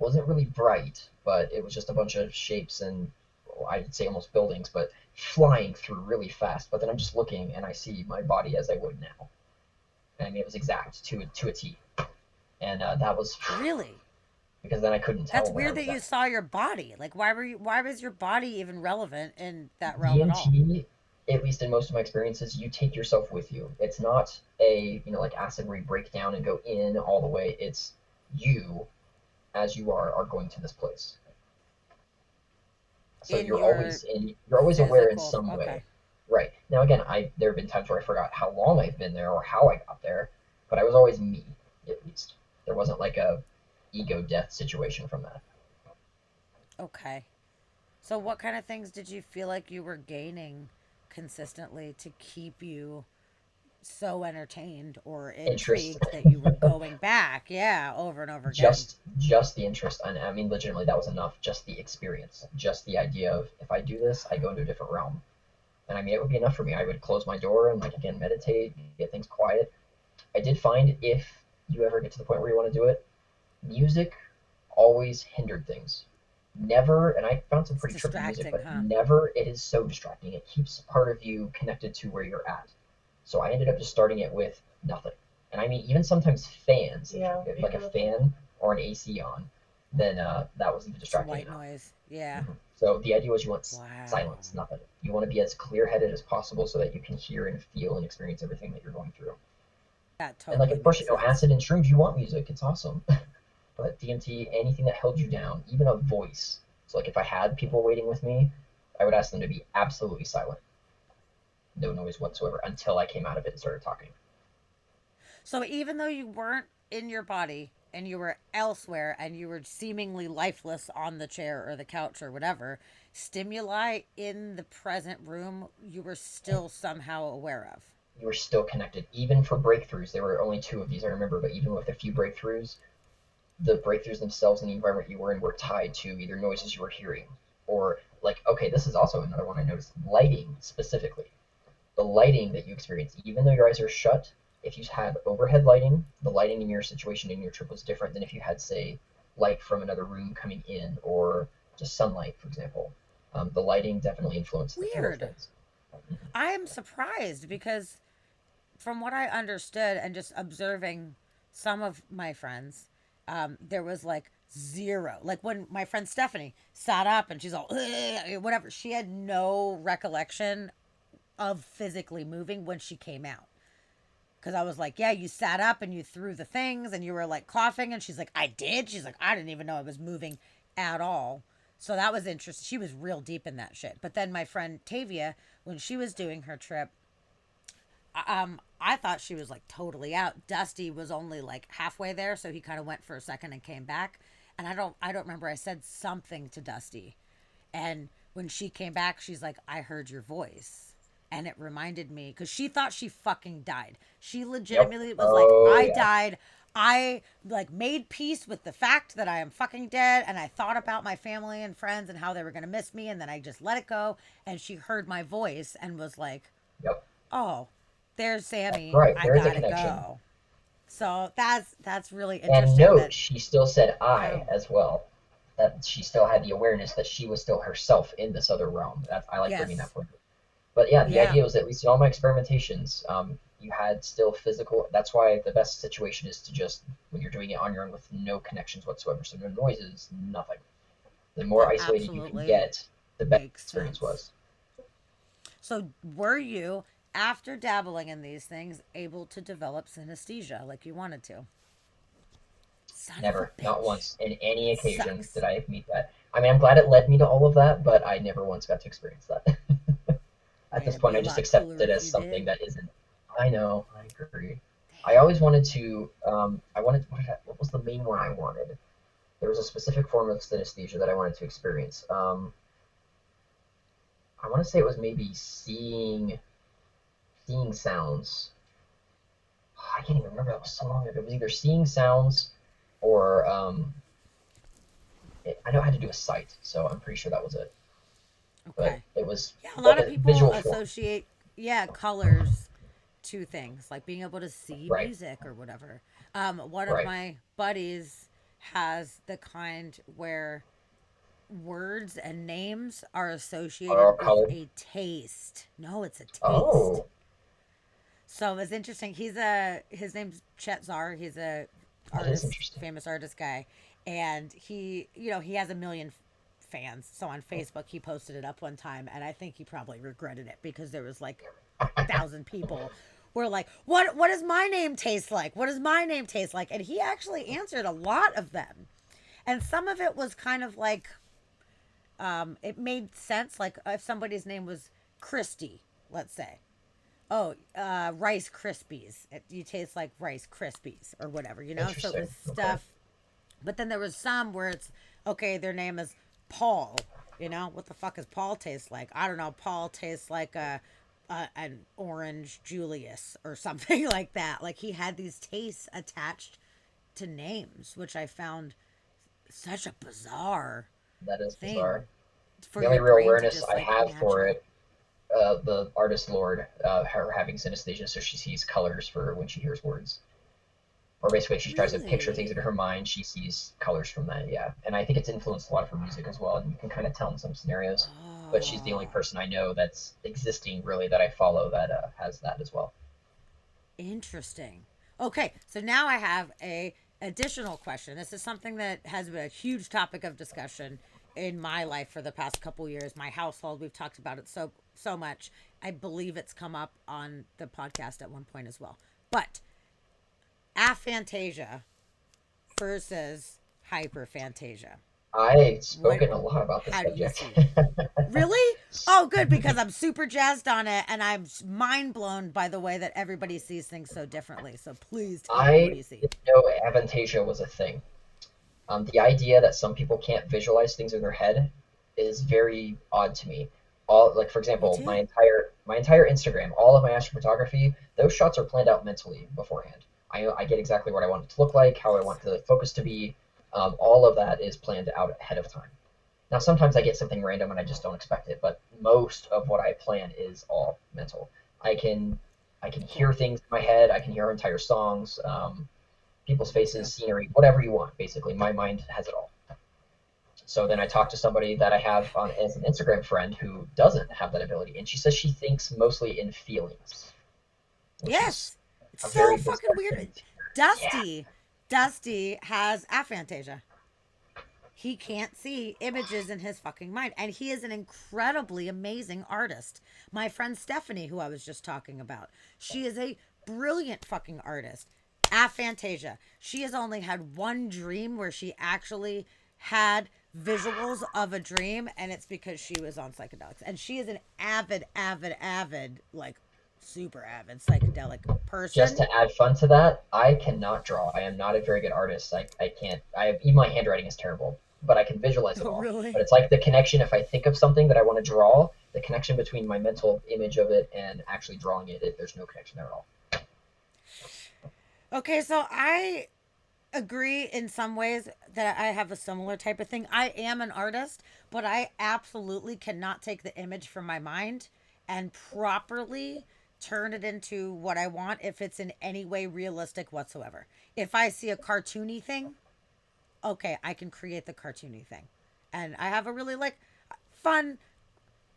It wasn't really bright, but it was just a bunch of shapes and well, I'd say almost buildings, but flying through really fast. But then I'm just looking and I see my body as I would now. And I mean, it was exact to a T. And that was Really? because then I couldn't That's tell where I weird that was you at. saw your body. Like, why was your body even relevant in that realm at all? DMT, at least in most of my experiences, you take yourself with you. It's not a, like acid where you break down and go in all the way. It's you, as you are going to this place. So In your you're always aware in physical, some way. okay. Right. Now again, there have been times where I forgot how long I've been there or how I got there, but I was always me, at least. There wasn't like a ego death situation from that. Okay. So, what kind of things did you feel like you were gaining consistently to keep you so entertained or Interest. intrigued that you were going back, yeah, over and over again. Just the interest, and I mean legitimately that was enough. Just the experience, just the idea of if I do this, I go into a different realm. And I mean it would be enough for me. I would close my door and like again meditate, get things quiet. I did find if you ever get to the point where you want to do it, music always hindered things. Never, and I found some It's pretty trippy music, distracting, but huh? never it is so distracting. It keeps part of you connected to where you're at. So I ended up just starting it with nothing. And I mean, even sometimes fans, Yeah, if like a fan or an AC on, then that was even Some distracting white enough. noise, yeah. So the idea was you want Wow. silence, nothing. You want to be as clear headed as possible so that you can hear and feel and experience everything that you're going through. That And like, totally of course, makes you know, sense. acid and shrooms, you want music. It's awesome. But DMT, anything that held you down, even a voice. So like if I had people waiting with me, I would ask them to be absolutely silent, no noise whatsoever until I came out of it and started talking. So even though you weren't in your body and you were elsewhere and you were seemingly lifeless on the chair or the couch or whatever, stimuli in the present room you were still somehow aware of. You were still connected, even for breakthroughs. There were only two of these I remember, but even with a few breakthroughs, the breakthroughs themselves and the environment you were in were tied to either noises you were hearing or like okay, this is also another one I noticed. Lighting specifically. The lighting that you experience, even though your eyes are shut, if you had overhead lighting, the lighting in your situation in your trip was different than if you had, say, light from another room coming in or just sunlight, for example. The lighting definitely influenced the feel of Weird. things. I am surprised because from what I understood and just observing some of my friends, there was like zero. Like when my friend Stephanie sat up and she's all "Ugh," whatever, she had no recollection of physically moving when she came out. Because I was like, yeah, you sat up and you threw the things and you were like coughing. And she's like, I did. She's like, I didn't even know I was moving at all. So that was interesting. She was real deep in that shit. But then my friend Tavia, when she was doing her trip, I thought she was like totally out. Dusty was only like halfway there, so he kind of went for a second and came back. And I don't remember. I said something to Dusty, and when she came back, she's like, I heard your voice. And it reminded me because she thought she fucking died. She Yep. legitimately was like, Oh, I yeah. died. I like made peace with the fact that I am fucking dead. And I thought about my family and friends and how they were going to miss me. And then I just let it go. And she heard my voice and was like, Yep. oh, there's That's Sammy. right. I There is a gotta connection. go. So that's really And interesting note, that she still said I wow. as well. That she still had the awareness that she was still herself in this other realm. I like bringing that Yes. point. But yeah, the Yeah. idea was at least in all my experimentations, you had still physical. That's why the best situation is to just when you're doing it on your own with no connections whatsoever, so no noises, nothing. The more That isolated you can absolutely get, the better the makes experience sense. was. So were you, after dabbling in these things, able to develop synesthesia like you wanted to? Son of a Never, not bitch. once, in any That occasion did sucks. I meet that. I mean, I'm glad it led me to all of that, but I never once got to experience that. At Man, this it'd be point, I a just lot accept cooler it if as you something did. that isn't. I know, I agree. I Damn. always wanted to. I wanted. What was the main one I wanted? There was a specific form of synesthesia that I wanted to experience. I want to say it was maybe seeing sounds. I can't even remember. That was so long ago. It was either seeing sounds or I know I had to do a sight, so I'm pretty sure that was it. But Okay. it was Yeah, a lot like of a people visual form, associate, yeah, colors to things like being able to see right? music or whatever. One of Right. my buddies has the kind where words and names are Are all associated with colored. a taste. No, it's a taste. Oh, So it's interesting. His name's Chet Zar. He's a that is artist, interesting. famous artist guy, and he has a million fans. So on Facebook, he posted it up one time, and I think he probably regretted it because there was like 1,000 people were like, What does my name taste like? What does my name taste like?" And he actually answered a lot of them, and some of it was kind of like it made sense. Like if somebody's name was Christy, let's say, oh, Rice Krispies. You taste like Rice Krispies or whatever, you know? So it was Interesting. Okay. stuff. But then there was some where it's, okay, their name is Paul. You know, what the fuck does Paul taste like? I don't know. Paul tastes like a an orange Julius or something like that. Like he had these tastes attached to names, which I found such a bizarre That is thing bizarre. for The only your real brain to awareness just I like have for naturally. it, the artist Lord, her having synesthesia, so she sees colors for when she hears words. Or basically, she tries to picture things Really? in her mind. She sees colors from that, yeah. And I think it's influenced a lot of her music as well, and you can kind of tell in some scenarios. But she's the only Oh, person I know that's existing really that I follow that has that as well. interesting. Okay, so now I have a additional question. This is something that has been a huge topic of discussion in my life for the past couple years. My household, we've talked about it so much. I believe it's come up on the podcast at one point as well. But aphantasia versus hyperphantasia. I've What? spoken a lot about this How do you subject. see? Really? Oh, good, because I'm super jazzed on it and I'm mind blown by the way that everybody sees things so differently. So please tell me, what do I you see? didn't know aphantasia was a thing. The idea that some people can't visualize things in their head is very odd to me. All like for Me example, too. my entire Instagram, all of my astrophotography, those shots are planned out mentally beforehand. I get exactly what I want it to look like, how I want the focus to be. All of that is planned out ahead of time. Now sometimes I get something random and I just don't expect it, but most of what I plan is all mental. I can I can hear Cool. things in my head. I can hear entire songs. People's Me faces, too. scenery, whatever you want. Basically, my mind has it all. So then I talked to somebody that I have on as an Instagram friend who doesn't have that ability, and she says she thinks mostly in feelings, which is Yes. It's a so very fucking bizarre weird. thing to hear. Yeah, Dusty has aphantasia. He can't see images in his fucking mind. And he is an incredibly amazing artist. My friend Stephanie, who I was just talking about, she is a brilliant fucking artist. Aphantasia. She has only had one dream where she actually had visuals of a dream, and it's because she was on psychedelics. And she is an avid, like super avid psychedelic just person. to add fun to that, I cannot draw. I am not a very good artist. I can't. Even my handwriting is terrible, but I can visualize it Oh, all. But really? it's like the connection. If I think of something that I want to draw, the connection between my mental image of it and actually drawing there's no connection there at all. Okay, so I agree in some ways that I have a similar type of thing. I am an artist, but I absolutely cannot take the image from my mind and properly turn it into what I want if it's in any way realistic whatsoever. If I see a cartoony thing, okay, I can create the cartoony thing. And I have a really like fun,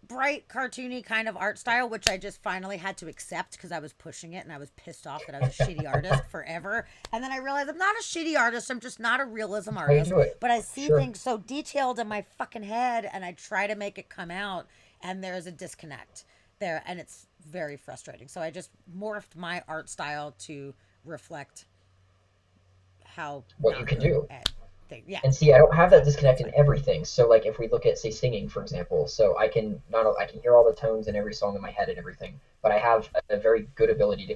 bright, cartoony kind of art style, which I just finally had to accept because I was pushing it and I was pissed off that I was a shitty artist forever. And then I realized I'm not a shitty artist. I'm just not a realism How you artist. do it? But I see Sure. things so detailed in my fucking head and I try to make it come out, and there's a disconnect there. And it's very frustrating. So I just morphed my art style to reflect how What you not can good do. at things. Yeah. And see, I don't have that So disconnect that's in fine. everything. So like if we look at say singing for example, so I can not I can hear all the tones in every song in my head and everything, but I have a very good ability to.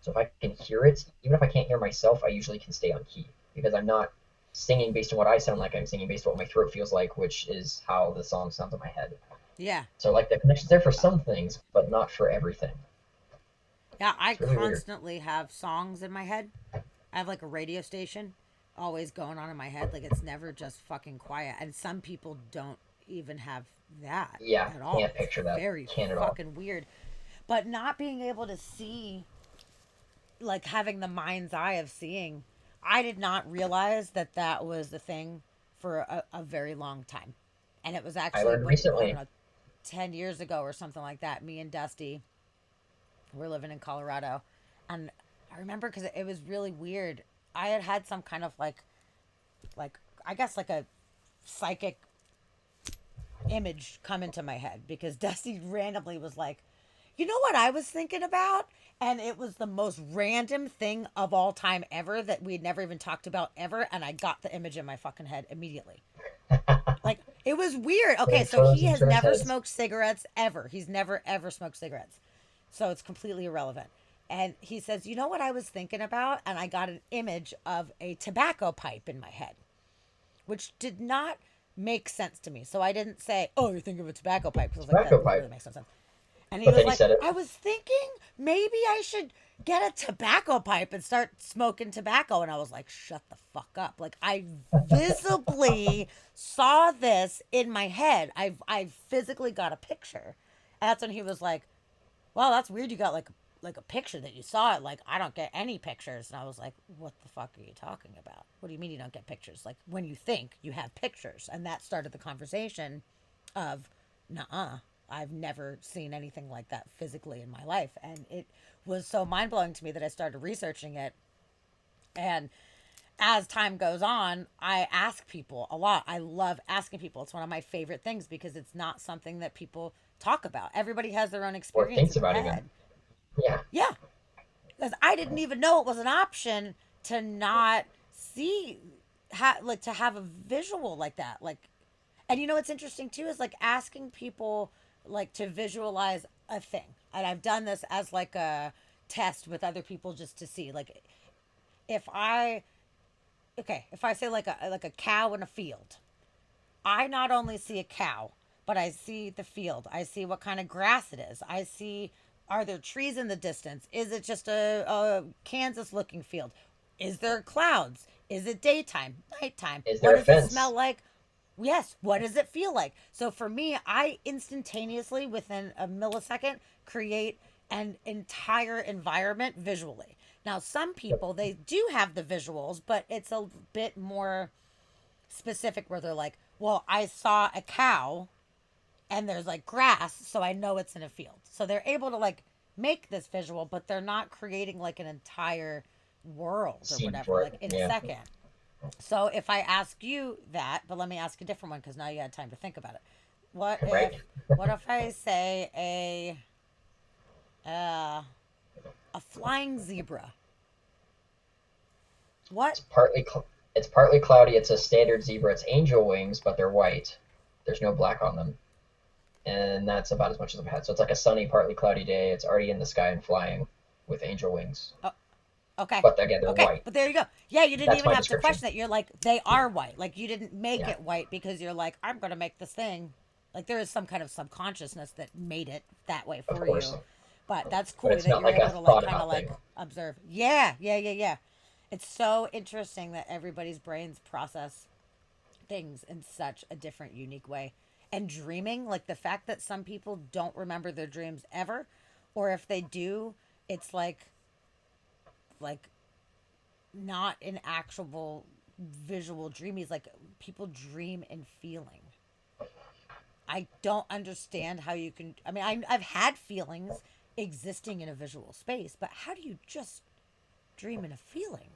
So if I can hear it, even if I can't hear myself, I usually can stay on key because I'm not singing based on what I sound like. I'm singing based on what my throat feels like, which is how the song sounds in my head. Yeah. So like the connection's there for some things, but not for everything. Yeah, I It's really weird. constantly have songs in my head. I have like a radio station always going on in my head. Like it's never just fucking quiet. And some people don't even have that Yeah, at all. can't It's picture that. very Can't at all. fucking weird. But not being able to see, like having the mind's eye of seeing, I did not realize that that was the thing for a very long time. And it was I actually learned when, I don't recently. know, 10 years ago or something like that, me and Dusty were living in Colorado. And I remember because it was really weird. I had had some kind of like I guess like a psychic image come into my head because Dusty randomly was like, "You know what I was thinking about?" And it was the most random thing of all time ever that we'd never even talked about ever, and I got the image in my fucking head immediately. Like it was weird. Okay, Putting so toes he in has each other's never heads. smoked cigarettes ever. He's never ever smoked cigarettes. So it's completely irrelevant. And he says, "You know what I was thinking about?" And I got an image of a tobacco pipe in my head, which did not make sense to me. So I didn't say, "Oh, you're thinking of a tobacco pipe," because I was like, Tobacco that pipe. literally makes no sense. And he But was then he like, said it. I was thinking maybe I should get a tobacco pipe and start smoking tobacco. And I was like, shut the fuck up. Like, I visibly saw this in my head. I physically got a picture. And that's when he was like, well, that's weird. You got like a picture that you saw it. Like, I don't get any pictures. And I was like, what the fuck are you talking about? What do you mean you don't get pictures? Like, when you think, you have pictures. And that started the conversation of, nuh-uh, I've never seen anything like that physically in my life. And it was so mind-blowing to me that I started researching it. And as time goes on, I ask people a lot. I love asking people. It's one of my favorite things because it's not something that people talk about. Everybody has their own Or experience thinks in their about even. head. Yeah. Yeah, because I didn't even know it was an option to not see, like to have a visual like that. Like, and you know what's interesting too is like asking people like to visualize a thing. And I've done this as like a test with other people just to see like if I if I say like a cow in a field, I not only see a cow, but I see the field. I see what kind of grass it is. I see, are there trees in the distance? Is it just a Kansas looking field? Is there clouds? Is it daytime, nighttime? Is there What a does it smell fence? like? Yes. What does it feel like? So for me, I instantaneously, within a millisecond, create an entire environment visually. Now, some Yep. people, they do have the visuals, but it's a bit more specific where they're like, well, I saw a cow and there's like grass, so I know it's in a field. So they're able to like make this visual, but they're not creating like an entire world or Scene whatever, for it. like in a Yeah. second. So if I ask you that, but let me ask a different one because now you had time to think about it. What Right? if, what if I say a flying zebra? What? It's it's partly cloudy. It's a standard zebra. It's angel wings, but they're white. There's no black on them, and that's about as much as I've had. So it's like a sunny, partly cloudy day. It's already in the sky and flying with angel wings. Oh, okay. But again, they're Okay, white. but there you go. Yeah, you didn't That's even my have to description. question it. You're like, they are white. Like, you didn't make Yeah, it white because you're like, I'm going to make this thing. Like, there is some kind of subconsciousness that made it that way of for course. you. But that's But cool it's that not you're like a able to, like, thought kind of out like thing. observe. Yeah, yeah, yeah, yeah. It's so interesting that everybody's brains process things in such a different, unique way. And dreaming, like the fact that some people don't remember their dreams ever, or if they do, it's like not an actual visual dream. He's like people dream in feeling. I don't understand how you can. I mean, I've had feelings existing in a visual space, but how do you just dream in a feeling?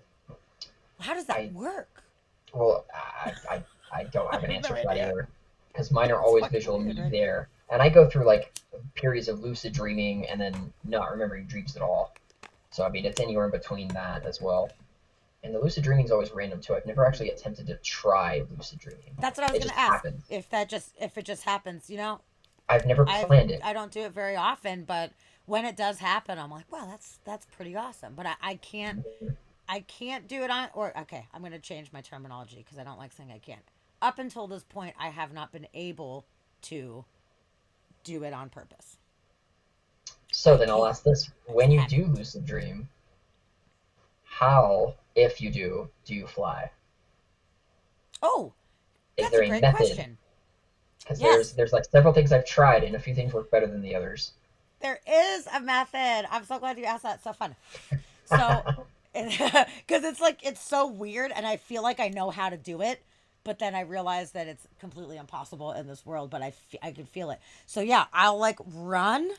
How does that I work? well, I don't I have an have no answer for that idea. either, because mine are It's always fucking visual weird, me right? there, and I go through like periods of lucid dreaming and then not remembering dreams at all. So I mean, it's anywhere in between that as well. And the lucid dreaming is always random too. I've never actually attempted to try lucid dreaming. That's what I was It gonna just ask. happens. If it just happens, you know, I've never planned it. I don't do it very often, but when it does happen, I'm like, wow, that's pretty awesome. But I can't do it on or okay, I'm gonna change my terminology because I don't like saying I can't. Up until this point, I have not been able to do it on purpose. So I then I'll can't. ask this: I just when you do haven't. lucid dream, how, if you do you fly? Oh, Is that's there a a great method? question. Because Yes, there's like several things I've tried, and a few things work better than the others. there is a method. I'm so glad you asked that. It's so fun. So, because it's like it's so weird, and I feel like I know how to do it, but then I realize that it's completely impossible in this world. But I can feel it. So yeah, I'll like run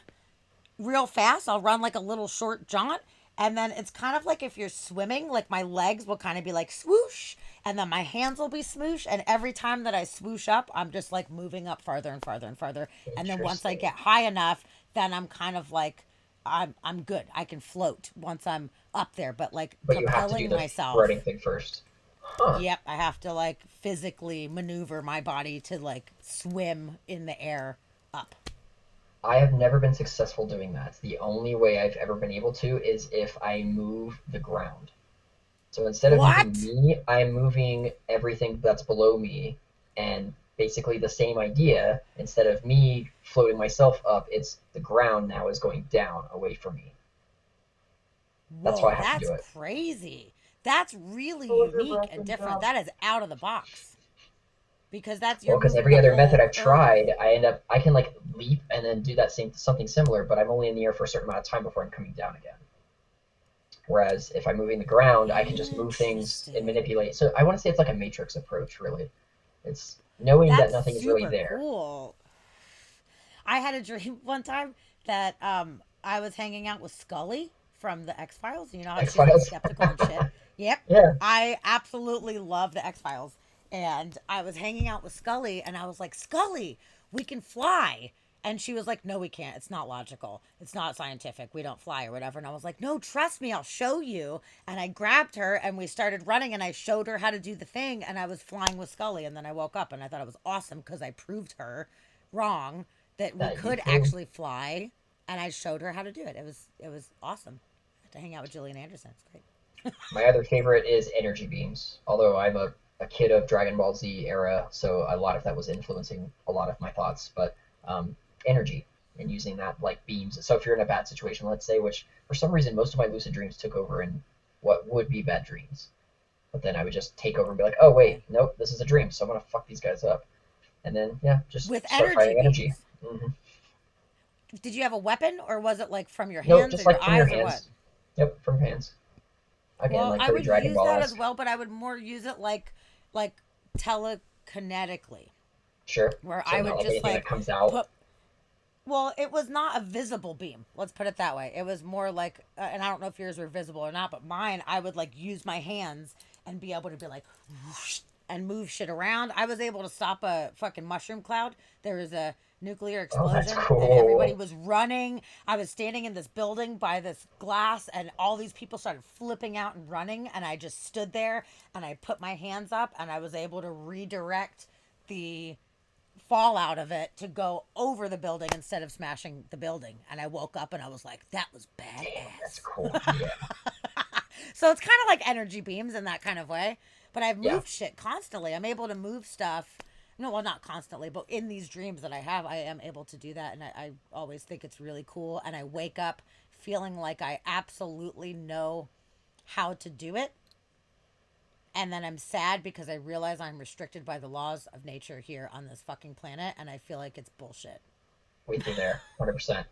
real fast. I'll run like a little short jaunt. And then it's kind of like if you're swimming, like my legs will kind of be like swoosh, and then my hands will be swoosh. And every time that I swoosh up, I'm just like moving up farther and farther and farther. And then once I Interesting. get high enough, then I'm kind of like, I'm good. I can float once I'm up there, but like But you have to do propelling the myself. spreading thing first. Huh. Yep, I have to like physically maneuver my body to like swim in the air up. I have never been successful doing that. The only way I've ever been able to is if I move the ground. So instead of moving What? me, I'm moving everything that's below me and basically the same idea. Instead of me floating myself up, it's the ground now is going down away from me. That's how Whoa, I have to that's do it. crazy. That's really Soldier unique breath and and different. drop. That is out of the box because that's Well, you're because moving every the other method whole I've earth. tried, I can like leap and then do that same something similar, but I'm only in the air for a certain amount of time before I'm coming down again. Whereas if I'm moving the ground, I can just move things and Interesting. manipulate. So I want to say it's like a matrix approach, really. It's knowing that That's nothing is really super there. cool. I had a dream one time that I was hanging out with Scully from the X Files. You know how X she's like Files. skeptical and shit. Yep, Yeah, I absolutely love the X Files, and I was hanging out with Scully, and I was like, Scully, we can fly. And she was like, no, we can't. It's not logical. It's not scientific. We don't fly or whatever. And I was like, no, trust me. I'll show you. And I grabbed her and we started running and I showed her how to do the thing. And I was flying with Scully. And then I woke up and I thought it was awesome because I proved her wrong that we that you could prove. actually fly. And I showed her how to do it. It was awesome. I got to hang out with Gillian Anderson. It's great. My other favorite is energy beams. Although I'm a kid of Dragon Ball Z era, so a lot of that was influencing a lot of my thoughts. But energy and using that like beams. So if you're in a bad situation, let's say, which for some reason most of my lucid dreams took over in what would be bad dreams. But then I would just take over and be like, oh wait, Okay. nope, this is a dream, so I'm gonna fuck these guys up. And then yeah, just With start energy firing energy. beams. Hmm. Did you have a weapon or was it like from your Nope, hands or just your like from your eyes or what? hands. Yep, from hands. Again, Well, like I very would Dragon use Ball that as esque. well, but I would more use it like telekinetically, Sure. where So I not would like just anything that like comes out. put. Well, it was not a visible beam. Let's put it that way. It was more like, and I don't know if yours were visible or not, but mine, I would like use my hands and be able to be like, whoosh, and move shit around. I was able to stop a fucking mushroom cloud. There was a nuclear Oh, that's explosion and everybody cool. was running. I was standing in this building by this glass and all these people started flipping out and running. And I just stood there and I put my hands up and I was able to redirect the fallout of it to go over the building instead of smashing the building. And I woke up and I was like, that was Damn, that's badass. cool. Yeah. So it's kind of like energy beams in that kind of way. But I've Yeah. moved shit constantly. I'm able to move stuff. No, well, not constantly, but in these dreams that I have, I am able to do that. And I always think it's really cool. And I wake up feeling like I absolutely know how to do it. And then I'm sad because I realize I'm restricted by the laws of nature here on this fucking planet. And I feel like it's bullshit. With you there. 100%.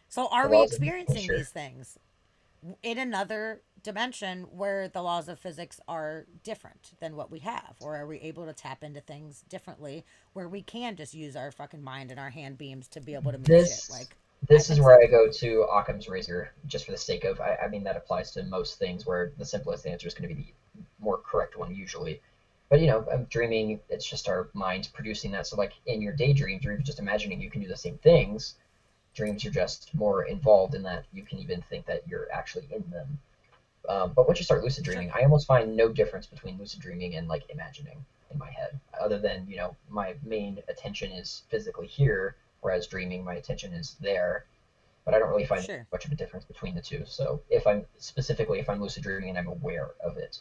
So The are we laws of experiencing nature. these things in another dimension where the laws of physics are different than what we have? Or are we able to tap into things differently where we can just use our fucking mind and our hand beams to be able to move shit? This Like, I this is think where so. I go to Occam's razor, just for the sake of. I mean that applies to most things where the simplest answer is going to be the more correct one usually. But I'm dreaming. It's just our minds producing that. So like in your daydreams, you're just imagining you can do the same things. Dreams are just more involved in that you can even think that you're actually in them. But once you start lucid Sure. dreaming, I almost find no difference between lucid dreaming and like imagining in my head, other than my main attention is physically here, whereas dreaming my attention is there. But I don't really find Sure. much of a difference between the two. So if I'm lucid dreaming and I'm aware of it,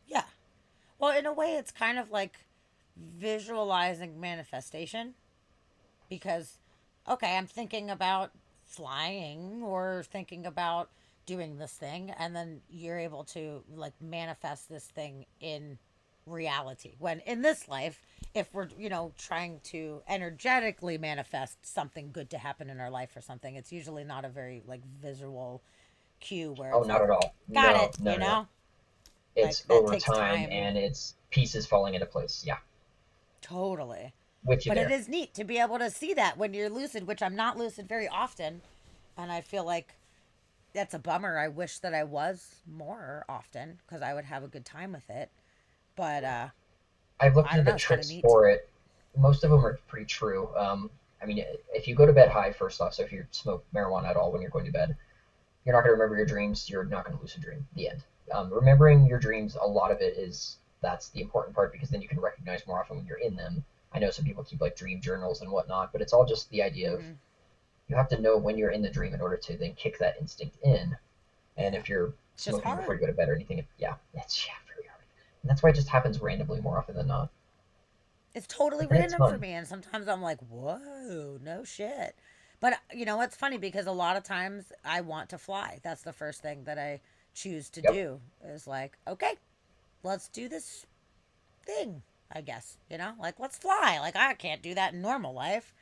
Yeah. Well, in a way, it's kind of like visualizing manifestation because okay, I'm thinking about flying or thinking about doing this thing and then you're able to like manifest this thing in reality. When in this life, if we're, trying to energetically manifest something good to happen in our life or something, it's usually not a very like visual cue where oh, it's not like at all. got No, it, no, no, no. Like It's that over takes time time. and it's pieces falling into place. Yeah, Totally. with you But it there. is neat to be able to see that when you're lucid, which I'm not lucid very often. And I feel like that's a bummer. I wish that I was more often because I would have a good time with it. But I've looked I don't into know. the It's kind of tricks neat. for it. Most of them are pretty true. I mean, if you go to bed high, first off, so if you smoke marijuana at all when you're going to bed, you're not going to remember your dreams. You're not going to lucid dream. The end. Remembering your dreams, a lot of it is that's the important part because then you can recognize more often when you're in them. I know some people keep like dream journals and whatnot, but it's all just the idea of Hmm. you have to know when you're in the dream in order to then kick that instinct in. And Yeah. if you're It's just smoking before hard. you go to bed or anything, yeah, it's very hard. And that's why it just happens randomly more often than not. It's totally And it's random for fun. me. And sometimes I'm like, whoa, no shit. But you know, it's funny because a lot of times I want to fly. That's the first thing that I choose to Yep. do is like, okay, let's do this thing, I guess. You know, like, let's fly. Like, I can't do that in normal life.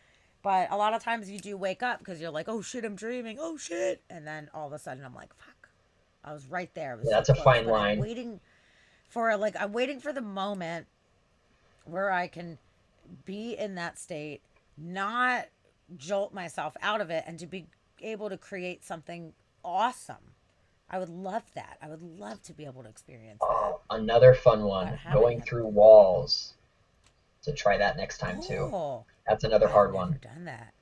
But a lot of times you do wake up because you're like, oh shit, I'm dreaming. Oh shit. And then all of a sudden I'm like, fuck. I was right there. I was Yeah, so that's a close. fine But line. I'm waiting for the moment where I can be in that state, not jolt myself out of it, and to be able to create something awesome. I would love that. I would love to be able to experience that, Oh, another fun but one, I haven't going yet. through walls. So try that next time too. Oh, That's another I've hard never one. done that.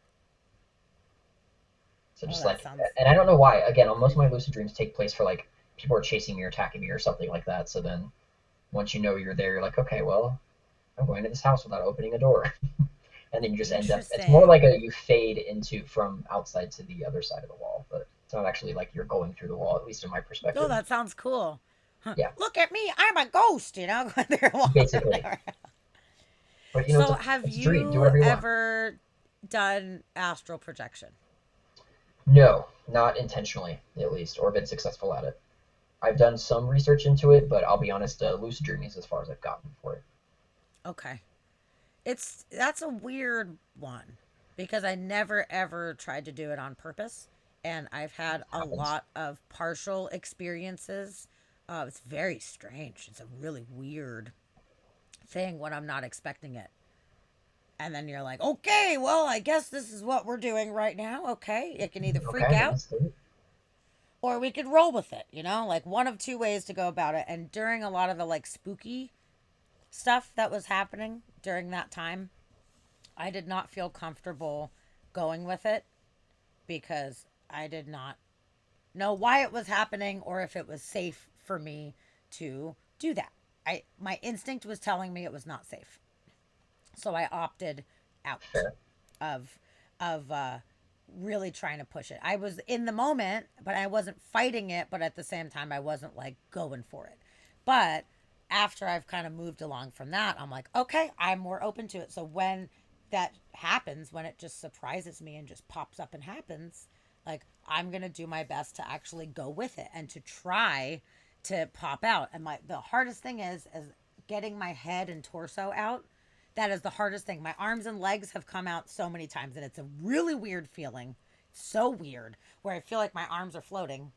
So Oh, just that like, sounds and I don't know why. Again, most of my crazy. lucid dreams take place for like people are chasing me or attacking me or something like that. So then once you know you're there, you're like, okay, well, I'm going to this house without opening a door. And then you just end up, it's more like Interesting. you fade into from outside to the other side of the wall, but it's not actually like you're going through the wall, at least in my Oh, perspective. that sounds cool. Huh. Yeah, Look at me. I'm a ghost, you know, going through a wall or basically. whatever. But So, have it's a dream. Do you whatever you want. ever done astral projection? No, not intentionally, at least, or been successful at it. I've done some research into it, but I'll be honest, lucid dreaming is as far as I've gotten for it. Okay. That's a weird one because I never ever tried to do it on purpose, and I've It had a happens. lot of partial experiences. It's very strange. It's a really weird thing when I'm not expecting it. And then you're like, okay, well, I guess this is what we're doing right now. Okay. It can either freak Okay, out let's do it. or we could roll with it, you know, like one of two ways to go about it. And during a lot of the like spooky stuff that was happening during that time, I did not feel comfortable going with it because I did not know why it was happening or if it was safe for me to do that. My instinct was telling me it was not safe. So I opted out Fair. of of really trying to push it. I was in the moment, but I wasn't fighting it, but at the same time I wasn't like going for it. But after I've kind of moved along from that, I'm like, okay, I'm more open to it. So when that happens, when it just surprises me and just pops up and happens, like I'm going to do my best to actually go with it and to try to pop out. And the hardest thing is getting my head and torso out. That is the hardest thing. My arms and legs have come out so many times, and it's a really weird feeling. So weird, where I feel like my arms are floating,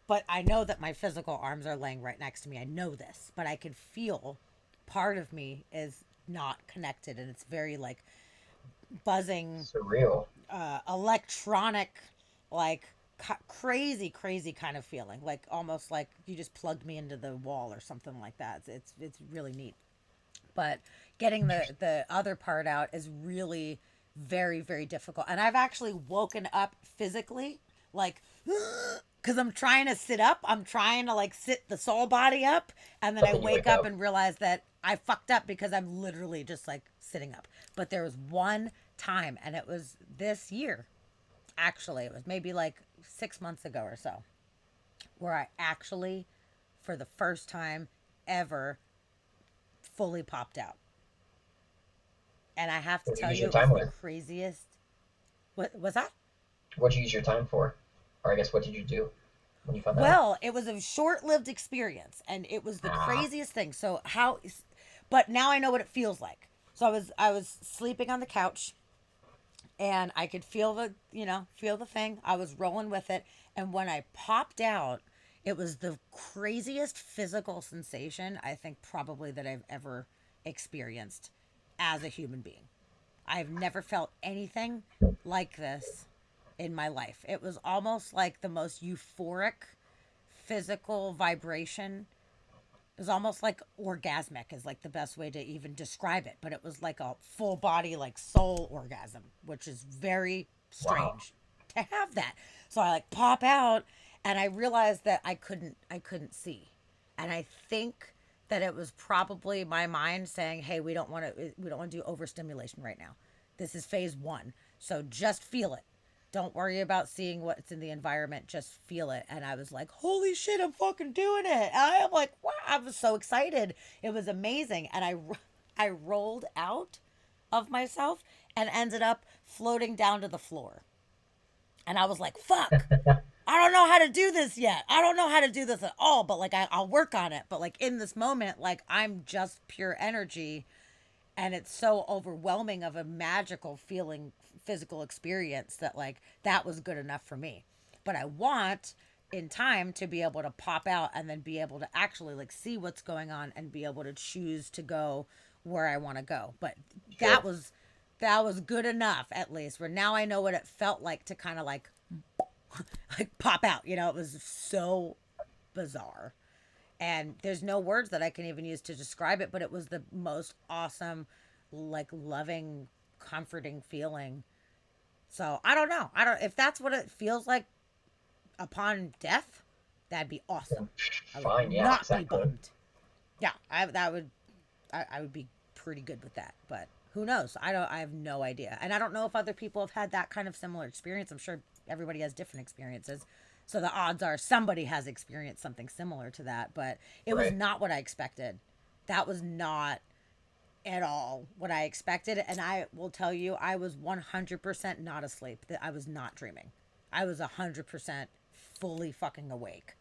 but I know that my physical arms are laying right next to me. I know this, but I can feel part of me is not connected, and it's very like buzzing, Surreal. electronic, like crazy, crazy kind of feeling, like almost like you just plugged me into the wall or something like that. It's really neat. But getting Interesting. the other part out is really very very difficult, and I've actually woken up physically like because I'm trying to sit up, I'm trying to like sit the soul body up, and then But I then you wake wake up up. and realize that I fucked up because I'm literally just like sitting up. But there was one time, and it was this year, actually it was maybe like 6 months ago or so, where I actually for the first time ever fully popped out. And I have to What do you tell use you, your it was time the with? craziest. What was that? What did you use your time for? Or I guess what did you do when you found that out? Well, it was a short-lived experience, and it was the Ah, craziest thing. So how? But now I know what it feels like. So I was sleeping on the couch, and I could feel feel the thing. I was rolling with it, and when I popped out, it was the craziest physical sensation I think probably that I've ever experienced as a human being. I've never felt anything like this in my life. It was almost like the most euphoric physical vibration. It was almost like orgasmic is like the best way to even describe it, but it was like a full body like soul orgasm, which is very wow. strange to have that. So I like pop out and I realized that I couldn't see. And I think that it was probably my mind saying, "Hey, we don't want to do overstimulation right now. This is phase 1. So just feel it. Don't worry about seeing what's in the environment. Just feel it." And I was like, holy shit, I'm fucking doing it. And I am like, wow. I was so excited. It was amazing. And I rolled out of myself and ended up floating down to the floor. And I was like, fuck, I don't know how to do this yet. I don't know how to do this at all, but like I'll work on it. But like in this moment, like I'm just pure energy, and it's so overwhelming of a magical feeling, physical experience, that like that was good enough for me. But I want in time to be able to pop out and then be able to actually like see what's going on and be able to choose to go where I want to go. But Sure. that was that was good enough, at least, where now I know what it felt like to kind of like pop out. It was so bizarre. And there's no words that I can even use to describe it, but it was the most awesome, like loving, comforting feeling. So I don't know. I don't if that's what it feels like upon death, that'd be Then awesome. I would fine, yeah, not be exactly. bummed. Yeah, I would be pretty good with that. But who knows? I have no idea. And I don't know if other people have had that kind of similar experience. I'm sure everybody has different experiences. So the odds are somebody has experienced something similar to that, but it was Right. not what I expected. That was not at all what I expected. And I will tell you, I was 100% not asleep. That I was not dreaming. I was 100% fully fucking awake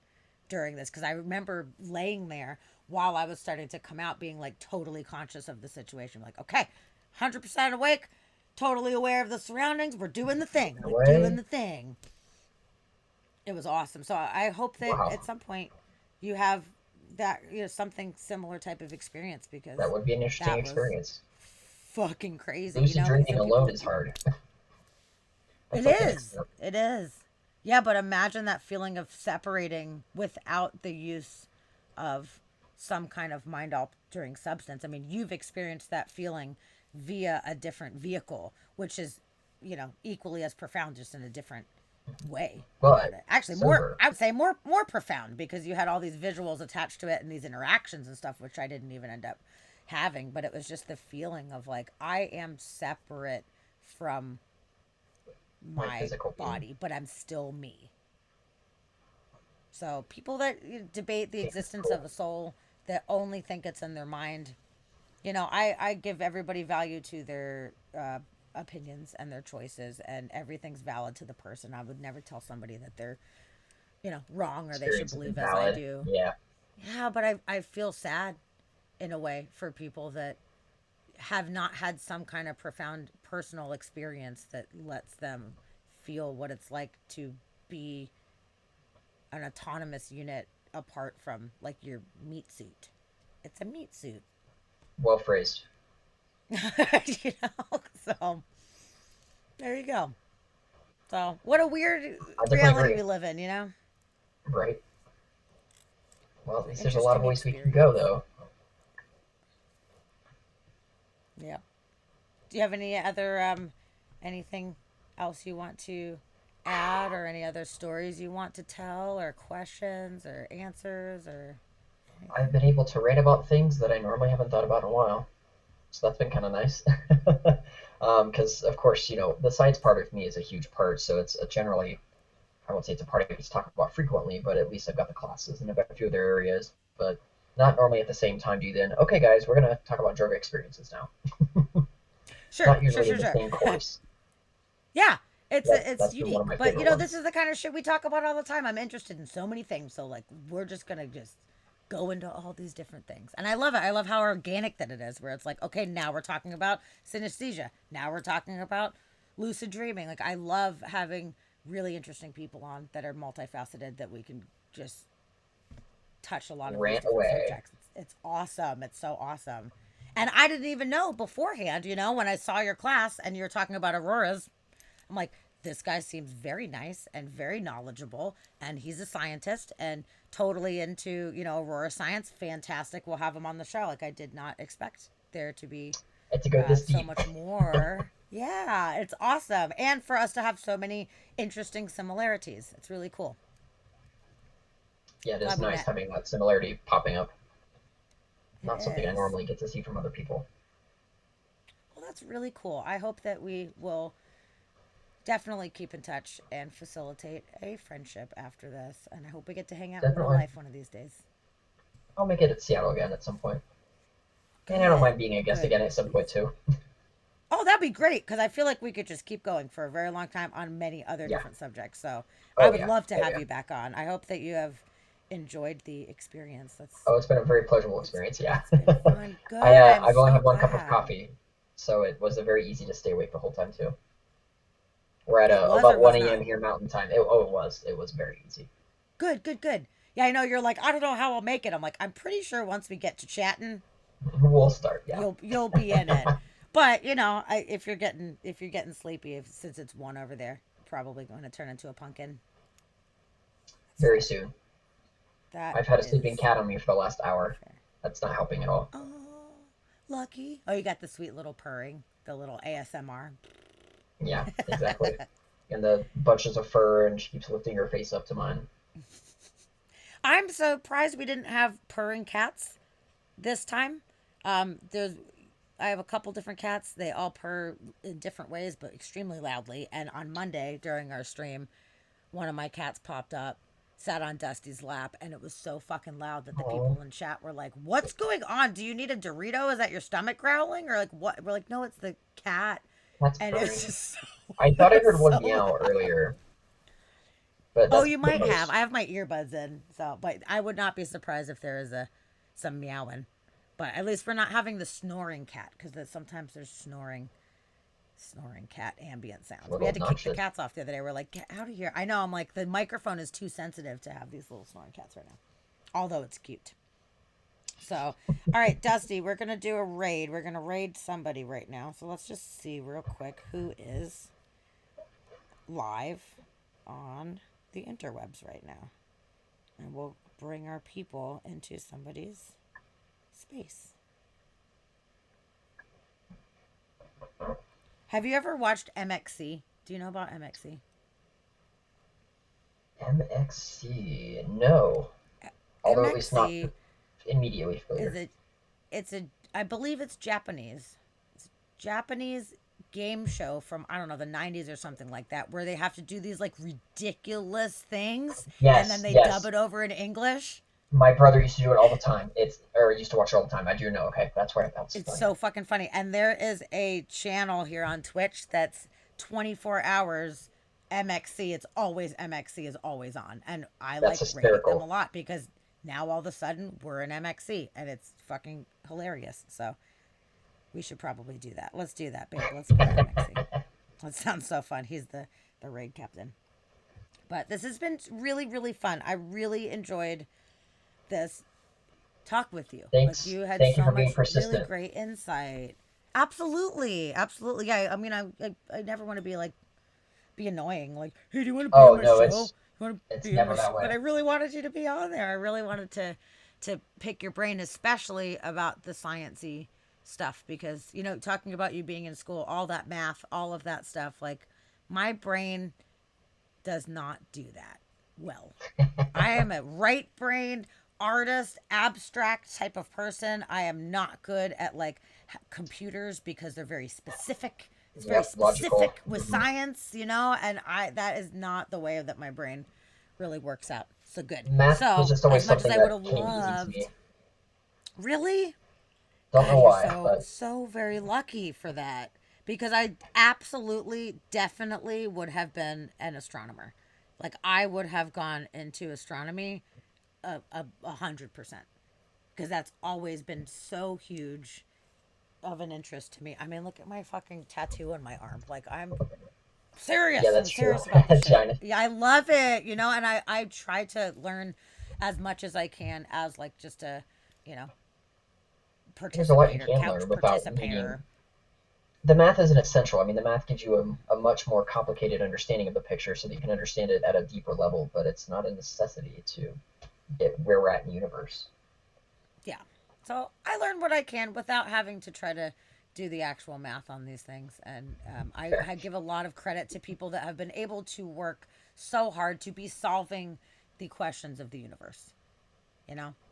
during this, because I remember laying there while I was starting to come out, being like totally conscious of the situation. Like, okay, 100% awake, totally aware of the surroundings. We're doing the thing. In a We're doing way, the thing. It was awesome. So I hope that wow, at some point you have that, something similar type of experience, that because would be an interesting that was experience. fucking crazy. Lucid Because dreaming some people alone that is do. hard. It That's like an is. expert. It is. Yeah, but imagine that feeling of separating without the use of some kind of mind altering substance. I mean, you've experienced that feeling via a different vehicle, which is, equally as profound, just in a different way about But it. Actually, sober, I would say more profound, because you had all these visuals attached to it and these interactions and stuff, which I didn't even end up having. But it was just the feeling of like, I am separate from my my physical being. body, but I'm still me. So people that debate the Okay, existence of cool. a soul, that only think it's in their mind, I give everybody value to their opinions and their choices, and everything's valid to the person. I would never tell somebody that they're, wrong, or they should Experience is believe as I invalid. do. Yeah, Yeah, but I feel sad in a way for people that have not had some kind of profound personal experience that lets them feel what it's like to be an autonomous unit apart from like your meat suit. It's a meat suit. well phrased. you know? So there you go. So what a weird I definitely reality agree. we live in? Right. Well, at least there's a lot of Interesting ways we can go, experience. though. Yeah. Do you have any other anything else you want to add, or any other stories you want to tell, or questions or answers or I've anything? been able to write about things that I normally haven't thought about in a while, so that's been kind of nice. Because, of course, the science part of me is a huge part, so it's generally, I won't say it's a part I get to talk about frequently, but at least I've got the classes and I've got a few other areas. But not normally at the same time do you then, okay, guys, we're going to talk about drug experiences now. Sure, Not sure, usually in sure, the sure. same course. yeah, it's That's been one unique. of my But favorite this ones. is the kind of shit we talk about all the time. I'm interested in so many things, so like we're just gonna just go into all these different things. And I love it. I love how organic that it is, where it's like, okay, now we're talking about synesthesia. Now we're talking about lucid dreaming. Like I love having really interesting people on that are multifaceted, that we can just touch a lot of these Rant different away. subjects. It's awesome. It's so awesome. And I didn't even know beforehand, when I saw your class and you were talking about Aurora's, I'm like, this guy seems very nice and very knowledgeable, and he's a scientist and totally into, Aurora science. Fantastic. We'll have him on the show. Like, I did not expect there to be And to go this so deep. much more. Yeah, it's awesome. And for us to have so many interesting similarities. It's really cool. Yeah, it is Glad we nice met. having that similarity popping up. It Not something I is. normally get to see from other people. Well, that's really cool. I hope that we will definitely keep in touch and facilitate a friendship after this. And I hope we get to hang out in real Definitely. life one of these days. I'll make it at Seattle again at some point. And I don't Good. mind being a guest Good. again at some point Please. too. Oh, that'd be great because I feel like we could just keep going for a very long time on many other Yeah. different subjects. So I Oh would yeah. love to Oh have yeah. you back on. I hope that you have enjoyed the experience. Oh, it's been a very pleasurable It's experience. Yeah. it's been fun. Good. I'm I've only so had one cup of glad. coffee, so it was very easy to stay awake the whole time too. We're at It was or about was 1 a.m. not. here Mountain Time. It was very easy. Good, good, good. Yeah, I know you're like, I don't know how I'll make it. I'm like, I'm pretty sure once we get to chatting, We'll start. Yeah. you'll be in it. But if you're getting sleepy, since it's one over there, probably going to turn into a pumpkin. That's Very fair. soon. That I've had a sleeping is cat on me for the last hour. fair. That's not helping at all. Oh, lucky. Oh, you got the sweet little purring, the little ASMR. Yeah, exactly. And the bunches of fur, and she keeps lifting her face up to mine. I'm surprised we didn't have purring cats this time. There's I have a couple different cats. They all purr in different ways, but extremely loudly. And on Monday during our stream, one of my cats popped up, sat on Dusty's lap, and it was so fucking loud that the Oh, people in chat were like, "What's going on? Do you need a Dorito? Is that your stomach growling?" Or like, "What?" We're like, "No, it's the cat." that's And it's purring. just I it thought I was heard one so meow loud. earlier, but Oh, that's you the might have. most. I have my earbuds in, so but I would not be surprised if there is a some meowing. But at least we're not having the snoring cat because sometimes there's snoring cat ambient A sounds. We little had to kick the obnoxious. cats off the other day. We're like, get out of here. I know. I'm like, the microphone is too sensitive to have these little snoring cats right now. Although it's cute. So, all right, Dusty, we're going to do a raid. We're going to raid somebody right now. So let's just see real quick who is live on the interwebs right now. And we'll bring our people into somebody's space. Have you ever watched MXC? Do you know about MXC? MXC. No. Although at least not MXC immediately is familiar. I believe it's Japanese. It's a Japanese game show from I don't know the 90s or something like that where they have to do these like ridiculous things and then Yes, they dub yes. it over in English. My brother used to do it all the time. Or used to watch it all the time. I do know. Okay, that's where that's It's familiar. so fucking funny. And there is a channel here on Twitch that's 24 hours MXC. It's always MXC is always on. And I That's like rated them a hysterical. lot because now all of a sudden we're in MXC and it's fucking hilarious. So we should probably do that. Let's do that, babe. Let's play MXC. That sounds so fun. He's the raid captain. But this has been really, really fun. I really enjoyed this talk with you. Like Thanks. you had Thank you so for being much really persistent. great insight. Absolutely, absolutely. Yeah, I mean, I never want to be like be annoying. Like, hey, do you want to be on Oh my no, show? You want to it's be on never my show? that But way. I really wanted you to be on there. I really wanted to pick your brain, especially about the sciency stuff, because talking about you being in school, all that math, all of that stuff. Like, my brain does not do that well. I am a right brained artist, abstract type of person. I am not good at like computers because they're very specific. It's very Yep, logical. specific with science, and I that is not the way that my brain really works out. So good. Math was So, just always as much as something I would that have came easy to me. loved, really, Don't know God, you're why, so but so very lucky for that because I absolutely definitely would have been an astronomer. Like I would have gone into astronomy 100% because that's always been so huge of an interest to me. I mean, look at my fucking tattoo on my arm. Like I'm yeah, serious. I'm that's true. serious about the shit. China. Yeah, I love it. And I try to learn as much as I can as like just a you know There's a lot you participator, can learn couch without needing. participator. The math isn't essential. I mean, the math gives you a much more complicated understanding of the picture so that you can understand it at a deeper level, but it's not a necessity to get where we're at in the universe. Yeah. So I learn what I can without having to try to do the actual math on these things. And Fair. I give a lot of credit to people that have been able to work so hard to be solving the questions of the universe.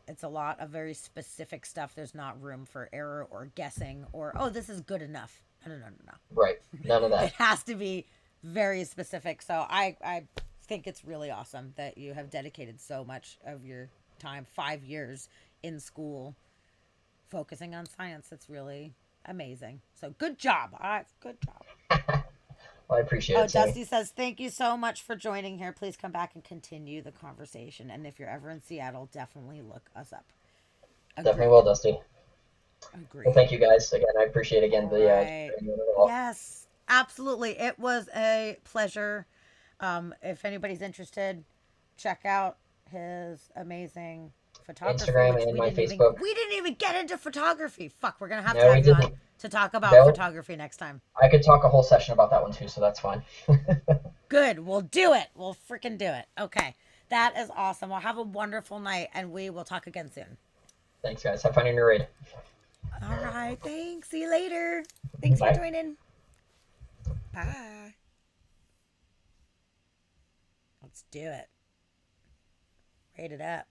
It's a lot of very specific stuff. There's not room for error or guessing or, oh, this is good enough. No, no, no, no, Right. no. None of It that. has to be very specific. So I think it's really awesome that you have dedicated so much of your time, 5 years in school focusing on science. It's really amazing. So good job. Good job. Well, I appreciate Oh, it, Sammy. Dusty says, thank you so much for joining here. Please come back and continue the conversation. And if you're ever in Seattle, definitely look us up. Definitely Agreed. will, Dusty. Well, Agreed. thank you guys again. I appreciate again All the right. all. Yes, absolutely. It was a pleasure. If anybody's interested, check out his amazing photography, Instagram which and we my didn't even Facebook. we didn't even get into photography. Fuck, we're gonna have to No, we have you on didn't. to talk about No, photography next time. I could talk a whole session about that one too, so that's fine. Good. We'll do it. We'll freaking do it. Okay. That is awesome. Well, have a wonderful night and we will talk again soon. Thanks, guys. Have fun in your raid. All right. Thanks. See you later. Thanks for Bye. joining. Bye. Let's do it. Rate it up.